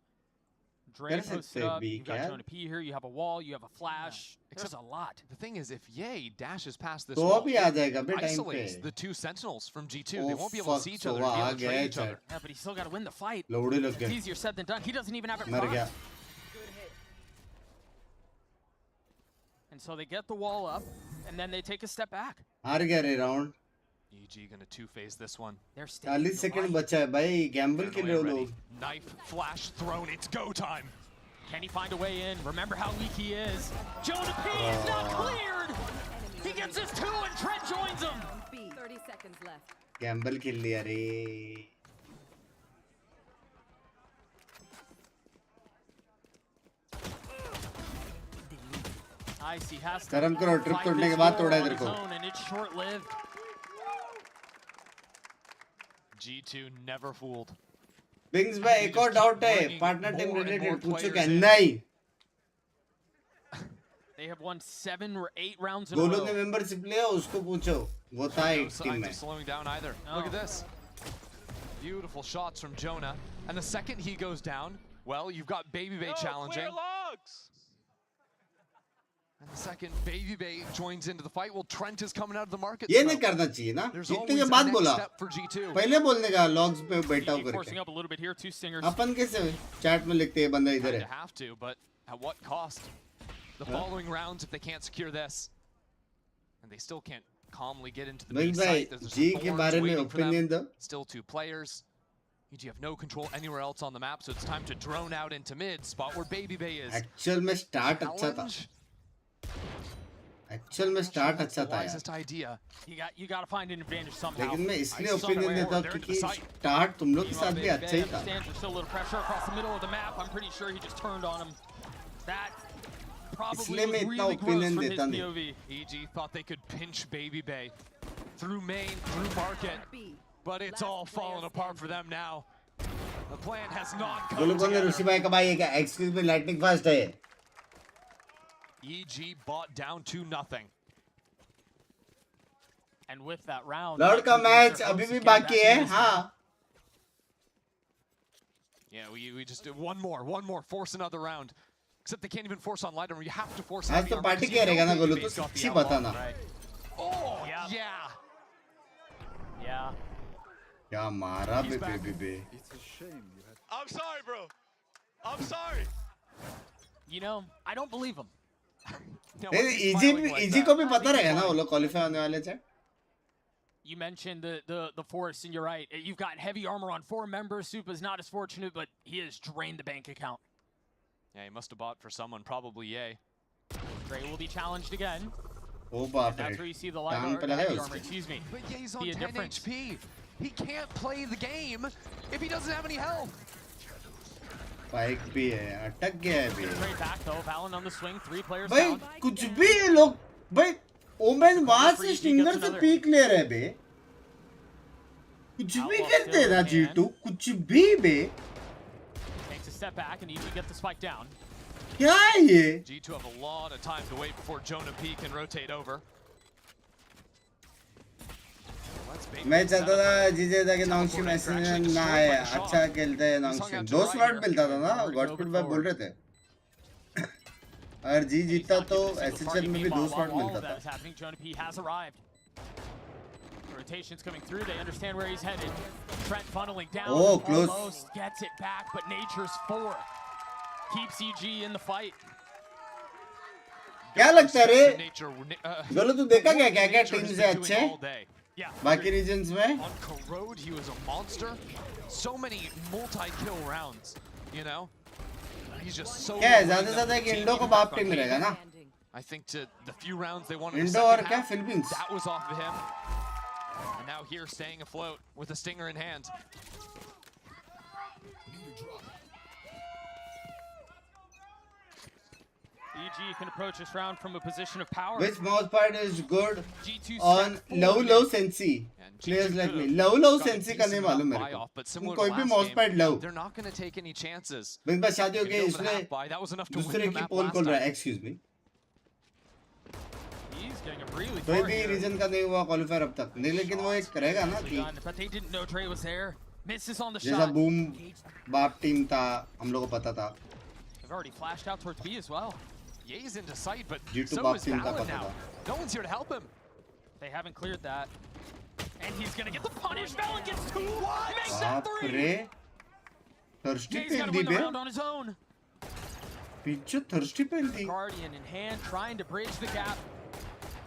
Dre posted up, you've got Jonah P here, you have a wall, you have a flash. There's a lot. The thing is, if Ye dashes past this तो wall, अभी आ जाएगा बे it time isolates पे. the two sentinels from G2. Oh, They won't be able to see each other, fuck, be so able to trade each uh other. Yeah, but he's still got to win the fight. लोड़े लग It's गए. easier said than done. He doesn't even have it मर crossed. गया. And so they get the wall up, and then they take a step back. हार गया रे round. EG gonna two-phase this one. They're 40 second बचा है भाई. Gamble के लिए लोग. Knife, flash, thrown. It's go time. Can he find a way in? Remember how weak he is. Jonah P is not cleared. He gets his two, and Trent joins him. 30 seconds left. Gamble किल लिया रे. Icy has to शर्म करो trip fight तोड़ने के this बाद war तोड़ा on इधर his को. own, and it's short-lived. G2 never fooled. Binks भाई एक और डाउट है. पार्टनर टीम रिलेटेड पूछो क्या? नहीं. They have won 7 or 8 rounds in a Golu row. ने मेंबरशिप लिया उसको पूछो. वो था No एक टीम signs में. of slowing down either. Look at this. Beautiful shots from Jonah. And the second he goes down, well, you've got Baby Bay challenging. And the second Baby Bay joins into the fight, well, Trent is coming out of the market. ये नहीं करना चाहिए ना. जीतने के बाद बोला. पहले बोलने का लॉग्स पे बैठा हो Forcing करके. up a little bit here, 2 stingers. अपन कैसे चैट में लिखते हैं बंदा इधर है. Have to, but at what cost? The following rounds, if they can't secure this, and they still can't calmly get into the B site, there's जी के बारे में waiting for them. opinion दो. Still 2 players. You have no control anywhere else on the map, so it's time to drone out into mid, spot where Baby Bay is. Actual में start अच्छा था. Actual में start अच्छा था यार. Wisest idea. You got to find an advantage somehow. लेकिन मैं इसलिए opinion देता हूँ क्योंकि start तुम लोग के साथ भी अच्छा ही था. There's still a little pressure across the middle of the map. I'm pretty sure he just turned on him. That probably इसलिए मैं was इतना really gross opinion from his देता नहीं. POV. EG thought they could pinch Baby Bay through main, through market, but it's all falling apart for them now. The plan has not come Golu कौन है? ऋषि भाई का भाई है क्या? Excuse me, lightning fast है. EG bought down to nothing. And with that round, Lord का match अभी भी बाकी है. हाँ. Yeah, we just did one more, force another round. Except they can't even force on light armor. You have to force. आज तो party किया रहेगा ना गोलू तो सच्ची बताना. Oh yeah. Yeah. क्या मारा बे बेबी बे. It's a shame you had. I'm sorry, bro. I'm sorry. You know, I don't believe him. Easy को भी पता रहेगा ना वो लोग क्वालीफाई होने वाले थे. You mentioned the force, and you're right. You've got heavy armor on 4 members. Supa's not as fortunate, but he has drained the bank account. Yeah, he must have bought for someone, probably Ye. Dre will be challenged again. Oh, बाप रे. That's where you see the light armor. Excuse me. But Ye's on Be a 10 difference. HP. He can't play the game if he doesn't have any health. Spike भी है. अटक गया है भी. Straight back though. Valen on the swing. 3 players भाई down. कुछ भी ये लोग भाई ओमेन वहां से स्टिंगर से पीक ले रहे बे. कुछ भी करते ना G2 कुछ भी बे. Takes a step back and easily get the spike down. क्या है ये? G2 have a lot of time to wait before Jonah P can rotate over. मैं चाहता था जीजे था कि नॉन्गशी मैसेज ना आए. अच्छा खेलते हैं नॉन्गशी. 2 स्लॉट मिलता था ना. गॉडस्पीड भाई बोल रहे थे. अगर जी जीतता तो एसएचएल में भी 2 स्लॉट मिलता था. Jonah P has arrived. Rotations coming through. They understand where he's headed. Trent funneling down. Oh, close. Almost gets it back, but Nature's 4 keeps EG in the fight. क्या लगता है रे? गोलू तू देखा क्या क्या क्या टीम से अच्छे? बाकी रीजन्स में? On Corrode, he was a monster. So many multi-kill rounds, you know? He's just so. क्या है ज़्यादा ज़्यादा एक इंडो को बाप टीम मिलेगा ना? I think to the few rounds they wanted. Indo और क्या Philippines? That was off of him. And now here, staying afloat with a stinger in hand. EG can approach this round from a position of power. Which mouse part is good on low sensi? And Players like me. Love sensi का नहीं मालूम मेरे को. तुम कोई भी mouse pad love. They're not going to take any chances. Big बात शादी हो गई इसने दूसरे की पोल खोल रहा है. Excuse me. कोई भी रीजन का नहीं हुआ क्वालिफायर अब तक. नहीं लेकिन वो एक रहेगा ना कि जैसा बूम बाप टीम था हम लोगों को पता था. They've already flashed out towards B as well. Ye's into sight, but G2 so बाप is टीम का Valorant पता now. था. No one's here to help him. They haven't cleared that. And he's gonna get the punish. Valorant gets two. Makes that बाप three. रे. Thirsty Ye's gotta पेल दी win the बे. round on his own. पीछे thirsty पेल दी. Guardian in hand, trying to bridge the gap.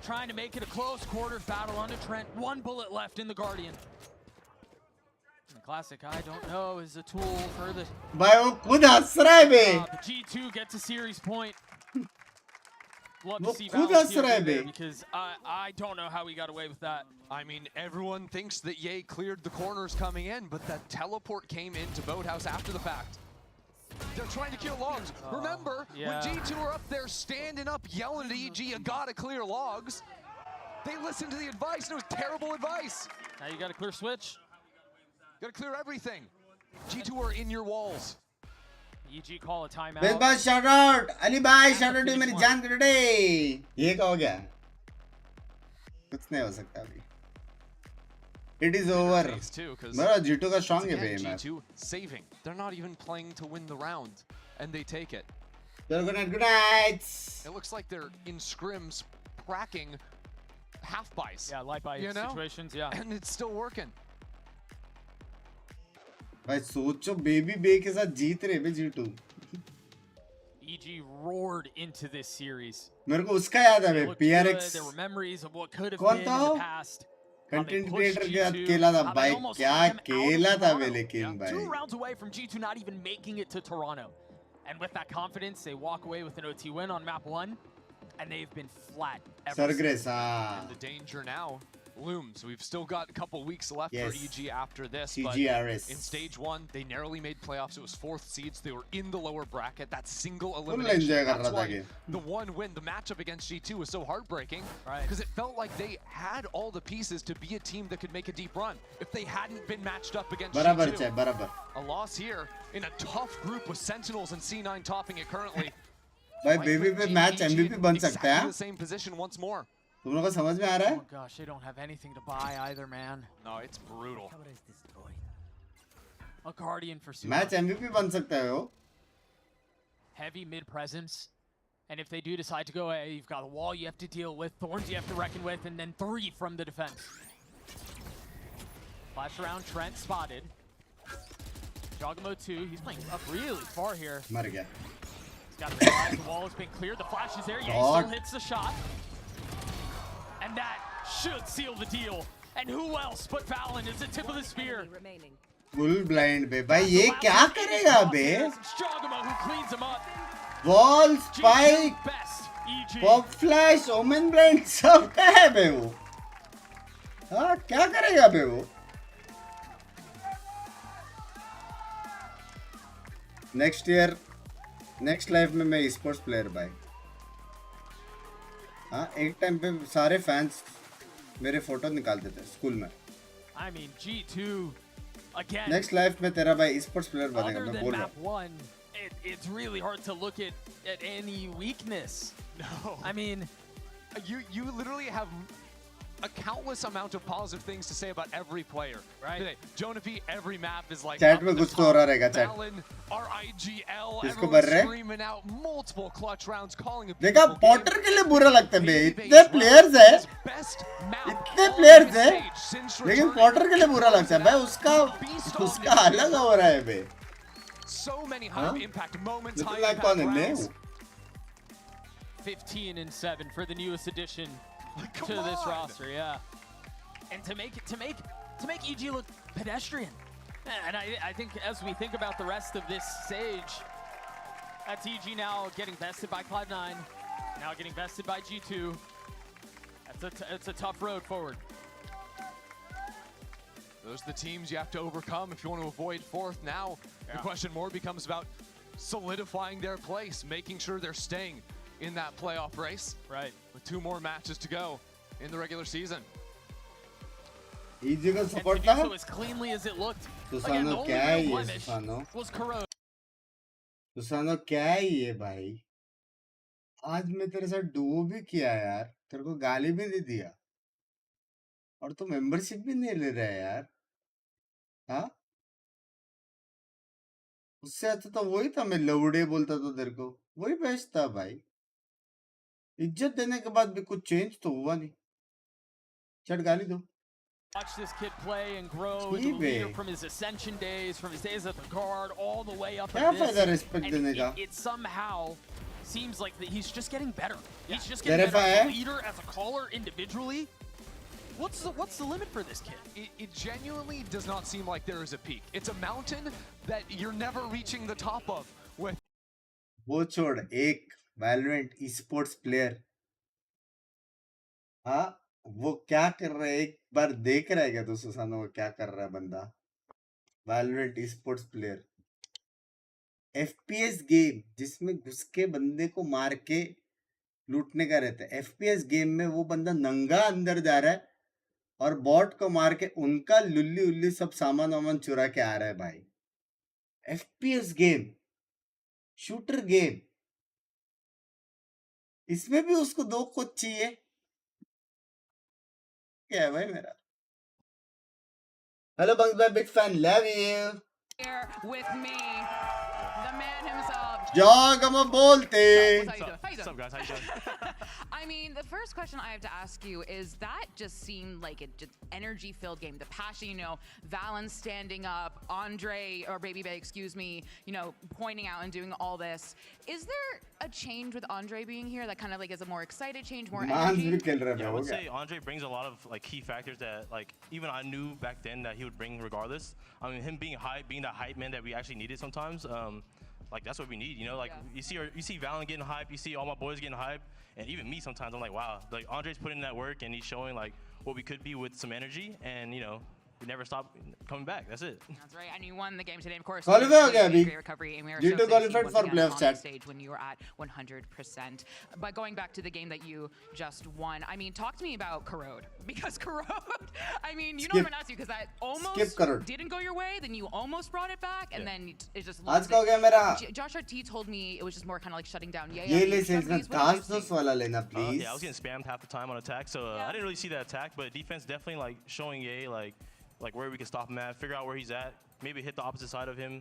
Trying to make it a close quarters battle onto Trent. One bullet left in the Guardian. The classic, I don't know, is a tool for the... भाई वो खुद हंस रहा है बे. G2 gets a series point. Love वो to see खुद Val's हंस रहा है there बे. because I don't know how we got away with that. I mean, everyone thinks that Ye cleared the corners coming in, but that teleport came into Boathouse after the fact. They're trying to kill logs. Remember, yeah. when G2 were up there standing up, yelling at EG, you gotta clear logs. They listened to the advice, and it was terrible advice. Now you got a clear switch. Gotta clear everything. G2 are in your walls. EG call a timeout. Big बात shout out. Ali भाई shout out मेरी जान कर दे. ये क्या हो गया? कुछ नहीं हो सकता अभी. It is over. मेरा G2 का strong है बे match. G2 saving. They're not even playing to win the round, and they take it. Good night, good night. It looks like they're in scrims, cracking half buys. Yeah, light buy situations, yeah. And it's still working. भाई सोचो baby बे के साथ जीत रहे बे G2. EG roared into this series. मेरे को उसका याद है बे PRX. There were memories of what could have कौन been था? in the past. Content creator के साथ खेला था भाई. क्या खेला था बे लेकिन भाई. 2 rounds away from G2 not even making it to Toronto. And with that confidence, they walk away with an OT win on map 1. And they've been flat ever Sargres, And the danger now looms. We've still got a couple weeks left for EG after this. CGRS. But in stage 1, they narrowly made playoffs. It was 4th seeds. They were in the lower bracket. That single elimination. That's why the one win, the matchup against G2 was so heartbreaking. Because it felt like they had all the pieces to be a team that could make a deep run. If they hadn't been matched up against G2. A loss here in a tough group with Sentinels and C9 topping it currently. भाई baby पे match MVP बन सकता है. The same position once more. तुम लोगों को समझ में आ रहा है? Oh gosh, they don't have anything to buy either, man. No, it's brutal. A Guardian for Super. Match MVP बन सकता है वो. Heavy mid presence. And if they do decide to go A, you've got a wall you have to deal with, thorns you have to reckon with, and then 3 from the defense. Flash around, Trent spotted. Jogamo 2, he's playing up really far here. मर गया. He's got to realize the wall has been cleared. The flash is there. Yeah, he still hits the shot. And that should seal the deal. And who else but Valen is the tip of the spear. Full blind बे. भाई ये क्या करेगा बे? Jogamo who cleans him up. Wall spike. Pop flash, omen blind सब क्या है बे वो? हाँ क्या करेगा बे वो? Next year. नेक्स्ट लाइफ में मैं esports प्लेयर भाई. हाँ एक टाइम पे सारे फैंस मेरे फोटो निकालते थे स्कूल में. I mean G2 again. Next life में तेरा भाई esports प्लेयर बनेगा मैं बोल रहा हूँ. It's really hard to look at any weakness. No. I mean, you literally have a countless amount of positive things to say about every player. Right. Today, Jonapi, every map is like Chat में कुछ तो हो रहा रहेगा chat. Valen, RIGL, किसको भर रहे? screaming out multiple clutch rounds, calling a देखा पॉटर के लिए बुरा लगता है बे. इतने प्लेयर्स हैं. इतने प्लेयर्स हैं. लेकिन पॉटर के लिए बुरा लगता है भाई. उसका अलग हो रहा है बे. So many high impact moments, high like impact rounds. 15-7 for the newest addition to this roster, yeah. And to make EG look pedestrian. And I think as we think about the rest of this stage, that's EG now getting bested by Cloud9, now getting bested by G2. It's a tough road forward. Those are the teams you have to overcome if you want to avoid 4th. Now, the question more becomes about solidifying their place, making sure they're staying in that playoff race. Right. With 2 more matches to go in the regular season. Easy का And support to do था so as cleanly as it looked. Again, सुसानो the only क्या है real ये blemish सुसानो was corrode. सुसानो क्या है ये भाई आज मैं तेरे साथ डुओ भी किया यार तेरे को गाली भी नहीं दिया और तू मेंबरशिप भी नहीं ले रहा है यार हाँ उससे अच्छा तो वही था मैं लवड़े बोलता था तेरे को वही बेस्ट था भाई इज्जत देने के बाद भी कुछ चेंज तो हुआ नहीं चढ़ गाली दो Watch this kid play and grow into a ठीक leader है from his ascension days, from his days at the guard, all the way up क्या to फायदा this. रिस्पेक्ट And देने का it somehow seems like that he's just getting better. He's just तेरे getting better पे as है a leader, as a caller, individually. What's the limit for this kid? It genuinely does not seem like there is a peak. It's a mountain that you're never reaching the top of. With वो छोड़ एक Valorant esports player हाँ वो क्या कर रहा है एक बार देख रहा है क्या तू सुसानो वो क्या कर रहा है बंदा Valorant esports player FPS game जिसमें घुस के बंदे को मार के लूटने का रहता है FPS गेम में वो बंदा नंगा अंदर जा रहा है और बॉट को मार के उनका लुल्ली उल्ली सब सामान वामान चुरा के आ रहा है भाई FPS गेम शूटर गेम इसमें भी उसको 2 कोच चाहिए क्या है भाई मेरा हेलो बंग्स भाई big fan love you Here with me, the man himself. जाग हम बोलते What's how you doing? How you doing? What's up, guys? How you doing? I mean, the first question I have to ask you is that just seemed like a just energy-filled game. The passion, you know, Valen standing up, Andre or Baby Bay, excuse me, you know, pointing out and doing all this. Is there a change with Andre being here that kind of like is a more excited change, more energy? Yeah, I would say Andre brings a lot of like key factors that like even I knew back then that he would bring regardless. I mean, him being hype, being that hype man that we actually needed sometimes. Like that's what we need, you know. Like you see Valen getting hype, you see all my boys getting hype, and even me sometimes I'm like, wow, like Andre's putting in that work and he's showing like what we could be with some energy, and you know. We never stop coming back. That's it. That's right. And you won the game today, of course. Qualify हो गया अभी Great recovery, and we are G2 so qualified for playoff chat stage when you were at 100%. But going back to the game that you just won, I mean, talk to me about Corrode, because Corrode, I mean, you know what I'm gonna ask you, because that almost didn't go your way, then you almost brought it back, and then it just lost. आज का हो गया मेरा Josh RT told me it was just more kind of like shutting down. ये ले salesman काश दोस्त वाला लेना please. Yeah, I was getting spammed half the time on attack, so I didn't really see that attack, but defense definitely like showing Ye like where we can stop him at, figure out where he's at, maybe hit the opposite side of him,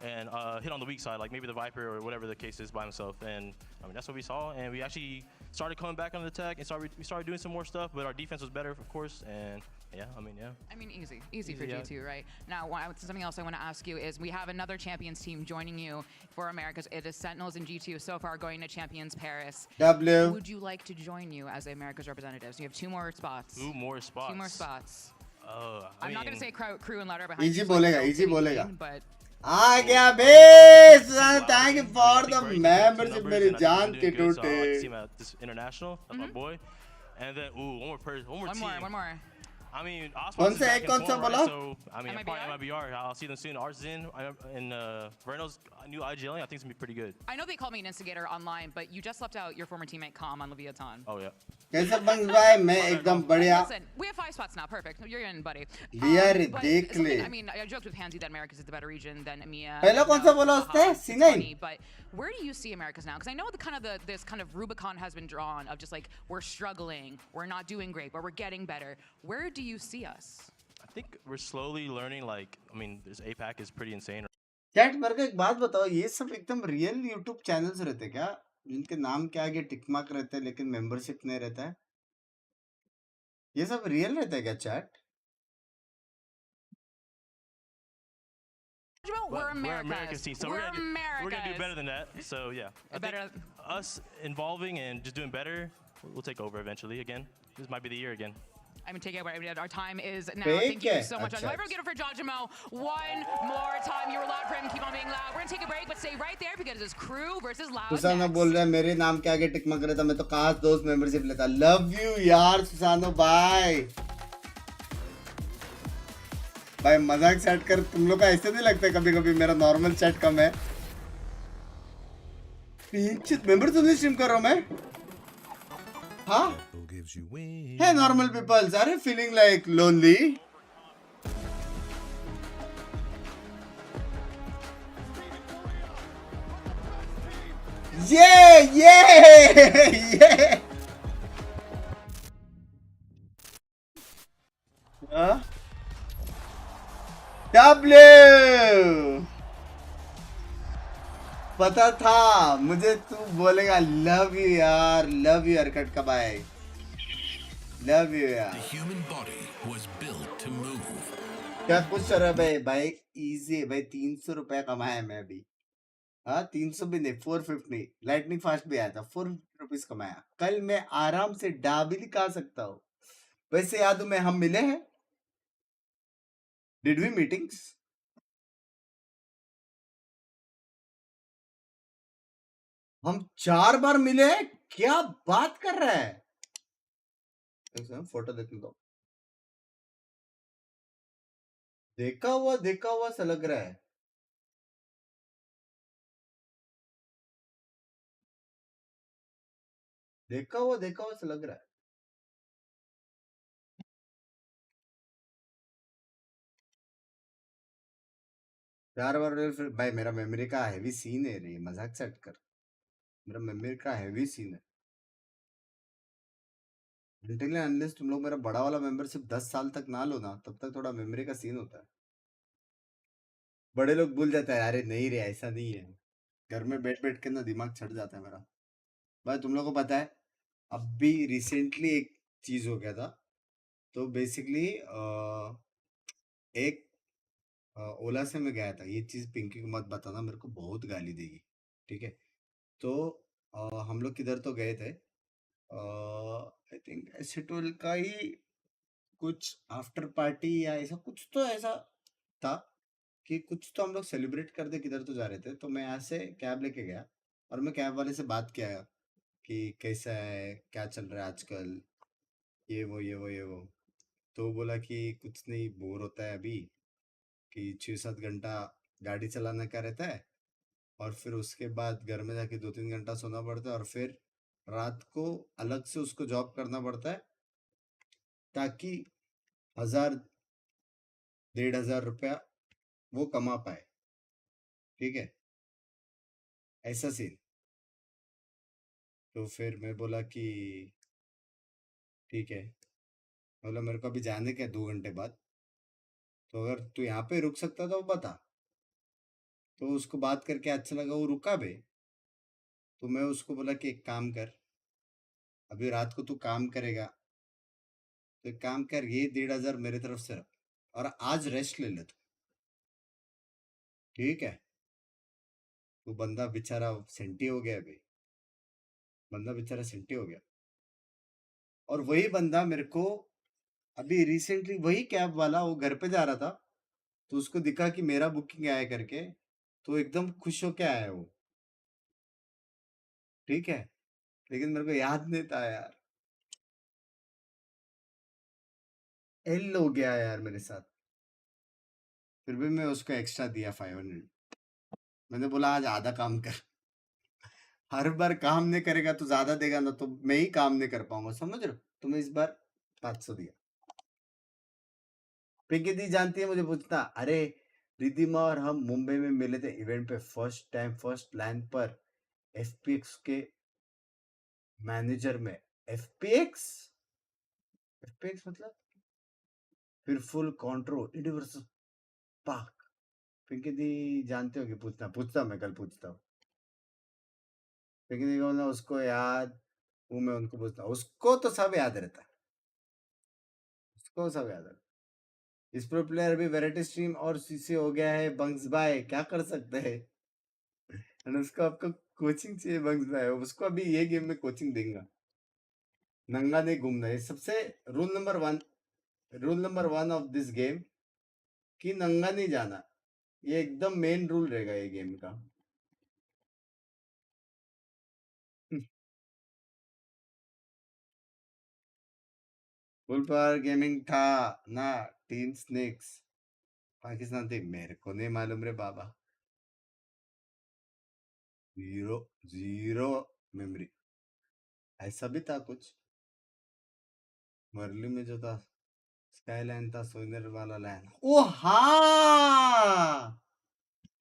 and hit on the weak side, like maybe the Viper or whatever the case is by himself. And I mean that's what we saw, and we actually started coming back on the attack and we started doing some more stuff, but our defense was better, of course, and I mean easy for G2, right? Now something else I want to ask you is we have another Champions team joining you for Americas. It is Sentinels and G2 so far going to Champions Paris. Would you like to join you as America's representatives? You have 2 more spots. 2 more spots. 2 more spots. I'm not going to say crew and louder behind easy you. Easy बोलेगा but आ गया base thank you for the membership मेरी जान की टूटे this international that's my boy, and then one more person, one more team. I mean, कौन सा बोला? So I mean, MIBR. I'll see them soon. Arzin and Verno's new IGLing. I think it's gonna be pretty good. I know they called me an instigator online, but you just left out your former teammate Calm on Leviathan. Oh yeah. कैसा बंग्स भाई मैं एकदम बढ़िया. Listen, we have 5 spots now. Perfect. You're in, buddy. लिया रे देख ले. I mean, I joked with Pansy that Americas is the better region than EMEA. पहला कौन सा बोला उसने? C9. But where do you see Americas now? Because I know this kind of Rubicon has been drawn of just like we're struggling, we're not doing great, but we're getting better. Where do you see us? I think we're slowly learning. Like, I mean, this APAC is pretty insane. Chat मेरे को एक बात बताओ, ये सब एकदम real YouTube channels रहते क्या? जिनके नाम के आगे टिक मार्क रहते हैं लेकिन मेंबरशिप नहीं रहता है? ये सब रियल रहता है क्या chat? We're America's team, so we're gonna do better than that. So yeah, I think us involving and just doing better, we'll take over eventually again. This might be the year again. I mean, take it away. Our time is now. Thank you so much. Everyone get it for John Jamo. One more time. You were loud for him. Keep on being loud. We're going to take a break, but stay right there because it's crew versus loud. सुसानो बोल रहा है मेरे नाम के आगे tick mark रहता मैं तो काश दोस्त मेंबरशिप लेता. लव यू यार सुसानो बाय. भाई मजाक सेट कर. तुम लोग का ऐसे नहीं लगता कभी-कभी मेरा नॉर्मल चैट कम है. पिंचित मेंबर तो नहीं स्ट्रीम कर रहा हूं मैं. हाँ? Hey normal people, are you feeling like lonely? ये डब्ल्यू पता था मुझे तू बोलेगा लव यू यार, लव यू हरकत का भाई, लव यू यार। क्या कुछ भाई भाई इजी भाई, 300 रुपया कमाया मैं अभी। हाँ 300 भी नहीं, 450 लाइटनिंग फास्ट भी आया था, 450 रुपीज कमाया। कल मैं आराम से डाबिल खा सकता हूँ। वैसे याद में हम मिले हैं, डिड वी मीटिंग्स? हम 4 बार मिले हैं, क्या बात कर रहा है? फोटो देखने दो, देखा हुआ सा लग रहा है। देखा हुआ सा लग रहा है। चार बार फिर भाई मेरा मेमोरी का हैवी सीन है रे, मजाक सेट कर, मेरा मेमोरी का हैवी सीन है। अनलेस तुम लोग मेरा बड़ा वाला मेंबरशिप 10 साल तक ना लो ना, तब तक थोड़ा मेमोरी का सीन होता है। बड़े लोग भूल जाते हैं, अरे नहीं रे ऐसा नहीं है। घर में बैठ बैठ के ना दिमाग छट जाता है मेरा। भाई तुम लोग को पता है अभी रिसेंटली एक चीज हो गया था। तो बेसिकली एक ओला से मैं गया था, ये चीज पिंकी को मत बताना, मेरे को बहुत गाली देगी, ठीक है? तो हम लोग किधर तो गए थे, आई थिंक एसिटोल का ही कुछ आफ्टर पार्टी या ऐसा कुछ तो ऐसा था कि कुछ तो हम लोग सेलिब्रेट करते किधर तो जा रहे थे। तो मैं यहाँ से कैब लेके गया और मैं कैब वाले से बात किया कि कैसा है, क्या चल रहा है आजकल, ये वो। तो वो बोला कि कुछ नहीं, बोर होता है अभी, कि 6-7 घंटा गाड़ी चलाने का रहता है और फिर उसके बाद घर में जाके 2-3 घंटा सोना पड़ता है और फिर रात को अलग से उसको जॉब करना पड़ता है ताकि 1000-1500 रुपया वो कमा पाए, ठीक है? ऐसा सीन। तो फिर मैं बोला कि ठीक है, बोला मेरे को अभी जाने का 2 घंटे बाद, तो अगर तू यहाँ पे रुक सकता तो बता। तो उसको बात करके अच्छा लगा, वो रुका बे। तो मैं उसको बोला कि एक काम कर, अभी रात को तू काम करेगा तो एक काम कर, ये 1500 मेरे तरफ से रख और आज रेस्ट ले ले तू, ठीक है? तो बंदा बेचारा सेंटी हो गया बे, बंदा बेचारा सेंटी हो गया। और वही बंदा मेरे को अभी रिसेंटली, वही कैब वाला वो घर पे जा रहा था तो उसको दिखा कि मेरा बुकिंग आया करके, तो एकदम खुश होके आया वो, ठीक है? लेकिन मेरे को याद नहीं था यार, एल हो गया यार मेरे साथ। फिर भी मैं उसको एक्स्ट्रा दिया 500। मैंने बोला आज आधा काम कर। हर बार काम नहीं करेगा तो ज्यादा देगा ना, तो मैं ही काम नहीं कर पाऊंगा, समझ रहे हो? तो मैं इस बार 500 दिया। पिंकी दी जानती है, मुझे पूछता, अरे रिद्धिमा और हम मुंबई में मिले थे इवेंट पे, फर्स्ट टाइम फर्स्ट लाइन पर एफपीएक्स के मैनेजर में। एफपीएक्स एफपीएक्स मतलब फिर full control universal park. Pinky दी जानते हो कि पूछता मैं कल पूछता हूँ। पिंकी दी को ना उसको याद वो, मैं उनको पूछता हूँ, उसको तो सब याद रहता है, उसको सब याद रहता है। इस प्रो प्लेयर भी वैरायटी स्ट्रीम और सीसी हो गया है बंक्स भाई, क्या कर सकते हैं? एंड उसको आपको कोचिंग चाहिए बंक्स भाई, उसको अभी ये गेम में कोचिंग देंगे। नंगा नहीं घूमना, ये सबसे rule number one of this game, कि नंगा नहीं जाना। ये एकदम मेन रूल रहेगा ये गेम का। फुल पावर गेमिंग था ना, टीम स्नेक्स पाकिस्तान थी, मेरे को नहीं मालूम रे बाबा, जीरो जीरो मेमोरी। ऐसा भी था कुछ वर्ली में जो था, स्काईलाइन था, सोनर वाला लैंड, ओ हाँ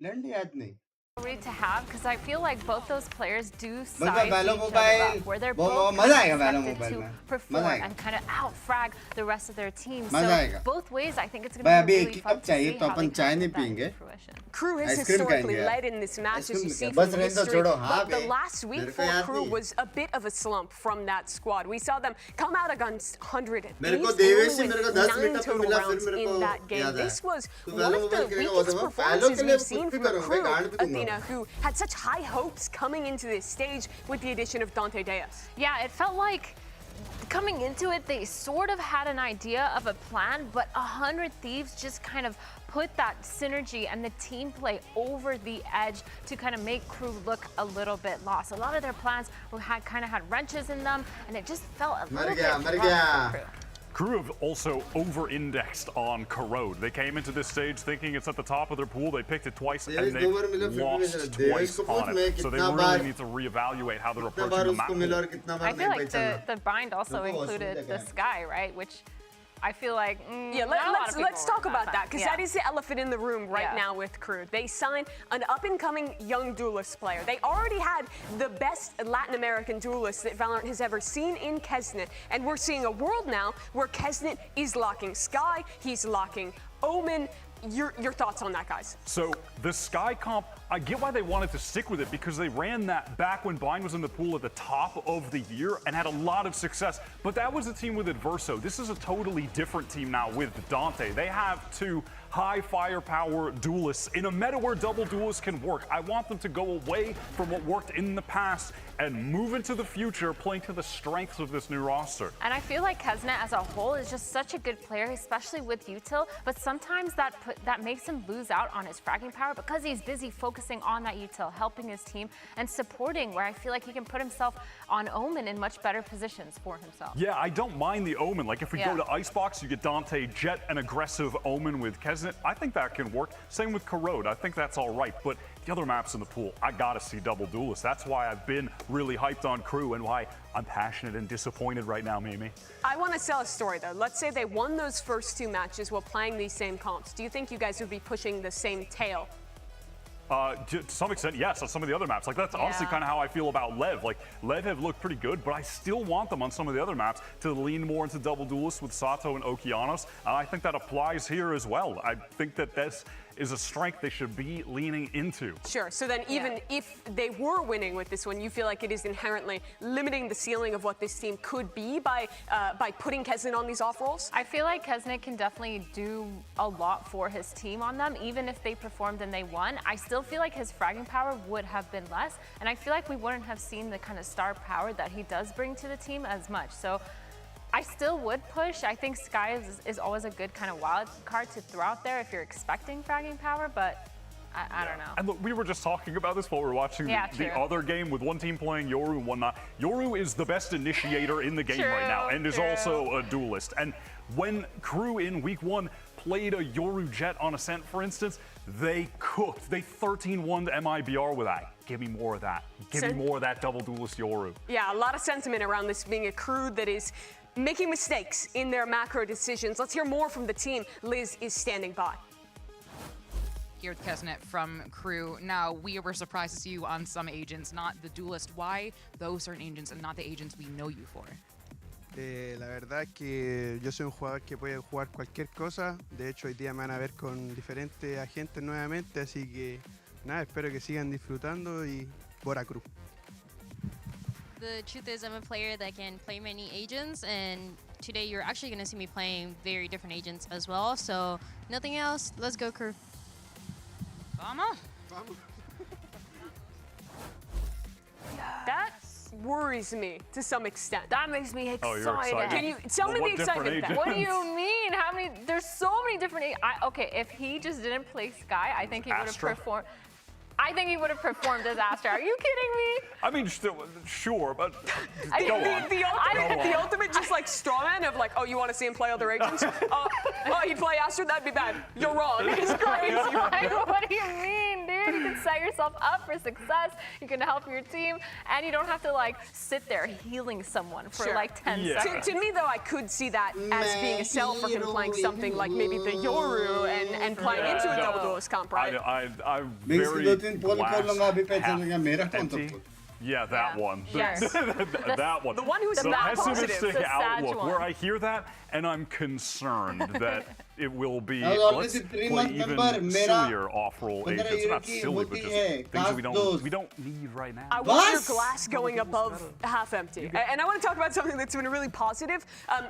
लैंड याद नहीं। rivalry to have because I feel like both those players do size Valorant each other Mobile, up, where they're वो both मजा आएगा kind Valorant of expected Mobile to में perform मजा आएगा and kind of outfrag the rest of their team. मजा So आएगा both ways, I think it's going भाई to be अभी really एक ही fun कप to चाहिए see तो how अपन they चाय can नहीं put that पियेंगे into fruition. Crew has ice cream historically खाएंगे led in this match, as you see बस from रहने दो history, छोड़ो हाँ but the bay last week मेरे को for याद Crew नहीं was a bit of a slump from that squad. We saw them come out against 100 मेरे को apiece, देवेश only मेरे को win 10 9 मिनट पे total मिला फिर rounds मेरे in को that game. याद है This was तो one वैलो of the मोबाइल खेलेगा वो weakest तो मैं performances के लिए we've seen कुछ भी from a करूँ मैं Crew, गांड भी दूंगा Athena, who had such high hopes coming into this stage with the addition of Dante Deas. Yeah, it felt like coming into it, they sort of had an idea of a plan, but 100 Thieves just kind of put that synergy and the team play over the edge to kind of make Crew look a little bit lost. A lot of their plans kind of had wrenches in them, and it just felt a little bit rough for Crew. Crew have also over-indexed on Corrode. They came into this stage thinking it's at the top of their pool. They picked it twice and they lost twice on it. So they really need to reevaluate how they're approaching the map pool. I feel like the bind also included the Sky, right? Which I feel like yeah. Let's talk about that because yeah. that is the elephant in the room right now with Crew. They signed an up-and-coming young duelist player. They already had the best Latin American duelist that Valorant has ever seen in Kesnet, and we're seeing a world now where Kesnet is locking Sky, he's locking Omen. Your thoughts on that, guys? So the Sky comp, I get why they wanted to stick with it because they ran that back when Bind was in the pool at the top of the year and had a lot of success. But that was a team with Adverso. This is a totally different team now with Dante. They have two high firepower duelists in a meta where double duelists can work. I want them to go away from what worked in the past and move into the future playing to the strengths of this new roster. And I feel like Kesnet as a whole is just such a good player, especially with util, but sometimes that makes him lose out on his fragging power because he's busy focusing on that util, helping his team and supporting, where I feel like he can put himself on Omen in much better positions for himself. Yeah, I don't mind the Omen. Like if we go to Icebox, you get Dante, Jet, and aggressive Omen with Kesnet. I think that can work. Same with Corrode. I think that's all right. But the other maps in the pool, I gotta see double duelists. That's why I've been really hyped on Crew and why I'm passionate and disappointed right now, Mimi. I want to sell a story though. Let's say they won those first two matches while playing these same comps. Do you think you guys would be pushing the same tail? To some extent, yes, on some of the other maps. Like that's honestly kind of how I feel about Lev. Like Lev have looked pretty good, but I still want them on some of the other maps to lean more into double duelists with Sato and Okeanos. And I think that applies here as well. I think that this is a strength they should be leaning into. Sure, so then even if they were winning with this one, you feel like it is inherently limiting the ceiling of what this team could be by putting Kesnet on these off rolls? I feel like Kesnet can definitely do a lot for his team on them, even if they performed and they won. I still feel like his fragging power would have been less, and I feel like we wouldn't have seen the kind of star power that he does bring to the team as much. So I still would push. I think Sky is always a good kind of wild card to throw out there if you're expecting fragging power, but I don't know. And look, we were just talking about this while we were watching the other game with one team playing Yoru and one not. Yoru is the best initiator in the game right now and is also a duelist. And when Crew in week one played a Yoru Jet on Ascent, for instance, they cooked. They 13-1'd MIBR with that. Give me more of that. Give me more of that double duelist Yoru. Yeah, a lot of sentiment around this being a Crew that is making mistakes in their macro decisions. Let's hear more from the team. Liz is standing by. Here with Kesnet from Crew. Now, we were surprised to see you on some agents, not the duelist. Why those certain agents and not the agents we know you for? La verdad es que yo soy un jugador que puede jugar cualquier cosa. De hecho, hoy día me van a ver con diferentes agentes nuevamente, así que nada, espero que sigan disfrutando y bora Crew. The truth is I'm a player that can play many agents, and today you're actually going to see me playing very different agents as well. So nothing else, let's go Crew. Vamos. That worries me to some extent. That makes me excited. Oh, you're excited. Can you tell me the excitement then? What do you mean? How many? There's so many different. Okay, if he just didn't play Sky, I think he would have performed. I think he would have performed as Astra. Are you kidding me? I mean, still, sure, but the ultimate just like straw man of like, oh, you want to see him play other agents? Oh, he'd play Astra? That'd be bad. You're wrong. He's crazy. What do you mean, dude? win. You can set yourself up for success. You can help your team, and you don't have to like sit there healing someone for like 10 seconds. To me, though, I could see that as being a sell for him playing something like maybe the Yoru and playing into a double duelist comp, right? I'm very glass empty. Yeah, that one. Yes. That one. The one who's the not pessimistic positive. outlook, where I hear that and I'm concerned that it will be, I was let's always play a 3-month even member. sillier off-roll Mera agents. Not year silly, ki but just hoti things hai, we don't need right now. I want your glass going above half empty. And I want to talk about something that's been really positive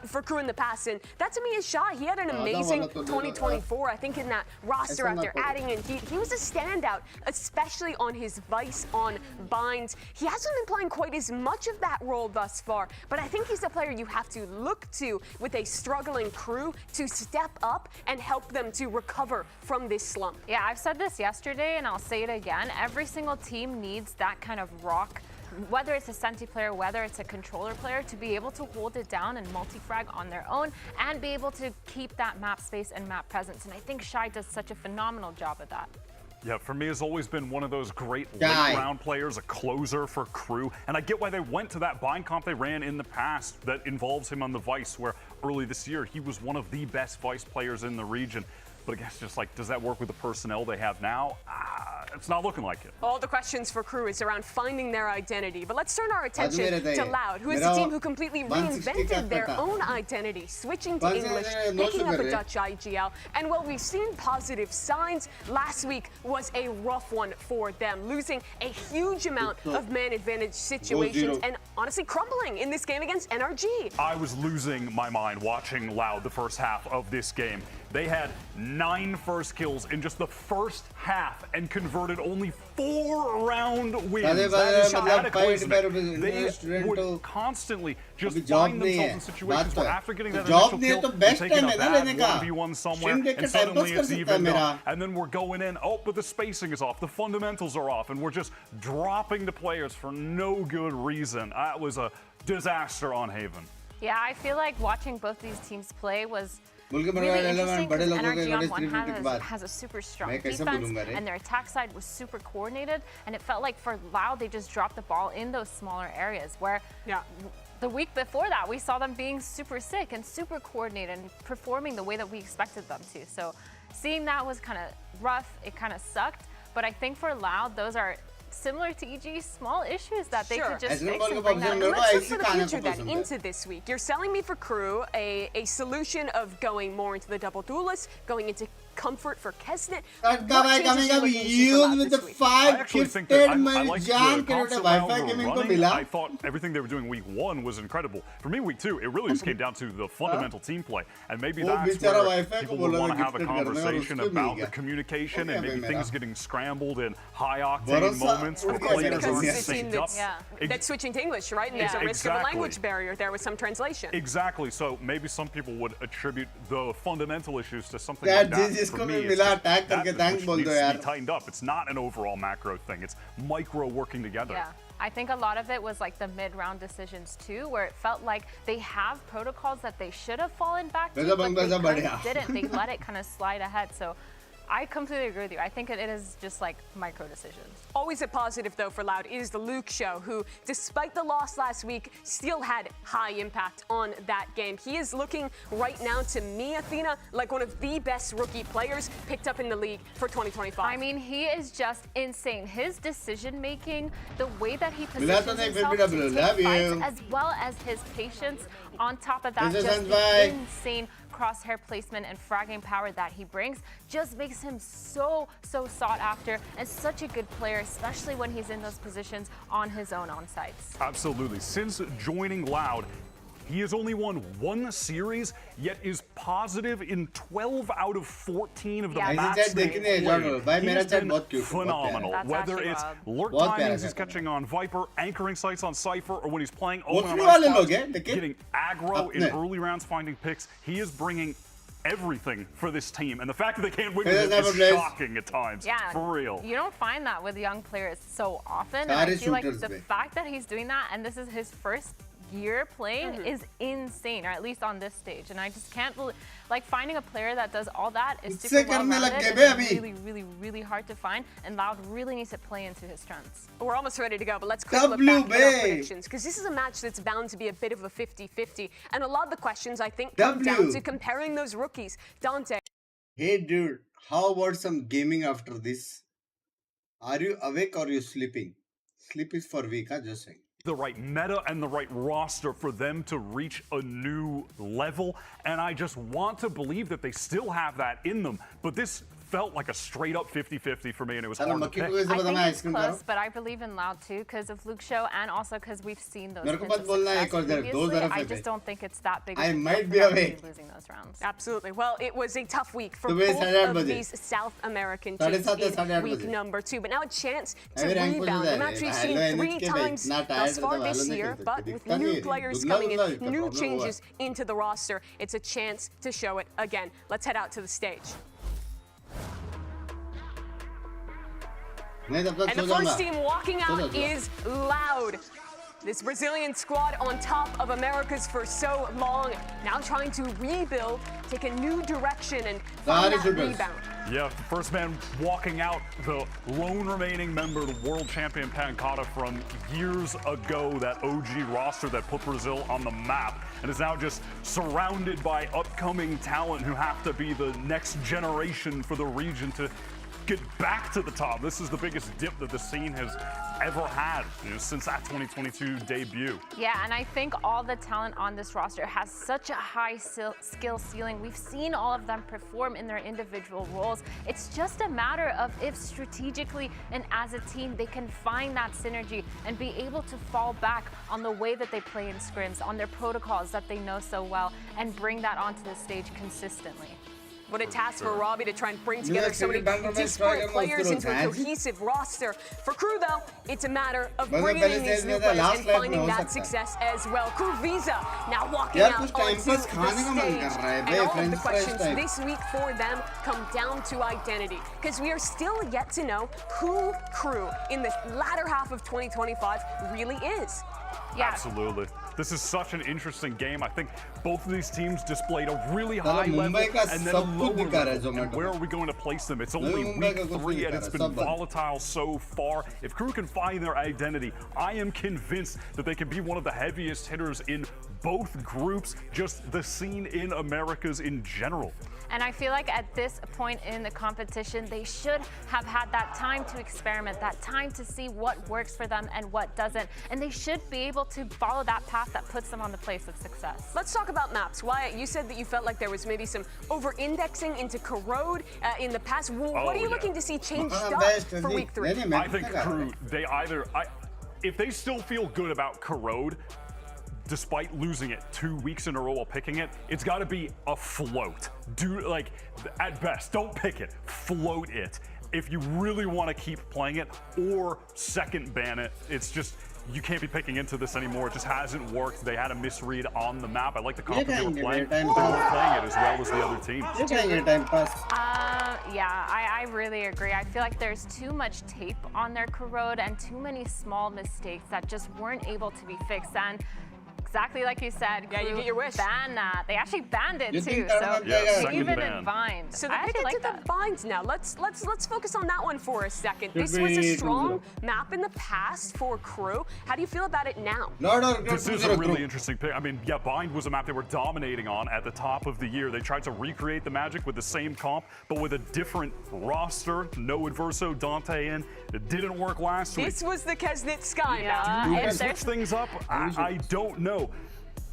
for Crew in the past, and that to me is Shy. He had an amazing 2024. I think in that roster after adding in Heat, he was a standout, especially on his Vice on Binds. He hasn't been playing quite as much of that role thus far, but I think he's a player you have to look to with a struggling Crew to step up and help them to recover from this slump. Yeah, I've said this yesterday and I'll say it again. Every single team needs that kind of rock, whether it's a Senti player, whether it's a controller player, to be able to hold it down and multi-frag on their own and be able to keep that map space and map presence. And I think Shy does such a phenomenal job at that. Yeah, for me, has always been one of those great late-round players, a closer for Crew. And I get why they went to that bind comp they ran in the past that involves him on the Vice, where early this year he was one of the best Vice players in the region. But I guess just like, does that work with the personnel they have now? It's not looking like it. All the questions for Crew is around finding their identity. But let's turn our attention to Loud, who is a team who completely reinvented their own identity, switching to English, picking up a Dutch IGL. And while we've seen positive signs, last week was a rough one for them, losing a huge amount of man advantage situations and honestly crumbling in this game against NRG. I was losing my mind watching Loud the first half of this game. They had 9 first kills in just the first half and converted only 4 round wins. That is cataclysmic. They would constantly just find themselves in situations where after getting that initial kill, they're taking a bad 1v1 somewhere, and suddenly it's even done. And then we're going in, but the spacing is off, the fundamentals are off, and we're just dropping the players for no good reason. That was a disaster on Haven. Yeah, I feel like watching both these teams play was really interesting because NRG on one hand has a super strong defense, and their attack side was super coordinated, and it felt like for Loud they just dropped the ball in those smaller areas where the week before that we saw them being super sick and super coordinated and performing the way that we expected them to. So seeing that was kind of rough, it kind of sucked, but I think for Loud those are similar to EG, small issues that they could just fix and bring that. Let's look for the future then, into this week. You're selling me for Crew a solution of going more into the double duelist, going into comfort for Kesnet. With the 5 gifted I thought everything they were doing week 1 was incredible. For me, week 2, it really just came down to the fundamental team play. And maybe that's where people would want to have a conversation about the communication and maybe things getting scrambled in high-octane moments where players aren't synced up. That's switching to English, right? And there's a risk of a language barrier there with some translation. Exactly. So maybe some people would attribute the fundamental issues to something like that. For me, it's that which needs to be tightened up. It's not an overall macro thing. It's micro working together. Yeah. I think a lot of it was like the mid-round decisions too, where it felt like they have protocols that they should have fallen back to, but they didn't. They let it kind of slide ahead. So I completely agree with you. I think it is just like micro decisions. Always a positive, though, for Loud is the Luke show, who, despite the loss last week, still had high impact on that game. He is looking right now, to me, Athena, like one of the best rookie players picked up in the league for 2025. I mean, he is just insane. His decision-making, the way that he positions himself to take fights, as well as his patience, on top of that, just the insane crosshair placement and fragging power that he brings just makes him so sought after and such a good player, especially when he's in those positions on his own on sites. Absolutely. Since joining Loud, he has only won 1 series, yet is positive in 12 out of 14 of the matches they played. He has been phenomenal. Whether it's lurk timings he's catching on Viper, anchoring sites on Cypher, or when he's playing open on spots, getting aggro in early rounds, finding picks, he is bringing everything for this team, and the fact that they can't win with it is shocking at times. Yeah, for real. You don't find that with young players so often. And I feel like the fact that he's doing that, and this is his first year playing is insane, or at least on this stage. And I just can't believe, like, finding a player that does all that is super well-rounded. It's really, really hard to find, and Loud really needs to play into his strengths. We're almost ready to go, but let's quickly look back at our predictions, because this is a match that's bound to be a bit of a 50-50. And a lot of the questions, I think, come down to comparing those rookies. Dante. Hey dude, how about some gaming after this? Are you awake or are you sleeping? Sleep is for weak, just saying. The right meta and the right roster for them to reach a new level, and I just want to believe that they still have that in them, but this felt like a straight up 50-50 for me, and it was hard to pick. I think it's close, but I believe in Loud too because of Luke Show and also because we've seen those hints of success previously. I just don't think it's that big of a deal for them to be losing those rounds. Absolutely. Well, it was a tough week for both of these South American teams in week number 2, but now a chance to rebound. We've actually seen 3 times thus far this year, but with new players coming in, new changes into the roster, it's a chance to show it again. Let's head out to the stage. And the first team walking out is Loud. This Brazilian squad on top of Americas for so long, now trying to rebuild, take a new direction, and find that rebound. Yeah, the first man walking out, the lone remaining member, the world champion Pancada from years ago, that OG roster that put Brazil on the map, and is now just surrounded by upcoming talent who have to be the next generation for the region to get back to the top. This is the biggest dip that the scene has ever had, since that 2022 debut. Yeah, and I think all the talent on this roster has such a high skill ceiling. We've seen all of them perform in their individual roles. It's just a matter of if strategically and as a team they can find that synergy and be able to fall back on the way that they play in scrims, on their protocols that they know so well, and bring that onto the stage consistently. What a task for Robbie to try and bring together so many disparate players into a cohesive roster. For Crew, though, it's a matter of bringing in these new players and finding that success as well. Crew Visa now walking out onto the stage. And all of the questions this week for them come down to identity, because we are still yet to know who Crew in the latter half of 2025 really is. Yeah. Absolutely. This is such an interesting game. I think both of these teams displayed a really high level and then a lower level. And where are we going to place them? It's only week 3 and it's been volatile so far. If Crew can find their identity, I am convinced that they can be one of the heaviest hitters in both groups, just the scene in Americas in general. And I feel like at this point in the competition, they should have had that time to experiment, that time to see what works for them and what doesn't. And they should be able to follow that path that puts them on the place of success. Let's talk about maps. Wyatt, you said that you felt like there was maybe some over-indexing into Corrode in the past. What are you looking to see changed up for week 3? I think Crew, if they still feel good about Corrode, despite losing it 2 weeks in a row while picking it, it's got to be a float. At best, don't pick it, float it. If you really want to keep playing it, or second ban it, it's just, you can't be picking into this anymore. It just hasn't worked. They had a misread on the map. I like the comp that they were playing, but they were playing it as well as the other teams. Yeah, I really agree. I feel like there's too much tape on their Corrode and too many small mistakes that just weren't able to be fixed. And exactly like you said, yeah, you get your wish. Ban that. They actually banned it too, so even in Bind. So they pick it to the Binds now. Let's focus on that one for a second. This was a strong map in the past for Crew. How do you feel about it now? This is a really interesting pick. I mean, yeah, Bind was a map they were dominating on at the top of the year. They tried to recreate the magic with the same comp, but with a different roster. No Adverso, Dante in. It didn't work last week. This was the Kesnit Sky map. Will they switch things up? I don't know.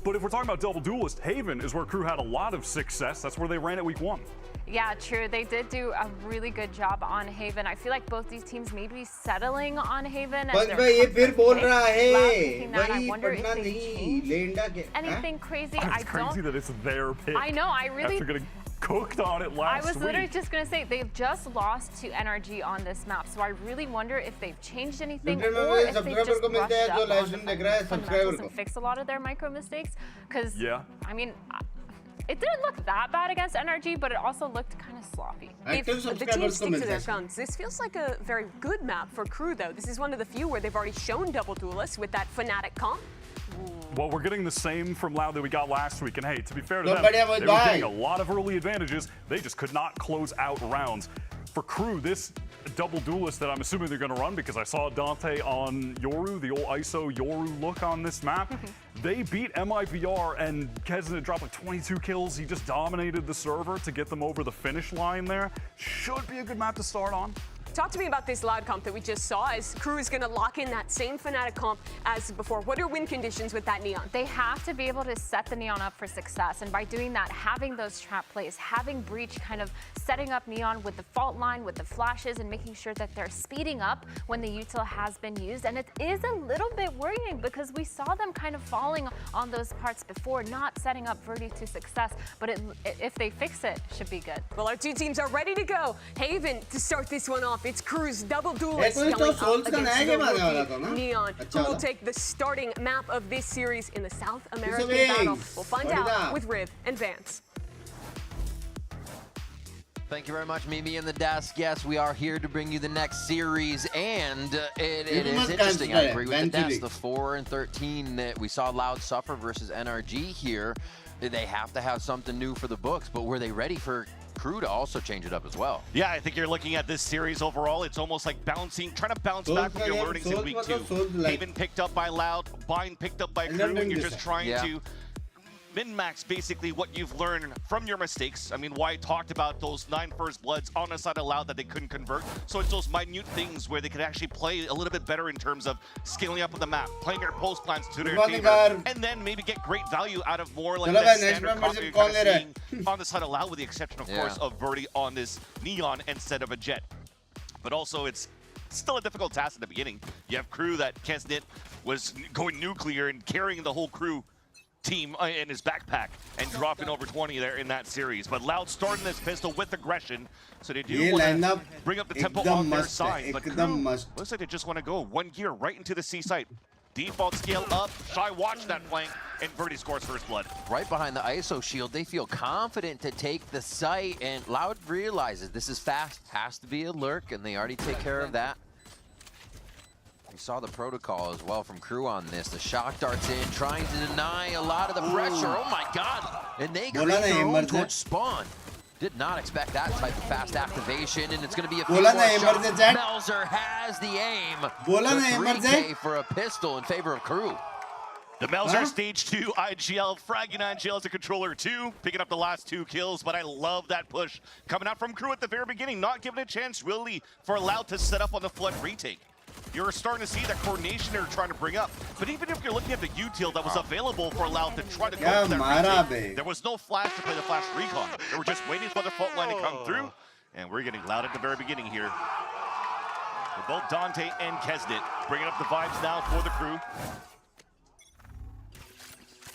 But if we're talking about double duelist, Haven is where Crew had a lot of success. That's where they ran it week 1. Yeah, true. They did do a really good job on Haven. I feel like both these teams may be settling on Haven. I wonder if they changed anything crazy. It's crazy that it's their pick. I know. After getting cooked on it last week. I was literally just going to say, they've just lost to NRG on this map, so I really wonder if they've changed anything or if they've just brushed up on the fundamentals and fixed a lot of their micro mistakes. Because, I mean, it didn't look that bad against NRG, but it also looked kind of sloppy. If the teams stick to their guns, this feels like a very good map for Crew, though. This is one of the few where they've already shown double duelists with that Fnatic comp. Well, we're getting the same from Loud that we got last week, and hey, to be fair to them, Nobody they would were buy. getting a lot of early advantages. They just could not close out rounds. For Crew, this double duelist that I'm assuming they're going to run, because I saw Dante on Yoru, the old ISO Yoru look on this map. They beat MIVR, and Kesnet dropped like 22 kills. He just dominated the server to get them over the finish line there. Should be a good map to start on. Talk to me about this Loud comp that we just saw, as Crew is going to lock in that same Fnatic comp as before. What are win conditions with that Neon? They have to be able to set the Neon up for success, and by doing that, having those trap plays, having Breach kind of setting up Neon with the fault line, with the flashes, and making sure that they're speeding up when the util has been used. And it is a little bit worrying because we saw them kind of falling on those parts before, not setting up Verdi to success, but if they fix it, should be good. Well, our two teams are ready to go. Haven to start this one off. It's Crew's double duelist कोई तो going souls up का against नया the game आने वाला था rookie ना? Neon, अच्छा who will वाला। take the starting map of this series in the South American Binks, battle. We'll find what is out that? with Riv and Vance. Thank you very much, Mimi and the desk. Yes, we are here to bring you the next series, and it is interesting. I agree with the desk. The 4 and 13 that we saw Loud suffer versus NRG here, they have to have something new for the books, but were they ready for Crew to also change it up as well? Yeah, I think you're looking at this series overall. It's almost like trying to bounce back from your learnings in week 2. Haven picked up by Loud, Bind picked up by Crew, and you're just trying to min-max basically what you've learned from your mistakes. I mean, Wyatt talked about those 9 first bloods on the side of Loud that they couldn't convert. So it's those minute things where they could actually play a little bit better in terms of scaling up on the map, playing their post plans to their favor, and then maybe get great value out of more like the standard comp you're kind of seeing on the side of Loud, with the exception, of course, of Verdi on this Neon instead of a Jet. But also, it's still a difficult task at the beginning. You have Crew that Kesnet was going nuclear and carrying the whole Crew team in his backpack and dropping over 20 there in that series. But Loud starting this pistol with aggression, so they do want to bring up the tempo on their side. But Crew looks like they just want to go 1 gear right into the C site. Default scale up, Shy watch that flank, and Verdi scores first blood. Right behind the ISO shield, they feel confident to take the site, and Loud realizes this is fast, has to be a lurk, and they already take care of that. We saw the protocol as well from Crew on this. The shock darts in, trying to deny a lot of the pressure. Oh my God! And they create their own towards spawn. Did not expect that type of fast activation, and it's going to be a few more shots. Melzer has the aim. The 3K for a pistol in favor of Crew. The Melzer stage 2 IGL, fragging IGL as a controller 2, picking up the last 2 kills, but I love that push coming out from Crew at the very beginning, not giving a chance really for Loud to set up on the flood retake. You're starting to see that coordination they're trying to bring up. But even if you're looking at the util that was available for Loud to try to go for that retake, there was no flash to play the flash recon. They were just waiting for the fault line to come through, and we're getting Loud at the very beginning here. With both Dante and Kesnet bringing up the vibes now for the Crew.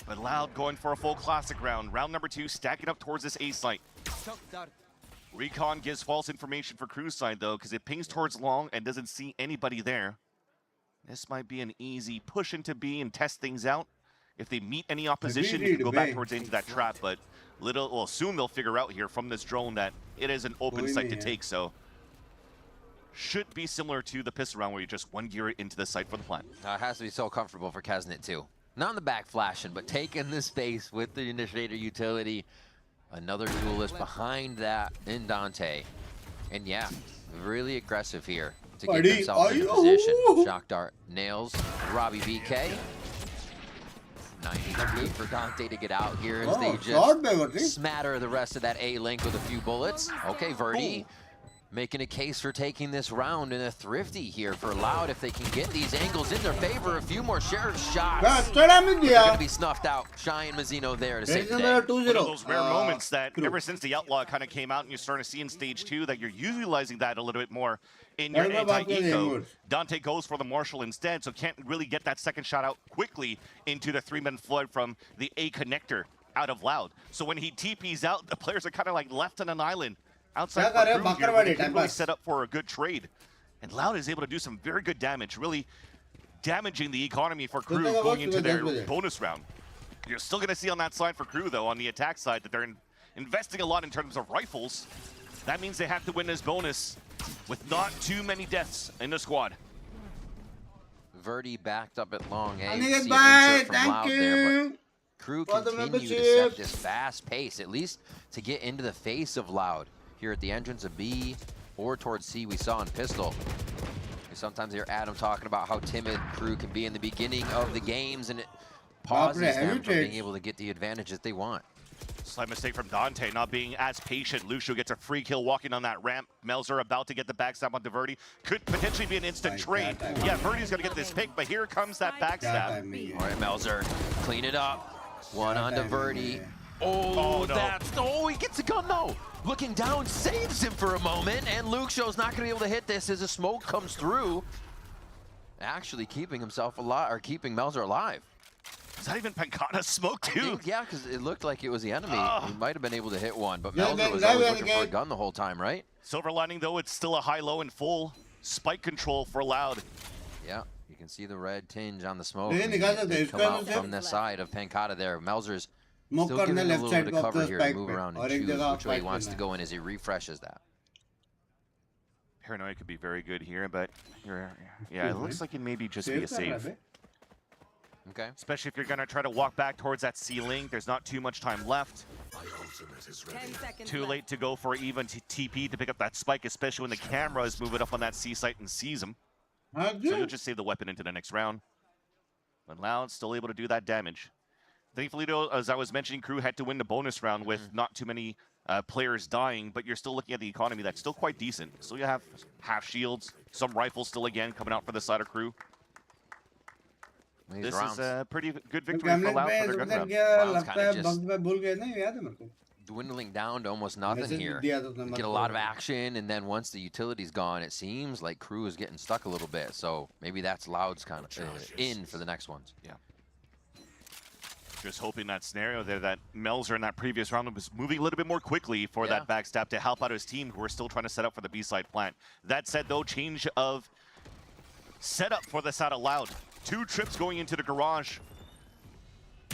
But Loud going for a full classic round. Round number 2, stacking up towards this A site. Recon gives false information for Crew's side, though, because it pings towards long and doesn't see anybody there. This might be an easy push into B and test things out. If they meet any opposition, you can go back towards into that trap, but soon they'll figure out here from this drone that it is an open site to take, so should be similar to the pistol round where you just 1 gear into the site for the plant. It has to be so comfortable for Kesnet, too. Not in the back flashing, but taking the space with the initiator utility. Another duelist behind that in Dante. And yeah, really aggressive here to get themselves into position. Shock dart nails Robbie BK. 93 for Dante to get out here as they just smatter the rest of that A link with a few bullets. Okay, Verdi making a case for taking this round, in a thrifty here for Loud if they can get these angles in their favor. A few more sheriff shots. They're going to be snuffed out. Shy and Mazzino there to save the day. One of those rare moments that ever since the Outlaw kind of came out and you're starting to see in stage 2 that you're utilizing that a little bit more in your anti-eco. Dante goes for the Marshall instead, so can't really get that second shot out quickly into the 3-man flood from the A connector out of Loud. So when he TPs out, the players are kind of like left on an island outside for Crew here, but they can really set up for a good trade. And Loud is able to do some very good damage, really damaging the economy for Crew going into their bonus round. You're still going to see on that side for Crew, though, on the attack side, that they're investing a lot in terms of rifles. That means they have to win this bonus with not too many deaths in the squad. Verdi backed up at long. A. Aniket, See an bye. insert from Thank Loud there, you. but Crew For the continue to set membership. this fast pace, at least to get into the face of Loud here at the entrance of B or towards C. We saw in Pistol. We sometimes hear Adam talking about how timid Crew can be in the beginning of the games, and it pauses them from being able to get the advantage that they want. Slight mistake from Dante, not being as patient. Lucio gets a free kill walking on that ramp. Melzer about to get the backstab onto Verdi. Could potentially be an instant trade. Yeah, Verdi's going to get this pick, but here comes that backstab. All right, Melzer, clean it up. One onto Verdi. Oh, no. Oh, he gets a gun though. Looking down, saves him for a moment, and Lucio's not going to be able to hit this as the smoke comes through. Actually keeping himself alive, or keeping Melzer alive. Is that even Pancata's smoke too? Yeah, because it looked like it was the enemy. He might have been able to hit one, but Yeah, Melzer was always looking for a gun the whole time, right? Silver lining though, it's still a high-low and full spike control for Loud. Yeah, you can see the red tinge on the smoke. Yeah, and they come out from the side of Pancata there. Melzer's still giving him a little bit of cover here to move around and choose which way he wants to go in as he refreshes that. Paranoia could be very good here, but yeah, it looks like it may be just be a save. Okay. Especially if you're going to try to walk back towards that ceiling. There's not too much time left. Too late to go for even TP to pick up that spike, especially when the camera is moving up on that C site and sees him. So you'll just save the weapon into the next round. But Loud's still able to do that damage. Thankfully, though, as I was mentioning, Crew had to win the bonus round with not too many players dying, but you're still looking at the economy that's still quite decent. So you have half shields, some rifles still again coming out for the side of Crew. This is a pretty good victory for Loud for their gun round. Loud's kind of just dwindling down to almost nothing here. Get a lot of action, and then once the utility's gone, it seems like Crew is getting stuck a little bit. So maybe that's Loud's kind of in for the next ones. Yeah. Just hoping that scenario there that Melzer in that previous round was moving a little bit more quickly for that backstab to help out his team who are still trying to set up for the B-side plant. That said, though, change of setup for the side of Loud. 2 trips going into the garage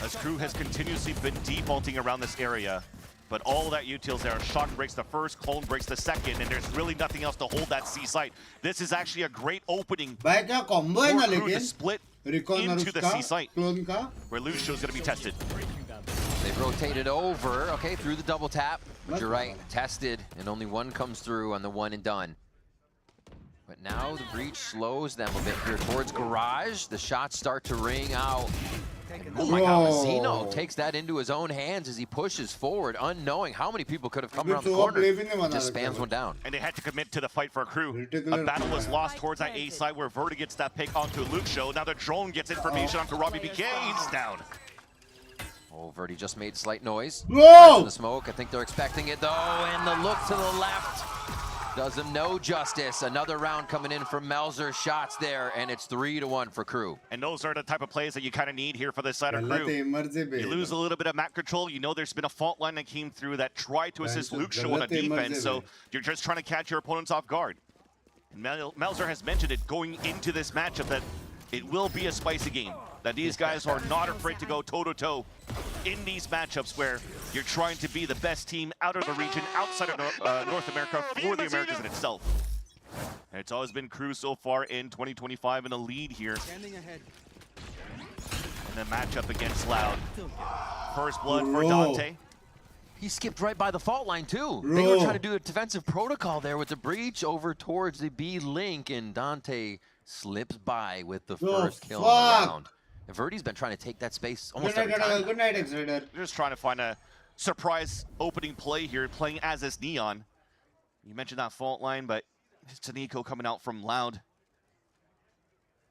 as Crew has continuously been defaulting around this area. But all that utils there. Shock breaks the first, Clone breaks the second, and there's really nothing else to hold that C site. This is actually a great opening for Crew to split into the C site, where Lucio's going to be tested. They've rotated over, okay, through the double tap. But you're right, tested, and only one comes through on the one and done. But now the breach slows them a bit here towards garage. The shots start to ring out. And oh my God, Zeno takes that into his own hands as he pushes forward, unknowing how many people could have come around the corner. Just spams one down. And they had to commit to the fight for Crew. A battle was lost towards that A side where Verdi gets that pick onto Lucio. Now the drone gets information onto Robbie BK. He's down. Oh, Verdi just made slight noise. Whoa! In the smoke. I think they're expecting it though. And the look to the left does them no justice. Another round coming in from Melzer. Shots there, and it's 3-1 for Crew. And those are the type of plays that you kind of need here for this side of Crew. You lose a little bit of map control. You know there's been a fault line that came through that tried to assist Lucio on a defense, so you're just trying to catch your opponents off guard. And Melzer has mentioned it going into this matchup that it will be a spicy game, that these guys are not afraid to go toe-to-toe in these matchups where you're trying to be the best team out of the region, outside of North America, for the Americas in itself. And it's always been Crew so far in 2025 in the lead here. And the matchup against Loud. First blood for Dante. He skipped right by the fault line too. They were trying to do a defensive protocol there with the breach over towards the B link, and Dante slips by with the first kill in the round. And Verdi's been trying to take that space almost every time. Good night, Exeter. Just trying to find a surprise opening play here, playing as this Neon. You mentioned that fault line, but it's Nico coming out from Loud.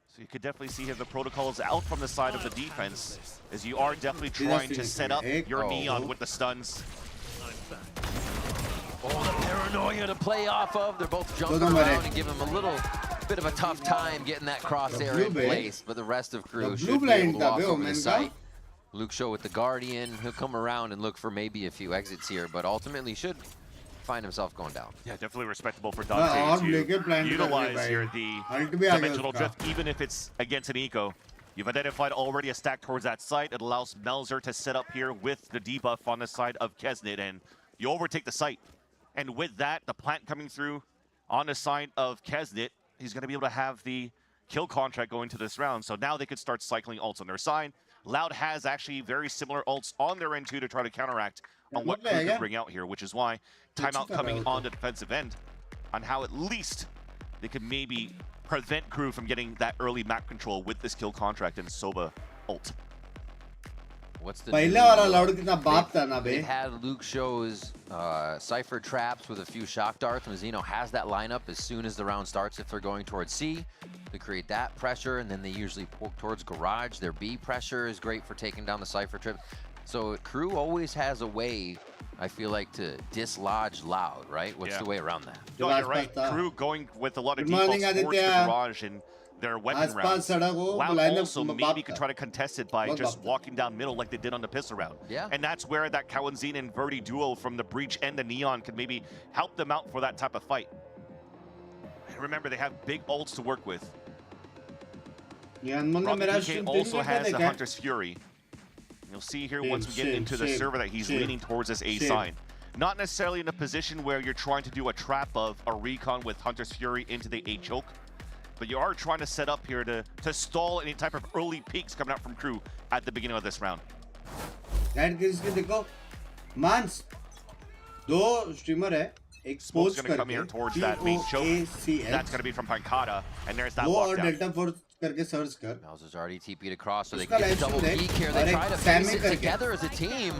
So you could definitely see here the protocols out from the side of the defense, as you are definitely trying to set up your Neon with the stuns. Oh, the paranoia to play off of. They're both jumping around and give him a little bit of a tough time getting that crosshair in place, but the rest of Crew should be able to walk over the site. Lucio with the Guardian, he'll come around and look for maybe a few exits here, but ultimately should find himself going down. Yeah, definitely respectable for Dante to utilize here the dimensional drift, even if it's against an eco. You've identified already a stack towards that site. It allows Melzer to set up here with the debuff on the side of Kesnit, and you overtake the site. And with that, the plant coming through on the side of Kesnit, he's going to be able to have the kill contract going to this round. So now they could start cycling ults on their side. Loud has actually very similar ults on their end too to try to counteract on what Crew could bring out here, which is why timeout coming on the defensive end on how at least they could maybe prevent Crew from getting that early map control with this kill contract and Soba ult. What's the They've had Luke shows Cypher traps with a few shock darts. Mazzino has that lineup as soon as the round starts if they're going towards C. They create that pressure, and then they usually poke towards Garage. Their B pressure is great for taking down the Cypher trip. So Crew always has a way, I feel like, to dislodge Loud, right? What's the way around that? No, you're right. Crew going with a lot of defaults towards the Garage and their weapon rounds. Loud also maybe could try to contest it by just walking down middle like they did on the pistol round. Yeah. And that's where that Kawanzin and Verdi duo from the Breach and the Neon could maybe help them out for that type of fight. And remember, they have big ults to work with. PK also has the Hunter's Fury. You'll see here once we get into the server that he's leaning towards this A side. Not necessarily in a position where you're trying to do a trap of a recon with Hunter's Fury into the A choke, but you are trying to set up here to stall any type of early peaks coming out from Crew at the beginning of this round. Mans, दो streamer है. Smoke's going to come here towards that main choke. That's going to be from Pankata, and there's that lockdown. Mouser's already TP'd across, so they can get the double peek here. They try to face it together as a team.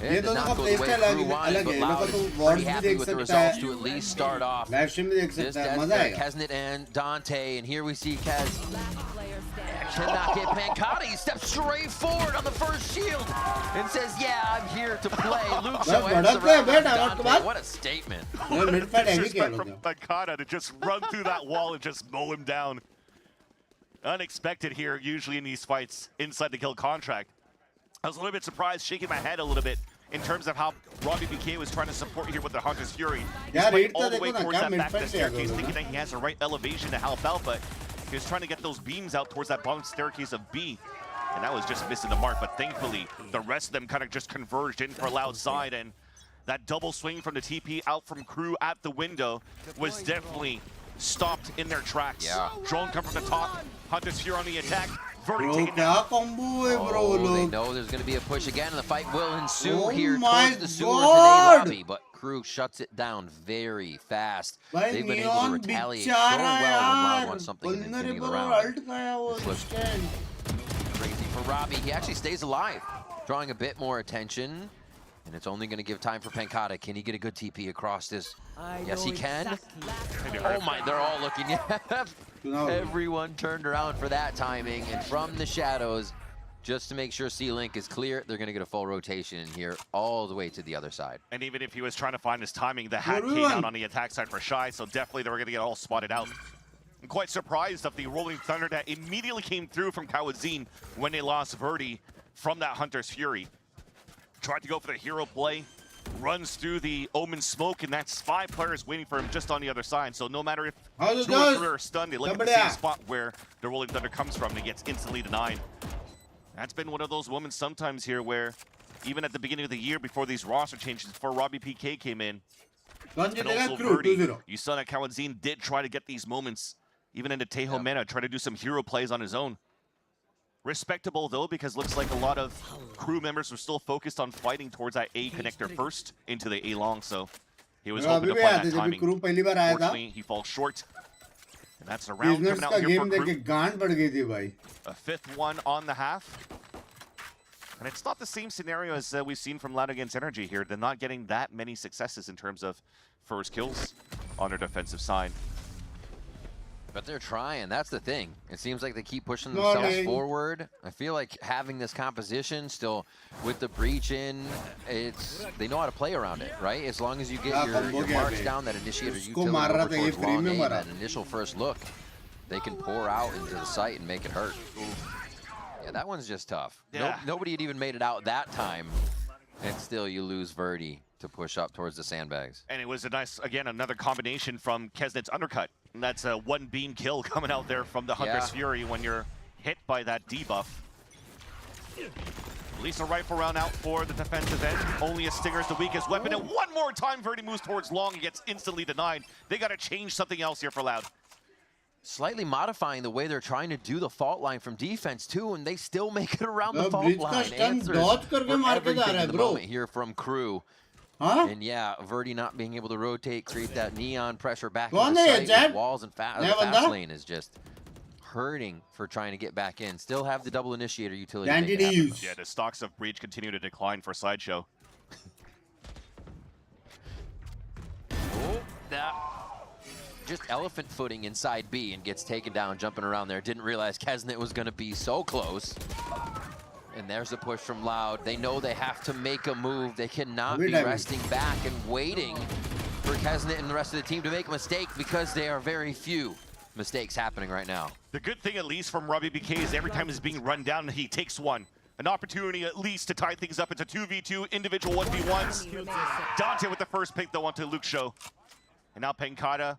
It did not go the way Crew wanted, but Loud is pretty happy with the results to at least start off. Just as Kesnet and Dante, and here we see Kez cannot get Pankata. He steps straight forward on the first shield and says, yeah, I'm here to play. Luke Show ends the round with Dante. What a statement. Disrespect from Pankata to just run through that wall and just mow him down. Unexpected here, usually in these fights inside the kill contract. I was a little bit surprised, shaking my head a little bit in terms of how Robbie BK was trying to support here with the Hunter's Fury. He's went all the way towards that back of the staircase, thinking that he has the right elevation to help out, but he was trying to get those beams out towards that bottom staircase of B, and that was just missing the mark. But thankfully, the rest of them kind of just converged in for Loud side, and that double swing from the TP out from Crew at the window was definitely stopped in their tracks. Yeah. Drone come from the top. Hunter's Fury on the attack. Verdi taken They know there's going to be a push again, and the fight will ensue here towards the sewers in A lobby, but Crew shuts it down very fast. They've been able to retaliate so well when Loud wants something in the beginning of the round. This looks crazy for Robbie. He actually stays alive, drawing a bit more attention. And it's only going to give time for Pankata. Can he get a good TP across this? Yes, he can. Oh my, they're all looking. Everyone turned around for that timing. And from the shadows, just to make sure C-Link is clear, they're going to get a full rotation here all the way to the other side. And even if he was trying to find his timing, the hat came out on the attack side for Shy, so definitely they were going to get all spotted out. I'm quite surprised of the Rolling Thunder that immediately came through from Kawazin when they lost Verdi from that Hunter's Fury. Tried to go for the hero play, runs through the Omen smoke, and that's 5 players waiting for him just on the other side. So no matter if 2 or 3 are stunned, they look at the same spot where the Rolling Thunder comes from and it gets instantly denied. That's been one of those moments sometimes here where even at the beginning of the year before these roster changes, before Robbie PK came in, and also Verdi, you saw that Kawazin did try to get these moments, even into Tejo Mena, try to do some hero plays on his own. Respectable though, because looks like a lot of Crew members were still focused on fighting towards that A connector first into the A long, so he was hoping to find that timing. Unfortunately, he falls short. And that's a round coming out here for Crew. A 5th one on the half. And it's not the same scenario as we've seen from Loud against Energy here. They're not getting that many successes in terms of first kills on their defensive side. But they're trying, that's the thing. It seems like they keep pushing themselves forward. I feel like having this composition still with the breach in, they know how to play around it, right? As long as you get your marks down, that initiator utility over towards long game, that initial first look, they can pour out into the site and make it hurt. Yeah, that one's just tough. Yeah. Nobody had even made it out that time, and still you lose Verdi to push up towards the sandbags. And it was a nice, again, another combination from Kesnet's undercut. And that's a 1 beam kill coming out there from the Hunter's Fury when you're hit by that debuff. At least a rifle round out for the defensive end. Only a stinger is the weakest weapon. And one more time, Verdi moves towards long and gets instantly denied. They got to change something else here for Loud. slightly modifying the way they're trying to do the fault line from defense too, and they still make it around the fault line. Answers for everything in the moment here from Crew. And yeah, Verdi not being able to rotate, create that neon pressure back into the site with walls and fast lane is just hurting for trying to get back in. Still have the double initiator utility. Yeah, the stocks of Breach continue to decline for Sideshow. That just elephant footing inside B and gets taken down, jumping around there. Didn't realize Kesnet was going to be so close. And there's a push from Loud. They know they have to make a move. They cannot be resting back and waiting for Kesnet and the rest of the team to make a mistake, because there are very few mistakes happening right now. The good thing, at least from Robbie BK, is every time he's being run down, he takes one. An opportunity at least to tie things up. It's a 2v2, individual 1v1s. Dante with the first pick, though, onto Luke Show. And now Penkata.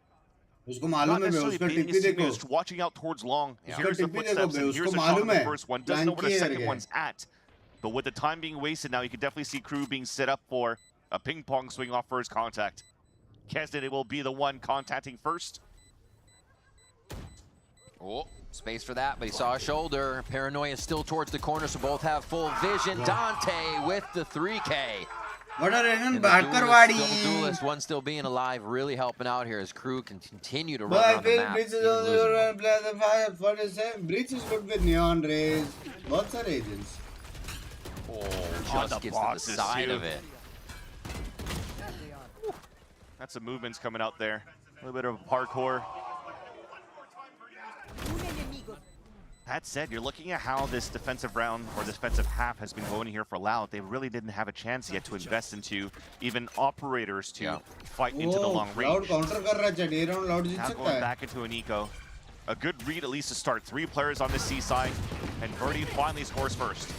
Not necessarily baiting his teammates, watching out towards long. Here's the footsteps, and here's a shot on the first one. Doesn't know where the second one's at. But with the time being wasted now, you can definitely see Crew being set up for a ping-pong swing off first contact. Kesnet will be the one contacting first. Oh, space for that, but he saw a shoulder. Paranoia still towards the corner, so both have full vision. Dante with the 3K. Duelist, one still being alive, really helping out here as Crew can continue to run around the map. Breach is good with neon rays. Lots of agents. Oh, just gets to the side of it. That's some movements coming out there. A little bit of parkour. That said, you're looking at how this defensive round or defensive half has been going here for Loud. They really didn't have a chance yet to invest into even operators to fight into the long range. Now going back into an eco. A good read, at least to start. 3 players on the C side, and Verdi finally scores first.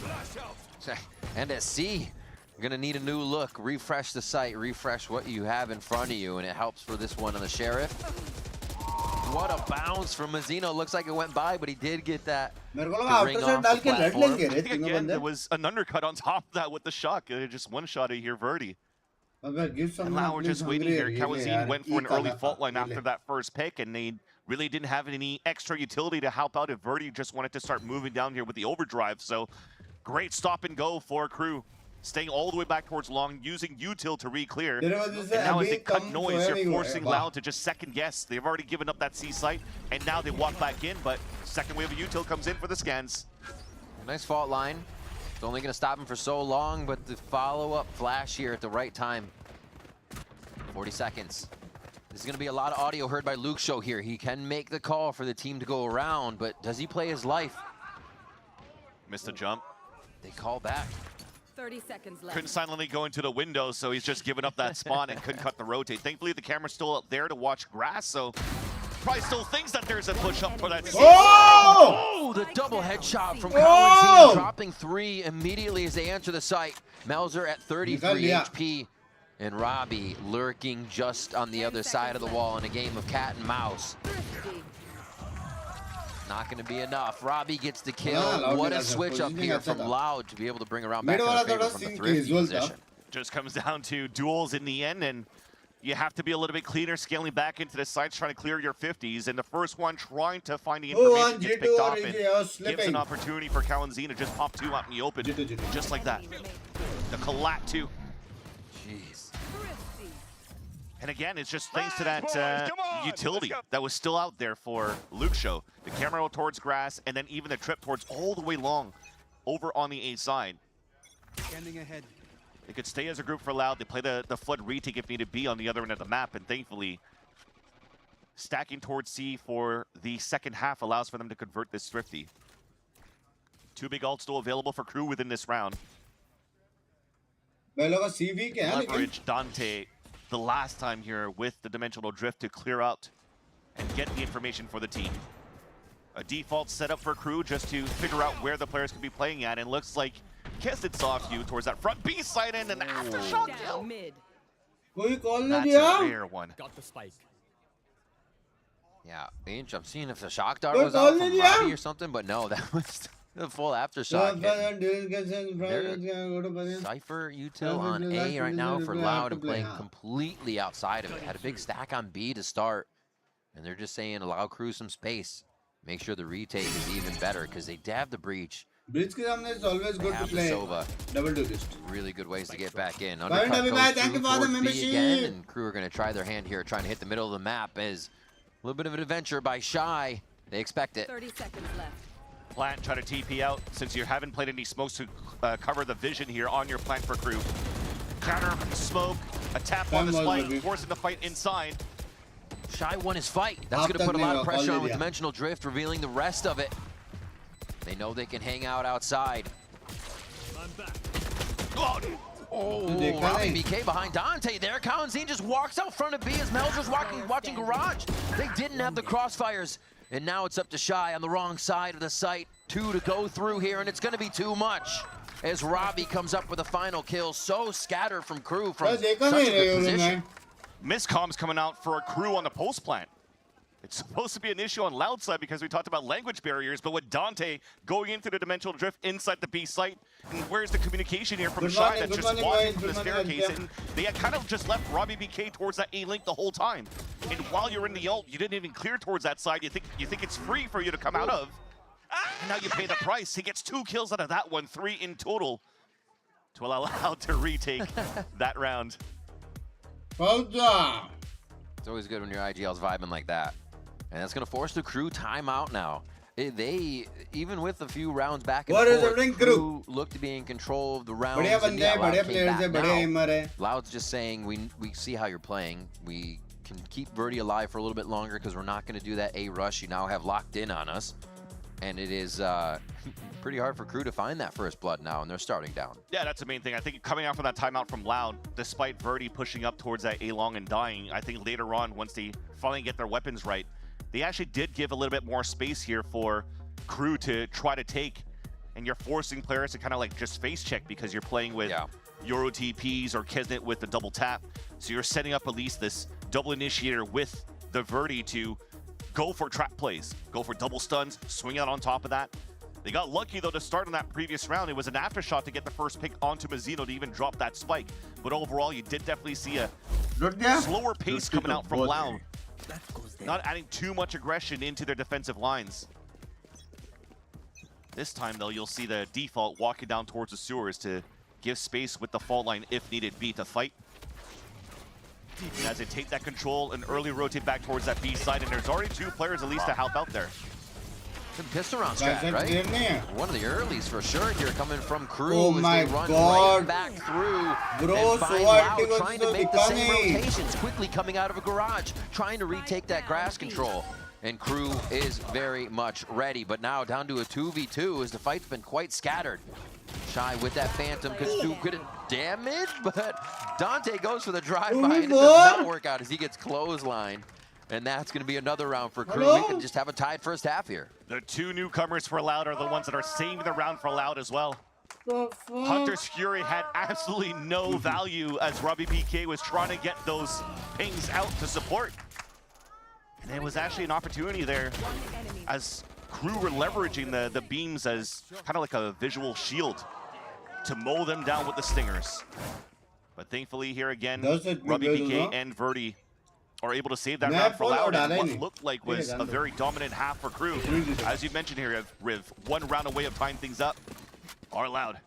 And at C, you're gonna need a new look. Refresh the site, refresh what you have in front of you, and it helps for this one on the Sheriff. What a bounce from Mazzino. Looks like it went by, but he did get that ring off the platform. Again, there was an undercut on top of that with the shock. Just one shot of here, Verdi. And now we're just waiting here. Kawazine went for an early fault line after that first pick, and they really didn't have any extra utility to help out if Verdi just wanted to start moving down here with the overdrive. So great stop and go for Crew. Staying all the way back towards long, using util to re-clear. And now as they cut noise, you're forcing Loud to just second guess. They've already given up that C site, and now they walk back in, but second wave of util comes in for the scans. Nice fault line. It's only going to stop him for so long, but the follow-up flash here at the right time. 40 seconds. This is going to be a lot of audio heard by Luke Show here. He can make the call for the team to go around, but does he play his life? Missed a jump. They call back. 30 seconds left. Couldn't silently go into the window, so he's just given up that spawn and couldn't cut the rotate. Thankfully, the camera's still up there to watch grass, so probably still thinks that there's a push up for that. Oh! The double headshot from Kawazine, dropping 3 immediately as they enter the site. Melzer at 33 HP, and Robbie lurking just on the other side of the wall in a game of cat and mouse. Not going to be enough. Robbie gets the kill. What a switch up here from Loud to be able to bring around back to the favor from the thrifty position. Just comes down to duels in the end, and you have to be a little bit cleaner, scaling back into the sites, trying to clear your 50s. And the first one trying to find the information gets picked off and gives an opportunity for Kalanzine to just pop 2 out in the open, just like that. The collat 2. Jeez. And again, it's just thanks to that utility that was still out there for Luke Show. The camera towards grass, and then even the trip towards all the way long over on the A side. Standing ahead. They could stay as a group for Loud. They play the flood retake if needed be on the other end of the map, and thankfully, stacking towards C for the second half allows for them to convert this thrifty. 2 big ults still available for Crew within this round. Leverage Dante the last time here with the dimensional drift to clear out and get the information for the team. A default setup for Crew just to figure out where the players could be playing at, and looks like Kesnet saw a few towards that front B side and an aftershock kill. That's a rare one. Got the spike. Yeah, Inch, I'm seeing if the shock dart was out from Robbie or something, but no, that was the full aftershock. Cypher util on A right now for Loud and playing completely outside of it. Had a big stack on B to start. And they're just saying allow Crew some space. Make sure the retake is even better because they have the breach. Breach ke samne is always good to play. Double duelist. Really good ways to get back in. Fine, thank you for the membership. Again, and Crew are going to try their hand here, trying to hit the middle of the map. As a little bit of an adventure by Shy. They expect it. 30 seconds left. Plant try to TP out since you haven't played any smokes to cover the vision here on your plant for Crew. Counter smoke, a tap on the spike, forcing the fight inside. Shy won his fight. That's going to put a lot of pressure on with Dimensional Drift, revealing the rest of it. They know they can hang out outside. Oh, Robbie BK behind Dante there. Kalanzine just walks out front of B as Melzer's watching Garage. They didn't have the crossfires. And now it's up to Shy on the wrong side of the site. 2 to go through here, and it's going to be too much. As Robbie comes up with a final kill. So scattered from Crew from such a good position. Miscoms coming out for a Crew on the post plant. It's supposed to be an issue on Loud side because we talked about language barriers, but with Dante going into the Dimensional Drift inside the B site, and where's the communication here from Shy that's just walking from the staircase, and they had kind of just left Robbie BK towards that A-link the whole time. And while you're in the ult, you didn't even clear towards that side. You think it's free for you to come out of. And now you pay the price. He gets 2 kills out of that one, 3 in total, to allow Loud to retake that round. It's always good when your IGL's vibing like that. And that's going to force the Crew timeout now. They, even with a few rounds back and forth, Crew look to be in control of the rounds. Loud's just saying, we see how you're playing. We can keep Verdi alive for a little bit longer because we're not going to do that A rush you now have locked in on us. And it is pretty hard for Crew to find that first blood now, and they're starting down. Yeah, that's the main thing. I think coming out from that timeout from Loud, despite Verdi pushing up towards that A-long and dying, I think later on, once they finally get their weapons right, they actually did give a little bit more space here for Crew to try to take, and you're forcing players to kind of like just face check because you're playing with Euro TPs or Kesnet with the double tap. So you're setting up at least this double initiator with the Verdi to go for trap plays, go for double stuns, swing out on top of that. They got lucky though to start in that previous round. It was an aftershot to get the first pick onto Mazzino to even drop that spike. But overall, you did definitely see a slower pace coming out from Loud. Not adding too much aggression into their defensive lines. This time, though, you'll see the default walking down towards the sewers to give space with the fault line if needed be to fight. And as they take that control and early rotate back towards that B side, and there's already 2 players at least to help out there. Some pistol round strat, right? One of the earlies for sure here coming from Crew. Oh my God. Right back through. Bro, and find Loud trying to make the same rotations, quickly coming out of a garage, trying to retake that grass control. And Crew is very much ready, but now down to a 2v2 as the fight's been quite scattered. Shy with that Phantom could do good damage, but Dante goes for the drive-by and it does not work out as he gets clotheslined. And that's going to be another round for Crew. We can just have a tied first half here. The 2 newcomers for Loud are the ones that are saving the round for Loud as well. Hunter's Fury had absolutely no value as Robbie BK was trying to get those pings out to support. And it was actually an opportunity there as Crew were leveraging the beams as kind of like a visual shield to mow them down with the stingers. But thankfully here again, Robbie BK and Verdi are able to save that round for Loud, and what looked like was a very dominant half for Crew. As you mentioned here, with 1 round away of tying things up, are Loud.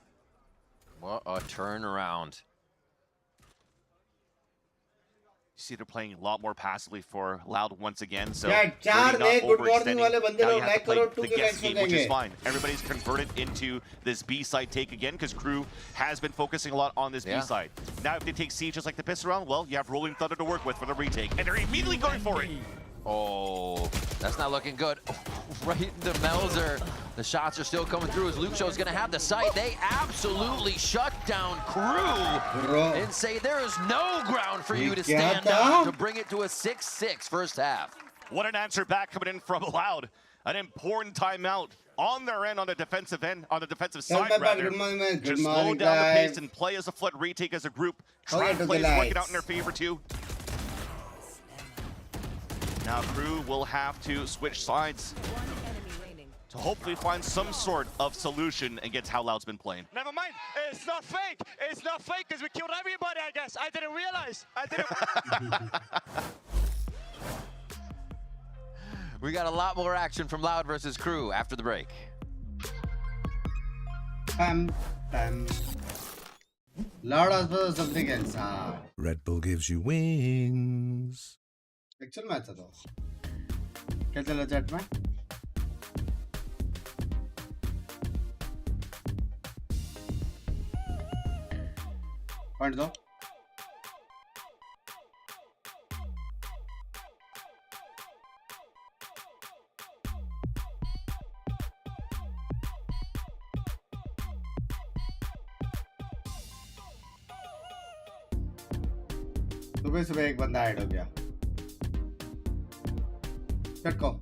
What a turnaround. You see they're playing a lot more passively for Loud once again, so good morning now you have to play the guess game, which is fine. Everybody's converted into this B side take again because Crew has been focusing a lot on this B side. Now if they take C just like the pistol round, well, you have Rolling Thunder to work with for the retake, and they're immediately going for it. Oh, that's not looking good. Right into Melzer. The shots are still coming through as Luke Show's going to have the site. They absolutely shut down Crew and say there is no ground for you to stand up to bring it to a 6-6 first half. What an answer back coming in from Loud. An important timeout on their end, on the defensive side rather. Just slow down the pace and play as a flood, retake as a group. Trap plays working out in their favor too. Now Crew will have to switch sides to hopefully find some sort of solution against how Loud's been playing. Never mind, it's not fake. It's not fake because we killed everybody, I guess. I didn't realize. We got a lot more action from Loud versus Crew after the break. Loud as something else. Red Bull gives you wings. Actual match था. क्या चला chat में? Point दो. सुबह सुबह एक बंदा add हो गया. चटको.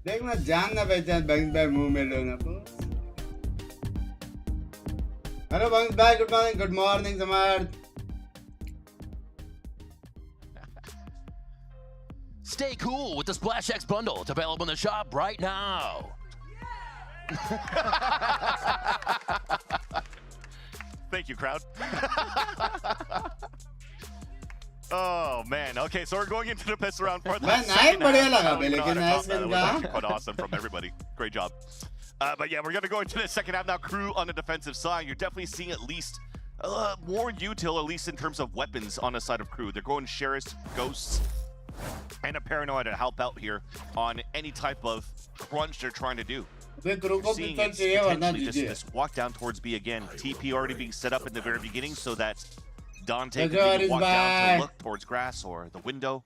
देखना जान ना पहचान बंग्स भाई मुंह में लो ना. हेलो बंग्स भाई, good morning Samarth. Stay cool with the Splash X bundle. It's available in the shop right now. Thank you, crowd. Oh man. Okay, so we're going into the piss around part of the second half. Quite awesome from everybody. Great job. But yeah, we're gonna go into the second half now. Crew on the defensive side. You're definitely seeing at least more util, at least in terms of weapons on the side of Crew. They're going Sheriffs, Ghosts, and a Paranoia to help out here on any type of crunch they're trying to do. You're seeing it potentially just walk down towards B again. TP already being set up in the very beginning so that Dante can walk down to look towards grass or the window.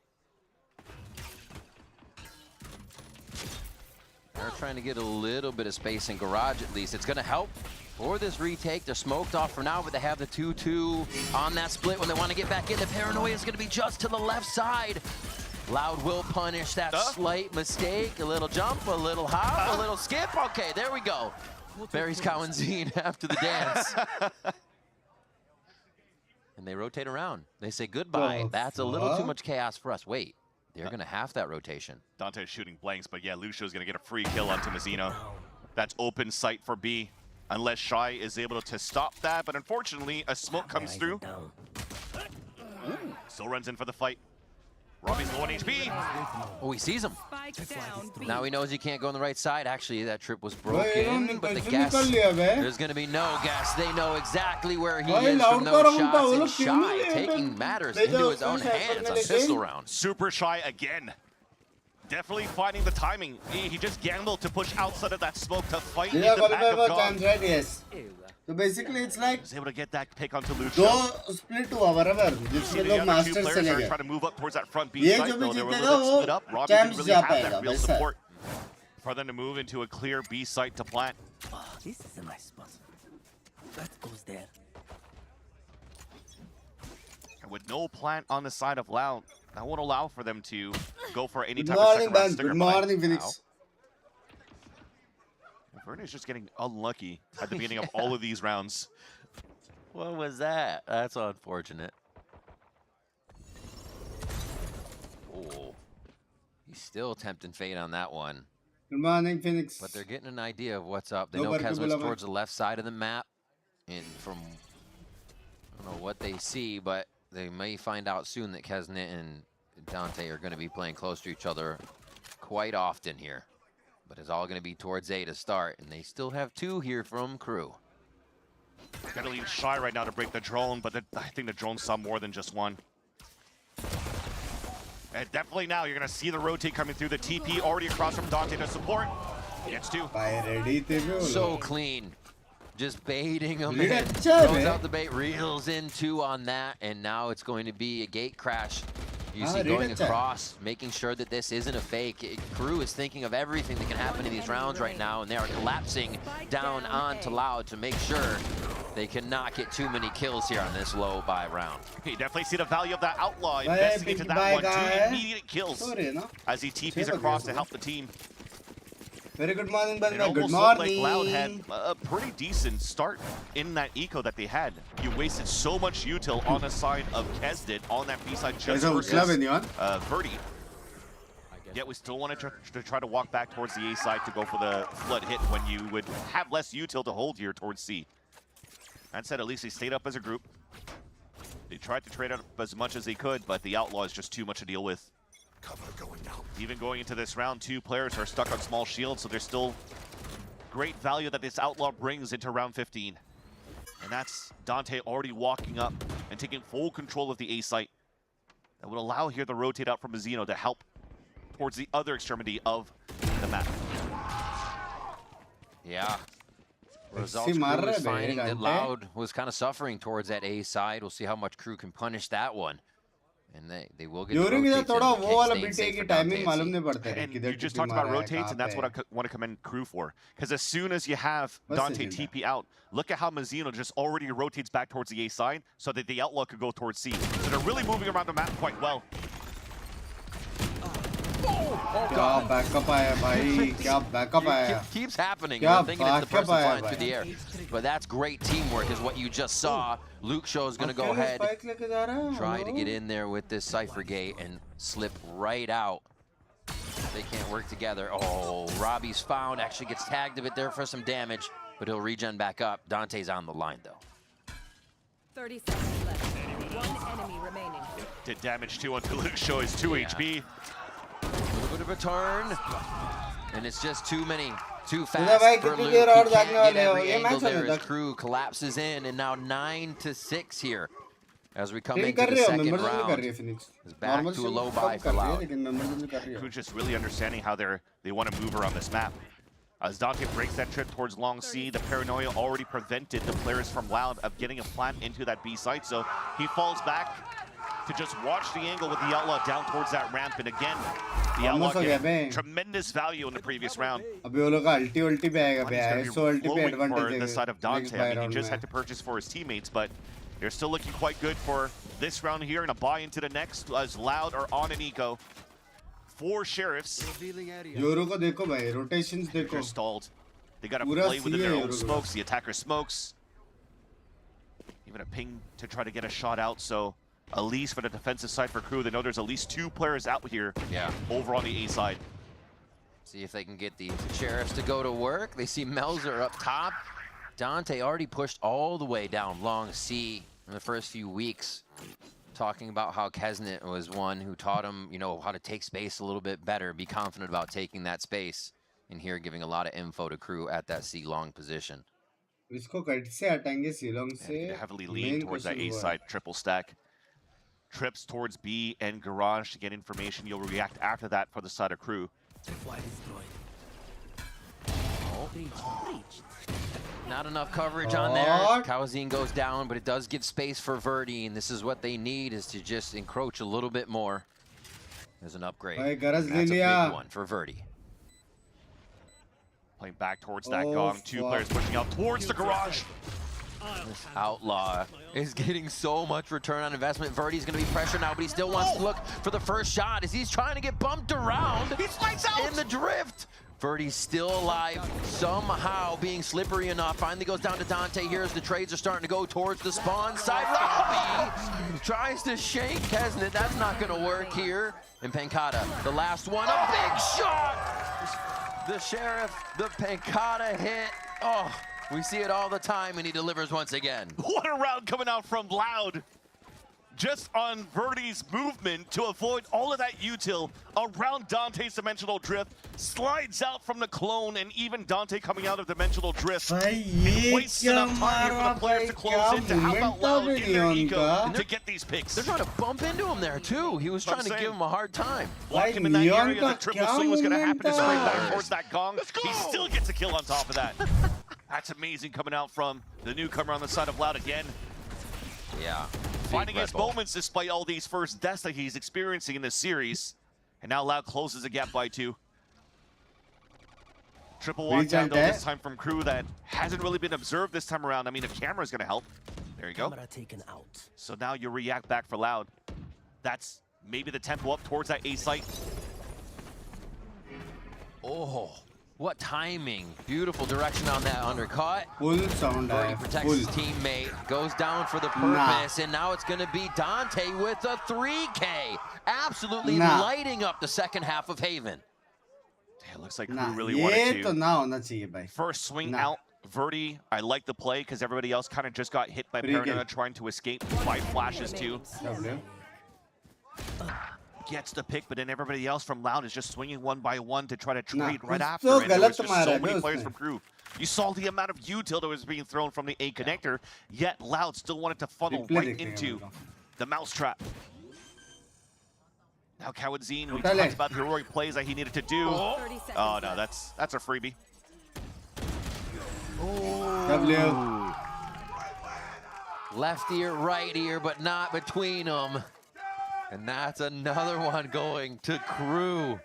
They're trying to get a little bit of space in garage at least. It's going to help for this retake. They're smoked off for now, but they have the 2-2 on that split when they want to get back in. The Paranoia is going to be just to the left side. Loud will punish that slight mistake. A little jump, a little hop, a little skip. Okay, there we go. Barry's Cowanzine after the dance. And they rotate around. They say goodbye. That's a little too much chaos for us. Wait, they're going to half that rotation. Dante's shooting blanks, but yeah, Lucio's going to get a free kill onto Mazzino. That's open sight for B, unless Shy is able to stop that. But unfortunately, a smoke comes through. Still runs in for the fight. Robbie's low on HP. Oh, he sees him. Now he knows he can't go on the right side. Actually, that trip was broken, but the guess, there's going to be no guess. They know exactly where he is from those shots. And Shy taking matters into his own hands on pistol round. Super Shy again. Definitely finding the timing. He just gambled to push outside of that smoke to fight in the back of God. Yes. So basically, it's like was able to get that pick onto Lucio. दो split हुआ बराबर जिसमें लोग masters चले गए. Trying to move up towards that front B side, though they were a little bit split up. Robbie didn't really have that real support for them to move into a clear B site to plant. Oh, this is a nice spot. That goes there. And with no plant on the side of Loud, that won't allow for them to go for any type of second round sticker. Good morning, Phoenix. Verna's just getting unlucky at the beginning of all of these rounds. What was that? That's unfortunate. Oh, he's still tempting fate on that one. Good morning, Phoenix. But they're getting an idea of what's up. They know Kesman's towards the left side of the map. And from, I don't know what they see, but they may find out soon that Kesnet and Dante are going to be playing close to each other quite often here. But it's all going to be towards A to start, and they still have two here from Crew. Gotta leave Shy right now to break the drone, but I think the drone saw more than just one. And definitely now you're going to see the rotate coming through. The TP already across from Dante to support. Gets two. So clean. Just baiting him in. Throws out the bait, reels in two on that, and now it's going to be a gate crash. You see going across, making sure that this isn't a fake. Crew is thinking of everything that can happen in these rounds right now, and they are collapsing down onto Loud to make sure they cannot get too many kills here on this low buy round. You definitely see the value of that Outlaw investing into that one. Two immediate kills as he TPs across to help the team. Very good morning, It Banda. Good almost looked like morning. Loud had a pretty decent start in that eco that they had. You wasted so much util on the side of Kesdit on that B side just versus Verdi. Yet we still wanted to try to walk back towards the A side to go for the flood hit when you would have less util to hold here towards C. That said, at least they stayed up as a group. They tried to trade up as much as they could, but the Outlaw is just too much to deal with. Cover going down. Even going into this round, 2 players are stuck on small shields, so there's still great value that this Outlaw brings into round 15. And that's Dante already walking up and taking full control of the A site. That would allow here the rotate out from Mazzino to help towards the other extremity of the map. Yeah. Results Crew is finding that Loud was kind of suffering towards that A side. We'll see how much Crew can punish that one. And they will get During the that rotates थोड़ा in, वो वाला staying BT safe की for Dante timing and मालूम C. नहीं पड़ता है And किधर you just TP talked about मारा है, rotates, and that's कहाँ what I want to commend Crew for. Because as soon as you have बस Dante नहीं TP out, look at how Mazzino just already rotates back towards the A side so that the Outlaw could go towards C. So they're really moving around the map quite well. क्या backup आया भाई क्या backup आया Keeps happening. क्या You're thinking it's the person backup आया flying through the air. But that's great teamwork is what you just saw. Luke Show is going to go ahead, spike लेके जा रहा है try to get in there with this Cypher Gate and slip right out. They can't work together. Oh, Robbie's found. Actually gets tagged a bit there for some damage, but he'll regen back up. Dante's on the line, though. 30 seconds left. One enemy remaining. Did damage too onto Luke Show is 2 HP. A little bit of a turn, and it's just too many, too भाई fast for कितनी Luke. There He और can't जागने get वाले हो every ये angle match there. होने His तक crew collapses in, and now 9-6 here as we come Phoenix into कर the रही हो second मेंबर्स भी कर round. रही है Phoenix It's back normal to a low come buy for कर रही है Loud. लेकिन मेंबर्स भी कर रही है Crew just really understanding how they want to move around this map. As Dante breaks that trip towards Long C, the paranoia already prevented the players from Loud of getting a plant into that B site, so he falls back to just watch the angle with the Outlaw down towards that ramp, and again, the Outlaw getting tremendous value in the previous round. अभी वो लोग का ulti पे आएगा बे ISO ulti पे Flowing advantage for है the side of Dante. I mean, he round just में had to purchase for his teammates, but they're still looking quite good for this round here, and a buy into the next as Loud are on an eco. 4 sheriffs. योरो को देखो भाई rotations देखो They're stalled. They got to पूरा play within their CA own योरो को smokes. The attacker smokes. Even a ping to try to get a shot out. So at least for the defensive side for Crew, they know there's at least 2 players out here. Yeah. Over on the A side. See if they can get the sheriffs to go to work. They see Melzer up top. Dante already pushed all the way down Long C in the first few weeks, talking about how Kesnet was one who taught him, you know, how to take space a little bit better, be confident about taking that space. And here giving a lot of info to Crew at that C long position. इसको cut से हटाएंगे सीलोंग से They heavily lean towards that A side triple stack. Trips towards B and Garage to get information. You'll react after that for the side of Crew. Not enough coverage on there. Kawazine goes down, but it does give space for Verdi, and this is what they need, is to just encroach a little bit more. There's an upgrade. That's a big one for Verdi. Playing back towards that gong. 2 players pushing out towards the garage. This Outlaw is getting so much return on investment. Verdi's going to be pressured now, but he still wants to look for the first shot as he's trying to get bumped around. He slides out in the drift. Verdi's still alive, somehow being slippery enough. Finally goes down to Dante. Here's the trades are starting to go towards the spawn side. Robbie tries to shank Kesnet. That's not going to work here. And Pankata, the last one, a big shot. The Sheriff, the Pankata hit. Oh, we see it all the time, and he delivers once again. What a round coming out from Loud. Just on Verdi's movement to avoid all of that util around Dante's dimensional drift, slides out from the clone, and even Dante coming out of dimensional drift. Wastes enough time here for the players to close in to help out Loud in their eco to get these picks. They're trying to bump into him there too. He was trying to give him a hard time. Block him in that area. The triple swing was going to happen to straight back towards that gong. He still gets a kill on top of that. That's amazing coming out from the newcomer on the side of Loud again. Yeah. Finding his moments despite all these first deaths that he's experiencing in this series. And now Loud closes the gap by 2. Triple walk down though this time from Crew that hasn't really been observed this time around. I mean, the camera's going to help. There you go. Taken out. So now you react back for Loud. That's maybe the tempo up towards that A site. Oh, What timing. Beautiful direction on that undercut. Full sound. Birdie protects his teammate. Goes down for the purpose. And now it's going to be Dante with a 3K. Absolutely lighting up the second half of Haven. It looks like Crew really wanted to. ना First swing out. Verdi, I like the play because everybody else kind of just got hit by Paranoia trying to escape by flashes too. Gets the pick, but then everybody else from Loud is just swinging one by one to try to trade right after. And there was just so many players from Crew. You saw the amount of util that was being thrown from the A connector, yet Loud still wanted to funnel right into the mousetrap. Now Kawadзine, we talked about the heroic plays that he needed to do. Oh no, that's a freebie. W. Left ear, right ear, but not between them. And that's another one going to Crew.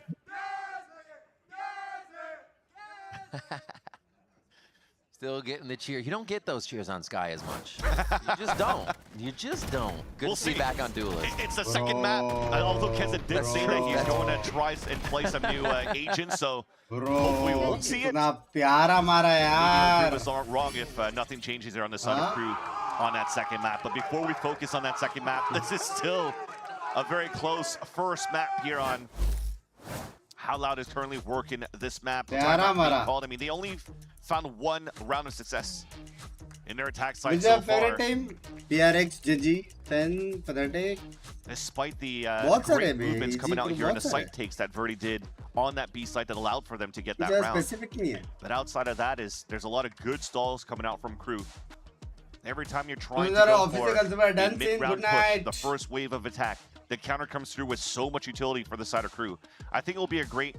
Still getting the cheer. You don't get those cheers on Sky as much. You just don't. You just don't. Good to see back on Duelist. It's the second map. Although Keza did say that he's going to try and play some new agents, so hopefully we won't see it. Viewers aren't wrong if nothing changes there on the side of Crew on that second map. But before we focus on that second map, this is still a very close first map here on how Loud is currently working this map. I mean, they only found one round of success in their attack side so far. Time? PRX, GG, 10, Fnatic. Despite the great movements coming out here in the site takes that Verdi did on that B site that allowed for them to get that round. But outside of that, there's a lot of good stalls coming out from Crew. Every time you're trying to go for a mid-round push, the first wave of attack, the counter comes through with so much utility for the side of Crew. I think it will be a great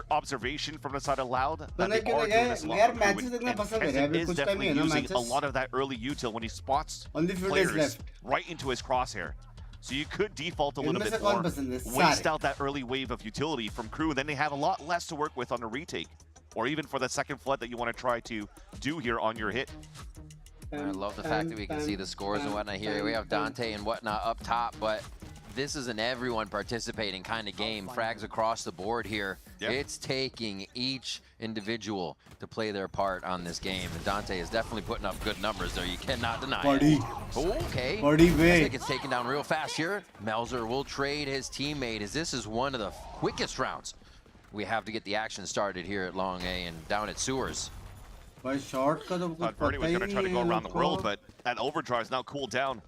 observation from the side of Loud that they are doing this a lot. And is definitely using a lot of that early util when he spots players right into his crosshair. So you could default a little bit more, waste out that early wave of utility from Crew, and then they have a lot less to work with on the retake, or even for the second flood that you want to try to do here on your hit. I love the fact that we can see the scores and whatnot here. We have Dante and whatnot up top, but this is an everyone participating kind of game. Frags across the board here. Yep. It's taking each individual to play their part on this game. And Dante is definitely putting up good numbers there. You cannot deny it. Okay. It gets taken down real fast here. Melzer will trade his teammate as this is one of the quickest rounds we have to get the action started here at Long A and down at Sewers. Thought Verdi was going to try to go around the world, but that overdrive is now cooled down.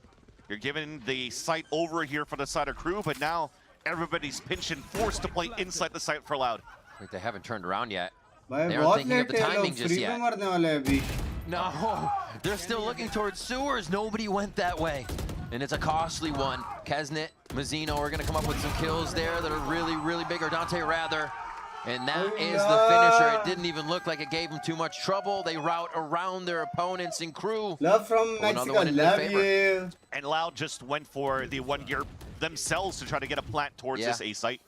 You're giving the site over here for the side of Crew, but now everybody's pinching, forced to play inside the site for Loud. Wait, they haven't turned around yet. They aren't thinking of the timing just yet. No, they're still looking towards Sewers. Nobody went that way. And it's a costly one. Kesnet, Mazzino are going to come up with some kills there that are really, really big, or Dante rather. And that is the finisher. It didn't even look like it gave them too much trouble. They route around their opponents in Crew. Love from Mexico, love you. And Loud just went for the 1 gear themselves to try to get a plant towards this A site.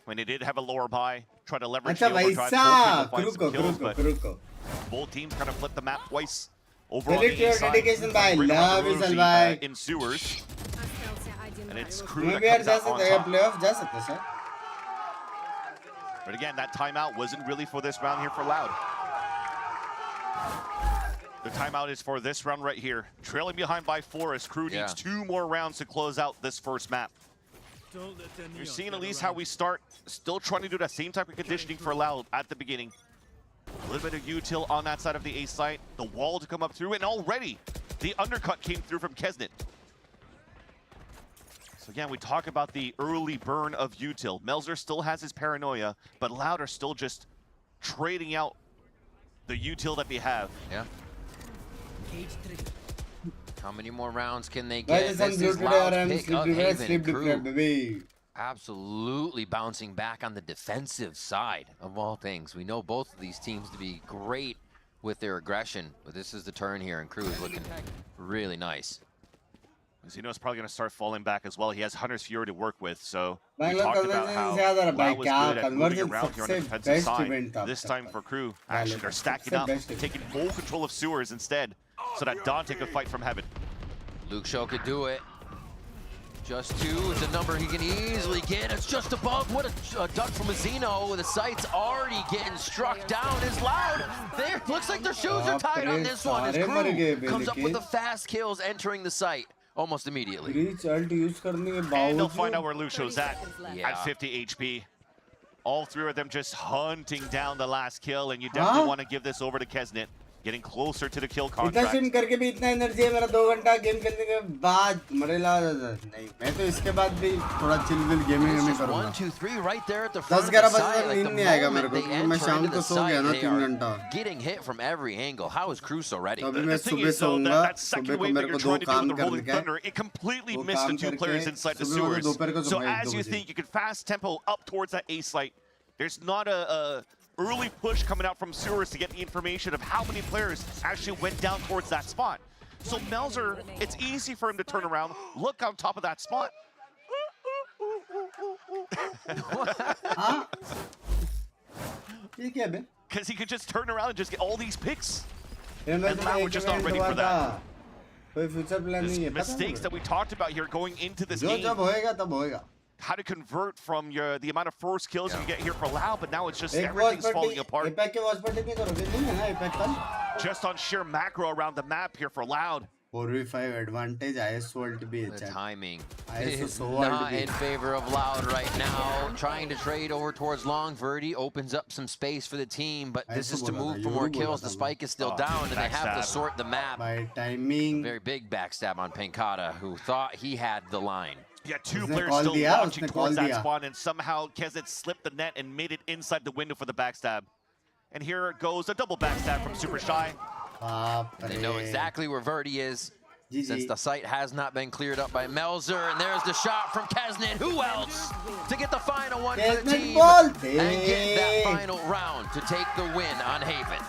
When they did have a lower buy, try to leverage the overdrive, find some kills, but both teams kind of flipped the map twice over on the A side. In Sewers. And it's Crew that comes out on top. But again, that timeout wasn't really for this round here for Loud. The timeout is for this round right here. Trailing behind by 4 as Crew needs 2 more rounds to close out this first map. You're seeing at least how we start, still trying to do that same type of conditioning for Loud at the beginning. A little bit of util on that side of the A site, the wall to come up through, and already the undercut came through from Kesnet. So again, we talk about the early burn of util. Melzer still has his paranoia, but Loud are still just trading out the util that they have. Yeah. How many more rounds can they get? This is Loud's pick of Haven. Crew absolutely bouncing back on the defensive side of all things. We know both of these teams to be great with their aggression, but this is the turn here, and Crew is looking really nice. Zeno's probably going to start falling back as well. He has Hunter's Fury to work with, so we talked about how Loud was good at moving around here on the defensive side. This time for Crew, actually they're stacking up, taking full control of Sewers instead, so that Dante could fight from heaven. Luke Show could do it. Just 2, it's a number he can easily get. It's just above. What a duck from Azino. The sight's already getting struck down. Is Loud. There, looks like their shoes are tied on this one. His crew comes up with the fast kills entering the site almost immediately. And they'll find out where Lucio's at 50 HP. All 3 of them just hunting down the last kill, and you definitely want to give this over to Kesnet. Getting closer to the kill contract. इतना करके भी इतना energy है मेरा 2 घंटा game खेलने के बाद मरेला नहीं मैं तो इसके बाद भी थोड़ा चिल विल गेमिंग में करूंगा 1 2 3 right there at the front 10-11 बजे तक नींद नहीं आएगा मेरे को क्योंकि मैं शाम को सो गया ना 3 घंटा getting hit from every angle. How is Crusoe ready? अभी मैं सुबह सोऊंगा सुबह को मेरे को 2 काम करने का है it completely missed the 2 players inside the sewers. So as you think you can fast tempo up towards that A site, there's not a early push coming out from sewers to get the information of how many players actually went down towards that spot. So Melzer, it's easy for him to turn around, look on top of that spot. Because he could just turn around and just get all these picks. And now we're just not ready for that. The mistakes that we talked about here going into this game. How to convert from the amount of first kills you get here for Lau, but now it's just everything's falling apart. Just on sheer macro around the map here for Loud. 4v5 advantage ISO ult bhi hai. The timing is not in favor of Loud right now. Trying to trade over towards Long. Verdi opens up some space for the team, but this is to move for more kills. The spike is still down, and they have to sort the map. By timing. A very big backstab on Penkata, who thought he had the line. Yeah, 2 players still launching towards that spawn, and somehow Kezet slipped the net and made it inside the window for the backstab. And here goes a double backstab from Super Shy. They know exactly where Verdi is, since the site has not been cleared up by Melzer. And there's the shot from Kesnet. Who else to get the final one for the team and get that final round to take the win on Haven.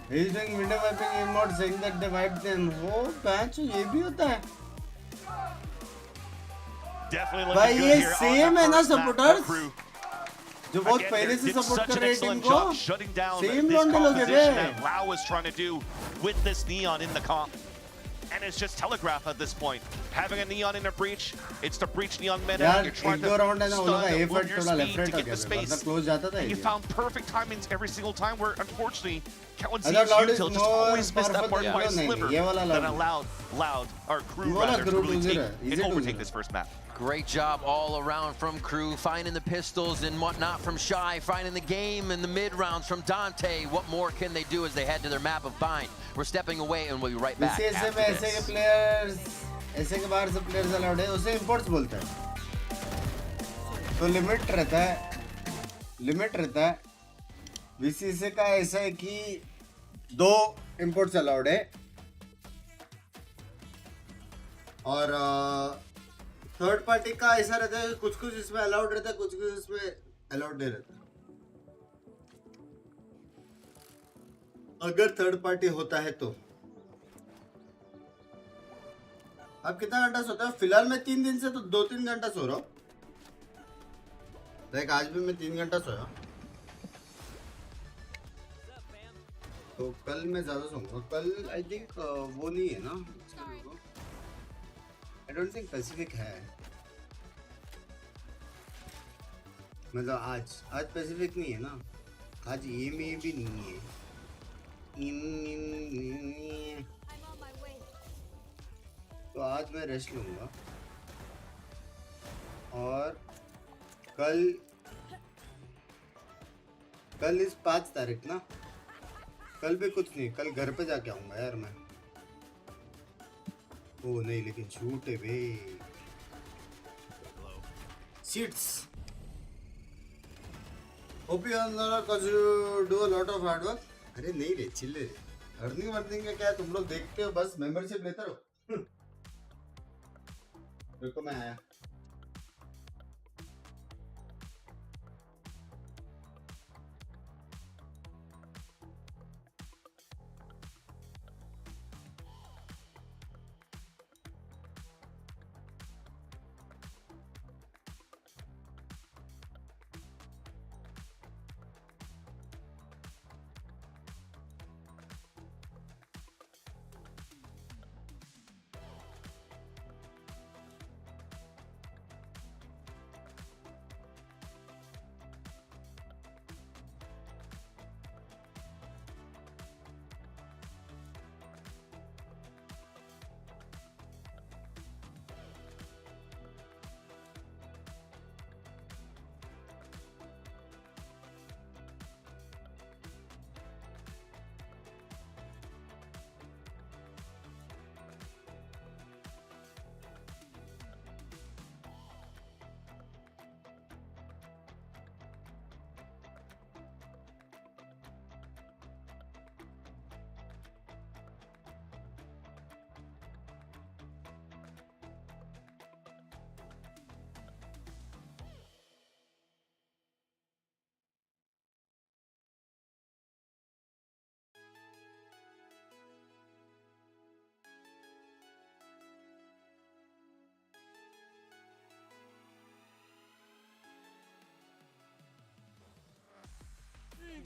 He's doing window wiping emote saying that they wiped them. Oh, patch, ये भी होता है. Definitely looking good here. Same है ना supporters? जो बहुत पहले से support कर रहे हैं टीम को. Shutting down Same this लोग हैं composition that Lau is trying to do with this Neon in the comp. And it's just telegraph at this point. Having a Neon in a breach, it's the breach Neon meta. You're trying to stun, move your speed to get the space. And you found perfect timings every single time where, unfortunately, Cowan's util just always missed that part by a sliver that allowed our crew rather to really take and overtake this first map. Great job all around from Crew, finding the pistols and whatnot from Shy, finding the game in the mid rounds from Dante. What more can they do as they head to their map of bind? We're stepping away and we'll be right back after this. ऐसे के बाहर से players allowed है, उसे imports बोलते हैं. तो limit रहता है. VCC का ऐसा है कि 2 imports allowed है. और थर्ड पार्टी का ऐसा रहता है कुछ इसमें अलाउड रहता है कुछ इसमें अलाउड नहीं रहता. अगर थर्ड पार्टी होता है तो आप कितना घंटा सोते हो? फिलहाल मैं 3 दिन से तो 2-3 घंटा सो रहा हूँ. देख आज भी मैं 3 घंटा सोया. तो कल मैं ज्यादा सोऊंगा. कल आई थिंक वो नहीं है ना. I don't think Pacific है. मतलब आज Pacific नहीं है ना. आज ये में भी नहीं है. तो आज मैं रेस्ट लूँगा. और कल इस 5 तारीख ना. कल भी कुछ नहीं. कल घर पे जाके आऊँगा यार मैं. ओ नहीं लेकिन शूट है बे. Seats. Hope you are because you do a lot of hard work. अरे नहीं रे चिल रे. अर्निंग वर्निंग का क्या तुम लोग देखते हो बस मेंबरशिप लेते रहो. रुको मैं आया.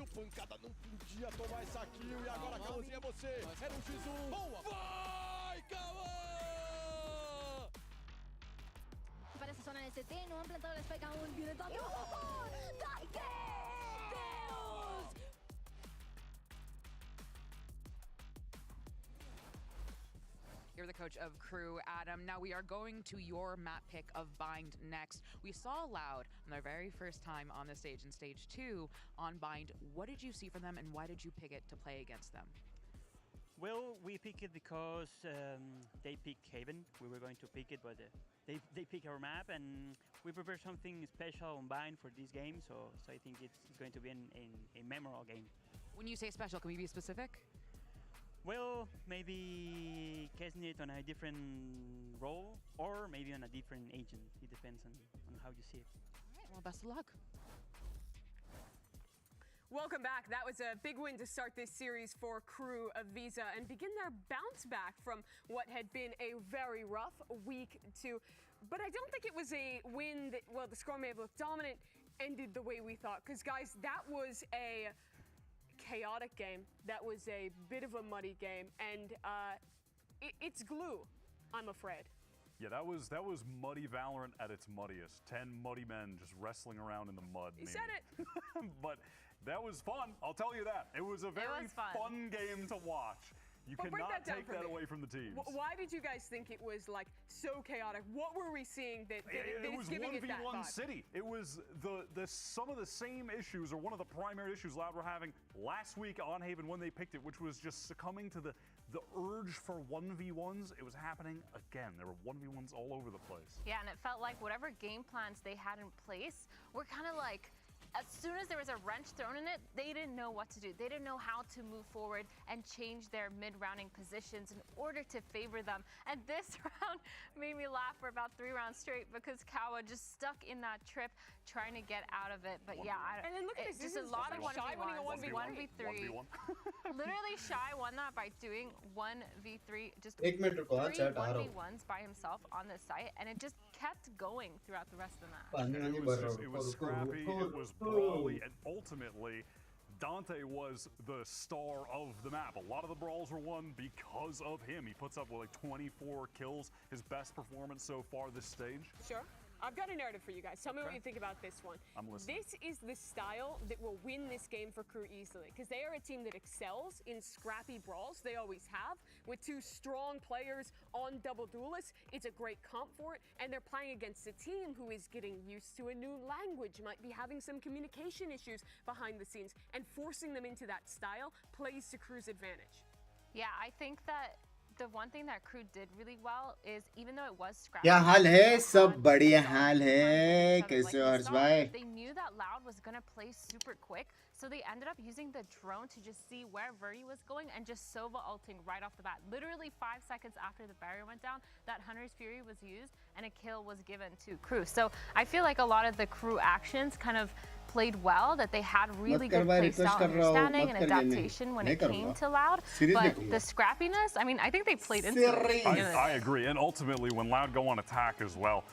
Dando pancada, não podia tomar essa kill. E agora, Cauãzinho, é você. É no X1. Boa. Vai, Cauã! Parece zona en ST, no han plantado el spike aún. Viene toque. ¡Oh! ¡Daike! ¡Deus! You're the coach of Crew, Adam. Now we are going to your map pick of Bind next. We saw Loud on their very first time on the stage in stage 2 on Bind. What did you see from them and why did you pick it to play against them? Well, we picked it because they picked Haven. We were going to pick it, but they picked our map, and we prepared something special on Bind for this game. So I think it's going to be a memorable game. When you say special, can we be specific? Well, maybe casting it on a different role, or maybe on a different agent. It depends on how you see it. All right, well, best of luck. Welcome back. That was a big win to start this series for Crew of Visa and begin their bounce back from what had been a very rough week 2. But I don't think it was a win that, well, the score may have looked dominant, ended the way we thought. Because, guys, that was a chaotic game. That was a bit of a muddy game. And it's glue, I'm afraid. Yeah, that was muddy Valorant at its muddiest. 10 muddy men just wrestling around in the mud. You said it. But that was fun, I'll tell you that. It was a very fun game to watch. You cannot take that away from the teams. Why did you guys think it was like so chaotic? What were we seeing that it was giving it that 1v1 vibe? city. It was some of the same issues, or one of the primary issues Loud were having last week on Haven when they picked it, which was just succumbing to the urge for 1v1s. It was happening again. There were 1v1s all over the place. Yeah, and it felt like whatever game plans they had in place were kind of like, as soon as there was a wrench thrown in it, they didn't know what to do. They didn't know how to move forward and change their mid-rounding positions in order to favor them. And this round made me laugh for about 3 rounds straight because Kawa just stuck in that trip trying to get out of it. But yeah, and then look at this. Just a lot of 1v3. Literally, Shy won that by doing 1v3, just 3 1v1s by himself on the site, and it just kept going throughout the rest of the match. It was scrappy, it was brawly, and ultimately, Dante was the star of the map. A lot of the brawls were won because of him. He puts up with like 24 kills, his best performance so far this stage. Sure. I've got a narrative for you guys. Tell me what you think about this one. I'm listening. This is the style that will win this game for Crew easily, because they are a team that excels in scrappy brawls. They always have. With 2 strong players on double duelists, it's a great comp for it, and they're playing against a team who is getting used to a new language, might be having some communication issues behind the scenes, and forcing them into that style plays to Crew's advantage. Yeah, I think that the one thing that Crew did really well is, even though it was scrappy, क्या हाल है सब बढ़िया हाल है कैसे हो हर्ष भाई they knew that Loud was gonna play super quick, so they ended up using the drone to just see where Verdi was going and just Sova ulting right off the bat. Literally 5 seconds after the barrier went down, that Hunter's Fury was used and a kill was given to Crew. So I feel like a lot of the Crew actions kind of played well, that they had really good playstyle understanding and adaptation when it came to Loud. But the scrappiness, I mean, I think they played into it. I agree, and ultimately when Loud go on attack as well,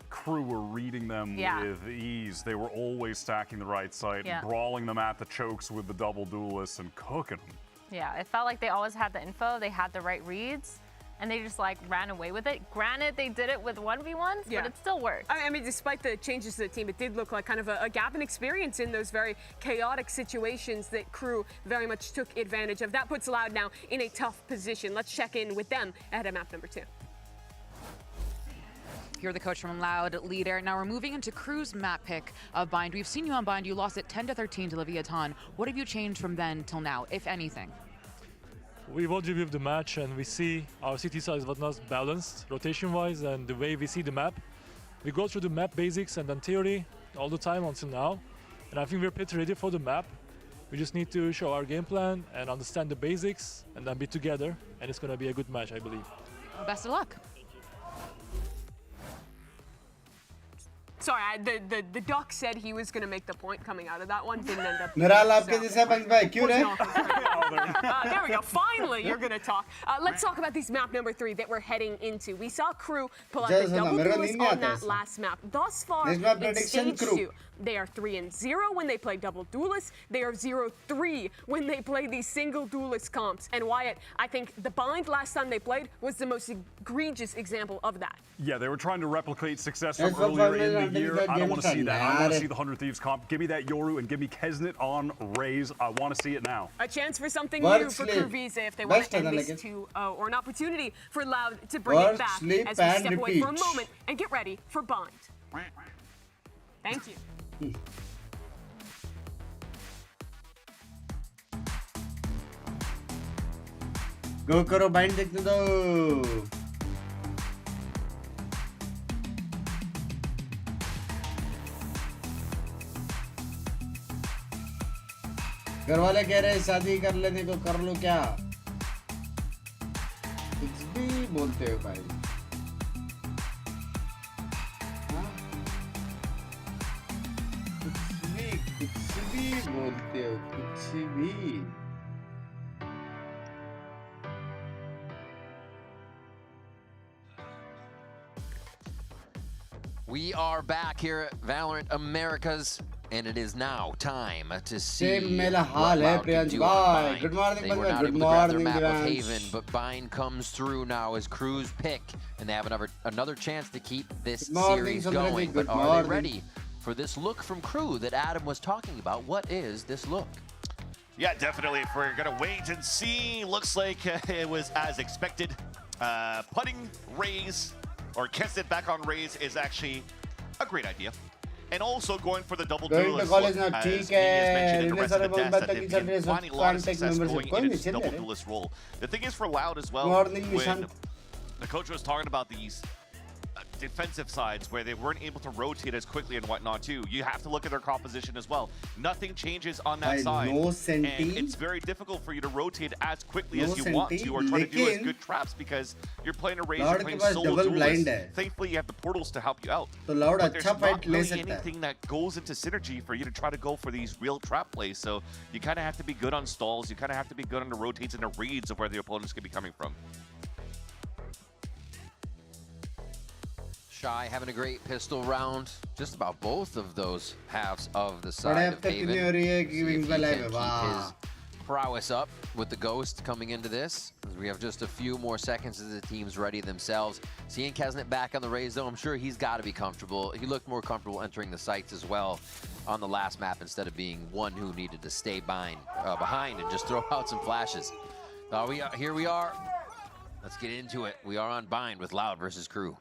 Crew were reading them with ease. They were always stacking the right side, brawling them at the chokes with the double duelists and cooking them. Yeah, it felt like they always had the info, they had the right reads, and they just like ran away with it. Granted, they did it with 1v1s, but it still worked. I mean, despite the changes to the team, it did look like kind of a gap in experience in those very chaotic situations that Crew very much took advantage of. That puts Loud now in a tough position. Let's check in with them ahead of map number 2. You're the coach from Loud, leader. Now we're moving into Crew's map pick of Bind. We've seen you on Bind. You lost it 10-13 to Leviathan. What have you changed from then till now, if anything? We watch review the match and we see our city size was not balanced rotation-wise, and the way we see the map. We go through the map basics and then theory all the time until now, and I think we're pretty ready for the map. We just need to show our game plan and understand the basics and then be together, and it's going to be a good match, I believe. Well, best of luck. Sorry, the doc said he was going to make the point coming out of that one. Didn't end up. Naral आपके जैसा बंद भाई क्यों रे? There we go. Finally, you're going to talk. Let's talk about this map number 3 that we're heading into. We saw Crew pull out the double duelist on that last map. Thus far, in stage 2, They are 3-0 when they play double duelists. They are 0-3 when they play these single duelist comps. And Wyatt, I think the Bind last time they played was the most egregious example of that. Yeah, they were trying to replicate success from earlier in the year. I don't want to see that. I want to see the 100 Thieves comp. Give me that Yoru and give me Kesnet on Raze. I want to see it now. A chance for something new for Crew Visa if they want to end this 2-0, or an opportunity for Loud to bring it back as we step away for a moment and get ready for Bind. Thank you. Go करो Bind देखने दो. घर वाले कह रहे हैं शादी कर लेने को, कर लो क्या? कुछ भी बोलते हो भाई. कुछ भी बोलते हो, कुछ भी. We are back here at Valorant Americas, and it is now time to see Same what हाल है Loud can Priyansh do on भाई. Bind. Good morning They were बंदे. not Good able to grab their morning map of Divans. Haven, but Bind comes through now as Crew's pick, and they have another chance to keep this Good morning, series Sundraji. going. Good But are morning. they ready for this look from Crew that Adam was talking about? What is this look? Yeah, definitely. If we're going to wait and see, looks like it was as expected. Putting Raze, or Kesnet back on Raze, is actually a great idea. And also going for the double duelist look, as Ming has mentioned, and the rest of the devs, that they've been finding a lot of success going into this double duelist role. The thing is for Loud as well, when the coach was talking about these defensive sides where they weren't able to rotate as quickly and whatnot too. You have to look at their composition as well. Nothing changes on that side. And it's very difficult for you to rotate as quickly as you want to, or try to do as good traps, because you're playing a Raze, you're playing solo duelist. Thankfully you have the portals to help you out. But there's not really anything that goes into synergy for you to try to go for these real trap plays. So you kind of have to be good on stalls, you kind of have to be good on the rotates and the reads of where the opponents could be coming from. Shy having a great pistol round. Just about both of those halves of the side of Haven. See if he can keep his prowess up with the Ghost coming into this. As we have just a few more seconds as the teams ready themselves. Seeing Kesnet back on the Raze though, I'm sure he's got to be comfortable. He looked more comfortable entering the sites as well on the last map, instead of being one who needed to stay behind and just throw out some flashes. Here we are. Let's get into it. We are on Bind with Loud versus Crew.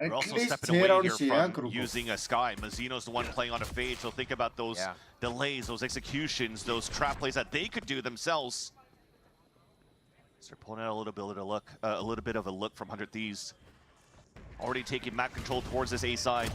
We're also stepping away here from using a Sky. Mazino's the one playing on a fade, so think about those delays, those executions, those trap plays that they could do themselves. So they're pulling out a little bit of a look from 100 Thieves. Already taking map control towards this A side.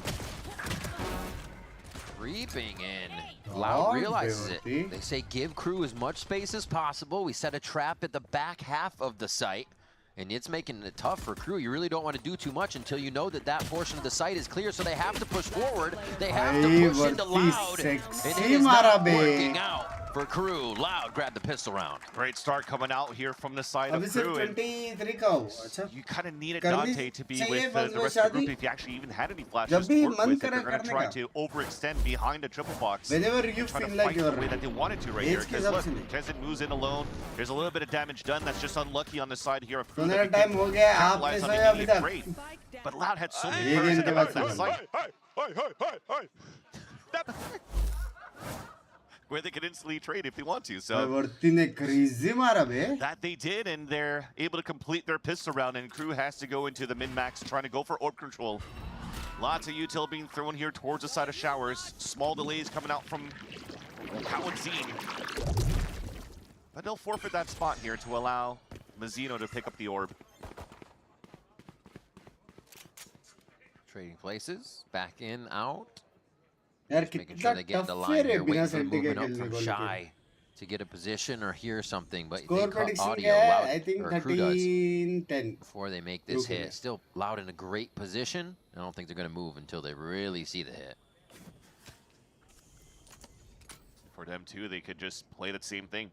Creeping in. Loud realizes it. They say give Crew as much space as possible. We set a trap at the back half of the site, and it's making it tough for Crew. You really don't want to do too much until you know that that portion of the site is clear, so they have to push forward. They have to push into Loud, and it is not working out for Crew. Loud grabbed the pistol round. Great start coming out here from the side of Crew. You kind of needed Dante to be with the rest of the group if you actually even had any flashes to work with. If they're going to try to overextend behind a triple box and try to fight the way that they wanted to right here. Because look, Kesnet moves in alone. There's a little bit of damage done. That's just unlucky on the side here of Crew. Capitalize on the immediate trade. But Loud had so many players in that site where they can instantly trade if they want to. So that they did, and they're able to complete their pistol round, and Crew has to go into the min-max trying to go for orb control. Lots of util being thrown here towards the side of Showers. Small delays coming out from Howard-Zine. But they'll forfeit that spot here to allow Mazino to pick up the orb. Trading places, back in, out. Just making sure they get the line here, waiting for the movement up from Shy to get a position or hear something, but they cut audio Loud, or Crew does, before they make this hit. Still Loud in a great position. I don't think they're going to move until they really see the hit. For them too, they could just play the same thing.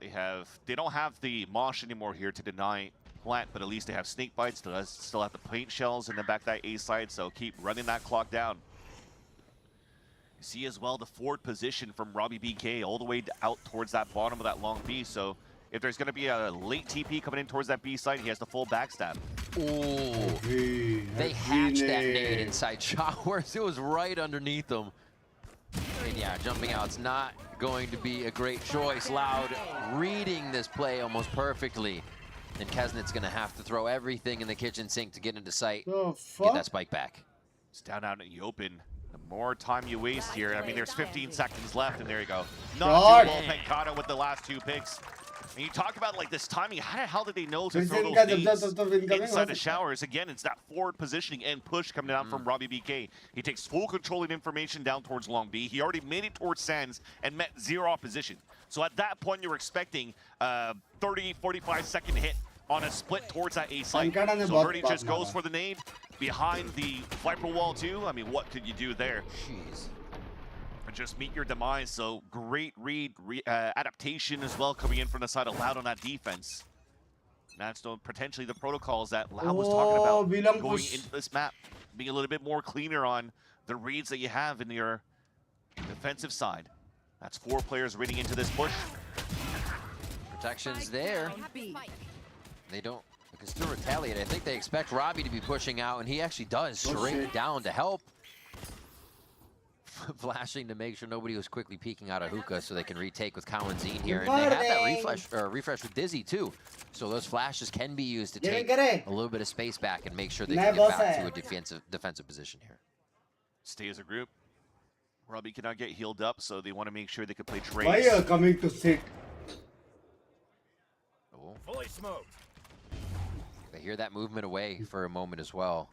They don't have the Mosh anymore here to deny plant, but at least they have snake bites. They still have the paint shells in the back of that A side, so keep running that clock down. See as well the forward position from Robbie BK all the way out towards that bottom of that long B. So if there's going to be a late TP coming in towards that B side, he has the full backstab. Oh, they hatched that nade inside showers. It was right underneath them. And yeah, jumping out's not going to be a great choice. Loud reading this play almost perfectly. And Kesnit's going to have to throw everything in the kitchen sink to get into sight. Get that spike back. It's down out in the open. The more time you waste here, I mean, there's 15 seconds left, and there you go. Not too well, Pencado with the last 2 picks. And you talk about like this timing. How the hell did they know to throw those nades inside the showers? Again, it's that forward positioning and push coming down from Robbie BK. He takes full control of information down towards long B. He already made it towards Sands and met 0 opposition. So at that point, you're expecting 30, 45 second hit on a split towards that A site. So Verdi just goes for the nade behind the Viper wall too. I mean, what could you do there? Jeez. Just meet your demise. So great read, adaptation as well coming in from the side of Loud on that defense. That's potentially the protocols that Loud was talking about going into this map, being a little bit more cleaner on the reads that you have in your defensive side. That's 4 players reading into this push. Protection's there. They don't, they can still retaliate. I think they expect Robbie to be pushing out, and he actually does straight down to help. Flashing to make sure nobody was quickly peeking out of hookah so they can retake with Cowanzine here. And they have that refresh with Dizzy too. So those flashes can be used to take a little bit of space back and make sure they can get back to a defensive position here. Stay as a group. Robbie cannot get healed up, so they want to make sure they can play trades. Why are you coming to sit? Oh. Fully smoked. They hear that movement away for a moment as well.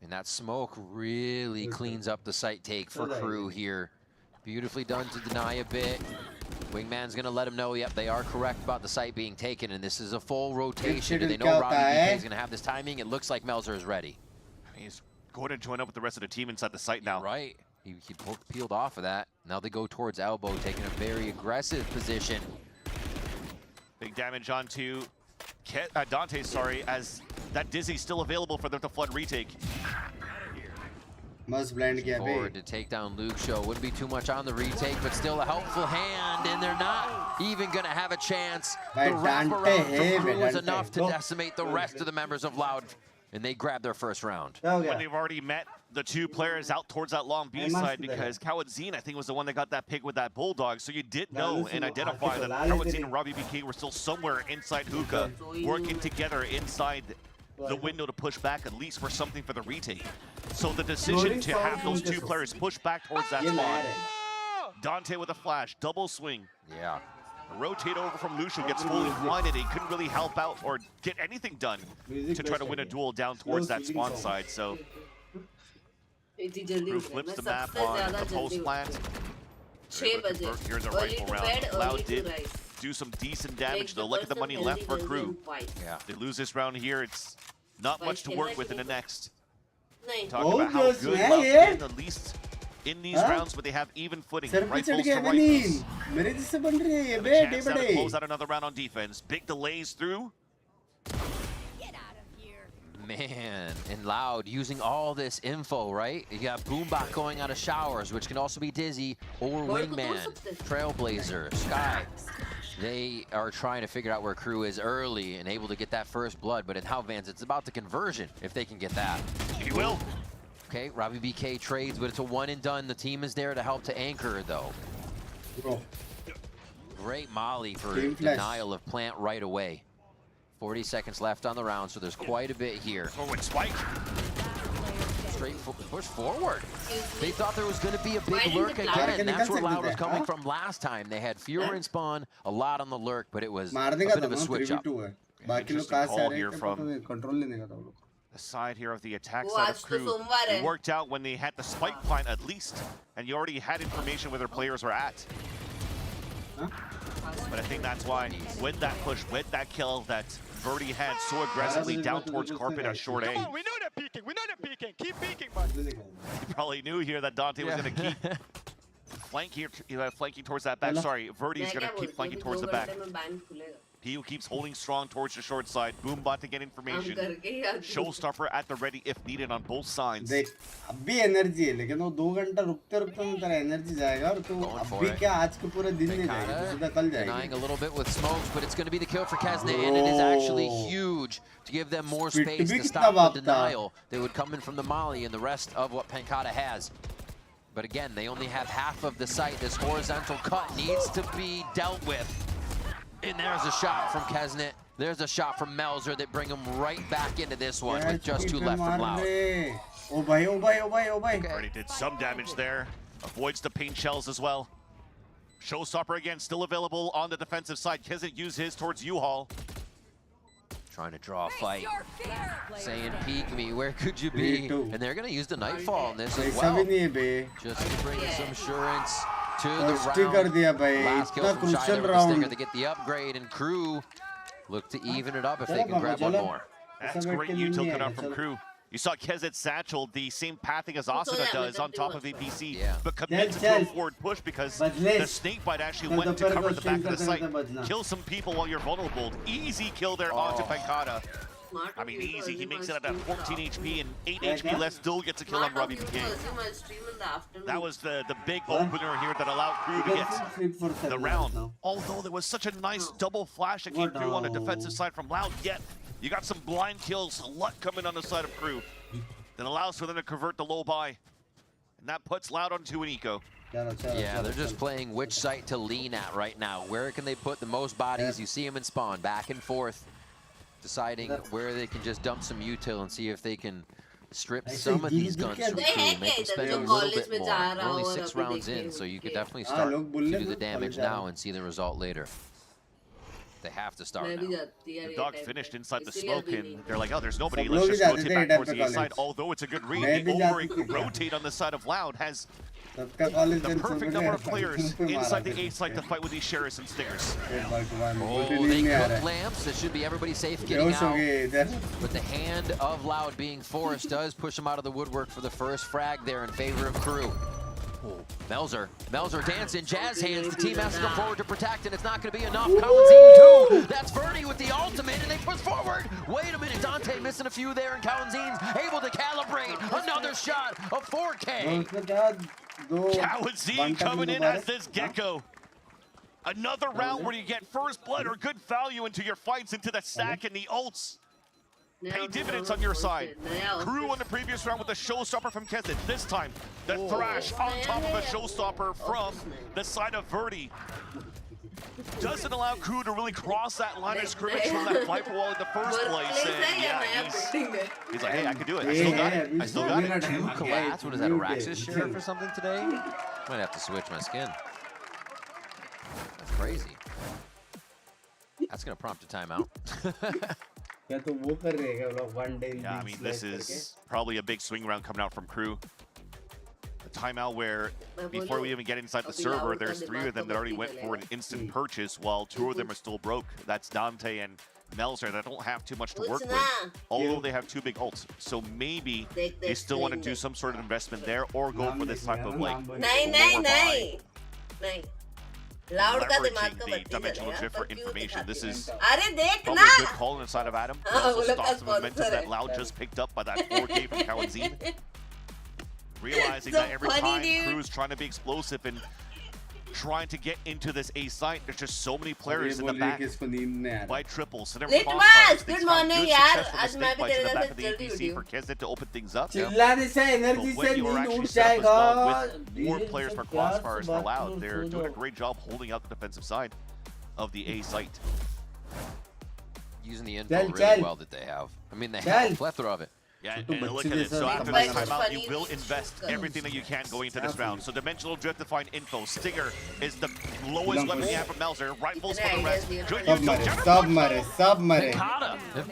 And that smoke really cleans up the site take for Crew here. Beautifully done to deny a bit. Wingman's going to let him know, yep, they are correct about the site being taken, and this is a full rotation. And they know Robbie BK is going to have this timing. It looks like Melzer is ready. He's going to join up with the rest of the team inside the site now. Right. He peeled off of that. Now they go towards elbow, taking a very aggressive position. Big damage onto Dante, sorry, as that Dizzy's still available for them to flood retake. Must blend forward to take down Luke Show. Wouldn't be too much on the retake, but still a helpful hand, and they're not even going to have a chance. The wraparound from Crew was enough to decimate the rest of the members of Loud, and they grab their first round. When they've already met the 2 players out towards that long B side, because Cowanzine, I think, was the one that got that pick with that Bulldog. So you did know and identify that Cowanzine and Robbie BK were still somewhere inside hookah, working together inside the window to push back, at least for something for the retake. So the decision to have those 2 players push back towards that spawn. Dante with a flash, double swing. Yeah. Rotate over from Lucio, gets fully blinded. He couldn't really help out or get anything done to try to win a duel down towards that spawn side. So Crew flips the map on the post plant. Here's a rifle round. Loud did do some decent damage though. Look at the money left for Crew. Yeah. They lose this round here. It's not much to work with in the next. Talk about how good Loud been, at least in these rounds, but they have even footing. Rifles to rifles. A chance now to close out another round on defense. Big delays through. Man, and Loud using all this info, right? You got Boombot going out of showers, which can also be Dizzy or Wingman, Trailblazer, Sky. They are trying to figure out where Crew is early and able to get that first blood, but in Halvans, it's about the conversion if they can get that. He will. Okay, Robbie BK trades, but it's a one and done. The team is there to help to anchor, though. Great molly for denial of plant right away. 40 seconds left on the round, so there's quite a bit here. Forward spike. Straight push forward. They thought there was going to be a big lurk again, and that's where Loud was coming from last time. They had fewer in spawn, a lot on the lurk, but it was a bit of a switch up. Interesting call here from the side here of the attack side of Crew. It worked out when they had the spike plant at least, and you already had information where their players were at. But I think that's why with that push, with that kill that Verdi had so aggressively down towards Carpet at short A. Come on, we know they're peeking. We know they're peeking. Keep peeking, bud. He probably knew here that Dante was going to keep flanking towards that back. Sorry, Verdi's going to keep flanking towards the back. He who keeps holding strong towards the short side. Boombot to get information. Showstopper at the ready if needed on both sides. देख अभी energy है लेकिन वो 2 घंटा रुकते रुकते में तेरा एनर्जी जाएगा और तू अभी क्या आज के पूरे दिन नहीं जाएगा तू सीधा कल जाएगा. Denying a little bit with smokes, but it's going to be the kill for Kesne, and it is actually huge to give them more space to stop the denial. They would come in from the Molly and the rest of what Pankata has. But again, they only have half of the site. This horizontal cut needs to be dealt with. And there's a shot from Kesnet. There's a shot from Melzer that bring him right back into this one with just 2 left from Loud. Oh boy, oh boy, oh boy, oh boy. Already did some damage there. Avoids the paint shells as well. Showstopper again, still available on the defensive side. Kesnet used his towards U-Haul. Trying to draw a fight. Saying, peek me, where could you be? And they're going to use the Nightfall in this as well. Just to bring some assurance to the round. Last kill from Shiler with the sticker to get the upgrade, and Crew look to even it up if they can grab one more. That's great util cut out from Crew. You saw Kesnet satchel the same pathing as Asuna does on top of APC, but commits to a forward push because the snake bite actually went to cover the back of the site. Kill some people while you're vulnerable. Easy kill there onto Pankata. I mean, easy. He makes it at 14 HP and 8 HP left. Still gets a kill on Robbie McKay. That was the big opener here that allowed Crew to get the round. Although there was such a nice double flash that came through on the defensive side from Loud, yet you got some blind kills, a lot coming on the side of Crew that allows for them to convert the low buy. And that puts Loud onto an eco. Yeah, they're just playing which site to lean at right now. Where can they put the most bodies? You see them in spawn, back and forth, deciding where they can just dump some util and see if they can strip some of these guns from Crew, make them spend a little bit more. We're only 6 rounds in, so you could definitely start to do the damage now and see the result later. They have to start now. The dog finished inside the smoke, and they're like, oh, there's nobody. Let's just rotate back towards the A side. Although it's a good read, the over-rotate on the side of Loud has the perfect number of players inside the A side to fight with these Sheriffs and Stingers. Oh, they cook lamps. It should be everybody safe getting out. But the hand of Loud being forced does push them out of the woodwork for the first frag there in favor of Crew. Melzer dancing, jazz hands. The team has to come forward to protect, and it's not going to be enough. Kawanzine too. That's Verdi with the ultimate, and they push forward. Wait a minute, Dante missing a few there, and Kawanzine's able to calibrate another shot of 4K. Kawanzine coming in as this Gecko. Another round where you get first blood or good value into your fights, into the stack and the ults. Pay dividends on your side. Crew on the previous round with the showstopper from Kesnet. This time, the thrash on top of a showstopper from the side of Verdi. Doesn't allow Crew to really cross that line of scrimmage from that Viper wall in the first place. And yeah, he's like, hey, I can do it. I still got it. I still got it. 2 collats. What is that, a Raxus Sheriff or something today? Might have to switch my skin. That's crazy. That's going to prompt a timeout. Yeah, I mean, this is probably a big swing round coming out from Crew. A timeout where, before we even get inside the server, there's 3 of them that already went for an instant purchase, while 2 of them are still broke. That's Dante and Melzer that don't have too much to work with, although they have 2 big ults. So maybe they still want to do some sort of investment there, or go for this type of, like, leveraging the dimensional drift for information. This is probably a good call inside of Adam. It also stops the momentum that Loud just picked up by that 4K from Kawanzine. Realizing that every time Crew's trying to be explosive and trying to get into this A site, there's just so many players in the back. By triples, and Good morning, yaar. आज मैं भी तेरे साथ जल्दी उठी हूँ. For Kesnet to open things up. चिल्लाने से एनर्जी से नींद उड़ जाएगा. With more players for crossfires for Loud, they're doing a great job holding out the defensive side of the A site. Using the info really well that they have. I mean, they have a plethora of it. Yeah, and look at it. So after this timeout, you will invest everything that you can going into this round. So Dimensional Drift to find info. Stinger is the lowest weapon you have from Melzer. Rifles for the rest. Submarine.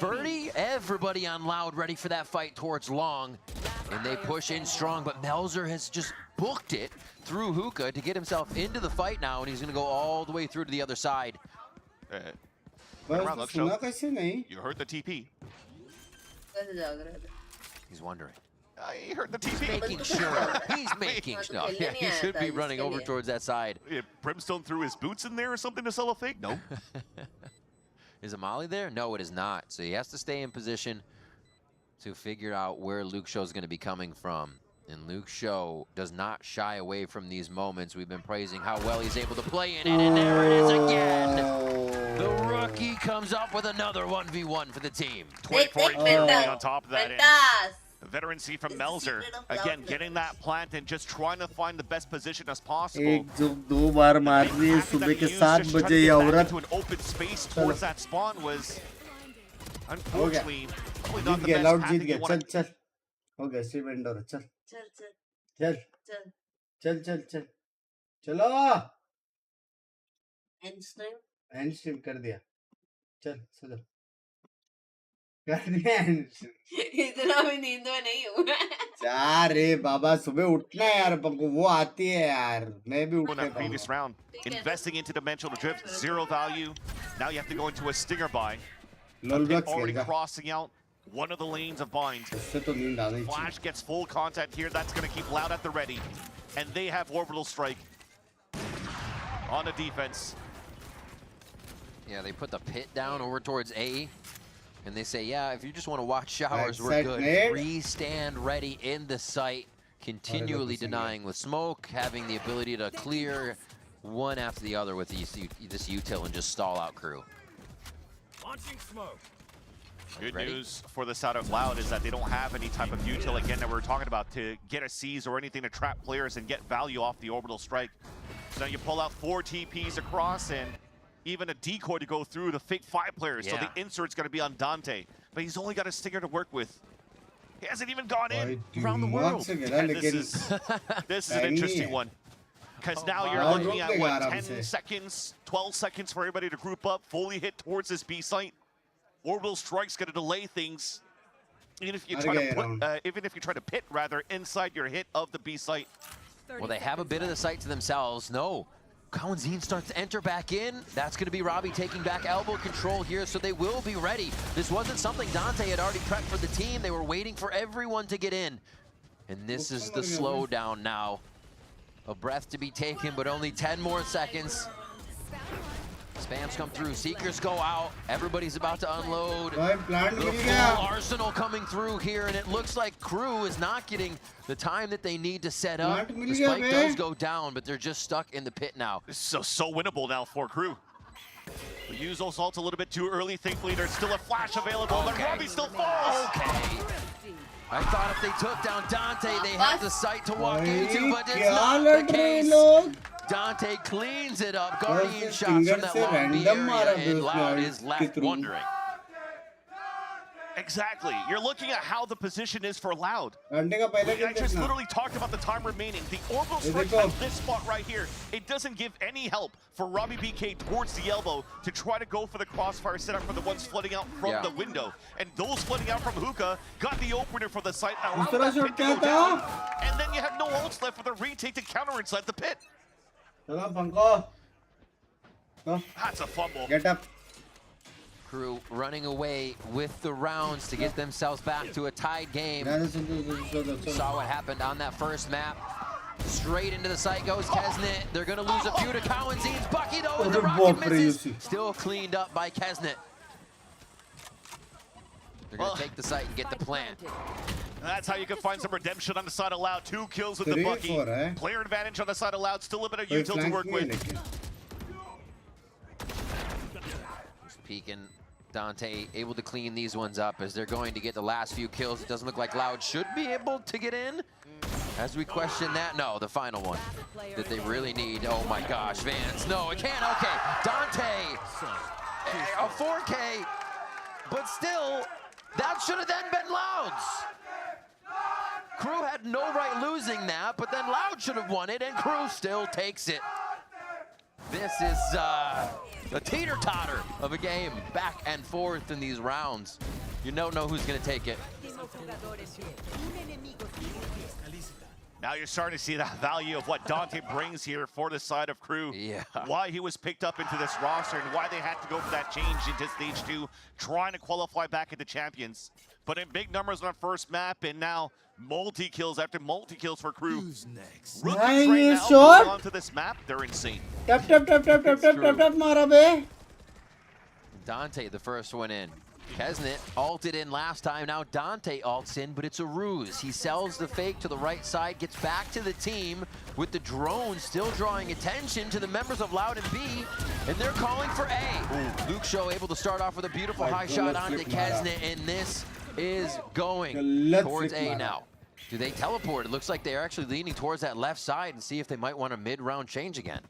Verdi, everybody on Loud ready for that fight towards Long. And they push in strong, but Melzer has just booked it through Hookah to get himself into the fight now, and he's going to go all the way through to the other side. You heard the TP. He's wondering. He heard the TP. He's making sure. He's making sure. Yeah, he should be running over towards that side. Brimstone threw his boots in there or something to sell a fake? No. Is a molly there? No, it is not. So he has to stay in position to figure out where Luke Show is going to be coming from. And Luke Show does not shy away from these moments. We've been praising how well he's able to play in it, and there it is again. The rookie comes up with another 1v1 for the team. 24 on top of that. The veterancy from Melzer. Again, getting that plant and just trying to find the best position as possible. एक जो 2 बार मार रही है सुबह के 7 बजे ये औरत. To an open space towards that spawn was unfortunately probably Jeet not the गया, best loud path Jeet that गया. you want चल चल हो गया सी वेंडर. चल चल चल चल चल चल चल चल चलो. एंड स्ट्रीम कर दिया. चल चलो कर दिया एंड स्ट्रीम. इतना भी नींद में नहीं हूँ मैं. चार रे बाबा सुबह उठना है यार पंको. वो आती है यार. मैं भी उठने that previous round. Investing into dimensional drift, 0 value. Now you have to go into a stinger buy. Already crossing out one of the lanes of bind. Flash gets full contact here. That's going to keep Loud at the ready. And they have orbital strike on the defense. Yeah, they put the pit down over towards A. And they say, yeah, if you just want to watch showers, we're good. 3 stand ready in the site, continually denying with smoke, having the ability to clear one after the other with this util and just stall out crew. Launching smoke. Good news for the side of Loud is that they don't have any type of util again that we're talking about to get a seize or anything to trap players and get value off the orbital strike. So you pull out 4 TPs across and even a decoy to go through the fake 5 players. So the insert's going to be on Dante, but he's only got a stinger to work with. He hasn't even gone in around the world. And this is an interesting one. Because now you're looking at, what, 10 seconds, 12 seconds for everybody to group up, fully hit towards this B site. Orbital strike's going to delay things. Even if you try to put, even if you try to pit rather inside your hit of the B site. Well, they have a bit of the site to themselves. No. Cowanzine starts to enter back in. That's going to be Robbie taking back elbow control here, so they will be ready. This wasn't something Dante had already prepped for the team. They were waiting for everyone to get in. And this is the slowdown now. A breath to be taken, but only 10 more seconds. Spams come through, Seekers go out, everybody's about to unload. The full arsenal coming through here, and it looks like Crew is not getting the time that they need to set up. The spike does go down, but they're just stuck in the pit now. This is so winnable now for Crew. We use those ults a little bit too early. Thankfully, there's still a flash available, but Robbie still falls. Okay. I thought if they took down Dante, they had the site to walk into, but it's not the case. Dante cleans it up. Guardian shots from that long B area, and Loud is left wondering. Exactly. You're looking at how the position is for Loud. I just literally talked about the time remaining. The orbital strike at this spot right here, it doesn't give any help for Robbie BK towards the elbow to try to go for the crossfire setup for the ones flooding out from the window. And those flooding out from Hookah got the opener for the site. Allowed that pit to go down. And then you have no ults left for the retake to counter inside the pit. That's a fumble. Get up. Crew running away with the rounds to get themselves back to a tied game. We saw what happened on that first map. Straight into the site goes Kesnet. They're going to lose a few to Cowanzine's Bucky though, and the rocket misses. Still cleaned up by Kesnet. They're going to take the site and get the plant. That's how you can find some redemption on the side of Loud. 2 kills with the Bucky. Player advantage on the side of Loud. Still a bit of util to work with. Just peeking. Dante able to clean these ones up as they're going to get the last few kills. It doesn't look like Loud should be able to get in. As we question that, no, the final one that they really need. Oh my gosh, Vance, no, it can't, okay. Dante, a 4K, but still, that should have then been Loud's. Crew had no right losing that, but then Loud should have won it, and Crew still takes it. This is a teeter-totter of a game, back and forth in these rounds. You don't know who's going to take it. Now you're starting to see the value of what Dante brings here for the side of Crew. Yeah. Why he was picked up into this roster and why they had to go for that change into Stage 2, trying to qualify back into Champions. But in big numbers on our first map, and now multi-kills after multi-kills for Crew. Who's next? Rookies right now onto this map, they're insane. Tap, tap, tap, tap, tap, tap, tap, tap, mara be. Dante, the first one in. Kesnet ulted in last time, now Dante ults in, but it's a ruse. He sells the fake to the right side, gets back to the team with the drone still drawing attention to the members of Loud and B, and they're calling for A. Luke Show able to start off with a beautiful high shot onto Kesnet, and this is going towards A now. Do they teleport? It looks like they're actually leaning towards that left side and see if they might want a mid-round change again.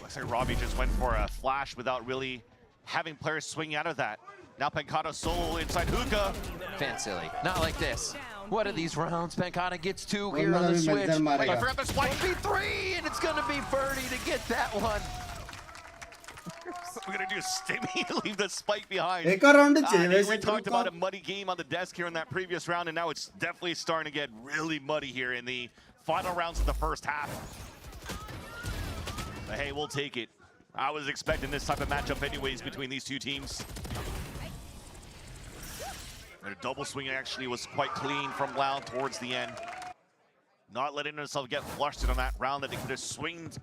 Looks like Robbie just went for a flash without really having players swing out of that. Now Pancata solo inside hookah. Fancilly. Not like this. What are these rounds? Pancata gets 2 here on the switch. I forgot the spike. 3, and it's going to be Birdie to get that one. We're going to do Stimmy to leave the spike behind. We talked about a muddy game on the desk here in that previous round, and now it's definitely starting to get really muddy here in the final rounds of the first half. But hey, we'll take it. I was expecting this type of matchup anyways between these two teams. Their double swing actually was quite clean from Loud towards the end. Not letting themselves get flushed on that round that they could have swinged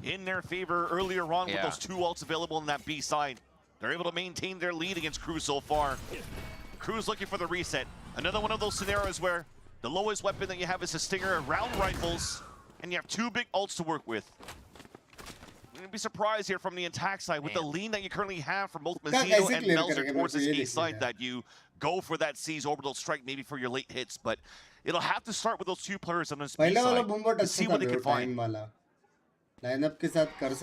in their favor earlier on with those 2 ults available on that B side. They're able to maintain their lead against Cruz so far. Cruz looking for the reset. Another one of those scenarios where the lowest weapon that you have is a Stinger round rifles, and you have 2 big ults to work with. You're going to be surprised here from the attack side with the lean that you currently have from both Mazzino and Melzer towards this A side that you go for that C's orbital strike maybe for your late hits, but it'll have to start with those 2 players on this B side to see what they can find.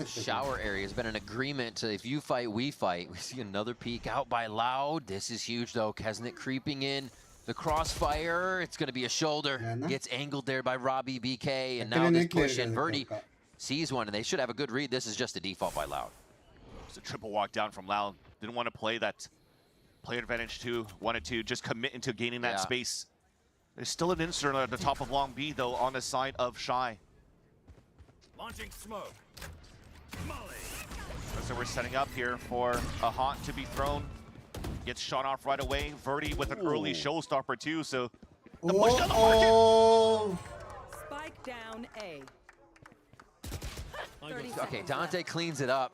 Shower area has been an agreement to if you fight, we fight. We see another peek out by Loud. This is huge though. Kesnet creeping in. The crossfire, it's going to be a shoulder. Gets angled there by Robbie BK, and now this push in. Verdi sees one, and they should have a good read. This is just a default by Loud. It's a triple walk down from Loud. Didn't want to play that player advantage 2. Wanted to just commit into gaining that space. There's still an insert at the top of Long B, though, on the side of Shy. Launching smoke. Molly. So we're setting up here for a haunt to be thrown. Gets shot off right away. Verdi with an early showstopper, too, so the push down the market. Spike down A. Okay, Dante cleans it up.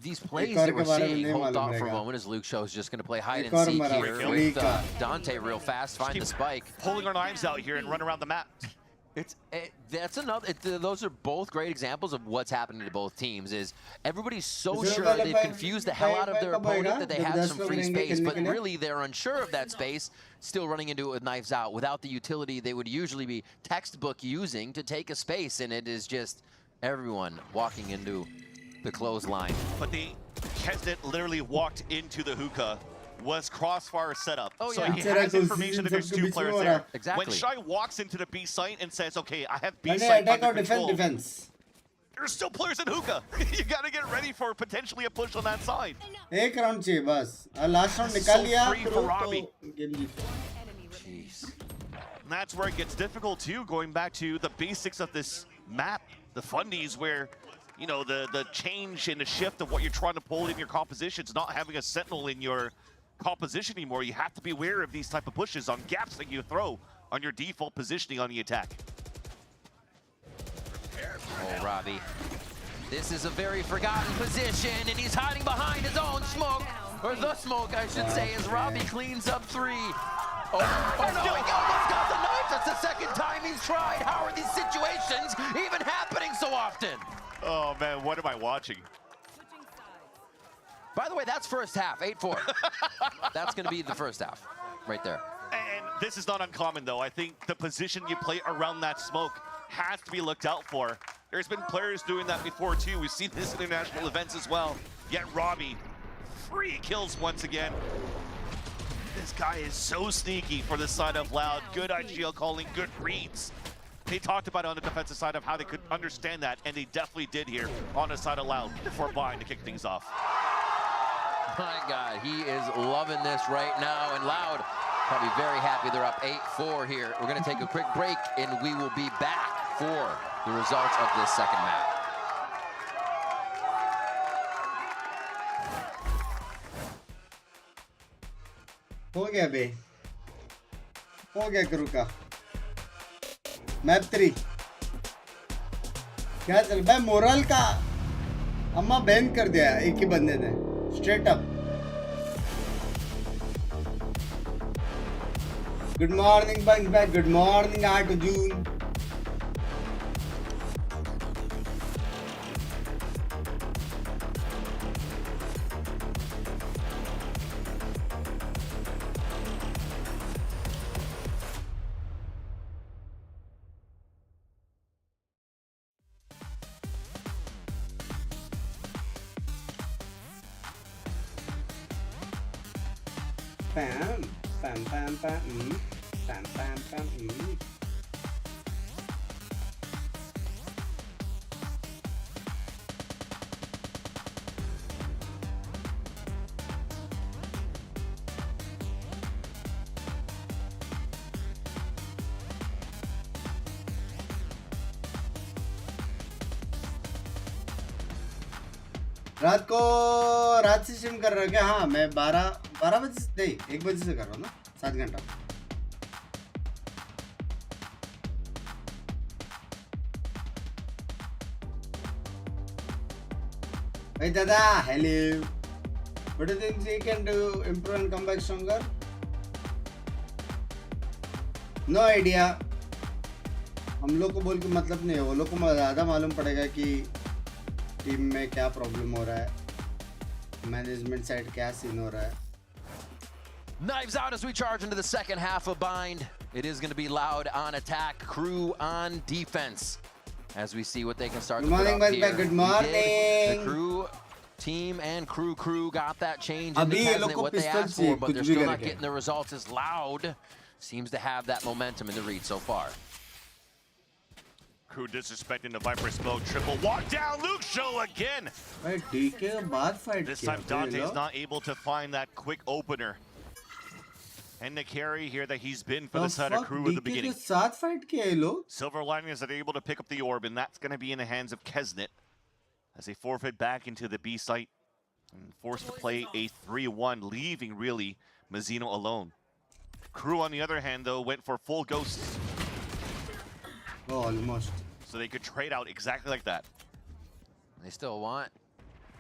These plays that we're seeing, hold on for a moment, as Luke Show is just going to play hide and seek here with Dante real fast, find the spike. Pulling our knives out here and run around the map. Those are both great examples of what's happening to both teams. Is everybody's so sure they've confused the hell out of their opponent that they had some free space, but really they're unsure of that space, still running into it with knives out without the utility they would usually be textbook using to take a space, and it is just everyone walking into the clothesline. But the Kesnet literally walked into the hookah. Was crossfire set up. Oh, so yeah. he has information that there's 2 players there. Exactly. When Shy walks into the B site and says, okay, I have B site under control, defense. There's still players in hookah. You got to get ready for potentially a push on that side. एक round चाहिए बस. Last round निकाल लिया. Free for Robbie. Jeez. And that's where it gets difficult too, going back to the basics of this map, the fundies, where you know the change and the shift of what you're trying to pull in your compositions, not having a sentinel in your composition anymore. You have to be aware of these type of pushes on gaps that you throw on your default positioning on the attack. Oh, Robbie. This is a very forgotten position, and he's hiding behind his own smoke, or the smoke, I should say, as Robbie cleans up 3. Oh no, he almost got the knife. That's the second time he's tried. How are these situations even happening so often? Oh, man, what am I watching? By the way, that's first half, 8-4. That's going to be the first half, right there. And this is not uncommon, though. I think the position you play around that smoke has to be looked out for. There's been players doing that before, too. We've seen this in international events as well. Yet Robbie, 3 kills once again. This guy is so sneaky for the side of Loud. Good IGL calling, good reads. They talked about it on the defensive side of how they could understand that, and they definitely did here on the side of Loud before buying to kick things off. My God, he is loving this right now, and Loud probably very happy they're up 8-4 here. We're going to take a quick break, and we will be back for the results of this second map. हो गया बे, हो गया करू का map 3 क्या चल भाई moral का अम्मा बैन कर दिया एक ही बंदे ने Straight up. Good morning, Binks back. Good morning, Arjun. Pam, pam, pam, pam, pam, pam, pam, रात से स्ट्रीम कर रहा हूँ क्या? हाँ, मैं 12 बजे से नहीं 1 बजे से कर रहा हूँ ना, 7 घंटा। Hey Dada, hello. What do you think he can do? Improve and come back stronger? No idea. हम लोग को बोल के मतलब नहीं है, वो लोग को ज़्यादा मालूम पड़ेगा कि टीम में क्या प्रॉब्लम हो रहा है, मैनेजमेंट साइड क्या सीन हो रहा है. Knives out as we charge into the second half of Bind. It is going to be Loud on attack, Crew on defense. As we see what they can start to put up here. Good morning. The Crew team and Crew got that change in the cabinet, what they asked for, but they're still not getting the results as Loud seems to have that momentum in the read so far. Crew disrespecting the Viper smoke. Triple walk down. Luke Show again. This time Dante's not able to find that quick opener. And the carry here that he's been for the side of Crew at the beginning. Silver Lining is able to pick up the orb, and that's going to be in the hands of Kesnet as they forfeit back into the B site and forced to play a 3-1, leaving really Mazzino alone. Crew, on the other hand, though, went for full ghosts. Oh, almost. So they could trade out exactly like that. They still want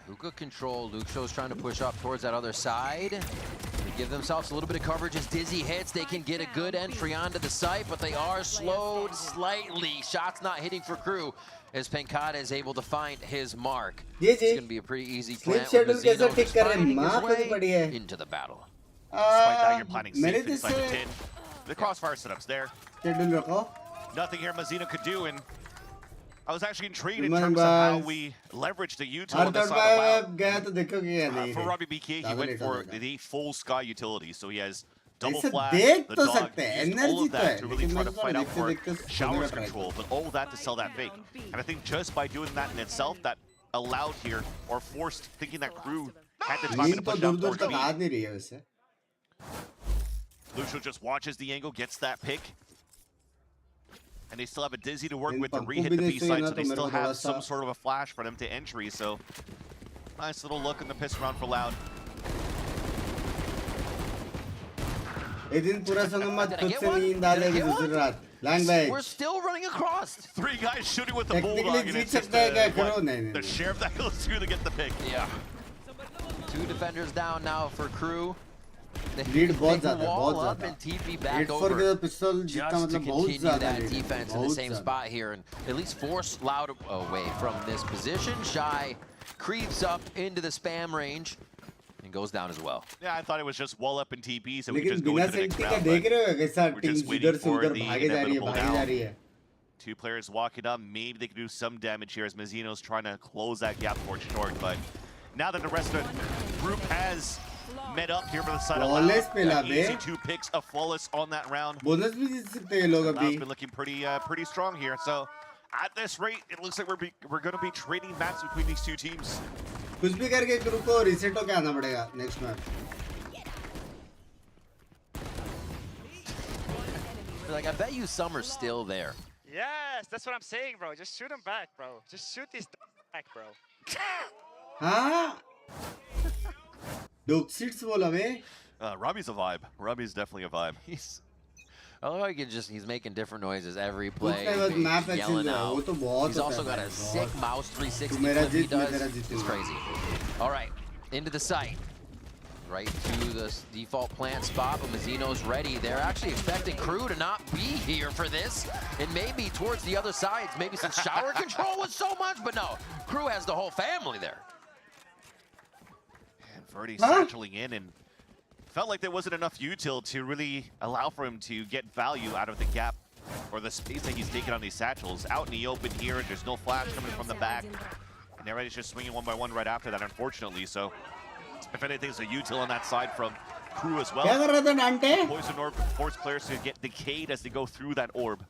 hookah control. Luke Show's trying to push up towards that other side. They give themselves a little bit of coverage as Dizzy hits. They can get a good entry onto the site, but they are slowed slightly. Shots not hitting for Crew as Penkata is able to find his mark. It's going to be a pretty easy plant with Mazzino just finding his way into the battle. Despite that, you're planning safe inside the 10. The crossfire setup's there. Nothing here Mazzino could do, and I was actually intrigued in terms of how we leveraged the util on the side of Loud. For Robbie BK, he went for the full Sky utility, so he has double flash, the dog, he used all of that to really try to fight out for showers control, but all of that to sell that fake. And I think just by doing that in itself, that allowed here, or forced thinking that Crew had the time to push out towards B. Lucio just watches the angle, gets that pick. And they still have a Dizzy to work with to re-hit the B side, so they still have some sort of a flash for them to entry. So, nice little look in the piss around for Loud. We're still running across. 3 guys shooting with the bulldog, and it's just the sheriff that goes through to get the pick. Yeah. 2 defenders down now for Crew. Lead बहुत ज़्यादा just to continue that defense in the same spot here and at least force Loud away from this position. Shy creeps up into the spam range and goes down as well. Yeah, I thought it was just wall up and TP, so we just go into the next round. We're just waiting for the inevitable down. 2 players walking up. Maybe they can do some damage here as Mazzino's trying to close that gap for short. But now that the rest of the group has met up here for the side of Loud, easy 2 picks, a flawless on that round. Loud's been looking pretty strong here. So at this rate, it looks like we're going to be trading maps between these 2 teams. कुछ भी करके group को reset होके आना पड़ेगा next match. Like, I bet you some are still there. Yes, that's what I'm saying, bro. Just shoot him back, bro. Just shoot this back, bro. हाँ. Duke sits बोला बे. Robbie's a vibe. Robbie's definitely a vibe. I like he's making different noises every play. He's yelling out. He's also got a sick mouse 360 flip he does. It's crazy. All right. into the site. Right to the default plant spot, but Mazzino's ready. They're actually expecting Crew to not be here for this, and maybe towards the other sides, maybe some shower control was so much, but no, Crew has the whole family there. And Verdi satcheling in, and felt like there wasn't enough util to really allow for him to get value out of the gap or the space that he's taking on these satchels. Out in the open here, and there's no flash coming from the back. And everybody's just swinging one by one right after that, unfortunately. So, if anything, it's a util on that side from Crew as well. Poison Orb force players to get decayed as they go through that orb.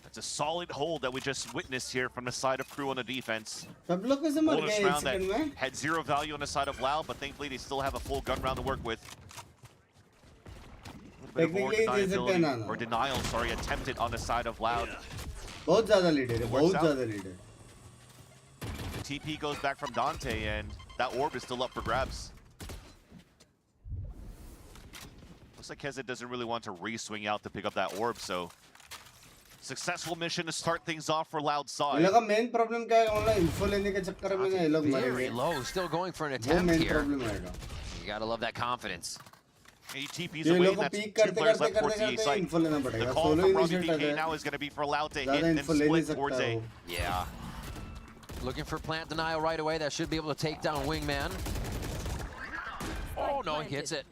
That's a solid hold that we just witnessed here from the side of Crew on the defense. Bonus round that had 0 value on the side of Loud, but thankfully they still have a full gun round to work with. A little bit of more deniability, or denial, sorry, attempted on the side of Loud. बहुत ज़्यादा lead है, बहुत ज़्यादा lead है. The TP goes back from Dante, and that orb is still up for grabs. Looks like Kezit doesn't really want to re-swing out to pick up that orb, so successful mission to start things off for Loud side. ये लोग का main problem क्या है? उन्होंने info लेने के चक्कर में ये लोग मरे Very हैं. low, still going for an attempt main here. problem आएगा. You gotta love that confidence. He TP's ये away, लोग को that's peak 2 करते players करते left towards करते the A करते site. info लेना The पड़ेगा. call Solo from he Robbie नहीं PK चलता now is going to be for Loud to hit ज़्यादा and info ले नहीं split towards सकता A. वो. Yeah. Looking for plant denial right away. That should be able to take down Wingman. Oh, no, he hits it.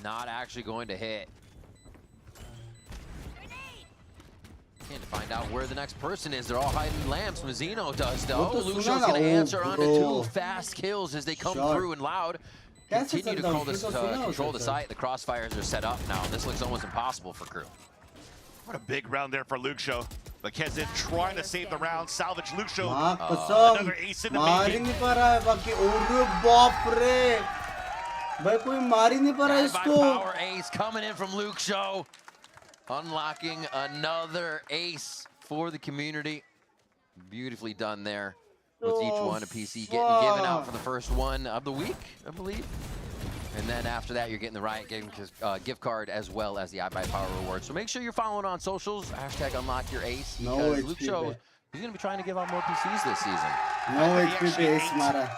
Not actually going to hit. Can't find out where the next person is. They're all hiding lamps. Mazzino does, though. Luccio's going to answer onto 2 fast kills as they come through, and Loud continue to control the site. The crossfires are set up now. This looks almost impossible for Crew. What a big round there for Lucio. But Kezit trying to save the round, salvage Lucio. Another ace in the मार ही making. नहीं पा रहा है बाकी. ओरे बाप रे. भाई कोई मार ही नहीं पा रहा है इसको. Power ace coming in from Lucio. Unlocking another ace for the community. Beautifully done there. With each one, a PC getting given out for the first one of the week, I believe. And then after that, you're getting the Riot gift card as well as the iBuyPower reward. So make sure you're following on socials. Hashtag unlock your ace. Because Lucio, he's going to be trying to give out more PCs this season. No HP पे ace मारा.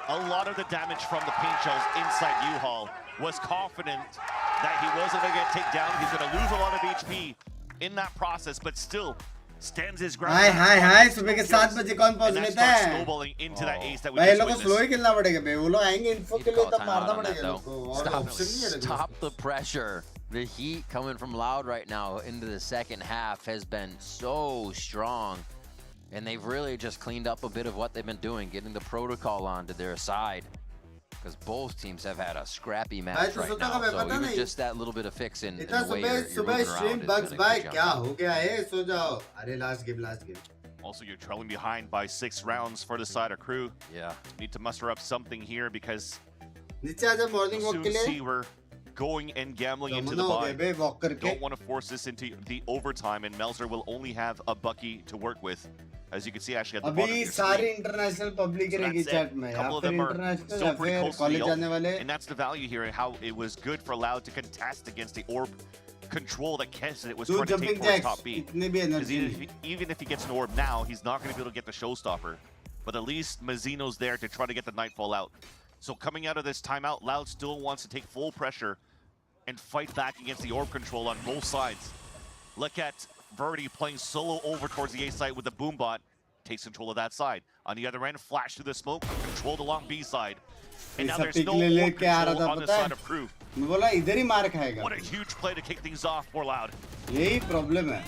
A lot of the damage from the paint shells inside U-Haul was confident that he wasn't going to get taken down. He's going to lose a lot of HP in that process, but still stands his ground. हाय सुबह के 7 बजे कौन पहुंच लेता है? Snowballing into that ace that we भाई just लोगों को witnessed. slow ही खेलना पड़ेगा बे. वो लोग आएंगे info के लिए तब मारना पड़ेगा लोगों को. Stop the pressure. The heat coming from Loud right now into the second half has been so strong. And they've really just cleaned up a bit of what they've been doing, getting the protocol onto their side. Because both teams have had a scrappy match right now. So even just that little bit of fixing in the way you're moving around is gonna भाई jump. क्या हो गया है? सो जाओ. अरे last game. Also, you're trailing behind by 6 rounds for the side of Crew. Yeah. Need to muster up something here because नीचे आजा morning walk soon के लिए. see we're going and gambling into the buy. Don't want to force this into the overtime, and Melzer will only have a Bucky to work with. As you can see, actually at the bottom of अभी your सारी screen. international public रहेगी chat में. Couple या of फिर them are international still या pretty फिर close to college the जाने ult, वाले. and that's the value here and how it was good for Loud to contest against the orb control that Kezit was trying to take towards top B. Because even if he gets an orb now, he's not going to be able to get the showstopper. But at least Mazzino's there to try to get the Nightfall out. So coming out of this timeout, Loud still wants to take full pressure and fight back against the orb control on both sides. Look at Verdi playing solo over towards the A site with the Boombot. Takes control of that side. On the other end, flash through the smoke, controlled along B side. And now there's no more control on the side of Crew. मैं बोला इधर ही मार खाएगा. What a huge play to kick things off for Loud. यही problem है.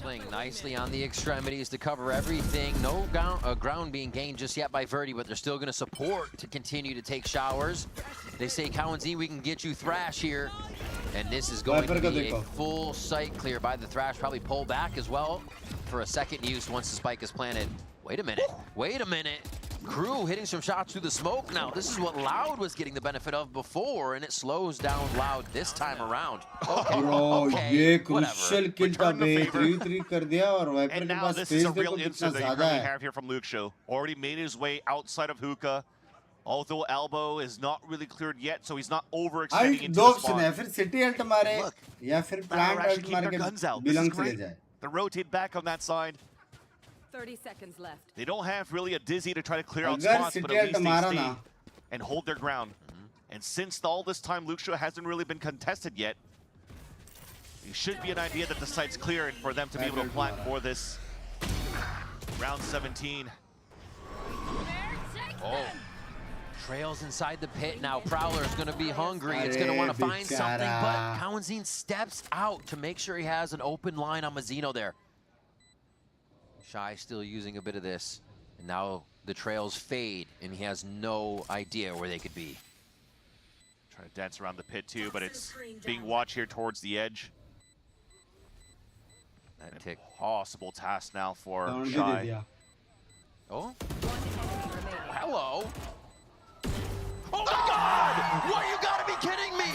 Playing nicely on the extremities to cover everything. No ground being gained just yet by Verdi, but they're still going to support to continue to take showers. They say, Cowan-Z, we can get you Thrash here. And this is going to be a full site clear by the Thrash. Probably pull back as well for a second use once the spike is planted. Wait a minute. Wait a minute. Crew hitting some shots through the smoke now. This is what Loud was getting the benefit of before, and it slows down Loud this time around. Okay, Bro, ये crucial kill था बे. 3-3 कर दिया और Viper And के now pass this space is a देखो real कितना insert that you ज़्यादा really है. have here from Luke Show. Already made his way outside of hookah. Although elbow is not really cleared yet, so he's not overextending into दो the option spawn. है. फिर city ult मारे या फिर plant ult मार के They're belong चले जाए. They rotate back on that side. 30 seconds left. They don't have really a Dizzy to try to clear out Agar spots, but City at least they Mara stay na. and hold their ground. And since all this time Luxio hasn't really been contested yet, it should be an idea that the site's clear and for them to be able to plant for this round 17. Oh. Trails inside the pit now. Prowler's going to be hungry. It's going to want to find something, but Kawanzin steps out to make sure he has an open line on Mazzino there. Shy still using a bit of this. And now the trails fade, and he has no idea where they could be. Trying to dance around the pit too, but it's being watched here towards the edge. An impossible task now for Shy. Oh. Hello. Oh my God! What, you gotta be kidding me!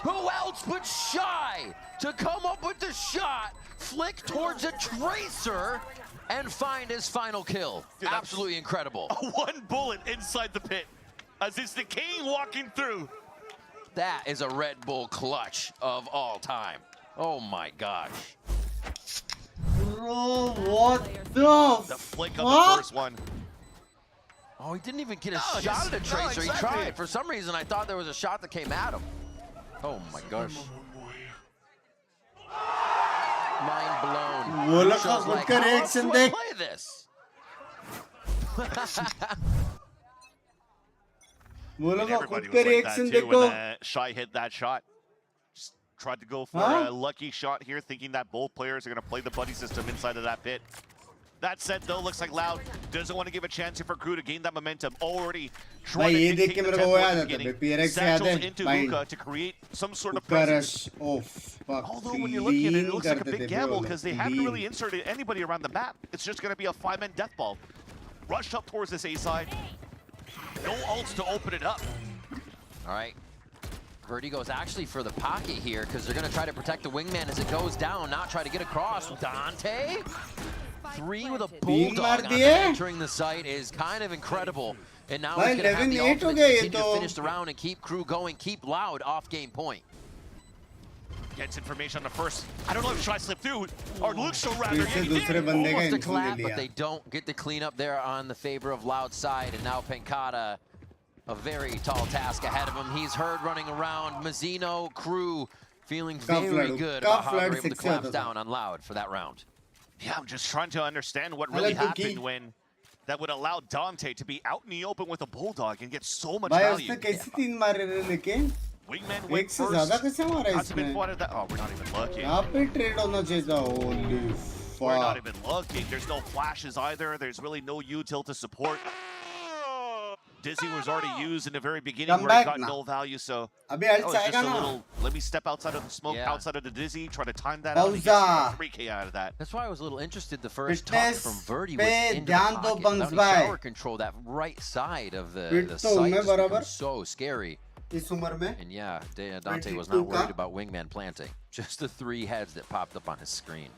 Who else but Shy to come up with the shot, flick towards a Tracer, and find his final kill? Dude, absolutely incredible. One bullet inside the pit as it's the king walking through. That is a Red Bull clutch of all time. Oh my gosh. Bro, what the flick on the first one. Oh, he didn't even get a shot at a Tracer. He tried. For some reason, I thought there was a shot that came at him. Oh my gosh. Mind blown. वो लोग Shows खुद like, का how else reaction do I देख. play this? वो लोग Everybody खुद was का like that reaction too देखो. when Shy hit that shot. Just tried to go for a lucky shot here, thinking that both players are going to play the buddy system inside of that pit. That said, though, looks like Loud doesn't want to give a chance here for Crew to gain that momentum. Already trying to dictate the tempo at the beginning. Satchels into Hookah to create some sort of presence. Although when you're looking at it, it looks like a big gamble because they haven't really inserted anybody around the map. It's just going to be a 5-man death ball. Rushed up towards this A side. No ults to open it up. All right. Vertigo's actually for the pocket here because they're going to try to protect the wingman as it goes down, not try to get across. Dante? 3 with a bulldog on entering the site is kind of incredible. And now he's going to have the ultimate to continue to finish the round and keep Crew going, keep Loud off game point. Gets information on the first. I don't know if Shy slipped through or Luxio rather. Almost a clap, but they don't get the cleanup there on the favor of Loud side. And now Pencata, a very tall task ahead of him. He's heard running around. Mazzino, Crew feeling very good about how they're able to clamp down on Loud for that round. Yeah, I'm just trying to understand what really happened when that would allow Dante to be out in the open with a bulldog and get so much value. Wingman went first. Hasn't been spotted that. Oh, we're not even looking. Holy fuck. We're not even looking. There's no flashes either. There's really no util to support. Dizzy was already used in the very beginning where it got no value, so that was just a little, let me step outside of the smoke, outside of the Dizzy, try to time that out and get 3K out of that. That's why I was a little interested. The first touch from Verdi was into the pocket. Without any shower control, that right side of the site just becomes so scary. And yeah, Dante was not worried about wingman planting. Just the 3 heads that popped up on his screen.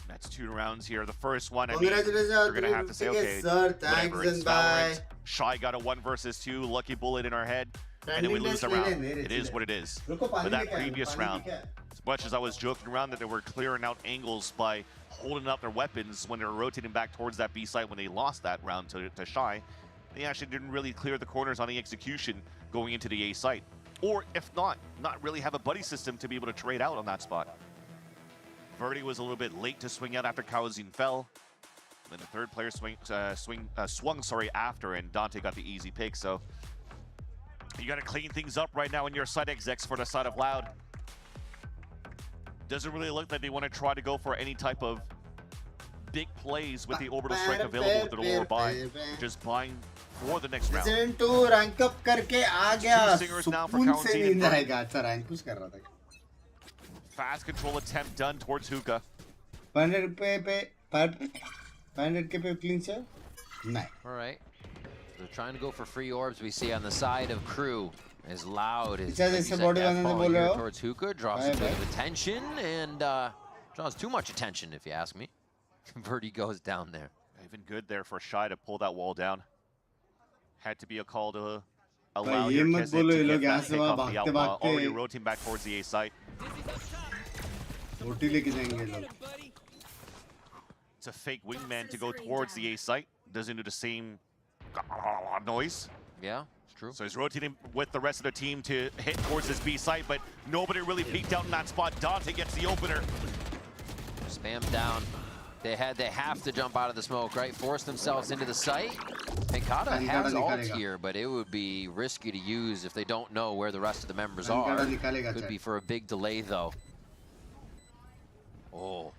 That's 2 rounds here. The first one, I mean, you're going to have to say, okay, whatever, it's Valorant. Shy got a 1 versus 2, lucky bullet in our head, and then we lose the round. It is what it is. But that previous round, as much as I was joking around that they were clearing out angles by holding out their weapons when they were rotating back towards that B site when they lost that round to Shy, they actually didn't really clear the corners on the execution going into the A site. Or if not really have a buddy system to be able to trade out on that spot. Verdi was a little bit late to swing out after Kawazin fell. Then the third player swung after, and Dante got the easy pick. So you got to clean things up right now in your side execs for the side of Loud. Doesn't really look like they want to try to go for any type of big plays with the orbital strike available with the lower buy. Just buying for the next round. Season 2 rank up करके आ गया. 2 singers now for Kawazin. अच्छा rank push कर रहा था. Fast control attempt done towards Hookah. 500 पे 500 पे clean shot? No. All right. They're trying to go for free orbs. We see on the side of Crew as Loud as towards Hookah, draws a bit of attention and draws too much attention, if you ask me. Verdi goes down there. Even good there for Shy to pull that wall down. Had to be a call to allow your Kesset to get that take off the outlaw. Already rotating back towards the A site. It's a fake wingman to go towards the A site. Doesn't do the same noise. Yeah, it's true. So he's rotating with the rest of the team to hit towards this B site, but nobody really peeked out in that spot. Dante gets the opener. Spam down. They have to jump out of the smoke, right? Force themselves into the site. Pankata has ult here, but it would be risky to use if they don't know where the rest of the members are. Could be for a big delay, though. Oh,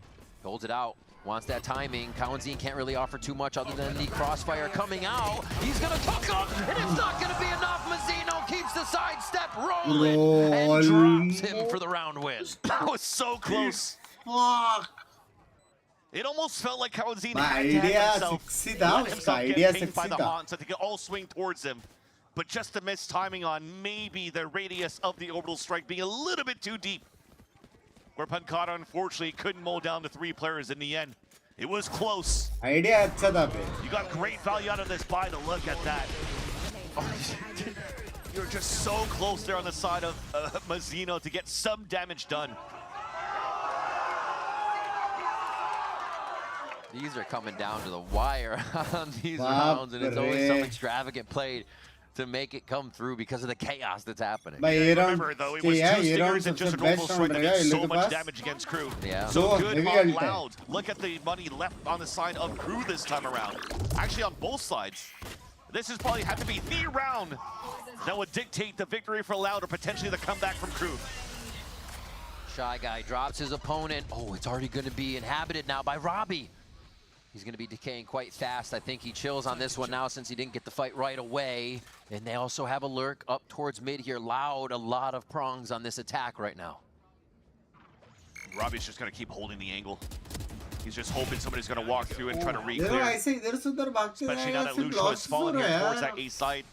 holds it out. Wants that timing. Kawanzine can't really offer too much other than the crossfire coming out. He's gonna cook him, and it's not gonna be enough. Mazzino keeps the sidestep rolling and drops him for the round win. That was so close. Fuck. It almost felt like Kawanzine My had to have idea himself, sexy let tha, himself uska get idea pinged by sexy the tha. Haunt so they could all swing towards him. But just to miss timing on maybe the radius of the orbital strike being a little bit too deep, where Pankata unfortunately couldn't mow down the 3 players in the end. It was close. Idea अच्छा था बे. You got great value out of this buy to look at that. Oh, you're just so close there on the side of Mazzino to get some damage done. These are coming down to the wire on these rounds, and it's always some extravagant play to make it come through because of the chaos that's happening. Remember, though, it was 2 stickers and just an orbital strike that did so much damage against Crew. Yeah. So good on Loud. Look at the money left on the side of Crew this time around. Actually, on both sides. This has probably had to be the round that would dictate the victory for Loud or potentially the comeback from Crew. Shy Guy drops his opponent. Oh, it's already going to be inhabited now by Robbie. He's going to be decaying quite fast. I think he chills on this one now since he didn't get the fight right away. And they also have a lurk up towards mid here. Loud, a lot of prongs on this attack right now. Robbie's just going to keep holding the angle. He's just hoping somebody's going to walk through and try to re-clear. Especially now that Lucio has fallen here towards that A side.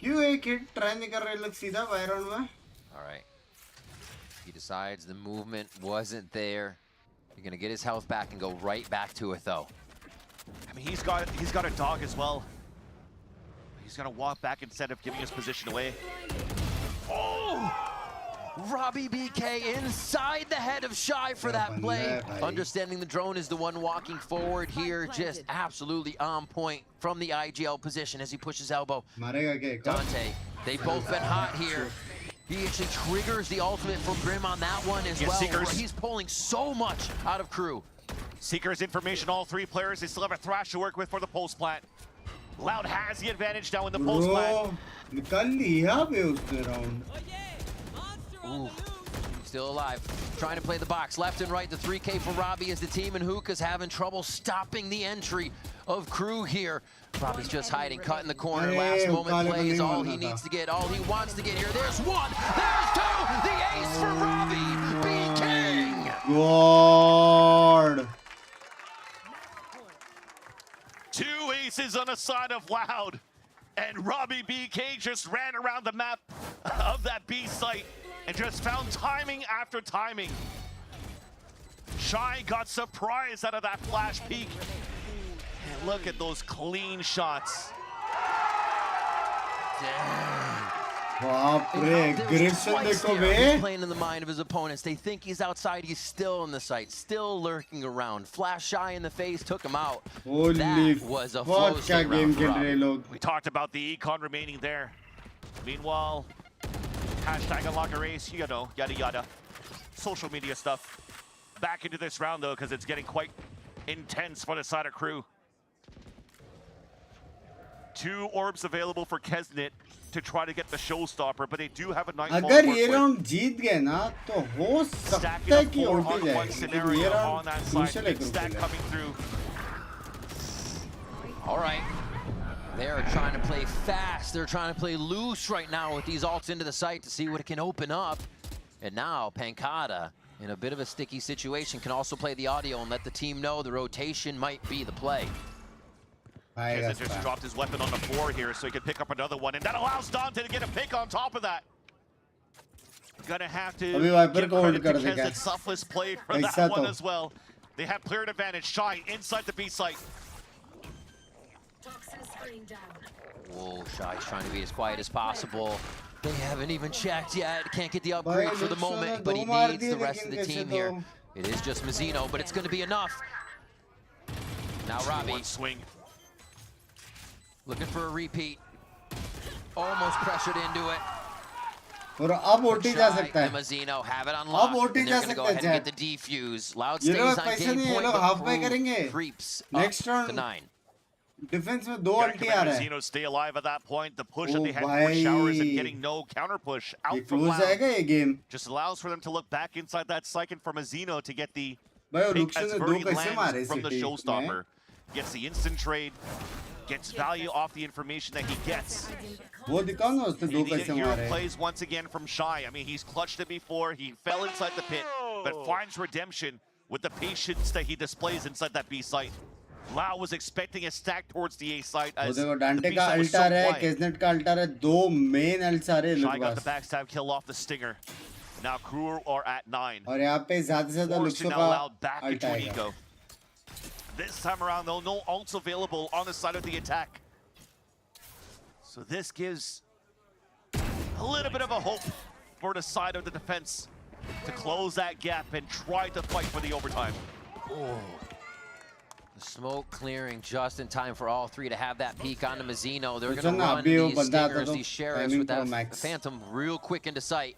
क्यों एक hit try नहीं कर रहे लोग सीधा Byron में? All right. He decides the movement wasn't there. He's going to get his health back and go right back to it, though. I mean, he's got a dog as well. He's going to walk back instead of giving his position away. Oh! Robbie BK inside the head of Shy for that play. Understanding the drone is the one walking forward here. Just absolutely on point from the IGL position as he pushes elbow. Dante, they've both been hot here. He actually triggers the ultimate from Grim on that one as well. Seekers. He's pulling so much out of Crew. Seekers information, all 3 players. They still have a Thrash to work with for the post plant. Loud has the advantage now in the post plant. निकाल लिया बे उसने round. Ooh, still alive. Trying to play the box left and right. The 3K for Robbie as the team in Hookah's having trouble stopping the entry of Crew here. Robbie's just hiding, cut in the corner. Last moment play is all he needs to get, all he wants to get here. There's 1, there's 2, the ace for Robbie, B-King! God. 2 aces on the side of Loud. And Robbie BK just ran around the map of that B site and just found timing after timing. Shy got surprised out of that flash peek. And look at those clean shots. बाप रे, aggression देखो बे. He's playing in the mind of his opponents. They think he's outside. He's still in the site, still lurking around. Flash Shy in the face, took him out. Holy that was a flow state round for Robbie. We talked about the econ remaining there. Meanwhile, hashtag unlock a race, you know, yada yada. Social media stuff. Back into this round though, because it's getting quite intense for the side of Crew. 2 orbs available for Kesnit to try to get the showstopper, but they do have a nightfall. अगर ये round जीत गए ना तो हो सकता है कि उल्टी जाए. ये round crucial है crucial. All right. They're trying to play fast. They're trying to play loose right now with these ults into the site to see what it can open up. And now Pankata, in a bit of a sticky situation, can also play the audio and let the team know the rotation might be the play. Kesnit just dropped his weapon on the floor here so he could pick up another one, and that allows Dante to get a pick on top of that. Gonna have to give credit to Kesnit. Selfless play for that one as well. They have cleared advantage. Shy inside the B site. Whoa, Shy's trying to be as quiet as possible. They haven't even checked yet. Can't get the upgrade for the moment, but he needs the rest of the team here. It is just Mazzino, but it's going to be enough. Now Robbie. One swing. Looking for a repeat. Almost pressured into it. और अब OT जा सकता है. Mazino have it unlocked. अब OT जा सकता है. Get the defuse. Loud ये stays लोग on पैसे game नहीं, ये point. लोग half by करेंगे. Creeps Next up to round 9. Defence में 2 अल्टी आ रहा है. Mazino stay alive at that point. The push that Oh, they had for showers and भाई. getting no counter push ये out from close Loud जाएगा ये game. just allows for them to look back inside that cycle for Mazino to get the भाई और pick लुक्शन as ने 2 Verdi कैसे मारे lands from the city showstopper. Gets the instant trade. Gets value off the information that he gets. वो दिखाओ ना उसने 2 कैसे Hero मारे. plays once again from Shy. I mean, he's clutched it before. He fell inside the pit, but finds redemption with the patience that he displays inside that B site. Lau was expecting a stack towards the A site वो as देखो the डांटे B का site was so अल्टा है, quiet. केजनेट का अल्टा है, 2 main अल्ट्स आ रहे हैं Shy लोग got the pass. backstab kill off the Stinger. Now Crew are at 9. और यहाँ पे ज़्यादा से ज़्यादा Forcing लुक्सों now का Loud back अल्टा into an आएगा. eco. This time around, though, no ults available on the side of the attack. So this gives a little bit of a hope for the side of the defense to close that gap and try to fight for the overtime. Oh. The smoke clearing just in time for all three to have that peek onto Mazino. They're going to run these Stingers, these Sheriffs with that Phantom real quick into sight.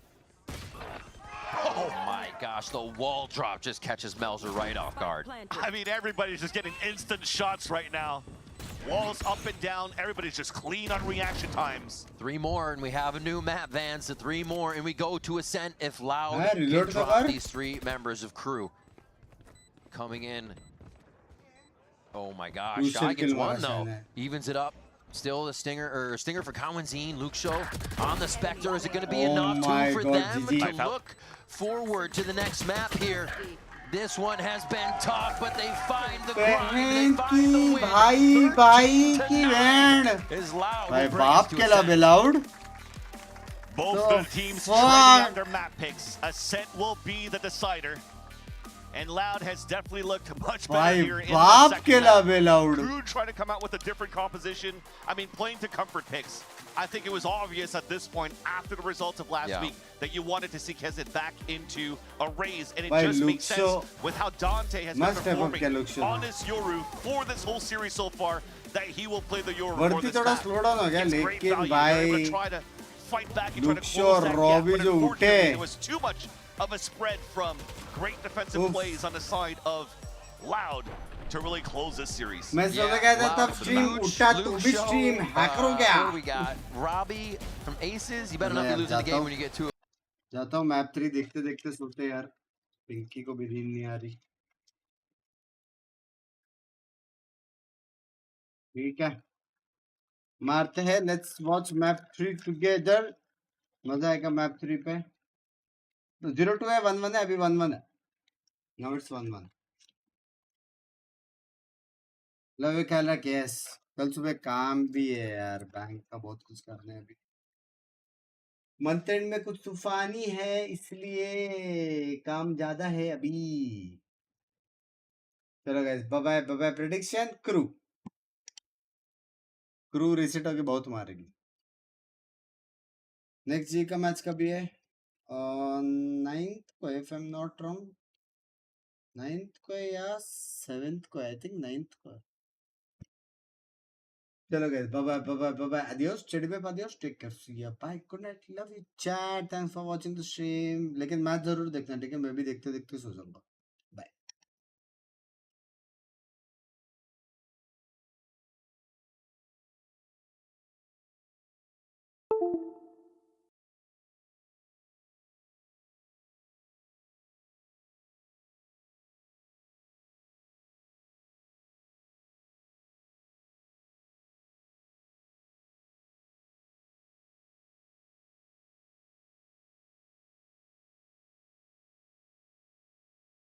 Oh my gosh, the wall drop just catches Melzer right off guard. I mean, everybody's just getting instant shots right now. Walls up and down, everybody's just clean on reaction times. 3 more and we have a new map, Vans, to 3 more and we go to Ascent if Loud can reload drop these 3 members of crew. Coming in. Oh my gosh, Shy gets 1 though. Evens it up. Still the Stinger for Cowanzine. Luke Show on the Spectre. Is it going to be enough for them to look forward to the next map here? This one has been tough, but they find the grind. They find the win. भाई की band. Is Loud. भाई बाप के ला Loud. Both the teams trading on their map picks. Ascent will be the decider. And Loud has definitely looked much better here in the second half. Crew trying to come out with a different composition. I mean, playing to comfort picks. I think it was obvious at this point, after the results of last week, that you wanted to see Kezit back into a raise. And it just makes sense with how Dante has been performing on his Yoru for this whole series so far, that he will play the Yoru for this match. It's great value. They're able to try to fight back and try to close that gap, but unfortunately, it was too much of a spread from great defensive plays on the side of Loud to really close this series. मैं सोचा क्या था तब stream उठा तो भी stream hacker हो गया. What do we got? Robbie from Aces. You better not be losing the game when you get to it. जाता हूँ map 3 देखते देखते सोचते यार पिंकी को भी नींद नहीं आ रही. ठीक है मारते हैं. Let's watch map 3 together. मजा आएगा map 3 पे. 0-2 है 1-1 है अभी 1-1 है. Now it's 1-1. लव यू कहला केस. कल सुबह काम भी है यार, बैंक का बहुत कुछ करना है अभी. मंथ एंड में कुछ तूफानी है इसलिए काम ज्यादा है अभी. चलो guys bye bye bye bye. Prediction crew reset होके बहुत मारेगी. नेक्स्ट जी का मैच कभी है? 9th को if I'm not wrong. 9th को या 7th को. आई थिंक 9th को. चलो guys bye bye bye bye bye. adios steady पे adios. Take care. See ya bye. Good night. Love you chat. Thanks for watching the stream. लेकिन match जरूर देखना ठीक है. मैं भी देखते देखते सो जाऊंगा.